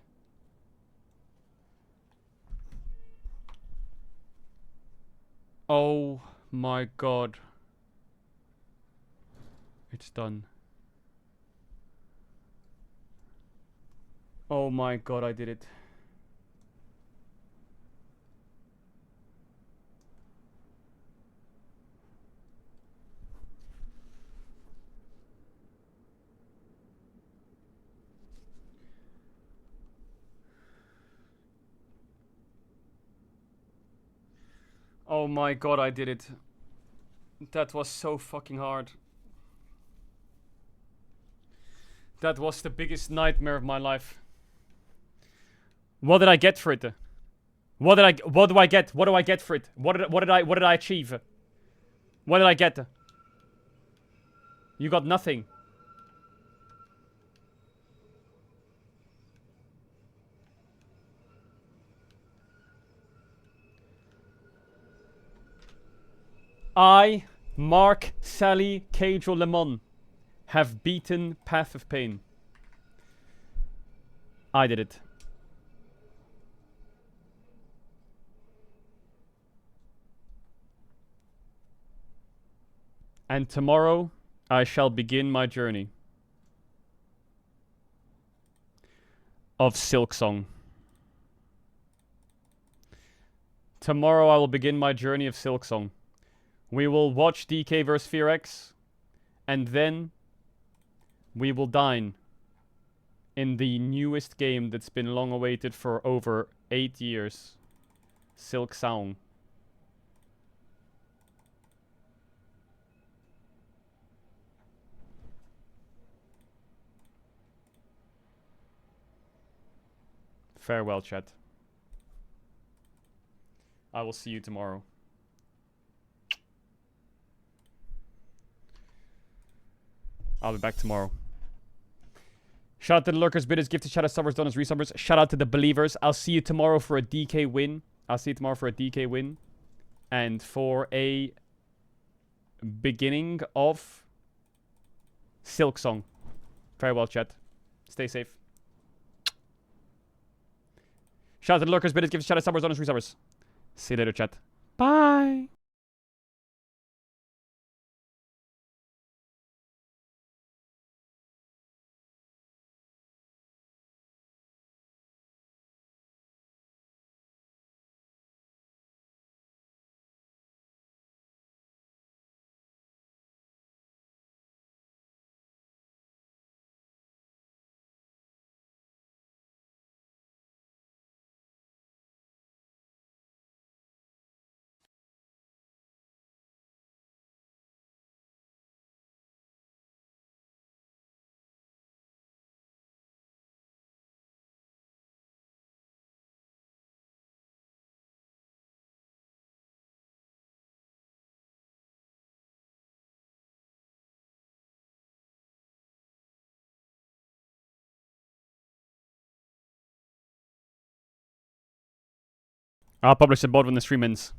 Oh my god. It's done. Oh my god, I did it. Oh my god, I did it. That was so fucking hard. That was the biggest nightmare of my life. What did I get for it? What do I get? What do I get for it? What did I achieve? What did I get? You got nothing. I, Mark, Sally, Caedrel, Lemon have beaten Path of Pain. I did it. And tomorrow I shall begin my journey of Silksong. Tomorrow I will begin my journey of Silksong. We will watch DK vs Fearex, and then we will dine in the newest game that's been long awaited for over 8 years. Silksong. Farewell, chat. I will see you tomorrow. I'll be back tomorrow. Shout out to the lurkers, bidders, gifted shout out subbers, donors, resubbers. Shout out to the believers. I'll see you tomorrow for a DK win. And for a beginning of Silksong. Farewell, chat. Stay safe. Shout out to the lurkers, bidders, gifted shout out subbers, donors, resubbers. See you later, chat. Bye. I'll publish the VOD when the stream ends.